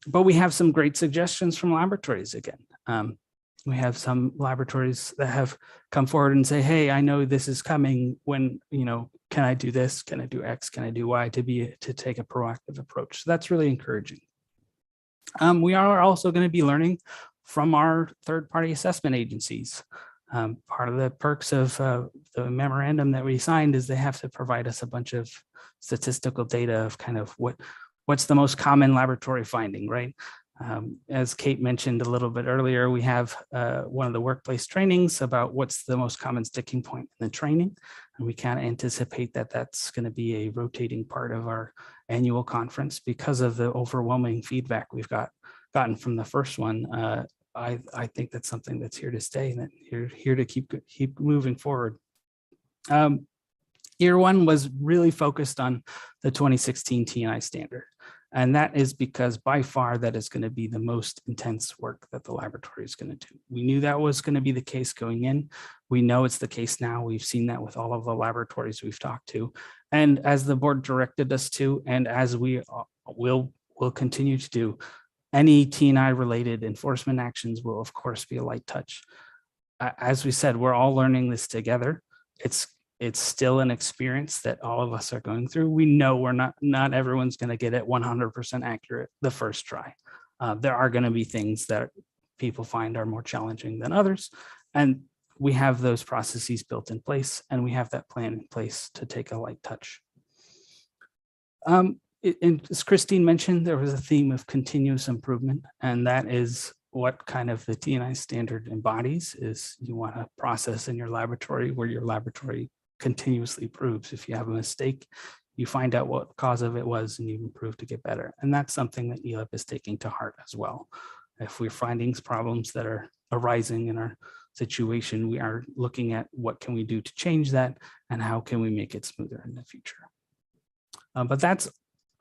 [SPEAKER 20] But we have some great suggestions from laboratories again. We have some laboratories that have come forward and say, hey, I know this is coming. When, can I do this? Can I do X? Can I do Y to take a proactive approach? So that's really encouraging. We are also going to be learning from our third-party assessment agencies. Part of the perks of the memorandum that we signed is they have to provide us a bunch of statistical data of kind of what's the most common laboratory finding, right? As Kate mentioned a little bit earlier, we have one of the workplace trainings about what's the most common sticking point in the training. And we can't anticipate that that's going to be a rotating part of our annual conference because of the overwhelming feedback we've gotten from the first one. I think that's something that's here to stay and that you're here to keep moving forward. Year one was really focused on the 2016 T&I standard. And that is because by far that is going to be the most intense work that the laboratory is going to do. We knew that was going to be the case going in. We know it's the case now. We've seen that with all of the laboratories we've talked to. And as the board directed us to, and as we will continue to do, any T&I related enforcement actions will of course be a light touch. As we said, we're all learning this together. It's still an experience that all of us are going through. We know we're not everyone's going to get it 100% accurate the first try. There are going to be things that people find are more challenging than others. And we have those processes built in place, and we have that plan in place to take a light touch. And as Christine mentioned, there was a theme of continuous improvement, and that is what kind of the T&I standard embodies. Is you want a process in your laboratory where your laboratory continuously proves. If you have a mistake, you find out what the cause of it was and you improve to get better. And that's something that ELAP is taking to heart as well. If we're finding problems that are arising in our situation, we are looking at what can we do to change that and how can we make it smoother in the future. But that's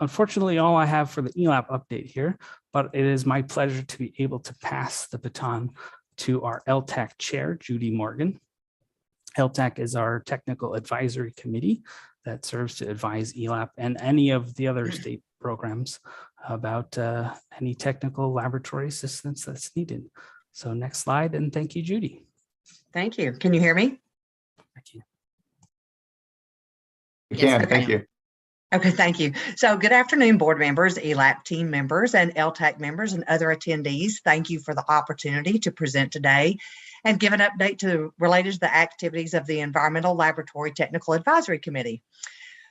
[SPEAKER 20] unfortunately all I have for the ELAP update here, but it is my pleasure to be able to pass the baton to our LTAC chair, Judy Morgan. LTAC is our technical advisory committee that serves to advise ELAP and any of the other state programs about any technical laboratory assistance that's needed. So next slide, and thank you, Judy.
[SPEAKER 2] Thank you. Can you hear me?
[SPEAKER 1] You
[SPEAKER 2] Yes,
[SPEAKER 1] can,
[SPEAKER 2] okay.
[SPEAKER 1] thank you.
[SPEAKER 2] Okay, thank you. So good afternoon, board members, ELAP team members, and LTAC members and other attendees. Thank you for the opportunity to present today and give an update related to the activities of the Environmental Laboratory Technical Advisory Committee.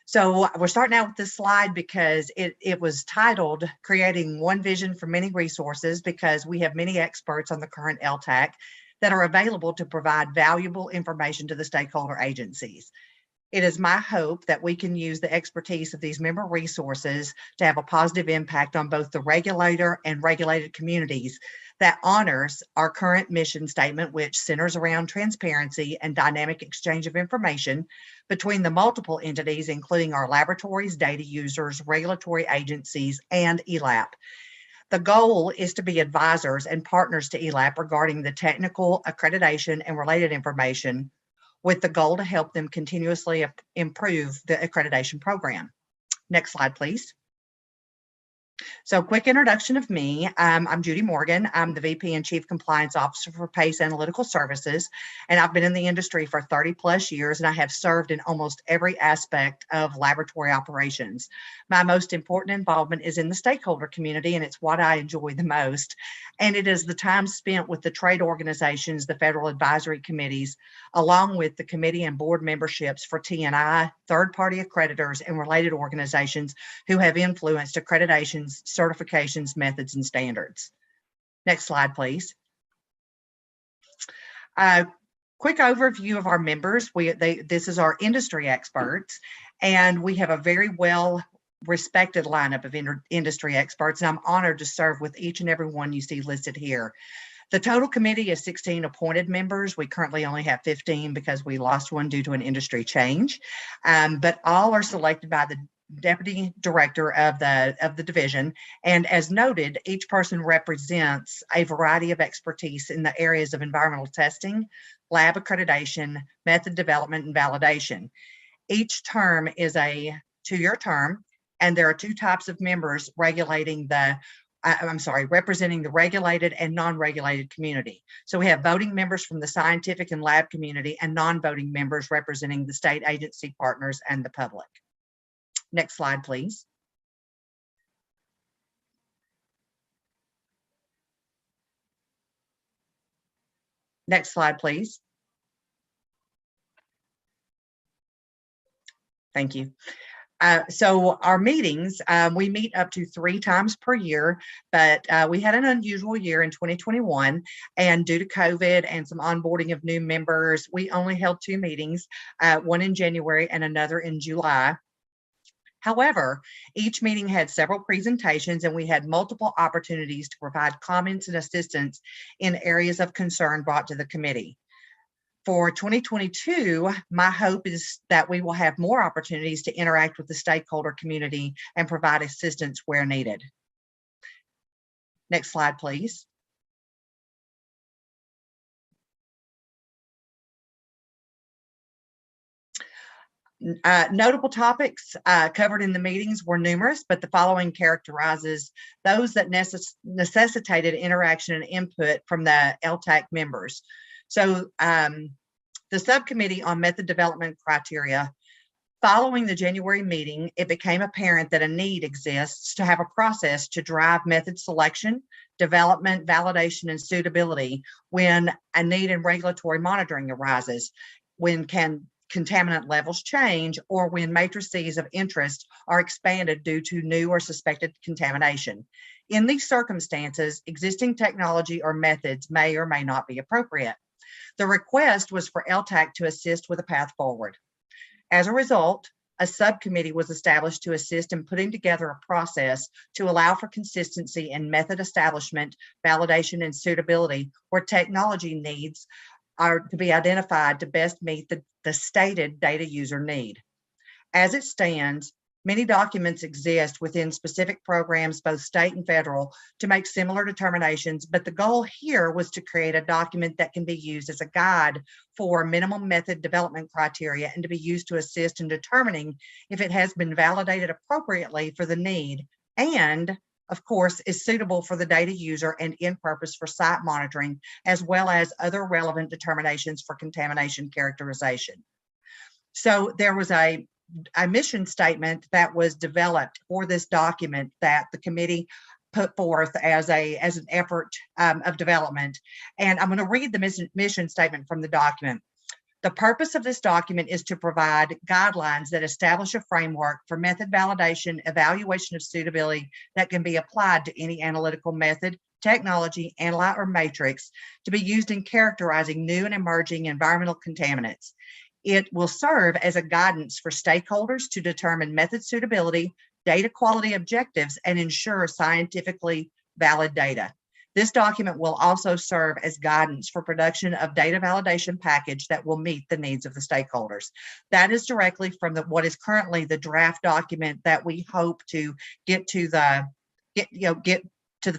[SPEAKER 2] So we're starting out with this slide because it was titled Creating One Vision for Many Resources, because we have many experts on the current LTAC that are available to provide valuable information to the stakeholder agencies. It is my hope that we can use the expertise of these member resources to have a positive impact on both the regulator and regulated communities that honors our current mission statement, which centers around transparency and dynamic exchange of information between the multiple entities, including our laboratories, data users, regulatory agencies, and ELAP. The goal is to be advisors and partners to ELAP regarding the technical, accreditation, and related information, with the goal to help them continuously improve the accreditation program. Next slide, please. So quick introduction of me. I'm Judy Morgan. I'm the VP and Chief Compliance Officer for PACE Analytical Services, and I've been in the industry for 30 plus years, and I have served in almost every aspect of laboratory operations. My most important involvement is in the stakeholder community, and it's what I enjoy the most. And it is the time spent with the trade organizations, the federal advisory committees, along with the committee and board memberships for TNI, third-party accreditors, and related organizations who have influenced accreditations, certifications, methods, and standards. Next slide, please. Quick overview of our members. This is our industry experts, and we have a very well respected lineup of industry experts, and I'm honored to serve with each and every one you see listed here. The total committee is 16 appointed members. We currently only have 15 because we lost one due to an industry change, but all are selected by the deputy director of the division. And as noted, each person represents a variety of expertise in the areas of environmental testing, lab accreditation, method development, and validation. Each term is a 2-year term, and there are 2 types of members representing the regulated and non-regulated community. So we have voting members from the scientific and lab community and non-voting members representing the state agency partners and the public. Next slide, please. Next slide, please. Thank you. So our meetings, we meet up to 3 times per year, but we had an unusual year in 2021, and due to COVID and some onboarding of new members, we only held 2 meetings, one in January and another in July. However, each meeting had several presentations, and we had multiple opportunities to provide comments and assistance in areas of concern brought to the committee. For 2022, my hope is that we will have more opportunities to interact with the stakeholder community and provide assistance where needed. Next slide, please. Notable topics covered in the meetings were numerous, but the following characterizes those that necessitated interaction and input from the LTAC members. So the subcommittee on method development criteria, following the January meeting, it became apparent that a need exists to have a process to drive method selection, development, validation, and suitability when a need in regulatory monitoring arises, when contaminant levels change, or when matrices of interest are expanded due to new or suspected contamination. In these circumstances, existing technology or methods may or may not be appropriate. The request was for LTAC to assist with a path forward. As a result, a subcommittee was established to assist in putting together a process to allow for consistency in method establishment, validation, and suitability where technology needs are to be identified to best meet the stated data user need. As it stands, many documents exist within specific programs, both state and federal, to make similar determinations, but the goal here was to create a document that can be used as a guide for minimum method development criteria and to be used to assist in determining if it has been validated appropriately for the need and, of course, is suitable for the data user and in purpose for site monitoring, as well as other relevant determinations for contamination characterization. So there was a mission statement that was developed for this document that the committee put forth as an effort of development. And I'm going to read the mission statement from the document. The purpose of this document is to provide guidelines that establish a framework for method validation, evaluation of suitability that can be applied to any analytical method, technology, analyte, or matrix to be used in characterizing new and emerging environmental contaminants. It will serve as a guidance for stakeholders to determine method suitability, data quality objectives, and ensure scientifically valid data. This document will also serve as guidance for production of data validation package that will meet the needs of the stakeholders. That is directly from what is currently the draft document that we hope to get to the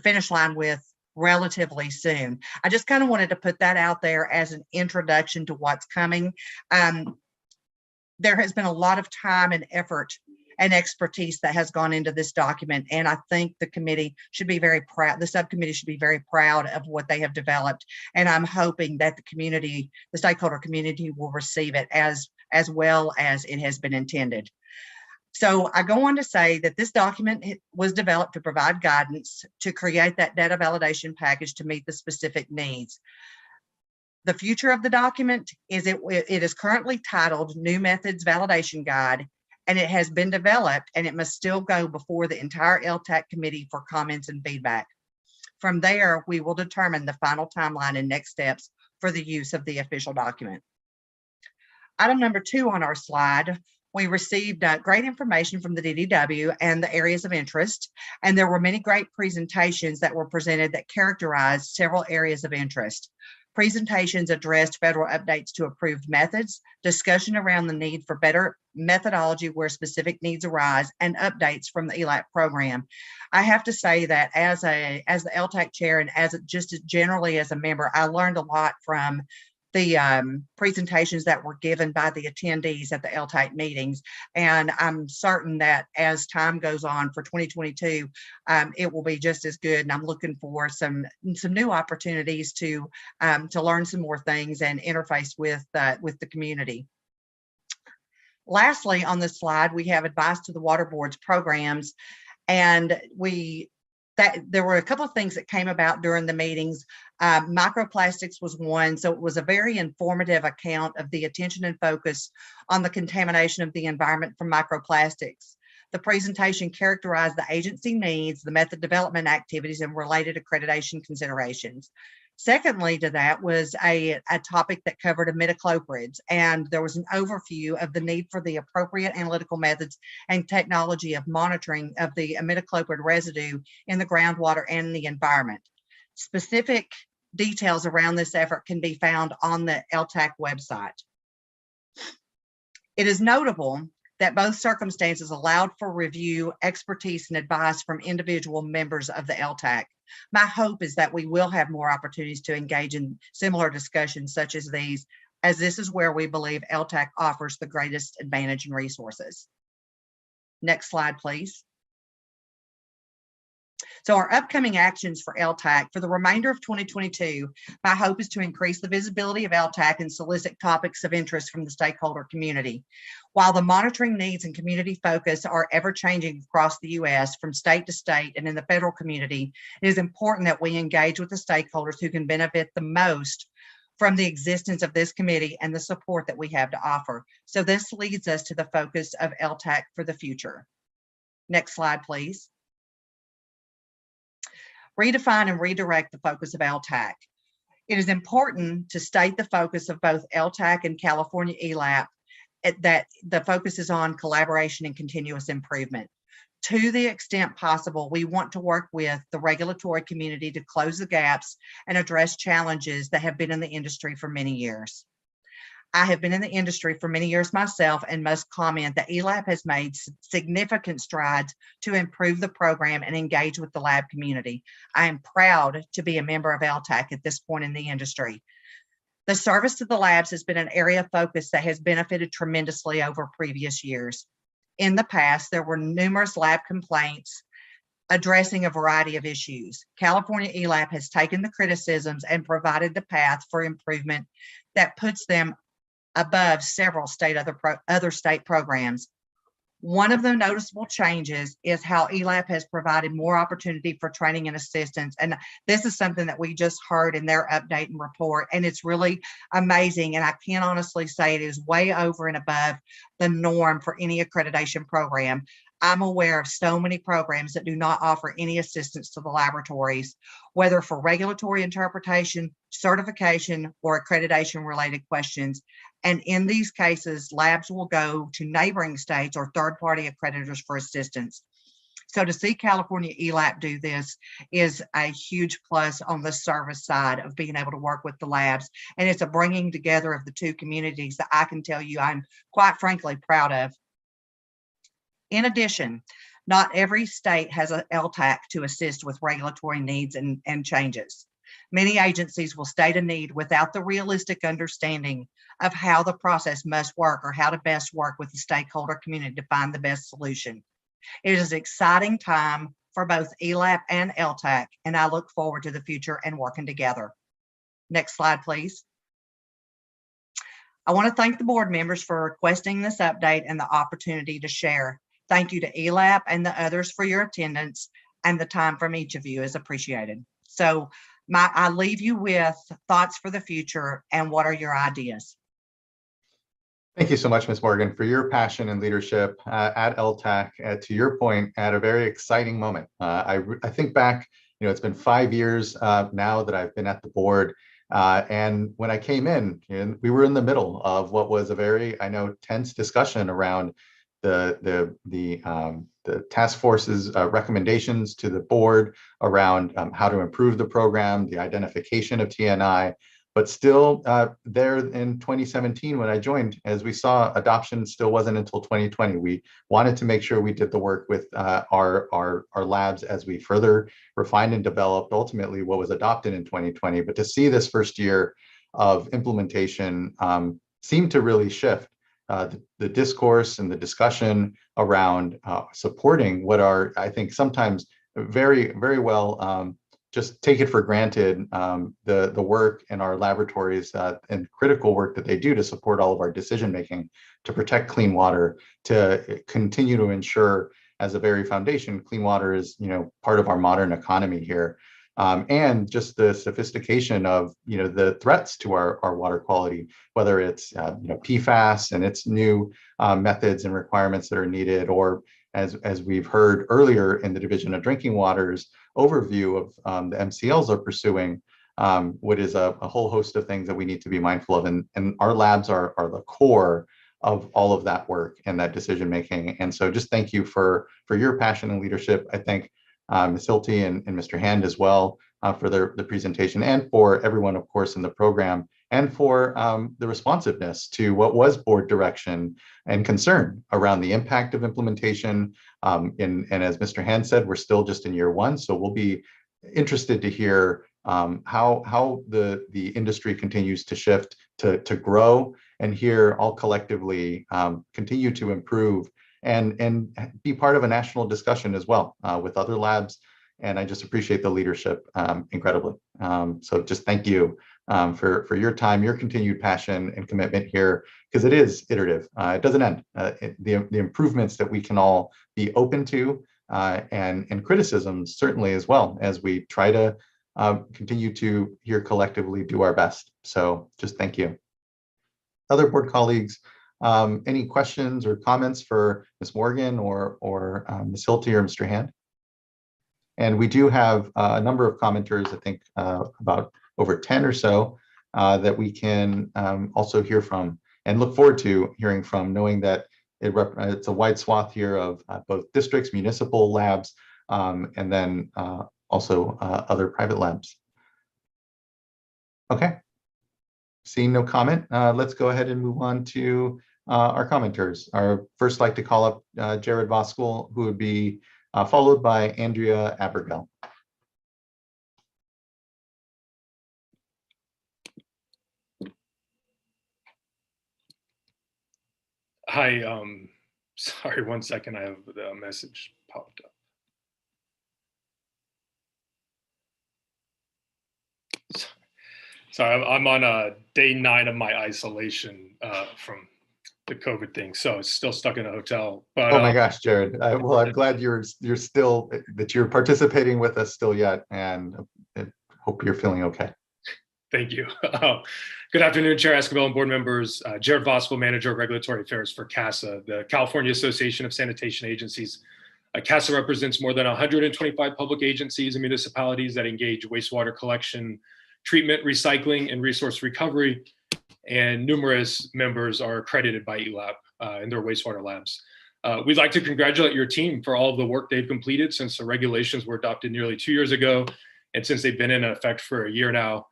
[SPEAKER 2] finish line with relatively soon. I just kind of wanted to put that out there as an introduction to what's coming. There has been a lot of time and effort and expertise that has gone into this document, and I think the committee should be very proud. The subcommittee should be very proud of what they have developed, and I'm hoping that the community, the stakeholder community, will receive it as well as it has been intended. So I go on to say that this document was developed to provide guidance to create that data validation package to meet the specific needs. The future of the document is it is currently titled New Methods Validation Guide, and it has been developed, and it must still go before the entire LTAC committee for comments and feedback. From there, we will determine the final timeline and next steps for the use of the official document. Item number 2 on our slide, we received great information from the DDW and the areas of interest, and there were many great presentations that were presented that characterized several areas of interest. Presentations addressed federal updates to approved methods, discussion around the need for better methodology where specific needs arise, and updates from the ELAP program. I have to say that as the LTAC chair and just generally as a member, I learned a lot from the presentations that were given by the attendees at the LTAC meetings. And I'm certain that as time goes on for 2022, it will be just as good. And I'm looking for some new opportunities to learn some more things and interface with the community. Lastly, on this slide, we have advice to the water board's programs. And there were a couple of things that came about during the meetings. Microplastics was one, so it was a very informative account of the attention and focus on the contamination of the environment from microplastics. The presentation characterized the agency needs, the method development activities, and related accreditation considerations. Secondly to that was a topic that covered imidacloprids, and there was an overview of the need for the appropriate analytical methods and technology of monitoring of the imidacloprid residue in the groundwater and the environment. Specific details around this effort can be found on the LTAC website. It is notable that both circumstances allowed for review, expertise, and advice from individual members of the LTAC. My hope is that we will have more opportunities to engage in similar discussions such as these, as this is where we believe LTAC offers the greatest advantage and resources. Next slide, please. So our upcoming actions for LTAC for the remainder of 2022, my hope is to increase the visibility of LTAC and solicit topics of interest from the stakeholder community. While the monitoring needs and community focus are ever changing across the U.S. from state to state and in the federal community, it is important that we engage with the stakeholders who can benefit the most from the existence of this committee and the support that we have to offer. So this leads us to the focus of LTAC for the future. Next slide, please. Redefine and redirect the focus of LTAC. It is important to state the focus of both LTAC and California ELAP, that the focus is on collaboration and continuous improvement. To the extent possible, we want to work with the regulatory community to close the gaps and address challenges that have been in the industry for many years. I have been in the industry for many years myself and must comment that ELAP has made significant strides to improve the program and engage with the lab community. I am proud to be a member of LTAC at this point in the industry. The service to the labs has been an area of focus that has benefited tremendously over previous years. In the past, there were numerous lab complaints addressing a variety of issues. California ELAP has taken the criticisms and provided the path for improvement that puts them above several other state programs. One of the noticeable changes is how ELAP has provided more opportunity for training and assistance. And this is something that we just heard in their update and report. And it's really amazing. And I can honestly say it is way over and above the norm for any accreditation program. I'm aware of so many programs that do not offer any assistance to the laboratories, whether for regulatory interpretation, certification, or accreditation related questions. And in these cases, labs will go to neighboring states or third-party accreditors for assistance. So to see California ELAP do this is a huge plus on the service side of being able to work with the labs. And it's a bringing together of the two communities that I can tell you I'm quite frankly proud of. In addition, not every state has an LTAC to assist with regulatory needs and changes. Many agencies will state a need without the realistic understanding of how the process must work or how to best work with the stakeholder community to find the best solution. It is an exciting time for both ELAP and LTAC, and I look forward to the future and working together. Next slide, please. I want to thank the board members for requesting this update and the opportunity to share. Thank you to ELAP and the others for your attendance, and the time from each of you is appreciated. So I leave you with thoughts for the future and what are your ideas?
[SPEAKER 1] Thank you so much, Ms. Morgan, for your passion and leadership at LTAC, to your point, at a very exciting moment. I think back, it's been 5 years now that I've been at the board. And when I came in, we were in the middle of what was a very, tense discussion around the task force's recommendations to the board around how to improve the program, the identification of TNI. But still there in 2017, when I joined, as we saw, adoption still wasn't until 2020. We wanted to make sure we did the work with our labs as we further refined and developed ultimately what was adopted in 2020. But to see this first year of implementation seemed to really shift the discourse and the discussion around supporting what are, I think, sometimes very, very well just take it for granted, the work in our laboratories and critical work that they do to support all of our decision making, to protect clean water, to continue to ensure as a very foundation, clean water is part of our modern economy here. And just the sophistication of the threats to our water quality, whether it's PFAS and its new methods and requirements that are needed, or as we've heard earlier in the Division of Drinking Water's overview of the MCLs are pursuing, what is a whole host of things that we need to be mindful of. And our labs are the core of all of that work and that decision making. And so just thank you for your passion and leadership. I thank Ms. Hilty and Mr. Hand as well for the presentation, and for everyone, of course, in the program, and for the responsiveness to what was board direction and concern around the impact of implementation. And as Mr. Hand said, we're still just in year one, so we'll be interested to hear how the industry continues to shift, to grow, and here all collectively continue to improve and be part of a national discussion as well with other labs. And I just appreciate the leadership incredibly. So just thank you for your time, your continued passion and commitment here, because it is iterative. It doesn't end. The improvements that we can all be open to and criticisms certainly as well, as we try to continue to here collectively do our best. So just thank you. Other board colleagues, any questions or comments for Ms. Morgan or Ms. Hilty or Mr. Hand? And we do have a number of commenters, I think about over 10 or so, that we can also hear from and look forward to hearing from, knowing that it's a wide swath here of both districts, municipal labs, and then also other private labs. Okay. Seeing no comment, let's go ahead and move on to our commenters. Our first like to call up Jared Voskuil, who would be followed by Andrea Abergel.
[SPEAKER 3] Hi, sorry, 1 second, I have the message popped up. Sorry, I'm on day 9 of my isolation from the COVID thing, so it's still stuck in a hotel. But
[SPEAKER 1] oh my gosh, Jared! Well, I'm glad you're still that you're participating with us still yet, and I hope you're feeling okay.
[SPEAKER 3] Thank you. Good afternoon, Chair Escobar and board members. Jared Voskel, Manager of Regulatory Affairs for CASA, the California Association of Sanitation Agencies. CASA represents more than 125 public agencies and municipalities that engage wastewater collection, treatment, recycling, and resource recovery, and numerous members are accredited by ELAP in their wastewater labs. We'd like to congratulate your team for all of the work they've completed since the regulations were adopted nearly 2 years ago, and since they've been in effect for a year now.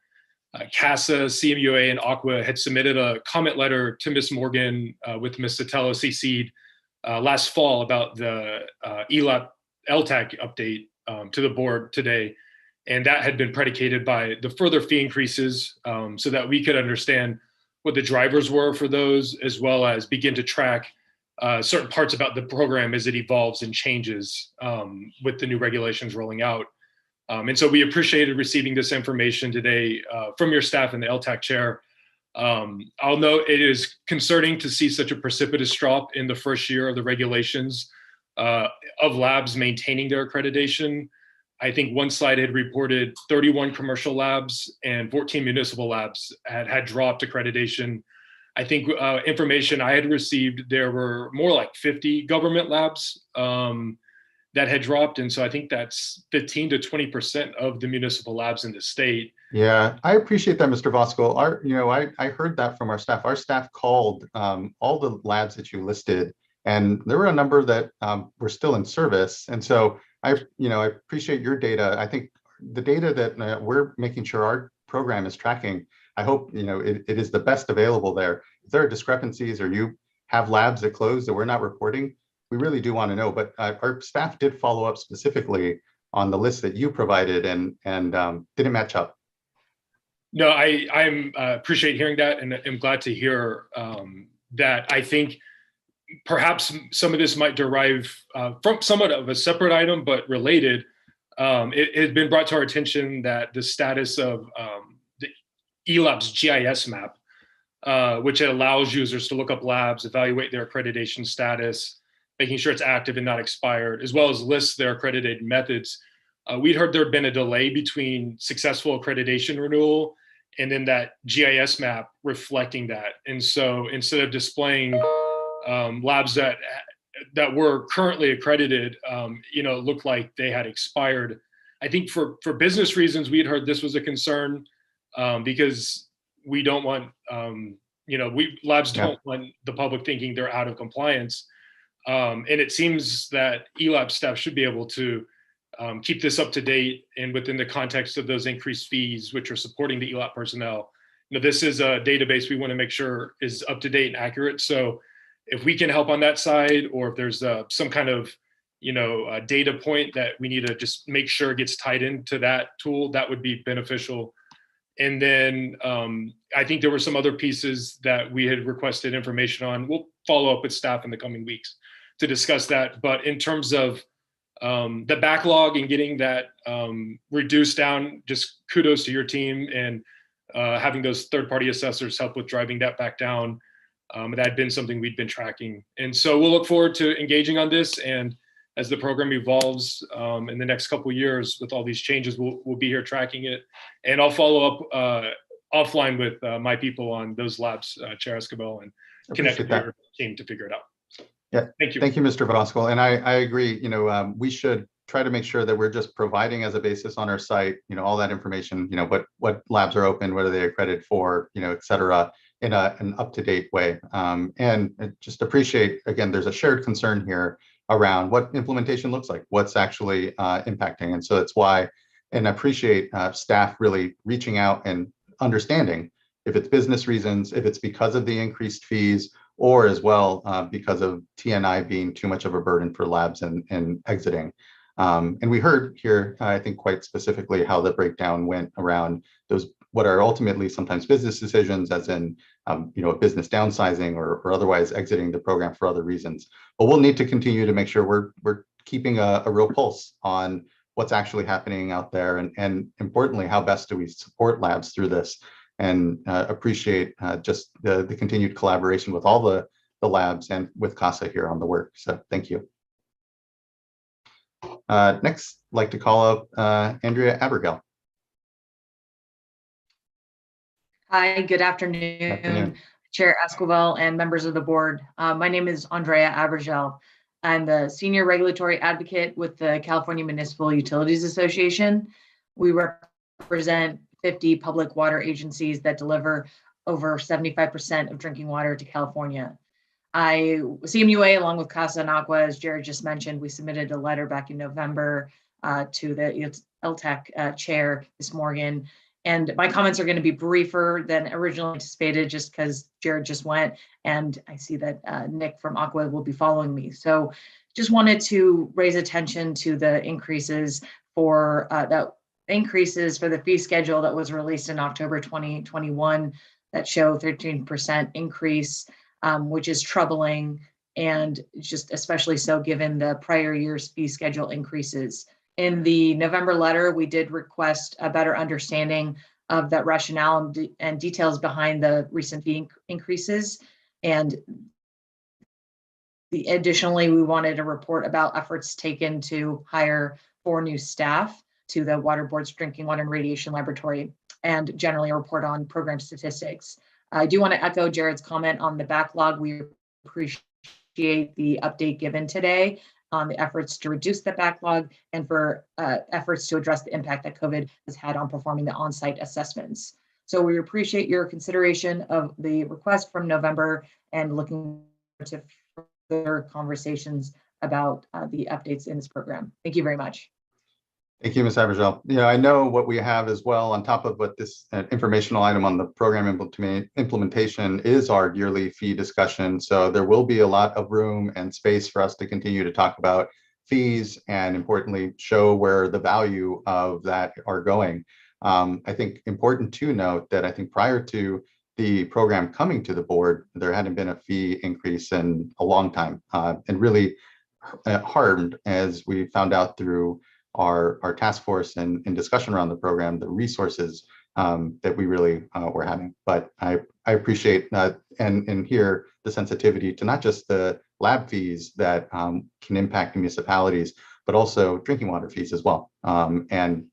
[SPEAKER 3] CASA, CMUA, and Aqua had submitted a comment letter to Ms. Morgan with Ms. Sotelo CC'd last fall about the ELAP LTAC update to the board today. And that had been predicated by the further fee increases so that we could understand what the drivers were for those, as well as begin to track certain parts about the program as it evolves and changes with the new regulations rolling out. And so we appreciated receiving this information today from your staff and the LTAC chair. I'll note it is concerning to see such a precipitous drop in the first year of the regulations of labs maintaining their accreditation. I think one slide had reported 31 commercial labs and 14 municipal labs had dropped accreditation. I think information I had received, there were more like 50 government labs that had dropped. And so I think that's 15 to 20% of the municipal labs in the state.
[SPEAKER 1] Yeah, I appreciate that, Mr. Voskel. I heard that from our staff. Our staff called all the labs that you listed, and there were a number that were still in service. And so I appreciate your data. I think the data that we're making sure our program is tracking, I hope it is the best available there. If there are discrepancies or you have labs that close that we're not reporting, we really do want to know. But our staff did follow up specifically on the list that you provided and didn't match up.
[SPEAKER 3] No, I appreciate hearing that, and I'm glad to hear that. I think perhaps some of this might derive from somewhat of a separate item, but related. It has been brought to our attention that the status of the ELAP's GIS map, which allows users to look up labs, evaluate their accreditation status, making sure it's active and not expired, as well as list their accredited methods. We'd heard there had been a delay between successful accreditation renewal and then that GIS map reflecting that. And so instead of displaying labs that were currently accredited, looked like they had expired. I think for business reasons, we had heard this was a concern because we don't want, labs don't want the public thinking they're out of compliance. And it seems that ELAP staff should be able to keep this up to date and within the context of those increased fees, which are supporting the ELAP personnel. This is a database we want to make sure is up to date and accurate. So if we can help on that side, or if there's some kind of, data point that we need to just make sure gets tied into that tool, that would be beneficial. And then I think there were some other pieces that we had requested information on. We'll follow up with staff in the coming weeks to discuss that. But in terms of the backlog and getting that reduced down, just kudos to your team and having those third-party assessors help with driving that back down. That had been something we'd been tracking. And so we'll look forward to engaging on this. And as the program evolves in the next couple of years with all these changes, we'll be here tracking it. And I'll follow up offline with my people on those labs, Chair Escobar, and connect with your team to figure it out.
[SPEAKER 1] Yeah,
[SPEAKER 3] thank you.
[SPEAKER 1] Thank you, Mr. Voskel. And I agree, we should try to make sure that we're just providing as a basis on our site, all that information, what labs are open, what are they accredited for, et cetera, in an up-to-date way. And just appreciate, again, there's a shared concern here around what implementation looks like, what's actually impacting. And so that's why, and I appreciate staff really reaching out and understanding if it's business reasons, if it's because of the increased fees, or as well because of TNI being too much of a burden for labs and exiting. And we heard here, I think quite specifically how the breakdown went around those, what are ultimately sometimes business decisions, as in, a business downsizing or otherwise exiting the program for other reasons. But we'll need to continue to make sure we're keeping a real pulse on what's actually happening out there, and importantly, how best do we support labs through this, and appreciate just the continued collaboration with all the labs and with CASA here on the work. So thank you. Next, I'd like to call up Andrea Abergel.
[SPEAKER 19] Hi, good afternoon, Chair Esquivel and members of the board. My name is Andrea Abergel. I'm the Senior Regulatory Advocate with the California Municipal Utilities Association. We represent 50 public water agencies that deliver over 75% of drinking water to California. CMUA, along with Casa and Agua, as Jared just mentioned, we submitted a letter back in November to the LTAC chair, Ms. Morgan. And my comments are going to be briefer than originally anticipated just because Jared just went, and I see that Nick from Aqua will be following me. So just wanted to raise attention to the increases for the fee schedule that was released in October 2021 that show 13% increase, which is troubling, and just especially so given the prior year's fee schedule increases. In the November letter, we did request a better understanding of that rationale and details behind the recent fee increases. And additionally, we wanted a report about efforts taken to hire 4 new staff to the Water Board's Drinking Water and Radiation Laboratory, and generally a report on program statistics. I do want to echo Jared's comment on the backlog. We appreciate the update given today on the efforts to reduce the backlog and for efforts to address the impact that COVID has had on performing the on-site assessments. So we appreciate your consideration of the request from November and looking to further conversations about the updates in this program. Thank you very much.
[SPEAKER 1] Thank you, Ms. Abergel. Yeah, I know what we have as well on top of what this informational item on the program implementation is our yearly fee discussion. So there will be a lot of room and space for us to continue to talk about fees and importantly, show where the value of that are going. I think important to note that I think prior to the program coming to the board, there hadn't been a fee increase in a long time and really harmed, as we found out through our task force and discussion around the program, the resources that we really were having. But I appreciate and hear the sensitivity to not just the lab fees that can impact municipalities, but also drinking water fees as well, and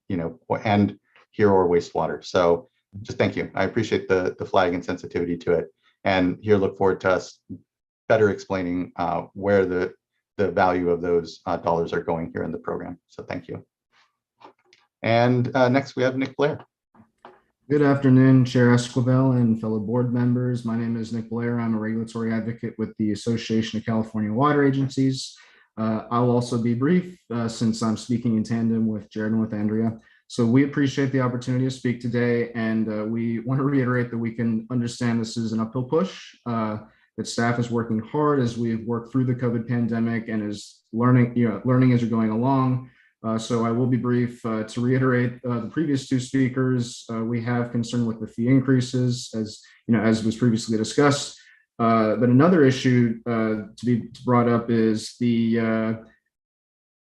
[SPEAKER 1] here or wastewater. So just thank you. I appreciate the flag and sensitivity to it, and here look forward to us better explaining where the value of those dollars are going here in the program. So thank you. And next we have Nick Blair.
[SPEAKER 21] Good afternoon, Chair Esquivel and fellow board members. My name is Nick Blair. I'm a regulatory advocate with the Association of California Water Agencies. I'll also be brief since I'm speaking in tandem with Jared and with Andrea. So we appreciate the opportunity to speak today, and we want to reiterate that we can understand this is an uphill push. That staff is working hard as we've worked through the COVID pandemic and is learning as you're going along. So I will be brief. To reiterate the previous 2 speakers, we have concern with the fee increases, as was previously discussed. But another issue to be brought up is the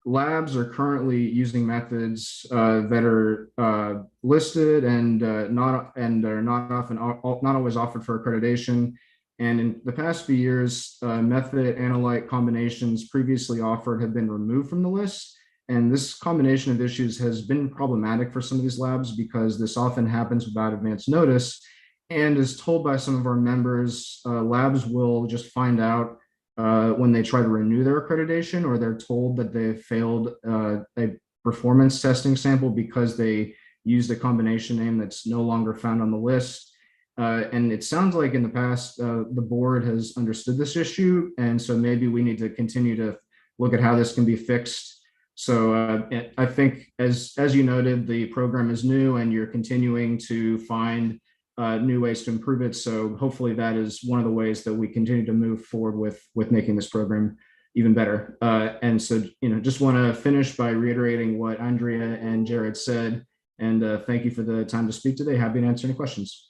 [SPEAKER 21] labs are currently using methods that are listed and are not always offered for accreditation. And in the past few years, method analyte combinations previously offered have been removed from the list. And this combination of issues has been problematic for some of these labs because this often happens without advance notice. And as told by some of our members, labs will just find out when they try to renew their accreditation, or they're told that they've failed a performance testing sample because they used a combination name that's no longer found on the list. And it sounds like in the past, the board has understood this issue. And so maybe we need to continue to look at how this can be fixed. So I think, as you noted, the program is new and you're continuing to find new ways to improve it. So hopefully that is one of the ways that we continue to move forward with making this program even better. And so, just want to finish by reiterating what Andrea and Jared said. And thank you for the time to speak today. Happy to answer any questions.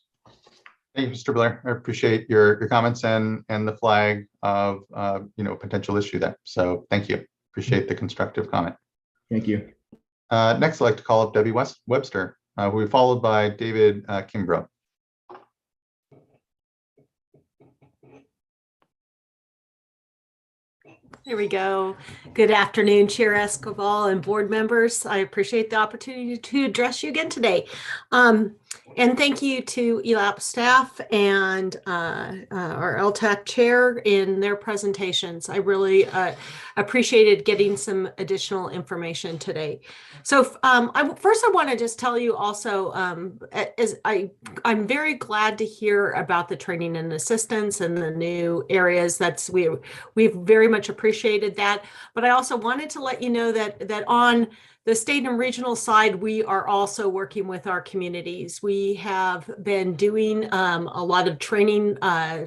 [SPEAKER 1] Thank you, Mr. Blair. I appreciate your comments and the flag of potential issue there. So thank you. Appreciate the constructive comment.
[SPEAKER 21] Thank you.
[SPEAKER 1] Next, I'd like to call up Debbie Webster, who will be followed by David Kimbrough.
[SPEAKER 23] There we go. Good afternoon, Chair Esquivel and board members. I appreciate the opportunity to address you again today. And thank you to ELAP staff and our LTAC chair in their presentations. I really appreciated getting some additional information today. So first I want to just tell you also, I'm very glad to hear about the training and assistance and the new areas. We've very much appreciated that. But I also wanted to let you know that on the state and regional side, we are also working with our communities. We have been doing a lot of training.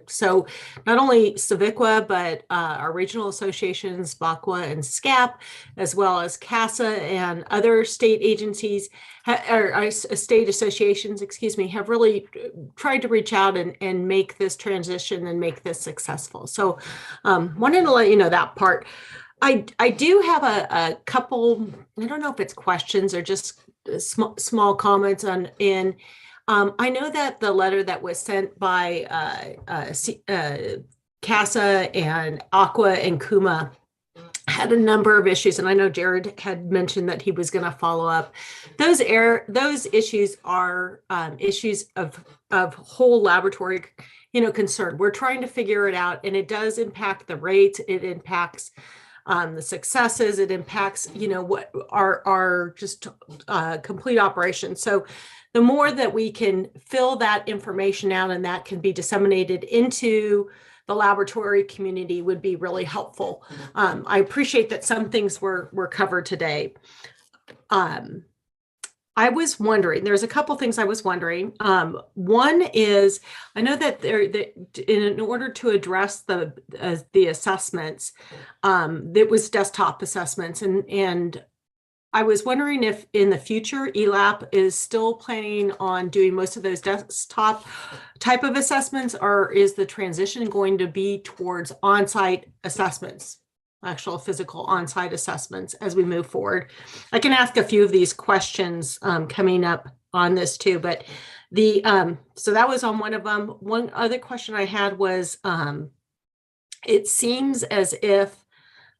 [SPEAKER 23] So not only SWRCB, but our regional associations, BACWA and SCAP, as well as CASA and other state agencies, or state associations, excuse me, have really tried to reach out and make this transition and make this successful. So wanted to let you know that part. I do have a couple, I don't know if it's questions or just small comments on I know that the letter that was sent by CASA and Aqua and Kuma had a number of issues, and I know Jared had mentioned that he was going to follow up. Those issues are issues of whole laboratory, concern. We're trying to figure it out, and it does impact the rates. It impacts the successes. It impacts, what our just complete operation. So the more that we can fill that information out and that can be disseminated into the laboratory community would be really helpful. I appreciate that some things were covered today. I was wondering, there's a couple things I was wondering. One is, I know that in order to address the assessments, it was desktop assessments, and I was wondering if in the future ELAP is still planning on doing most of those desktop type of assessments, or is the transition going to be towards on-site assessments? Actual physical on-site assessments as we move forward. I can ask a few of these questions coming up on this too, but so that was on one of them. One other question I had was, it seems as if,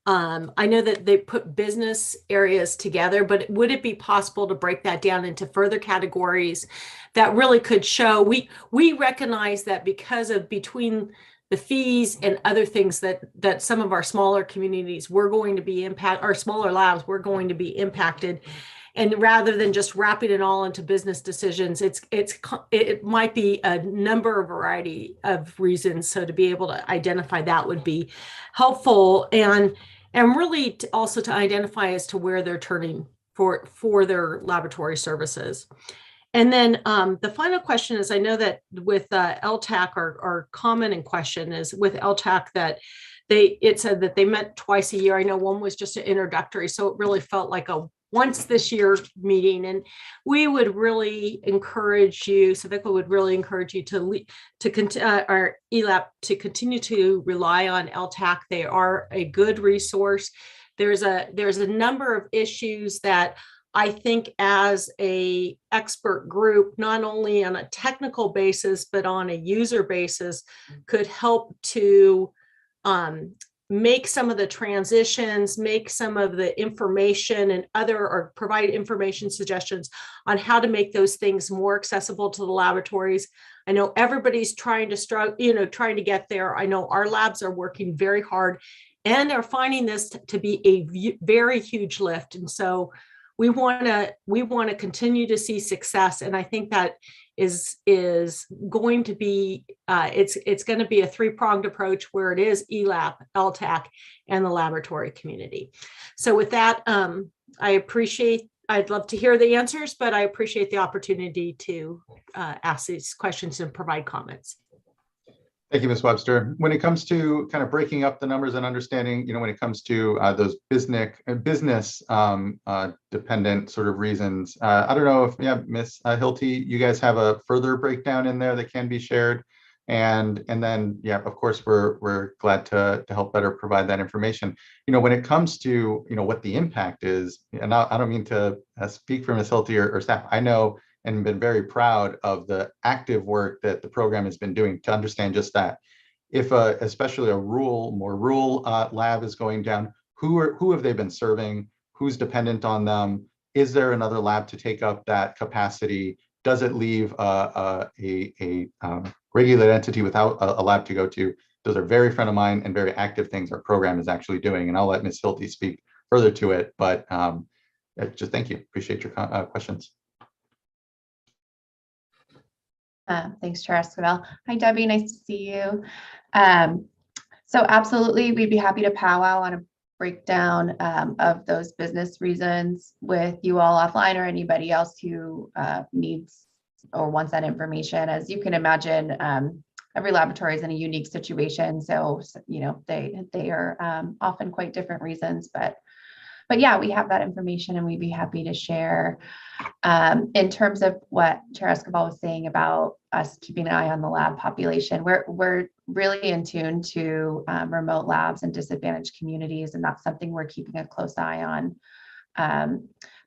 [SPEAKER 23] I know that they put business areas together, but would it be possible to break that down into further categories that really could show, we recognize that because of between the fees and other things that some of our smaller communities were going to be our smaller labs were going to be impacted. And rather than just wrapping it all into business decisions, it might be a variety of reasons. So to be able to identify that would be helpful, and really also to identify as to where they're turning for their laboratory services. And then the final question is, I know that with LTAC, our common in question is with LTAC that it said that they met twice a year. I know one was just an introductory, so it really felt like a once this year meeting. And we would really encourage you, Civica would really encourage you our ELAP to continue to rely on LTAC. They are a good resource. There's a number of issues that I think as a expert group, not only on a technical basis, but on a user basis, could help to make some of the transitions, make some of the information and or provide information suggestions on how to make those things more accessible to the laboratories. I know everybody's trying to get there. I know our labs are working very hard and are finding this to be a very huge lift. And so we want to continue to see success, and I think that is going to be it's going to be a three-pronged approach where it is ELAP, LTAC, and the laboratory community. So with that, I'd love to hear the answers, but I appreciate the opportunity to ask these questions and provide comments.
[SPEAKER 1] Thank you, Ms. Webster. When it comes to kind of breaking up the numbers and understanding, when it comes to those business dependent sort of reasons, I don't know if, Ms. Hilty, you guys have a further breakdown in there that can be shared. And then, of course, we're glad to help better provide that information. When it comes to, what the impact is, and I don't mean to speak for Ms. Hilty or staff, I know and been very proud of the active work that the program has been doing to understand just that. If especially a more rural lab is going down, who have they been serving? Who's dependent on them? Is there another lab to take up that capacity? does it leave a regulated entity without a lab to go to? Those are very front of mind and very active things our program is actually doing. And I'll let Ms. Hilty speak further to it, but just thank you. Appreciate your questions.
[SPEAKER 18] Thanks, Chair Esquivel. Hi, Debbie. Nice to see you. So absolutely, we'd be happy to powwow on a breakdown of those business reasons with you all offline or anybody else who needs or wants that information. As you can imagine, every laboratory is in a unique situation. So, you know, they are often quite different reasons, but yeah, we have that information and we'd be happy to share. In terms of what Chair Escobar was saying about us keeping an eye on the lab population, we're really in tune to remote labs and disadvantaged communities, and that's something we're keeping a close eye on.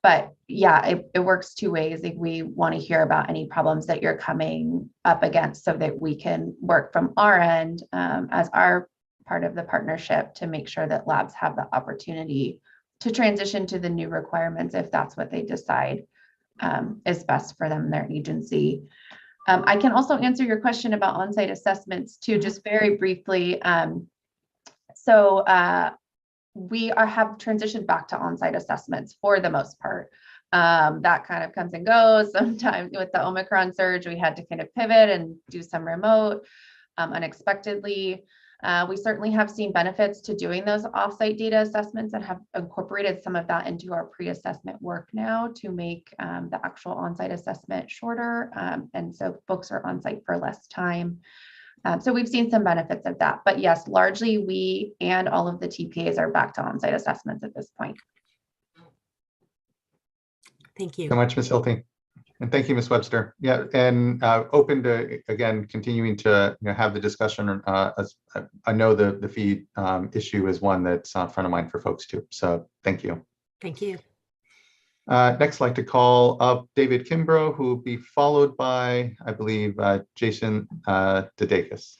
[SPEAKER 18] But yeah, it works two ways. If we want to hear about any problems that you're coming up against so that we can work from our end as our part of the partnership to make sure that labs have the opportunity to transition to the new requirements if that's what they decide is best for them and their agency. I can also answer your question about on-site assessments too, just very briefly. So we have transitioned back to on-site assessments for the most part. That kind of comes and goes. Sometimes with the Omicron surge, we had to kind of pivot and do some remote unexpectedly. We certainly have seen benefits to doing those offsite data assessments and have incorporated some of that into our pre-assessment work now to make the actual on-site assessment shorter. And so folks are on-site for less time. So we've seen some benefits of that. But yes, largely we and all of the TPAs are back to on-site assessments at this point.
[SPEAKER 23] Thank you
[SPEAKER 1] so much, Ms. Hilty. And thank you, Ms. Webster. Yeah, and open to, again, continuing to have the discussion. As I know the fee issue is one that's front of mind for folks too. So thank you.
[SPEAKER 23] Thank you.
[SPEAKER 1] Next, I'd like to call up David Kimbrough, who will be followed by, I believe, Jason Dedekis.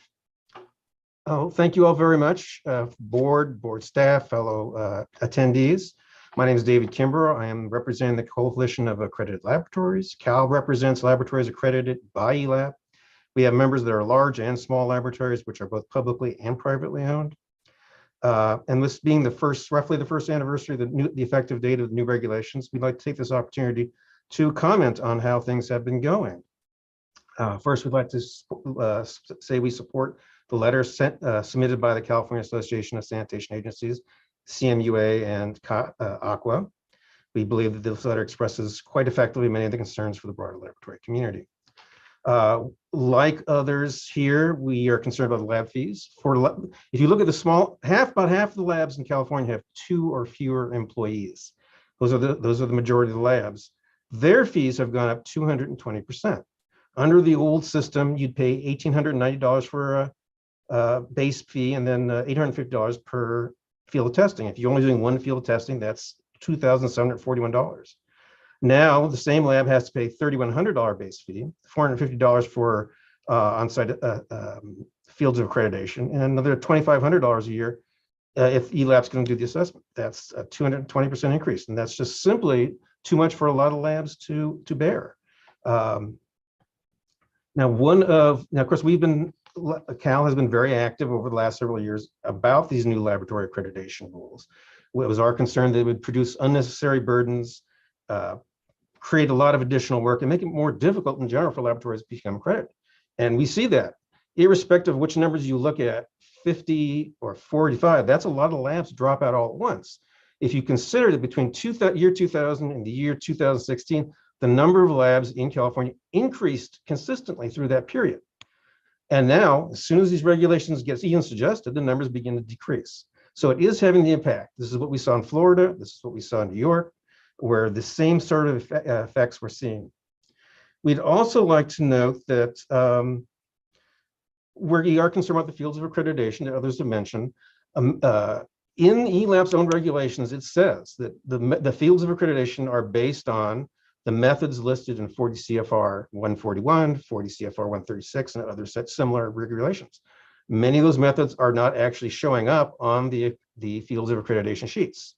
[SPEAKER 4] Oh, thank you all very much, board staff, fellow attendees. My name is David Kimbrough. I am representing the Coalition of Accredited Laboratories. CAL represents laboratories accredited by ELAP. We have members that are large and small laboratories, which are both publicly and privately owned. And this being roughly the first anniversary of the effective date of the new regulations, we'd like to take this opportunity to comment on how things have been going. First, we'd like to say we support the letter submitted by the California Association of Sanitation Agencies, CMUA and Aqua. We believe that this letter expresses quite effectively many of the concerns for the broader laboratory community. Like others here, we are concerned about the lab fees. If you look at the about half of the labs in California have 2 or fewer employees. Those are the majority of the labs. Their fees have gone up 220%. Under the old system, you'd pay $1,890 for a base fee and then $850 per field of testing. If you're only doing one field of testing, that's $2,741. Now the same lab has to pay $3,100 base fee, $450 for on-site fields of accreditation, and another $2,500 a year if ELAP's going to do the assessment. That's a 220% increase, and that's just simply too much for a lot of labs to bear. Now, of course, CAL has been very active over the last several years about these new laboratory accreditation rules. It was our concern that it would produce unnecessary burdens, create a lot of additional work, and make it more difficult in general for laboratories to become accredited. And we see that, irrespective of which numbers you look at, 50 or 45, that's a lot of labs drop out all at once. If you consider that between year 2000 and the year 2016, the number of labs in California increased consistently through that period. And now, as soon as these regulations get even suggested, the numbers begin to decrease. So it is having the impact. This is what we saw in Florida. This is what we saw in New York, where the same sort of effects we're seeing. We'd also like to note that we are concerned about the fields of accreditation that others have mentioned. In ELAP's own regulations, it says that the fields of accreditation are based on the methods listed in 40 CFR 141, 40 CFR 136, and other similar regulations. Many of those methods are not actually showing up on the fields of accreditation sheets.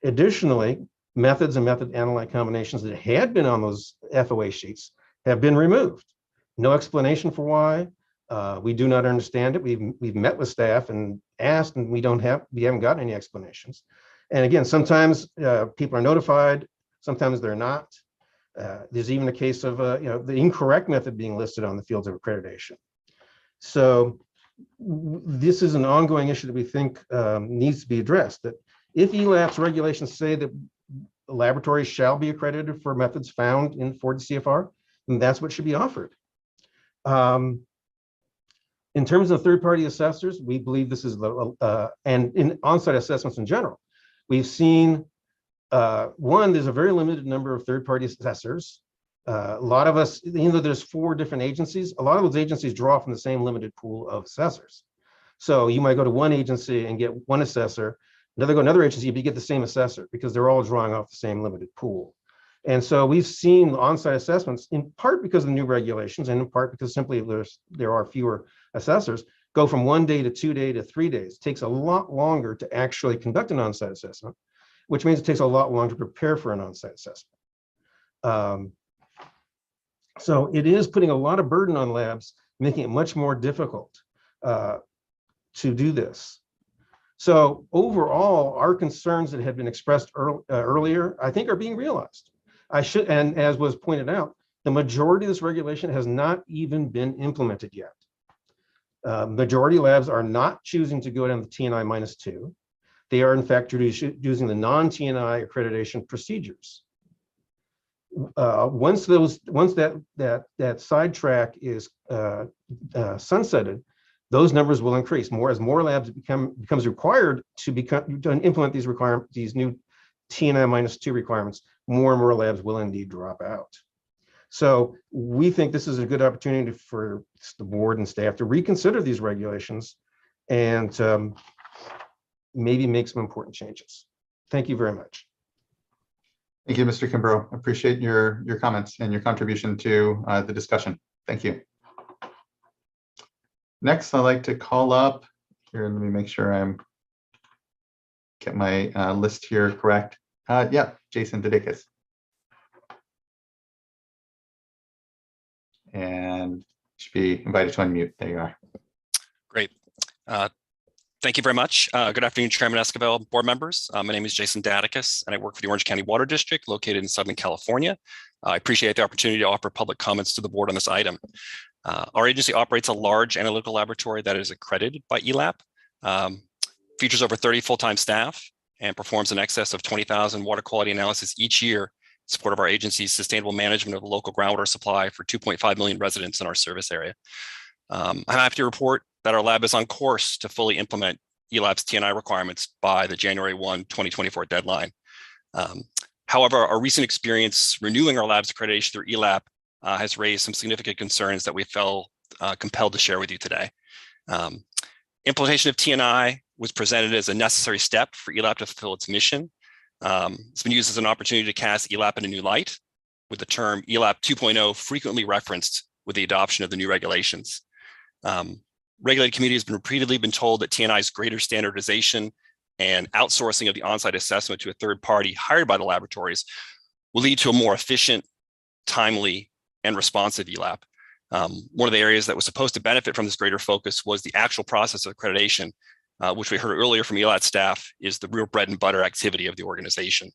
[SPEAKER 4] Additionally, methods and method analyte combinations that had been on those FOA sheets have been removed. No explanation for why. We do not understand it. We've met with staff and asked, and we haven't gotten any explanations. And again, sometimes people are notified, sometimes they're not. There's even a case of the incorrect method being listed on the fields of accreditation. So this is an ongoing issue that we think needs to be addressed. That if ELAP's regulations say that laboratories shall be accredited for methods found in 40 CFR, then that's what should be offered. In terms of third-party assessors, we believe this is and in on-site assessments in general, we've seen one, there's a very limited number of third-party assessors. A lot of us, even though there's 4 different agencies, a lot of those agencies draw from the same limited pool of assessors. So you might go to one agency and get one assessor, another agency, but you get the same assessor because they're all drawing off the same limited pool. And so we've seen on-site assessments, in part because of the new regulations, and in part because simply there are fewer assessors, go from 1 day to 2 day to 3 days. It takes a lot longer to actually conduct an on-site assessment, which means it takes a lot longer to prepare for an on-site assessment. So it is putting a lot of burden on labs, making it much more difficult to do this. So overall, our concerns that had been expressed earlier, I think, are being realized. And as was pointed out, the majority of this regulation has not even been implemented yet. Majority labs are not choosing to go down the TNI -2. They are in fact using the non-TNI accreditation procedures. Once that sidetrack is sunsetted, those numbers will increase more as more labs becomes required to implement these new TNI -2 requirements. More and more labs will indeed drop out. So we think this is a good opportunity for the board and staff to reconsider these regulations and maybe make some important changes. Thank you very much.
[SPEAKER 1] Thank you, Mr. Kimbrough. Appreciate your comments and your contribution to the discussion. Thank you. Next, I'd like to call up here. Let me make sure I'm get my list here correct. Yeah, Jason Didikis. And should be invited to unmute. There you are.
[SPEAKER 7] Great. Thank you very much. Good afternoon, Chairman Esquivel, board members. My name is Jason Didikis, and I work for the Orange County Water District located in Southern California. I appreciate the opportunity to offer public comments to the board on this item. Our agency operates a large analytical laboratory that is accredited by ELAP, features over 30 full-time staff, and performs in excess of 20,000 water quality analysis each year in support of our agency's sustainable management of the local groundwater supply for 2.5 million residents in our service area. I'm happy to report that our lab is on course to fully implement ELAP's TNI requirements by the January 1, 2024 deadline. However, our recent experience renewing our lab's accreditation through ELAP has raised some significant concerns that we felt compelled to share with you today. Implementation of TNI was presented as a necessary step for ELAP to fulfill its mission. It's been used as an opportunity to cast ELAP in a new light, with the term ELAP 2.0 frequently referenced with the adoption of the new regulations. Regulated community has repeatedly been told that TNI's greater standardization and outsourcing of the on-site assessment to a third party hired by the laboratories will lead to a more efficient, timely, and responsive ELAP. One of the areas that was supposed to benefit from this greater focus was the actual process of accreditation, which we heard earlier from ELAP staff is the real bread and butter activity of the organization.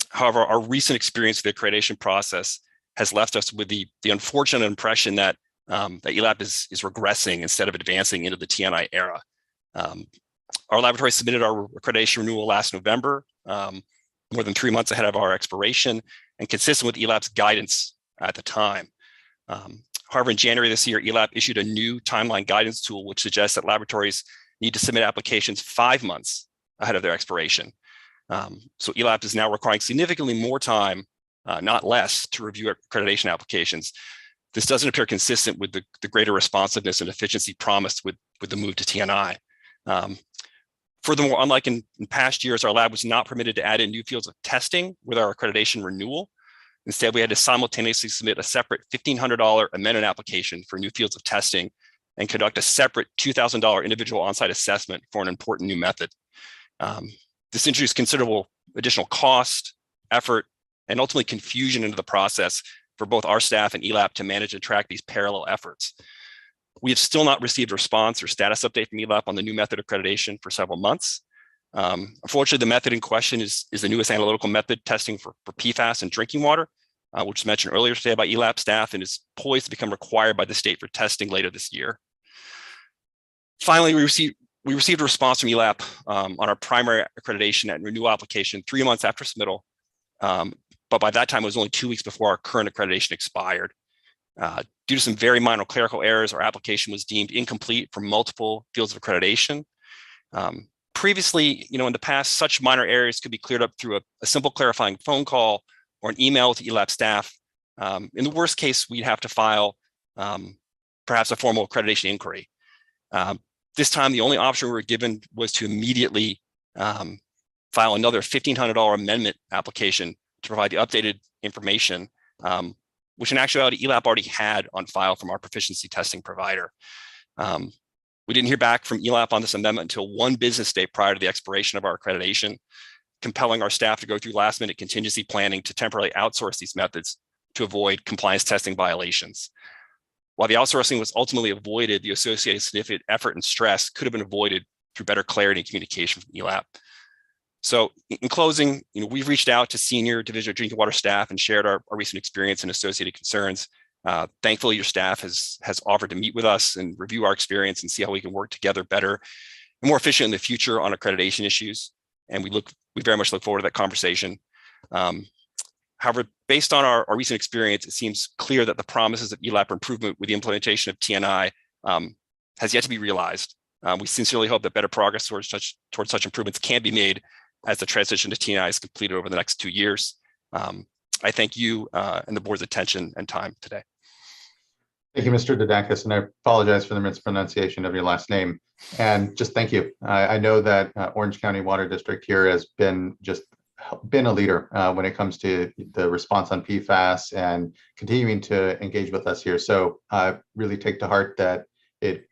[SPEAKER 7] However, our recent experience with the accreditation process has left us with the unfortunate impression that ELAP is regressing instead of advancing into the TNI era. Our laboratory submitted our accreditation renewal last November, more than 3 months ahead of our expiration, and consistent with ELAP's guidance at the time. However, in January this year, ELAP issued a new timeline guidance tool, which suggests that laboratories need to submit applications 5 months ahead of their expiration. So ELAP is now requiring significantly more time, not less, to review accreditation applications. This doesn't appear consistent with the greater responsiveness and efficiency promised with the move to TNI. Furthermore, unlike in past years, our lab was not permitted to add in new fields of testing with our accreditation renewal. Instead, we had to simultaneously submit a separate $1,500 amendment application for new fields of testing and conduct a separate $2,000 individual on-site assessment for an important new method. This introduced considerable additional cost, effort, and ultimately confusion into the process for both our staff and ELAP to manage and track these parallel efforts. We have still not received a response or status update from ELAP on the new method of accreditation for several months. Unfortunately, the method in question is the newest analytical method testing for PFAS in drinking water, which was mentioned earlier today by ELAP staff and is poised to become required by the state for testing later this year. Finally, we received a response from ELAP on our primary accreditation and renewal application 3 months after submittal, but by that time it was only 2 weeks before our current accreditation expired. Due to some very minor clerical errors, our application was deemed incomplete for multiple fields of accreditation. Previously, in the past, such minor errors could be cleared up through a simple clarifying phone call or an email to ELAP staff. In the worst case, we'd have to file perhaps a formal accreditation inquiry. This time, the only option we were given was to immediately file another $1,500 amendment application to provide the updated information, which in actuality, ELAP already had on file from our proficiency testing provider. We didn't hear back from ELAP on this amendment until 1 business day prior to the expiration of our accreditation, compelling our staff to go through last-minute contingency planning to temporarily outsource these methods to avoid compliance testing violations. While the outsourcing was ultimately avoided, the associated significant effort and stress could have been avoided through better clarity and communication from ELAP. So in closing, we've reached out to senior Division of Drinking Water staff and shared our recent experience and associated concerns. Thankfully, your staff has offered to meet with us and review our experience and see how we can work together better and more efficient in the future on accreditation issues. And we very much look forward to that conversation. However, based on our recent experience, it seems clear that the promises of ELAP improvement with the implementation of TNI has yet to be realized. We sincerely hope that better progress towards such improvements can be made as the transition to TNI is completed over the next 2 years. I thank you and the board's attention and time today.
[SPEAKER 1] Thank you, Mr. Didakis, and I apologize for the mispronunciation of your last name. And just thank you. I know that Orange County Water District here has been a leader when it comes to the response on PFAS and continuing to engage with us here. So I really take to heart that it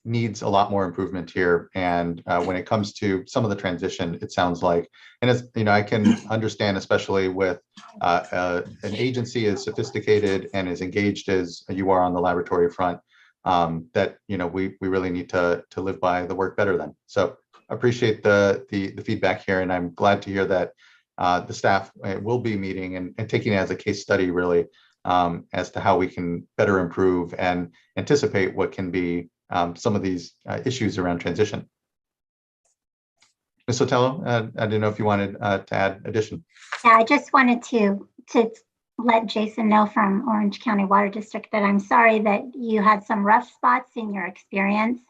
[SPEAKER 1] needs a lot more improvement here. And when it comes to some of the transition, it sounds like, and as I can understand, especially with an agency as sophisticated and as engaged as you are on the laboratory front, that we really need to live by the work better then. So appreciate the feedback here, and I'm glad to hear that the staff will be meeting and taking it as a case study, really, as to how we can better improve and anticipate what can be some of these issues around transition. Ms. Sotelo, I didn't know if you wanted to add addition.
[SPEAKER 17] Yeah, I just wanted to let Jason know from Orange County Water District that I'm sorry that you had some rough spots in your experience,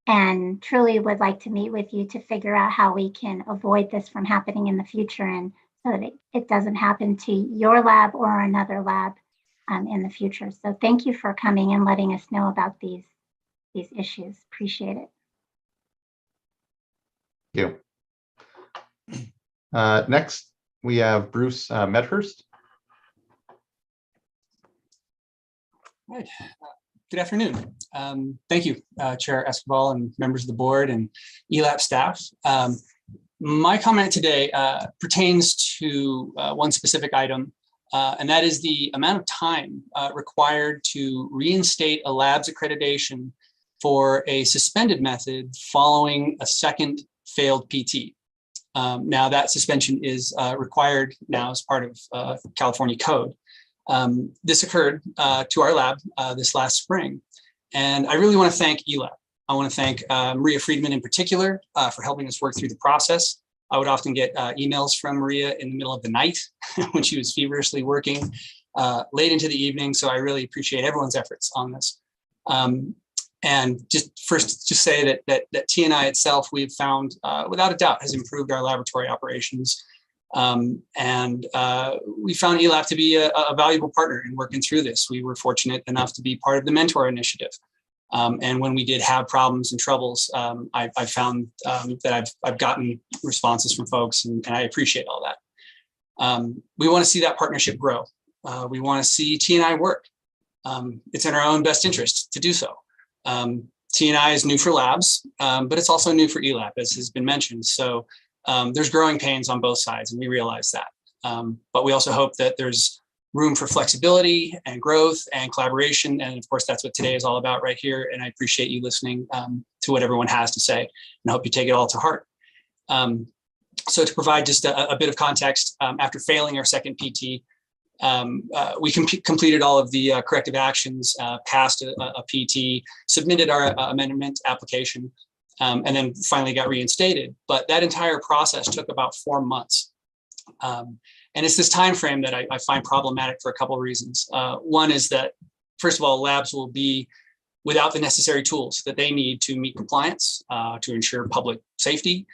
[SPEAKER 17] and truly would like to meet with you to figure out how we can avoid this from happening in the future, and so that it doesn't happen to your lab or another lab in the future. So thank you for coming and letting us know about these issues. Appreciate it.
[SPEAKER 1] Thank you. Next, we have Bruce Medhurst.
[SPEAKER 11] Right. Good afternoon. Thank you, Chair Escobar and members of the board and ELAP staff. My comment today pertains to one specific item, and that is the amount of time required to reinstate a lab's accreditation for a suspended method following a second failed PT. Now that suspension is required now as part of California code. This occurred to our lab this last spring, and I really want to thank ELAP. I want to thank Maria Friedman in particular for helping us work through the process. I would often get emails from Maria in the middle of the night when she was feverishly working late into the evening. So I really appreciate everyone's efforts on this. And just first to say that TNI itself, we've found without a doubt has improved our laboratory operations. And we found ELAP to be a valuable partner in working through this. We were fortunate enough to be part of the Mentor Initiative. And when we did have problems and troubles, I found that I've gotten responses from folks, and I appreciate all that. We want to see that partnership grow. We want to see TNI work. It's in our own best interest to do so. TNI is new for labs, but it's also new for ELAP, as has been mentioned. So there's growing pains on both sides, and we realize that. But we also hope that there's room for flexibility and growth and collaboration. And of course, that's what today is all about right here. And I appreciate you listening to what everyone has to say, and I hope you take it all to heart. So to provide just a bit of context, after failing our second PT, we completed all of the corrective actions, passed a PT, submitted our amendment application, and then finally got reinstated. But that entire process took about 4 months. And it's this time frame that I find problematic for a couple of reasons. One is that, first of all, labs will be without the necessary tools that they need to meet compliance, to ensure public safety.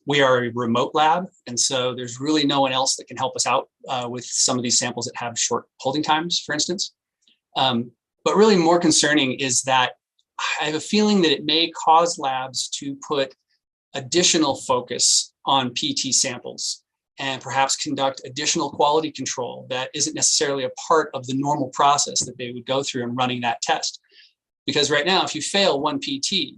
[SPEAKER 11] We are a remote lab, and so there's really no one else that can help us out with some of these samples that have short holding times, for instance. But really more concerning is that I have a feeling that it may cause labs to put additional focus on PT samples and perhaps conduct additional quality control that isn't necessarily a part of the normal process that they would go through in running that test. Because right now, if you fail one PT,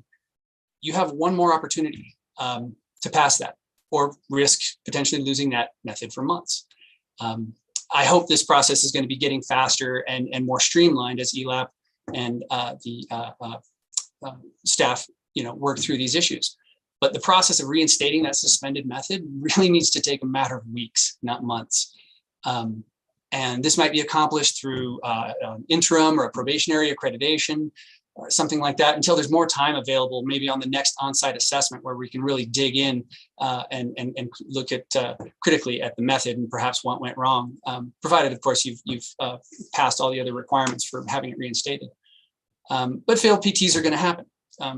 [SPEAKER 11] you have one more opportunity to pass that, or risk potentially losing that method for months. I hope this process is going to be getting faster and more streamlined as ELAP and the staff, work through these issues. But the process of reinstating that suspended method really needs to take a matter of weeks, not months. And this might be accomplished through interim or a probationary accreditation or something like that until there's more time available, maybe on the next on-site assessment where we can really dig in and look at critically at the method and perhaps what went wrong, provided, of course, you've passed all the other requirements for having it reinstated. But failed PTs are going to happen.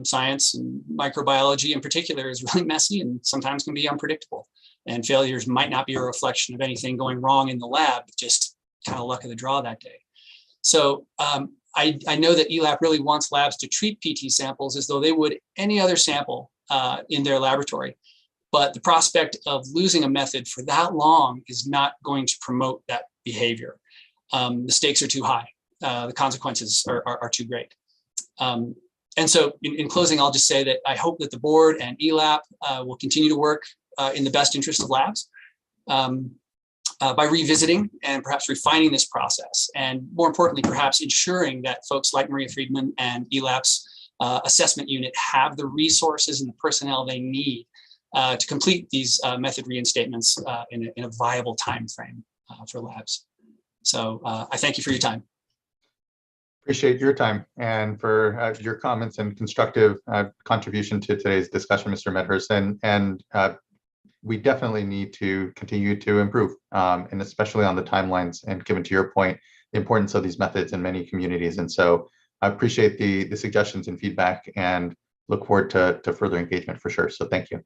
[SPEAKER 11] Science and microbiology in particular is really messy and sometimes can be unpredictable. And failures might not be a reflection of anything going wrong in the lab, but just kind of luck of the draw that day. So I know that ELAP really wants labs to treat PT samples as though they would any other sample in their laboratory. But the prospect of losing a method for that long is not going to promote that behavior. The stakes are too high. The consequences are too great. And so in closing, I'll just say that I hope that the board and ELAP will continue to work in the best interest of labs by revisiting and perhaps refining this process. And more importantly, perhaps ensuring that folks like Maria Friedman and ELAP's assessment unit have the resources and the personnel they need to complete these method reinstatements in a viable time frame for labs. So I thank you for your time.
[SPEAKER 1] Appreciate your time and for your comments and constructive contribution to today's discussion, Mr. Medhurst. And we definitely need to continue to improve, and especially on the timelines, and given to your point, the importance of these methods in many communities. And so I appreciate the suggestions and feedback and look forward to further engagement for sure. So thank you.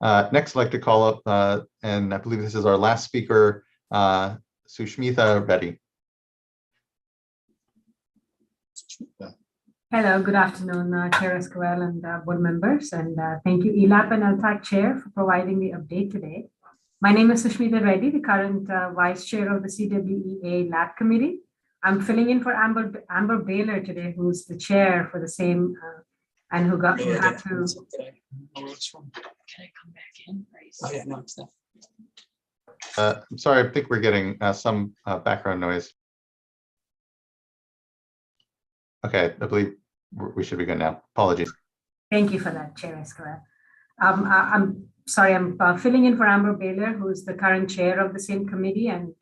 [SPEAKER 1] Next, I'd like to call up, and I believe this is our last speaker, Sushmitha Reddy.
[SPEAKER 9] Hello, good afternoon, Chair Esquivel and board members, and thank you, ELAP and LTAC Chair, for providing the update today. My name is Sushmitha Reddy, the current Vice Chair of the CWEA Lab Committee. I'm filling in for Amber Baylor today, who's the chair for the same, and who had to.
[SPEAKER 11] Can I come back in? Oh yeah, no, it's not.
[SPEAKER 1] I'm sorry, I think we're getting some background noise. Okay, I believe we should be good now. Apologies.
[SPEAKER 9] Thank you for that, Chair Esquivel. I'm sorry, I'm filling in for Amber Baylor, who's the current chair of the same committee and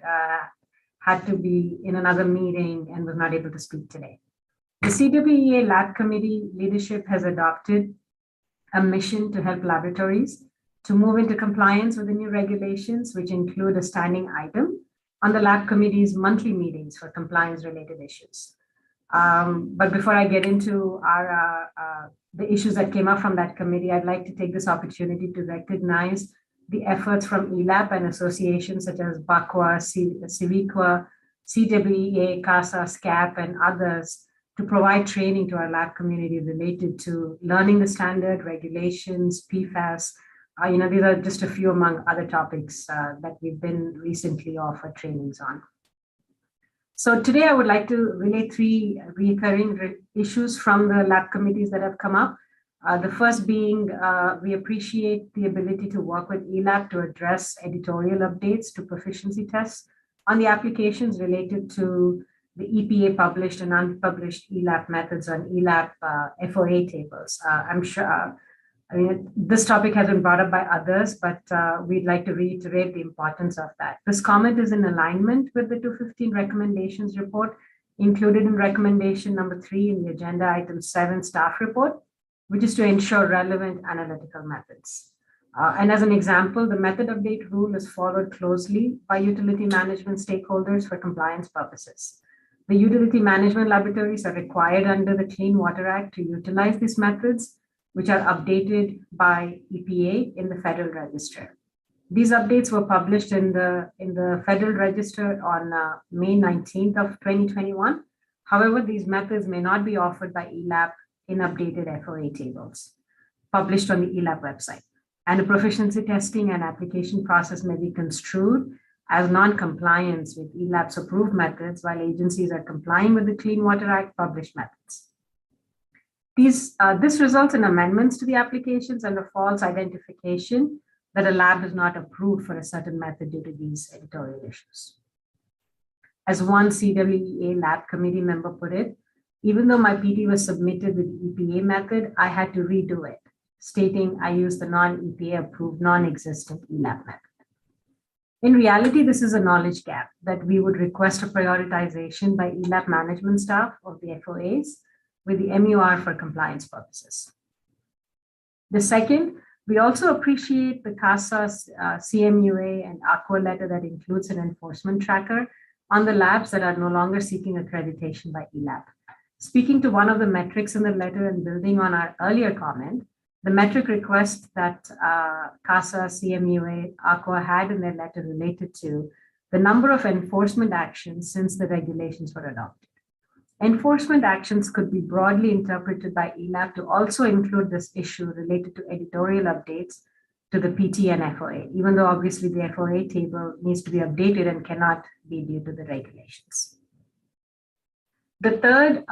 [SPEAKER 9] had to be in another meeting and was not able to speak today. The CWEA Lab Committee leadership has adopted a mission to help laboratories to move into compliance with the new regulations, which include a standing item on the Lab Committee's monthly meetings for compliance-related issues. But before I get into the issues that came up from that committee, I'd like to take this opportunity to recognize the efforts from ELAP and associations such as BACWA, CIVIQA, CWEA, CASA, SCAP, and others to provide training to our lab community related to learning the standard, regulations, PFAS. These are just a few among other topics that we've been recently offered trainings on. So today I would like to relate three recurring issues from the lab committees that have come up. The first being, we appreciate the ability to work with ELAP to address editorial updates to proficiency tests on the applications related to the EPA published and unpublished ELAP methods on ELAP FOA tables. I'm sure, I mean, this topic has been brought up by others, but we'd like to reiterate the importance of that. This comment is in alignment with the 215 recommendations report included in recommendation number 3 in the agenda item 7 staff report, which is to ensure relevant analytical methods. And as an example, the method update rule is followed closely by utility management stakeholders for compliance purposes. The utility management laboratories are required under the Clean Water Act to utilize these methods, which are updated by EPA in the Federal Register. These updates were published in the Federal Register on May 19th of 2021. However, these methods may not be offered by ELAP in updated FOA tables published on the ELAP website. And the proficiency testing and application process may be construed as non-compliance with ELAP's approved methods while agencies are complying with the Clean Water Act published methods. This results in amendments to the applications and a false identification that a lab is not approved for a certain method due to these editorial issues. As one CWEA lab committee member put it, even though my PT was submitted with the EPA method, I had to redo it, stating I used the non-EPA approved non-existent ELAP method. In reality, this is a knowledge gap that we would request a prioritization by ELAP management staff of the FOAs with the MUR for compliance purposes. The second, we also appreciate the CASA, CMUA, and AQUA letter that includes an enforcement tracker on the labs that are no longer seeking accreditation by ELAP. Speaking to one of the metrics in the letter and building on our earlier comment, the metric request that CASA, CMUA, AQUA had in their letter related to the number of enforcement actions since the regulations were adopted. Enforcement actions could be broadly interpreted by ELAP to also include this issue related to editorial updates to the PT and FOA, even though obviously the FOA table needs to be updated and cannot be due to the regulations. The third,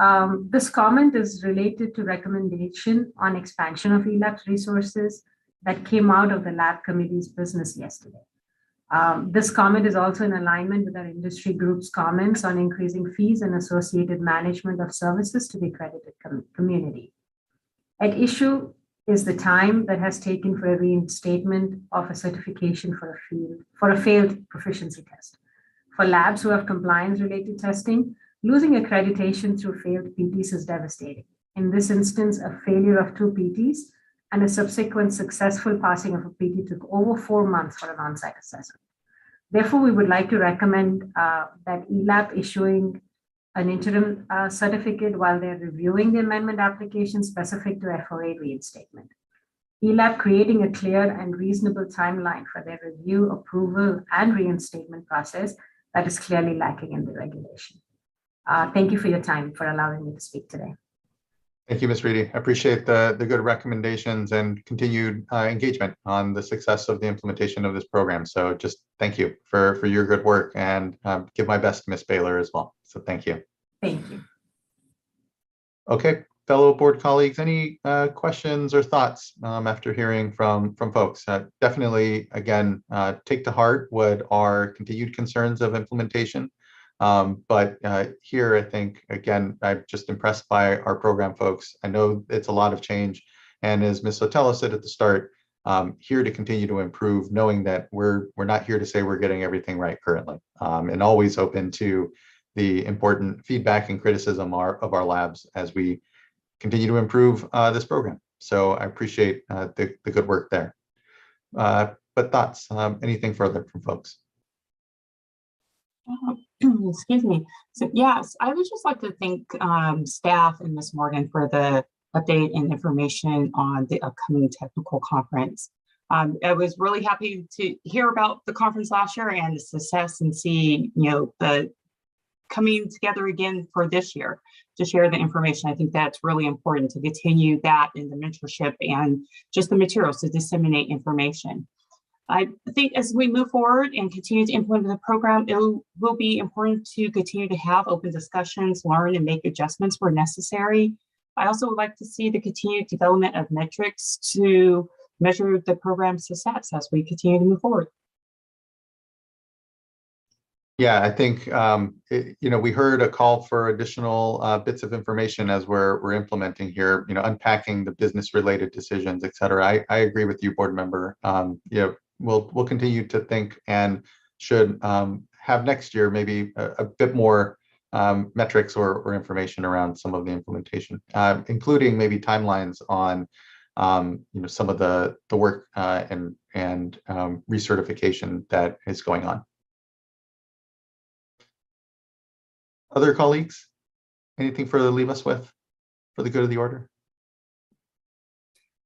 [SPEAKER 9] this comment is related to recommendation on expansion of ELAP's resources that came out of the lab committee's business yesterday. This comment is also in alignment with our industry group's comments on increasing fees and associated management of services to the accredited community. At issue is the time that has taken for a reinstatement of a certification for a failed proficiency test. For labs who have compliance-related testing, losing accreditation through failed PTs is devastating. In this instance, a failure of 2 PTs and a subsequent successful passing of a PT took over 4 months for an on-site assessment. Therefore, we would like to recommend that ELAP issuing an interim certificate while they're reviewing the amendment application specific to FOA reinstatement. ELAP creating a clear and reasonable timeline for their review, approval, and reinstatement process that is clearly lacking in the regulation. Thank you for your time for allowing me to speak today.
[SPEAKER 1] Thank you, Ms. Reedy. I appreciate the good recommendations and continued engagement on the success of the implementation of this program. So just thank you for your good work and give my best to Ms. Baylor as well. So thank you.
[SPEAKER 9] Thank you.
[SPEAKER 1] Okay, fellow board colleagues, any questions or thoughts after hearing from folks? Definitely, again, take to heart what are continued concerns of implementation. But here, I think, again, I'm just impressed by our program folks. I know it's a lot of change. And as Ms. Sotelo said at the start, here to continue to improve, knowing that we're not here to say we're getting everything right currently, and always open to the important feedback and criticism of our labs as we continue to improve this program. So I appreciate the good work there. But thoughts, anything further from folks?
[SPEAKER 5] Excuse me. So yes, I would just like to thank staff and Ms. Morgan for the update and information on the upcoming technical conference. I was really happy to hear about the conference last year and the success and see, the coming together again for this year to share the information. I think that's really important to continue that in the mentorship and just the materials to disseminate information. I think as we move forward and continue to implement the program, it will be important to continue to have open discussions, learn and make adjustments where necessary. I also would like to see the continued development of metrics to measure the program's success as we continue to move forward.
[SPEAKER 1] Yeah, I think we heard a call for additional bits of information as we're implementing here. Unpacking the business related decisions, et cetera. I agree with you, board member. We'll continue to think and should have next year maybe a bit more metrics or information around some of the implementation, including maybe timelines on some of the work and recertification that is going on. Other colleagues, anything further to leave us with for the good of the order?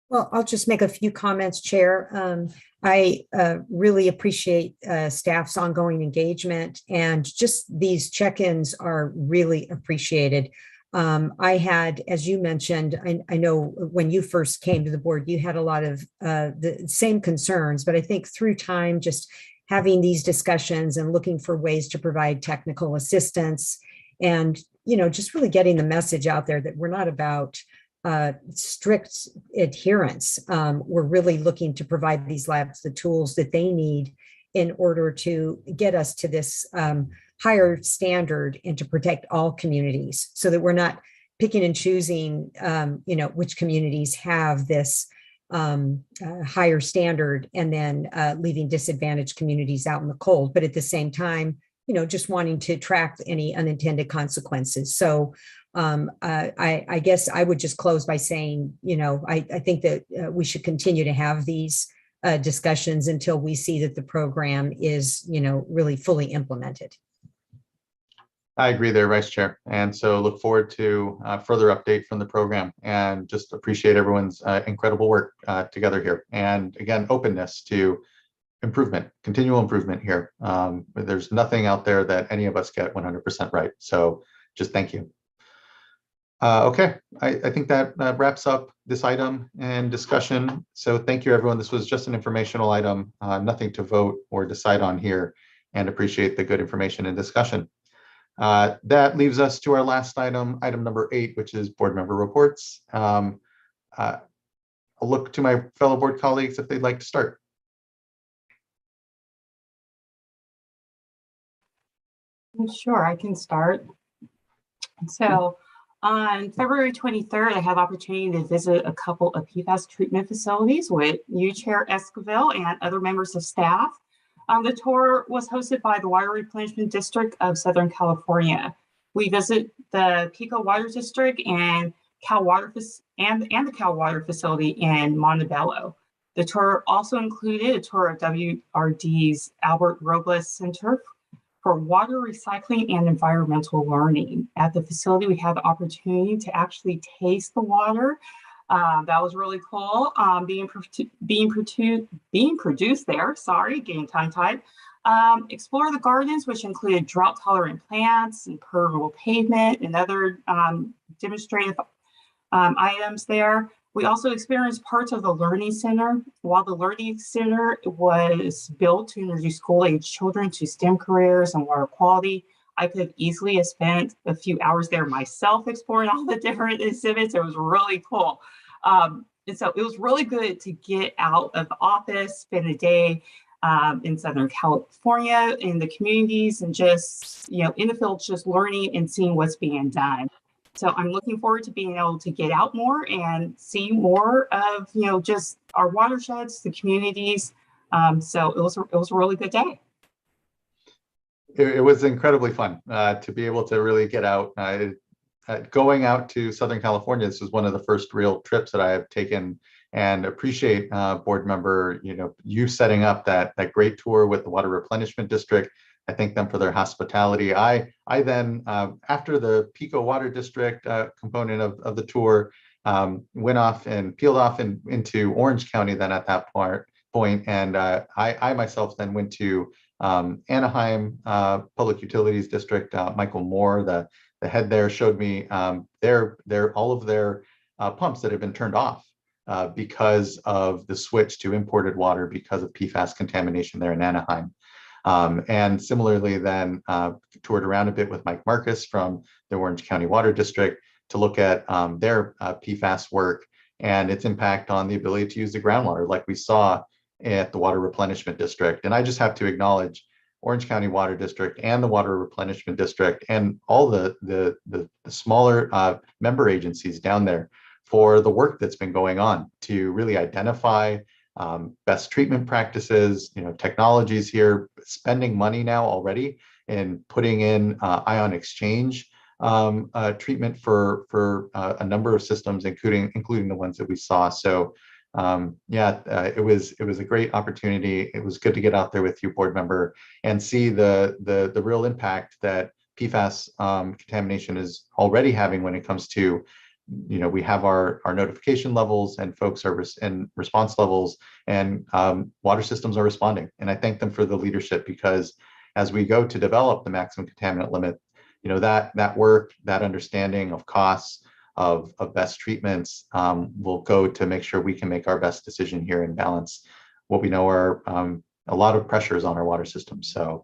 [SPEAKER 10] Well, I'll just make a few comments, Chair. I really appreciate staff's ongoing engagement, and just these check-ins are really appreciated. I had, as you mentioned, I know when you first came to the board, you had a lot of the same concerns, but I think through time, just having these discussions and looking for ways to provide technical assistance and, just really getting the message out there that we're not about strict adherence. We're really looking to provide these labs the tools that they need in order to get us to this higher standard and to protect all communities, so that we're not picking and choosing, which communities have this higher standard and then leaving disadvantaged communities out in the cold. But at the same time, just wanting to track any unintended consequences. So I guess I would just close by saying, I think that we should continue to have these discussions until we see that the program is, really fully implemented.
[SPEAKER 1] I agree there, Vice Chair. And so look forward to further update from the program, and just appreciate everyone's incredible work together here. And again, openness to improvement, continual improvement here. There's nothing out there that any of us get 100% right. So just thank you. Okay, I think that wraps up this item and discussion. So thank you, everyone. This was just an informational item, nothing to vote or decide on here, and appreciate the good information and discussion. That leaves us to our last item, item number 8, which is board member reports. I'll look to my fellow board colleagues if they'd like to start.
[SPEAKER 5] Sure, I can start. So on February 23rd, I had the opportunity to visit a couple of PFAS treatment facilities with you, Chair Esquivel, and other members of staff. The tour was hosted by the Water Replenishment District of Southern California. We visit the Pico Water District and Cal Water and the Cal Water facility in Montebello. The tour also included a tour of WRD's Albert Robles Center for Water Recycling and Environmental Learning. At the facility, we had the opportunity to actually taste the water. That was really cool. Being produced there. Sorry, getting tongue-tied. Explore the gardens, which included drought-tolerant plants and permeable pavement and other demonstrative items there. We also experienced parts of the Learning Center. While the Learning Center was built to introduce school-age children to STEM careers and water quality, I could easily have spent a few hours there myself exploring all the different exhibits. It was really cool. And so it was really good to get out of the office, spend a day in Southern California, in the communities, and just, in the field, just learning and seeing what's being done. So I'm looking forward to being able to get out more and see more of, just our watersheds, the communities. So it was a really good day.
[SPEAKER 1] It was incredibly fun to be able to really get out. Going out to Southern California, this was one of the first real trips that I have taken, and appreciate board member, you setting up that great tour with the Water Replenishment District. I thank them for their hospitality. I then, after the Pico Water District component of the tour, went off and peeled off into Orange County then at that point. And I myself then went to Anaheim Public Utilities District. Michael Moore, the head there, showed me all of their pumps that have been turned off because of the switch to imported water because of PFAS contamination there in Anaheim. And similarly then toured around a bit with Mike Marcus from the Orange County Water District to look at their PFAS work and its impact on the ability to use the groundwater like we saw at the Water Replenishment District. And I just have to acknowledge Orange County Water District and the Water Replenishment District and all the smaller member agencies down there for the work that's been going on to really identify best treatment practices, technologies here, spending money now already and putting in ion exchange treatment for a number of systems, including the ones that we saw. So it was a great opportunity. It was good to get out there with you, board member, and see the real impact that PFAS contamination is already having when it comes to, we have our notification levels and folks are and response levels, and water systems are responding. And I thank them for the leadership, because as we go to develop the maximum contaminant limit, that work, that understanding of costs, of best treatments will go to make sure we can make our best decision here and balance what we know are a lot of pressures on our water system. So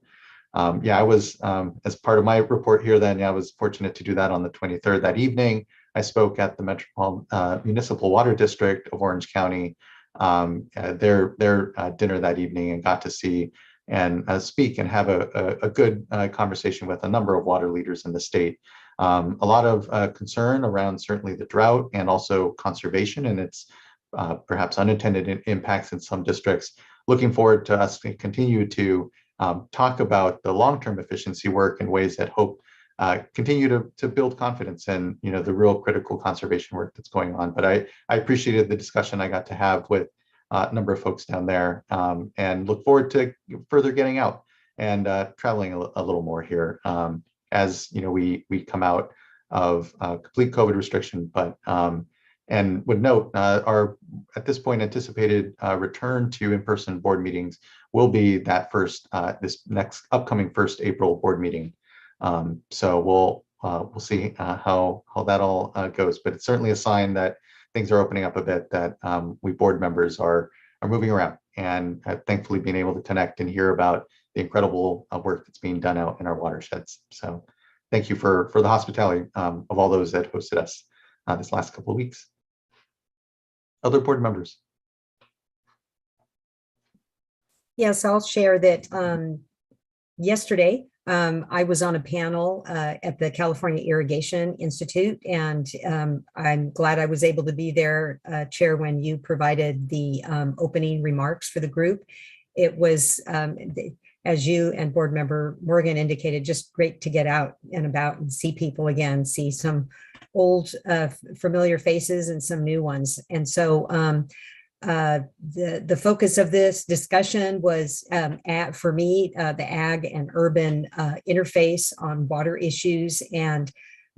[SPEAKER 1] I was, as part of my report here then, I was fortunate to do that on the 23rd that evening. I spoke at the Municipal Water District of Orange County, their dinner that evening, and got to see and speak and have a good conversation with a number of water leaders in the state. A lot of concern around certainly the drought and also conservation and its perhaps unintended impacts in some districts. Looking forward to us to continue to talk about the long-term efficiency work in ways that hope continue to build confidence in the real critical conservation work that's going on. But I appreciated the discussion I got to have with a number of folks down there, and look forward to further getting out and traveling a little more here as we come out of complete COVID restriction. But and would note our at this point anticipated return to in-person board meetings will be that this next upcoming 1st April board meeting. So we'll see how that all goes, but it's certainly a sign that things are opening up a bit, that we board members are moving around and have thankfully been able to connect and hear about the incredible work that's being done out in our watersheds. So thank you for the hospitality of all those that hosted us this last couple of weeks. Other board members?
[SPEAKER 10] Yes, I'll share that yesterday, I was on a panel at the California Irrigation Institute, and I'm glad I was able to be there, Chair, when you provided the opening remarks for the group. It was, as you and board member Morgan indicated, just great to get out and about and see people again, see some old familiar faces and some new ones. And so the focus of this discussion was for me, the ag and urban interface on water issues. And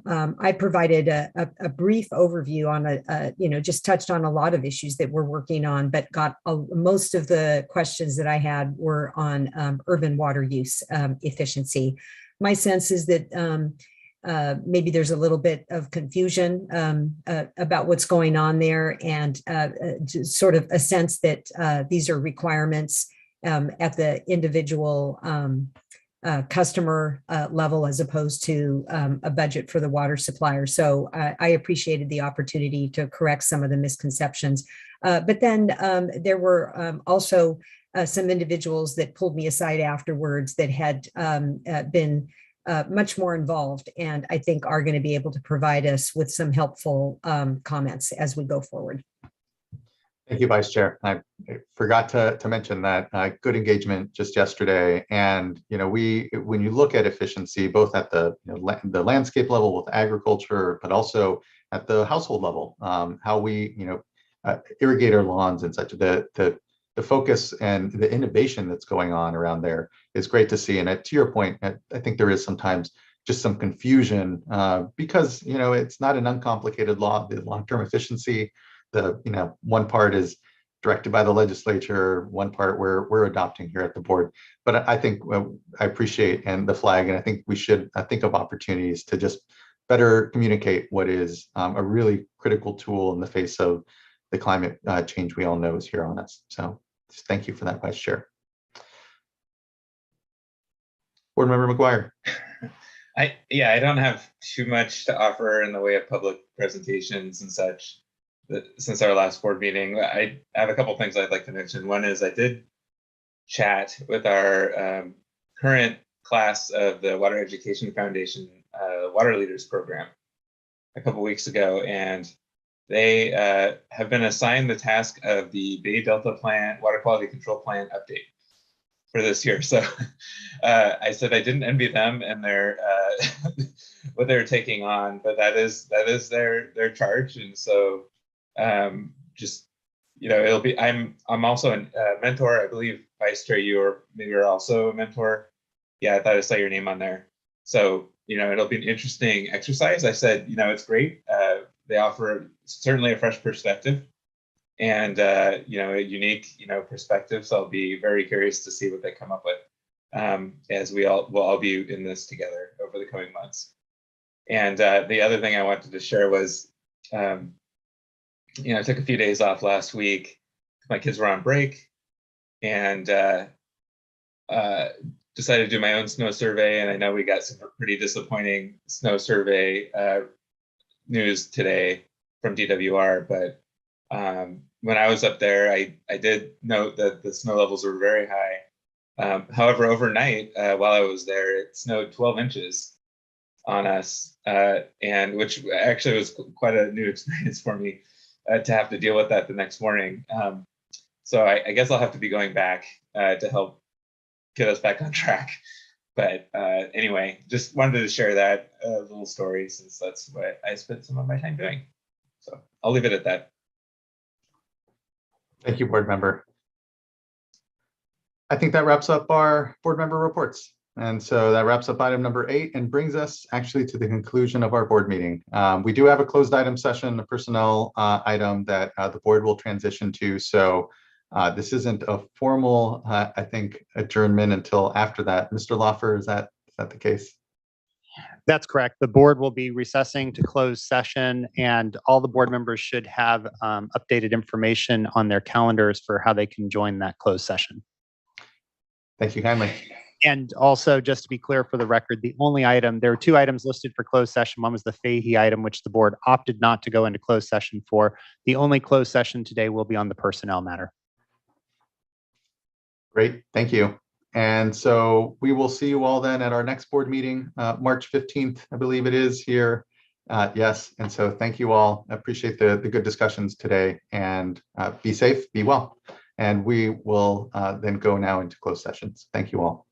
[SPEAKER 10] I provided a brief overview on just touched on a lot of issues that we're working on, but got most of the questions that I had were on urban water use efficiency. My sense is that maybe there's a little bit of confusion about what's going on there, and sort of a sense that these are requirements at the individual customer level, as opposed to a budget for the water supplier. So I appreciated the opportunity to correct some of the misconceptions. But then there were also some individuals that pulled me aside afterwards that had been much more involved, and I think are going to be able to provide us with some helpful comments as we go forward.
[SPEAKER 1] Thank you, Vice Chair. I forgot to mention that good engagement just yesterday. And when you look at efficiency, both at the landscape level with agriculture, but also at the household level, how we irrigate our lawns and such, the focus and the innovation that's going on around there is great to see. And to your point, I think there is sometimes just some confusion because it's not an uncomplicated law. The long-term efficiency, one part is directed by the legislature, one part we're adopting here at the board. But I think I appreciate the flag, and I think we should think of opportunities to just better communicate what is a really critical tool in the face of the climate change we all know is here on us. So just thank you for that, Vice Chair. Board Member McGuire.
[SPEAKER 15] I don't have too much to offer in the way of public presentations and such since our last board meeting. I have a couple things I'd like to mention. One is I did chat with our current class of the Water Education Foundation Water Leaders Program a couple weeks ago, and they have been assigned the task of the Bay Delta Plant Water Quality Control Plan update for this year. So I said I didn't envy them and their what they're taking on, but that is their charge. And so just, you know, it'll be, I'm also a mentor. I believe Vice Chair, you or maybe you're also a mentor. Yeah, I thought I saw your name on there. So, you know, it'll be an interesting exercise. I said, you know, it's great. They offer certainly a fresh perspective and, you know, a unique, you know, perspective. So I'll be very curious to see what they come up with as we'll all be in this together over the coming months. And the other thing I wanted to share was, you know, I took a few days off last week. My kids were on break and decided to do my own snow survey. And I know we got some pretty disappointing snow survey news today from DWR, but when I was up there, I did note that the snow levels were very high. However, overnight, while I was there, it snowed 12 inches on us, and which actually was quite a new experience for me to have to deal with that the next morning. So I guess I'll have to be going back to help get us back on track. But anyway, just wanted to share that little story since that's what I spent some of my time doing. So I'll leave it at that.
[SPEAKER 1] Thank you, board member. I think that wraps up our board member reports. And so that wraps up item number 8 and brings us actually to the conclusion of our board meeting. We do have a closed item session, a personnel item that the board will transition to. So this isn't a formal, I think, adjournment until after that. Mr. Loffer, is that the case?
[SPEAKER 8] That's correct. The board will be recessing to closed session, and all the board members should have updated information on their calendars for how they can join that closed session.
[SPEAKER 1] Thank you kindly.
[SPEAKER 8] And also, just to be clear for the record, the only item, there are 2 items listed for closed session. One was the Fahey item, which the board opted not to go into closed session for. The only closed session today will be on the personnel matter.
[SPEAKER 1] Great, thank you. And so we will see you all then at our next board meeting, March 15th, I believe it is here. Yes, and so thank you all. I appreciate the good discussions today, and be safe, be well. And we will then go now into closed sessions. Thank you all.